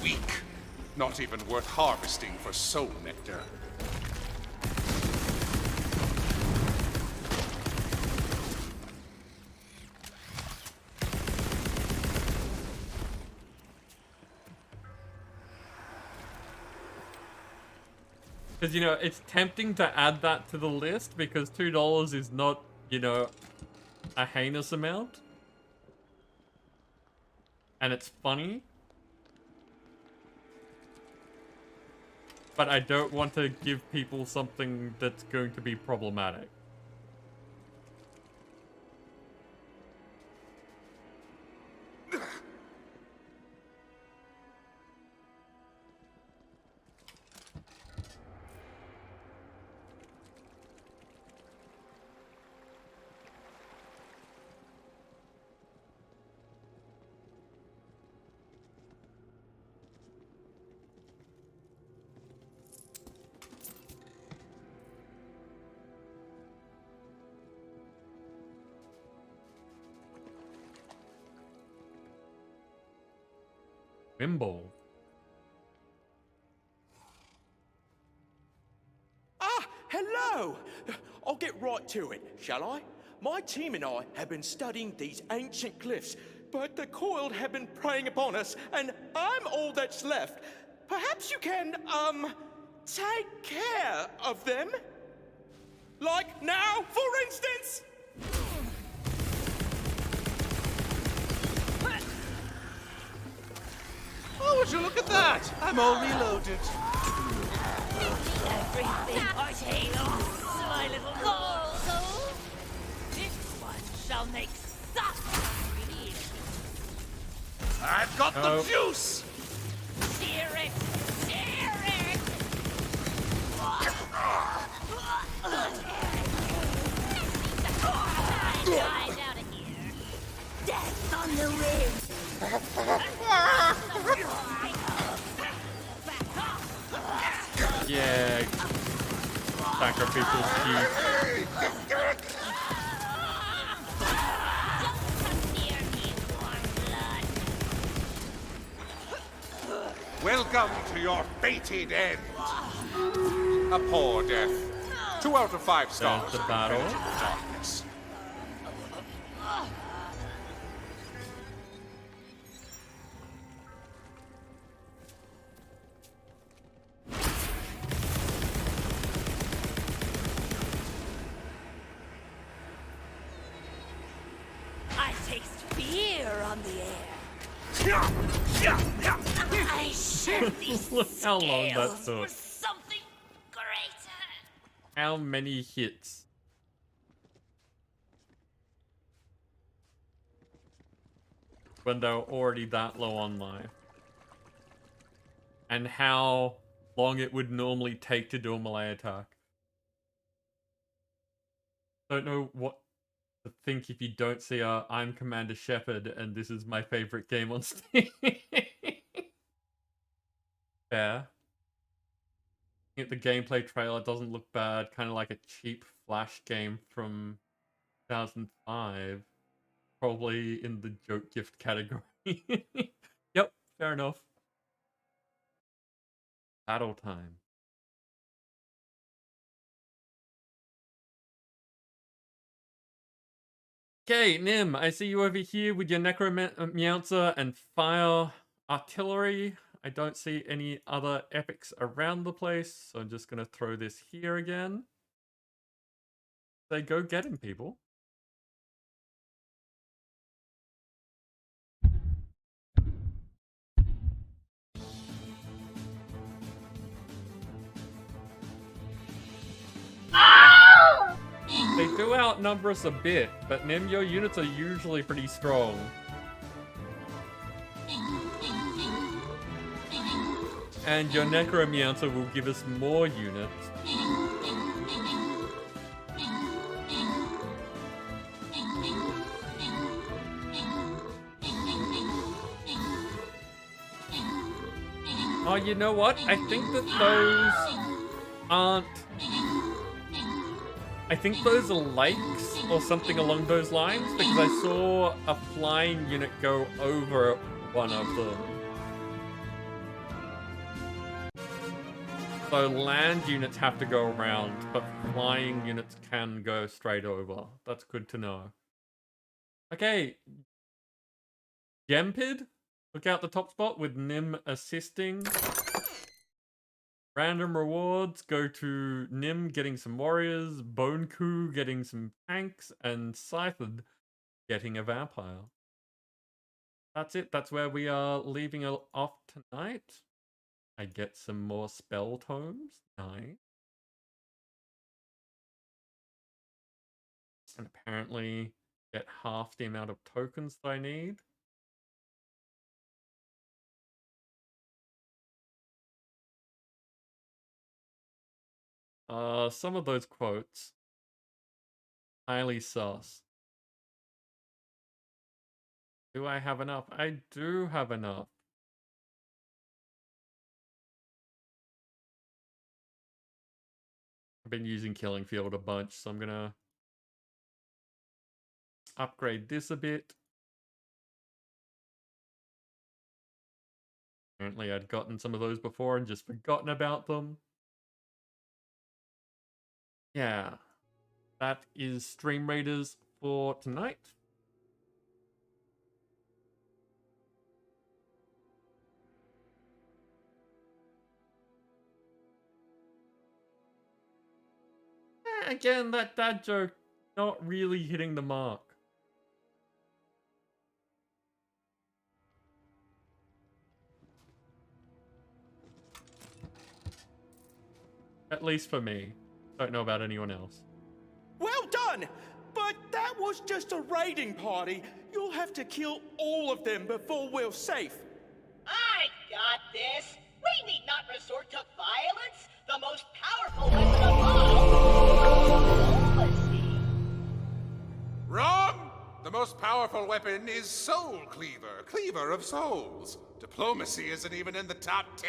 Weak. Not even worth harvesting for soul nectar. Because, you know, it's tempting to add that to the list because $2 is not, you know, a heinous amount. And it's funny. But I don't want to give people something that's going to be problematic. Wimble. Ah, hello! I'll get right to it, shall I? My team and I have been studying these ancient glyphs, but the coiled have been preying upon us, and I'm all that's left. Perhaps you can, take care of them? Like now, for instance? Oh, would you look at that? I'm all reloaded. Everything pertains to my little goal. This one shall make such I've got the juice! Tear it! Tear it! Guys out of here! Death on the wind! Yeah. Sacrificial cute. Welcome to your fated end. A poor death. 2 out of 5 stars. There's the battle. Into the darkness. I taste fear on the air. I shift these Look how long that scales took. for something greater. How many hits? When they're already that low on life. And how long it would normally take to do a melee attack. Don't know what to think if you don't see I'm Commander Shepard and this is my favorite game on Steam. Fair. I think the gameplay trailer doesn't look bad, kind of like a cheap Flash game from 2005. Probably in the joke gift category. Yep, fair enough. Battle time. Okay, Nim, I see you over here with your Necromancer and Fire Artillery. I don't see any other epics around the place, so I'm just going to throw this here again. Say, go get him, people. They do outnumber us a bit, but Nim, your units are usually pretty strong. And your Necromancer will give us more units. Oh, you know what? I think that those aren't... I think those are lakes or something along those lines, because I saw a flying unit go over one of them. So land units have to go around, but flying units can go straight over. That's good to know. Okay. Gempid, look out the top spot with Nim assisting. Random rewards go to Nim getting some warriors, Boneku getting some tanks, and Scythid getting a vampire. That's it. That's where we are leaving off tonight. I get some more spell tomes. Nice. And apparently get half the amount of tokens that I need. Some of those quotes. Highly sus. Do I have enough? I do have enough. I've been using Killing Field a bunch, so I'm gonna upgrade this a bit. Apparently I'd gotten some of those before and just forgotten about them. Yeah. That is Stream Raiders for tonight. Again, that dad joke not really hitting the mark. At least for me. Don't know about anyone else. Well done! But that was just a raiding party. You'll have to kill all of them before we're safe. I got this. We need not resort to violence. The most powerful weapon of all. Diplomacy. Wrong! The most powerful weapon is Soul Cleaver, Cleaver of Souls. Diplomacy isn't even in the top 10.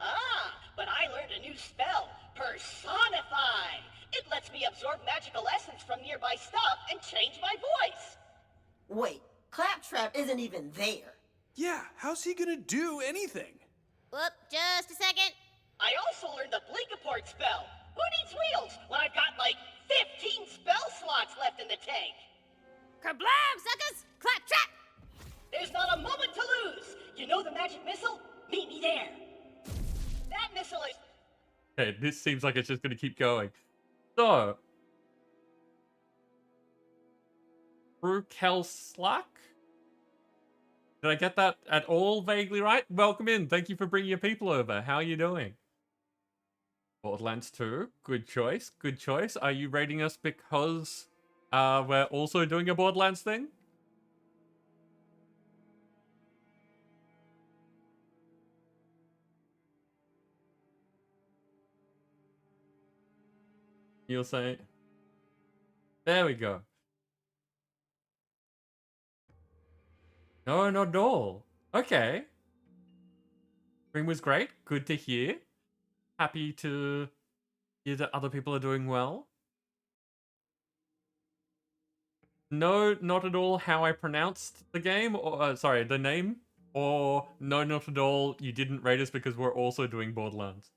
Ah, but I learned a new spell, Personify. It lets me absorb magical essence from nearby stuff and change my voice. Wait, Claptrap isn't even there. Yeah, how's he gonna do anything? Whoop, just a second. I also learned the Blinkaport spell. Who needs wheels when I've got like 15 spell slots left in the tank? Kablam, suckers! Claptrap! There's not a moment to lose. You know the magic missile? Meet me there. That missile is... Okay, this seems like it's just going to keep going. So, Slack? Did I get that at all vaguely right? Welcome in. Thank you for bringing your people over. How are you doing? Borderlands 2. Good choice. Good choice. Are you rating us because we're also doing a Borderlands thing? You'll say... There we go. No, not at all. Okay. Stream was great. Good to hear. Happy to hear that other people are doing well. No, not at all how I pronounced the game, or sorry, the name. Or no, not at all, you didn't rate us because we're also doing Borderlands.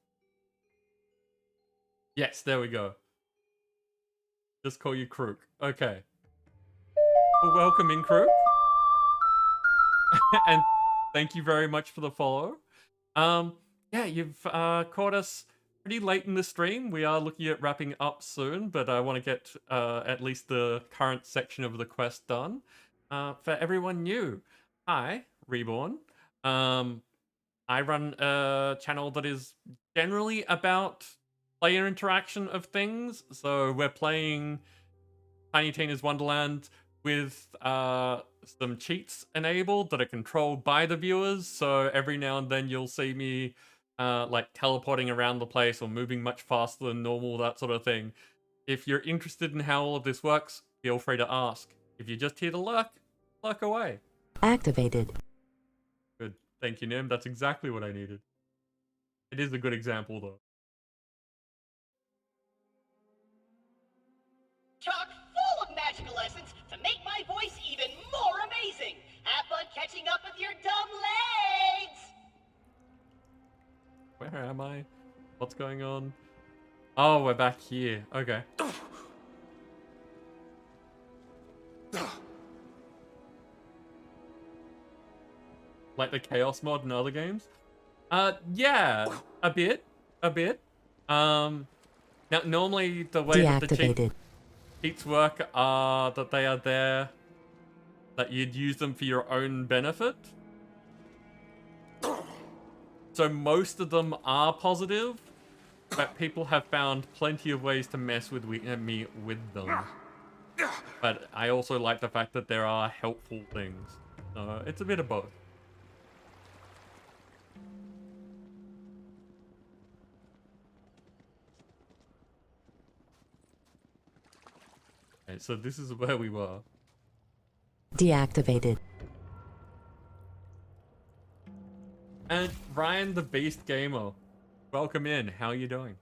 Yes, there we go. Just call you Krook. Okay. Well, welcome in, Krook. And thank you very much for the follow. Yeah, you've caught us pretty late in the stream. We are looking at wrapping up soon, but I want to get at least the current section of the quest done. For everyone new, hi, Reborn. I run a channel that is generally about player interaction of things. So we're playing Tiny Tina's Wonderland with some cheats enabled that are controlled by the viewers. So every now and then you'll see me like teleporting around the place or moving much faster than normal, that sort of thing. If you're interested in how all of this works, feel free to ask. If you're just here to lurk away. Activated. Good. Thank you, Nim. That's exactly what I needed. It is a good example, though. Chock full of magical essence to make my voice even more amazing. Have fun catching up with your dumb legs. Where am I? What's going on? Oh, we're back here. Okay. Like the Chaos mod in other games? Yeah, a bit. Now, normally the way that the cheats work are that they are there, that you'd use them for your own benefit. So most of them are positive, but people have found plenty of ways to mess with me with them. But I also like the fact that there are helpful things. It's a bit of both. Okay, so this is where we were. Deactivated. And Ryan the Beast Gamer, welcome in. How are you doing?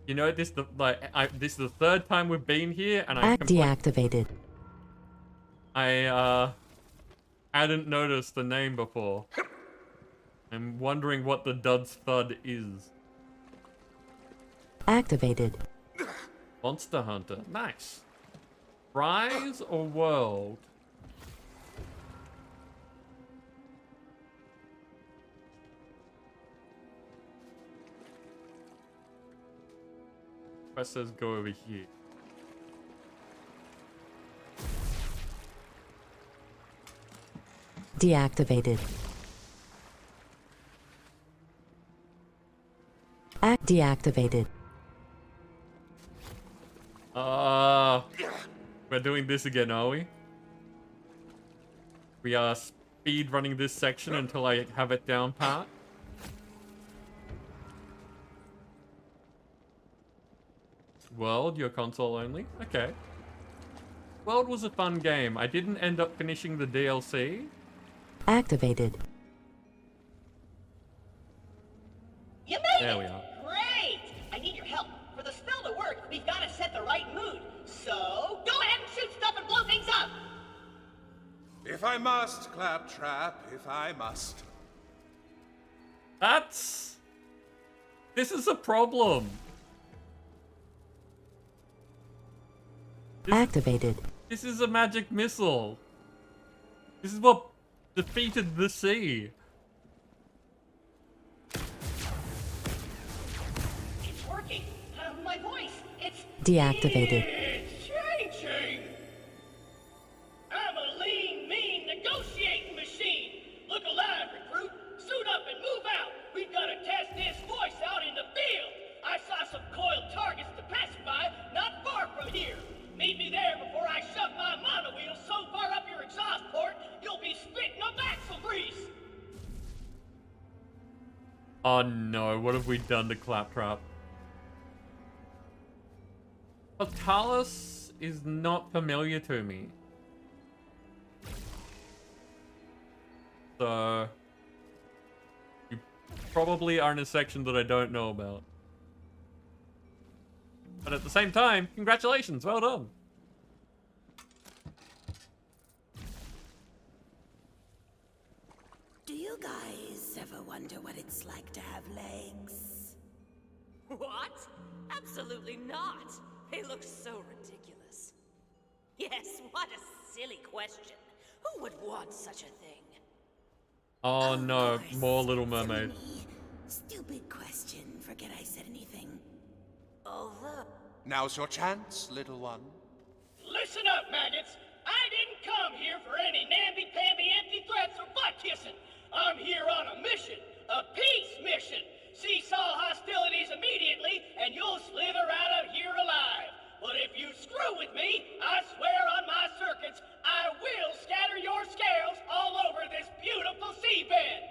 You know, this is the third time we've been here, and Deactivated. I hadn't noticed the name before. I'm wondering what the Dud's Thud is. Activated. Monster Hunter. Nice. Rise or World? Quest says go over here. Deactivated. Deactivated. We're doing this again, are we? We are speed running this section until I have it down pat. World, your console only? Okay. World was a fun game. I didn't end up finishing the DLC. Activated. You made There it! we are. Great! I need your help. For the spell to work, we've got to set the right mood. So, go ahead and shoot stuff and blow things up! If I must, Claptrap, if I must. This is a problem. Activated. This is a magic missile. This is what defeated the sea. It's working. My voice, it's... Deactivated. It's changing! I'm a lean, mean negotiating machine. Look alive, recruit. Suit up and move out. We've got to test this voice out in the field. I saw some coiled targets to pacify not far from here. Meet me there before I shove my monowheel so far up your exhaust port, you'll be spitting up axle grease. Oh no, what have we done to Claptrap? Talos is not familiar to me. So... you probably are in a section that I don't know about. But at the same time, congratulations, well done. Do you guys ever wonder what it's like to have legs? What? Absolutely not. They look so ridiculous. Yes, what a silly question. Who would want such a thing? Oh no, more Little Mermaid. Stupid question. Forget I said anything. Although... Now's your chance, little one. Listen up, maggots. I didn't come here for any namby-pamby empty threats or butt-kissing. I'm here on a mission. A peace mission. Cease all hostilities immediately, and you'll slither out of here alive. But if you screw with me, I swear on my circuits, I will scatter your scales all over this beautiful seabed.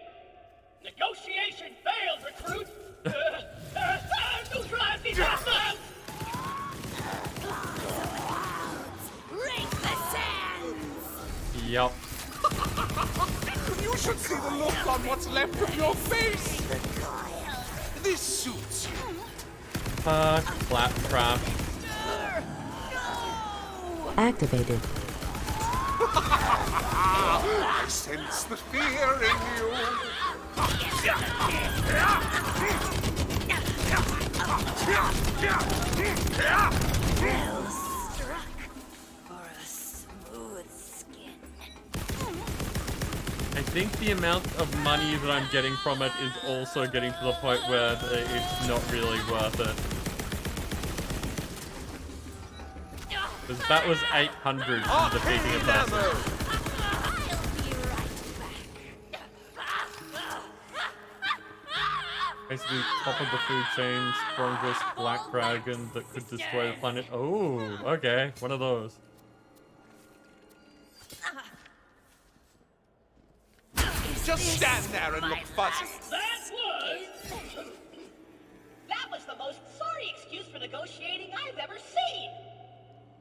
Negotiation failed, recruit. Neutralize these hostiles! Break the sands! Yup. You should see the look on what's left of your face! This suits you. Claptrap. Activated. I sense the fear in you. Well struck for a smooth skin. I think the amount of money that I'm getting from it is also getting to the point where it's not really worth it. Because that was 800 for defeating a person. Basically, top of the food chain, strongest black dragon that could destroy the planet. Oh, okay, one of those. Just stand there and look fuzzy. That was the most sorry excuse for negotiating I've ever seen.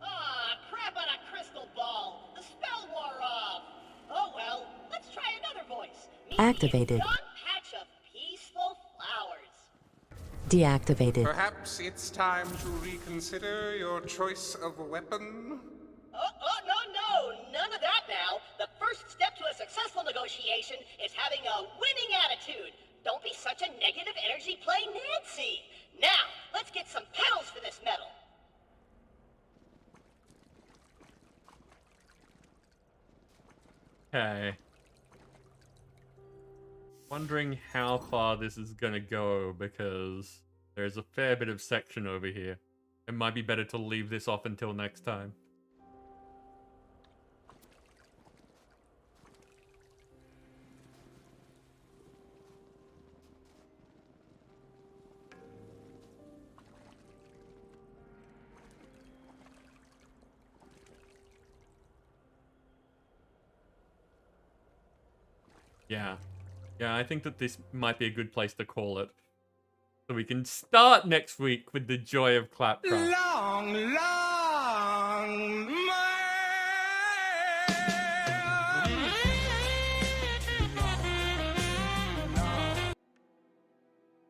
Ah, crap on a crystal ball. The spell wore off. Oh well, let's try another voice. Meet Activated. me a young patch of peaceful flowers. Deactivated. Perhaps it's time to reconsider your choice of weapon? No, none of that now. The first step to a successful negotiation is having a winning attitude. Don't be such a negative energy play Nancy. Now, let's get some pedals for this metal. Okay. Wondering how far this is gonna go, because there's a fair bit of section over here. It might be better to leave this off until next time. Yeah. Yeah, I think that this might be a good place to call it. So we can start next week with the joy of Claptrap. Long, long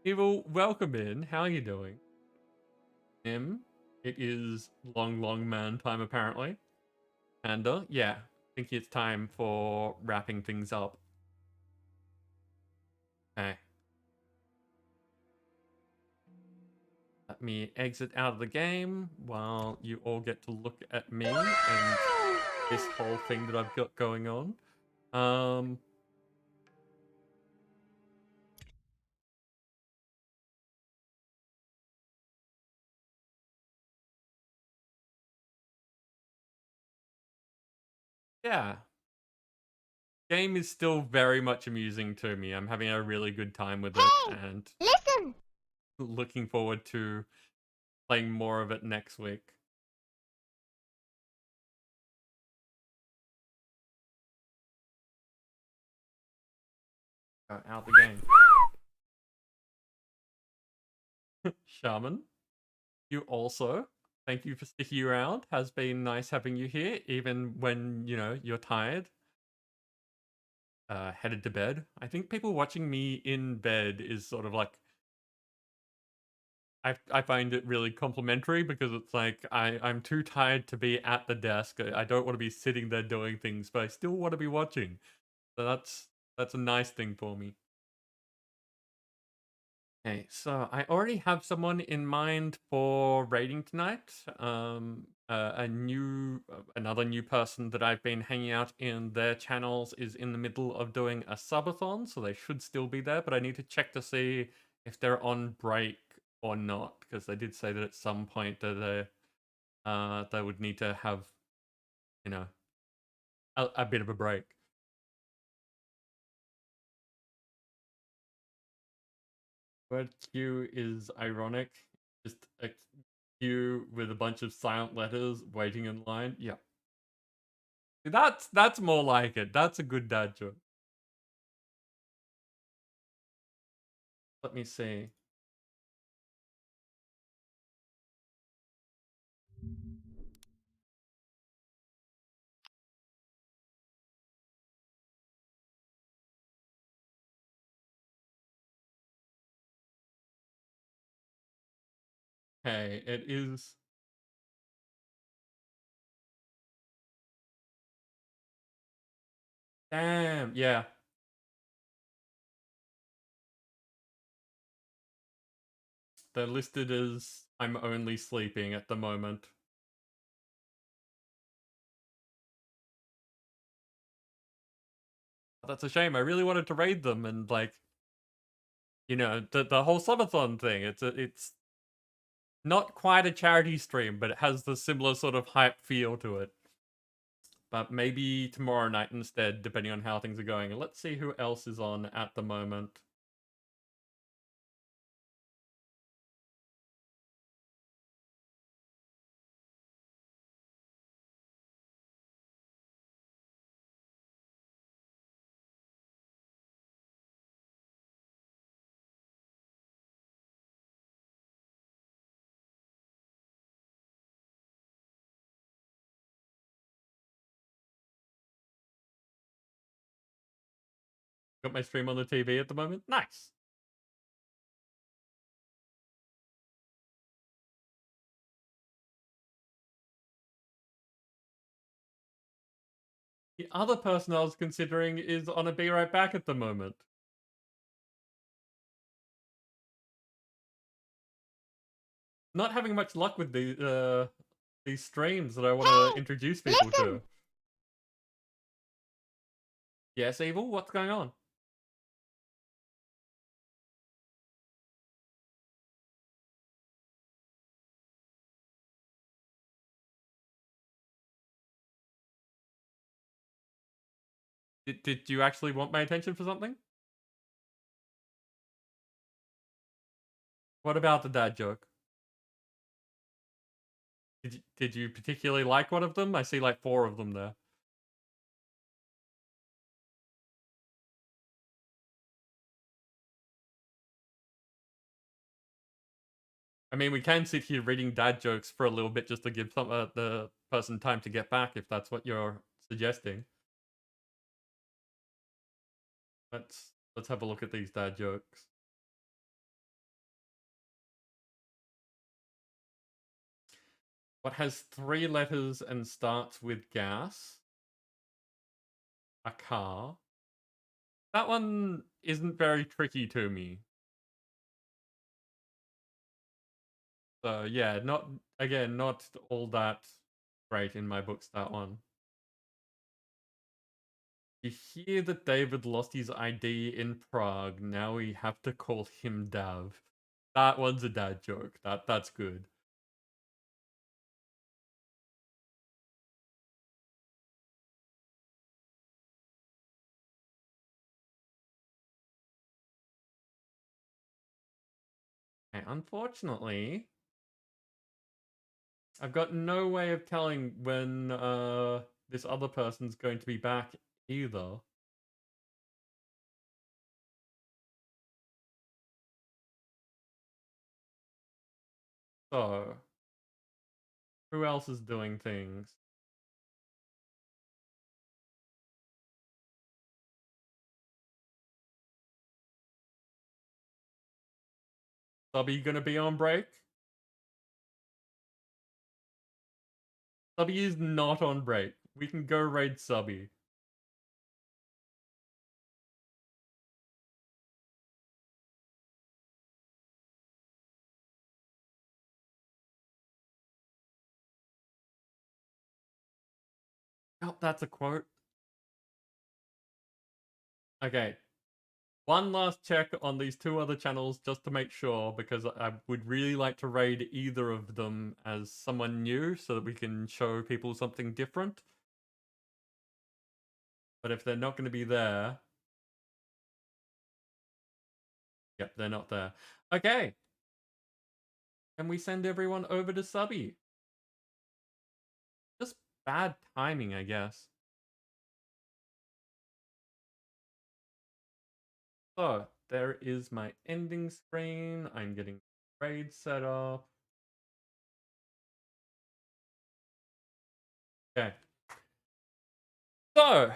Evil, welcome in. How are you doing? It is long man time apparently. Panda, yeah. I think it's time for wrapping things up. Okay. Let me exit out of the game while you all get to look at me and this whole thing that I've got going on. Yeah. Game is still very much amusing to me. I'm having a really good time with it and Listen! looking forward to playing more of it next week. Go out the game. Shaman, you also, thank you for sticking around. Has been nice having you here, even when, you know, you're tired. Headed to bed. I think people watching me in bed is sort of like, I find it really complimentary because it's like I'm too tired to be at the desk. I don't want to be sitting there doing things, but I still want to be watching. So that's a nice thing for me. Okay, so I already have someone in mind for raiding tonight. Another new person that I've been hanging out in their channels is in the middle of doing a subathon, so they should still be there, but I need to check to see if they're on break or not, because they did say that at some point that they would need to have, you know, a bit of a break. Word queue is ironic. Just a queue with a bunch of silent letters waiting in line. Yeah. That's more like it. That's a good dad joke. Let me see. Okay, it is. Damn, yeah. They're listed as I'm only sleeping at the moment. That's a shame. I really wanted to raid them and like, you know, the whole subathon thing. It's not quite a charity stream, but it has the similar sort of hype feel to it. But maybe tomorrow night instead, depending on how things are going. And let's see who else is on at the moment. Got my stream on the TV at the moment. Nice. The other person I was considering is on a Be Right Back at the moment. Not having much luck with these streams that I want to introduce people to. Yes, Evil, what's going on? Did you actually want my attention for something? What about the dad joke? Did you particularly like one of them? I see like 4 of them there. I mean, we can sit here reading dad jokes for a little bit just to give the person time to get back, if that's what you're suggesting. Let's have a look at these dad jokes. What has 3 letters and starts with gas? A car. That one isn't very tricky to me. So yeah, not all that great in my books, that one. You hear that David lost his ID in Prague, now we have to call him Dav. That one's a dad joke. That's good. Okay, unfortunately, I've got no way of telling when this other person's going to be back either. So, who else is doing things? Subby gonna be on break? Subby is not on break. We can go raid Subby. Oh, that's a quote. Okay. One last check on these 2 other channels just to make sure, because I would really like to raid either of them as someone new so that we can show people something different. But if they're not going to be there... Yep, they're not there. Okay. Can we send everyone over to Subby? Just bad timing, I guess. So, there is my ending screen. I'm getting raid set up. Okay. So,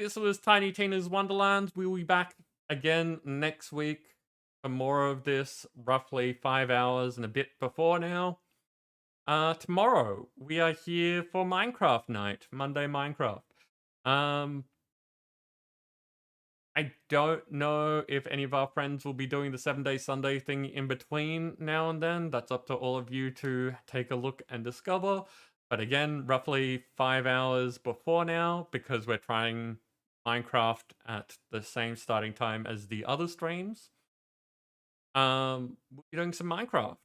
this was Tiny Tina's Wonderlands. We will be back again next week for more of this, roughly 5 hours and a bit before now. Tomorrow, we are here for Minecraft night, Monday Minecraft. I don't know if any of our friends will be doing the 7-day Sunday thing in between now and then. That's up to all of you to take a look and discover. But again, roughly 5 hours before now, because we're trying Minecraft at the same starting time as the other streams. We'll be doing some Minecraft.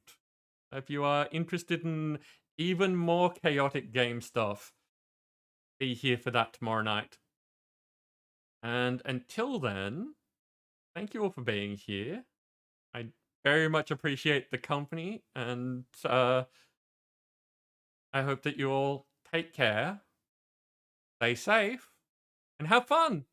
If you are interested in even more chaotic game stuff, be here for that tomorrow night. And until then, thank you all for being here. I very much appreciate the company, and I hope that you all take care, stay safe, and have fun.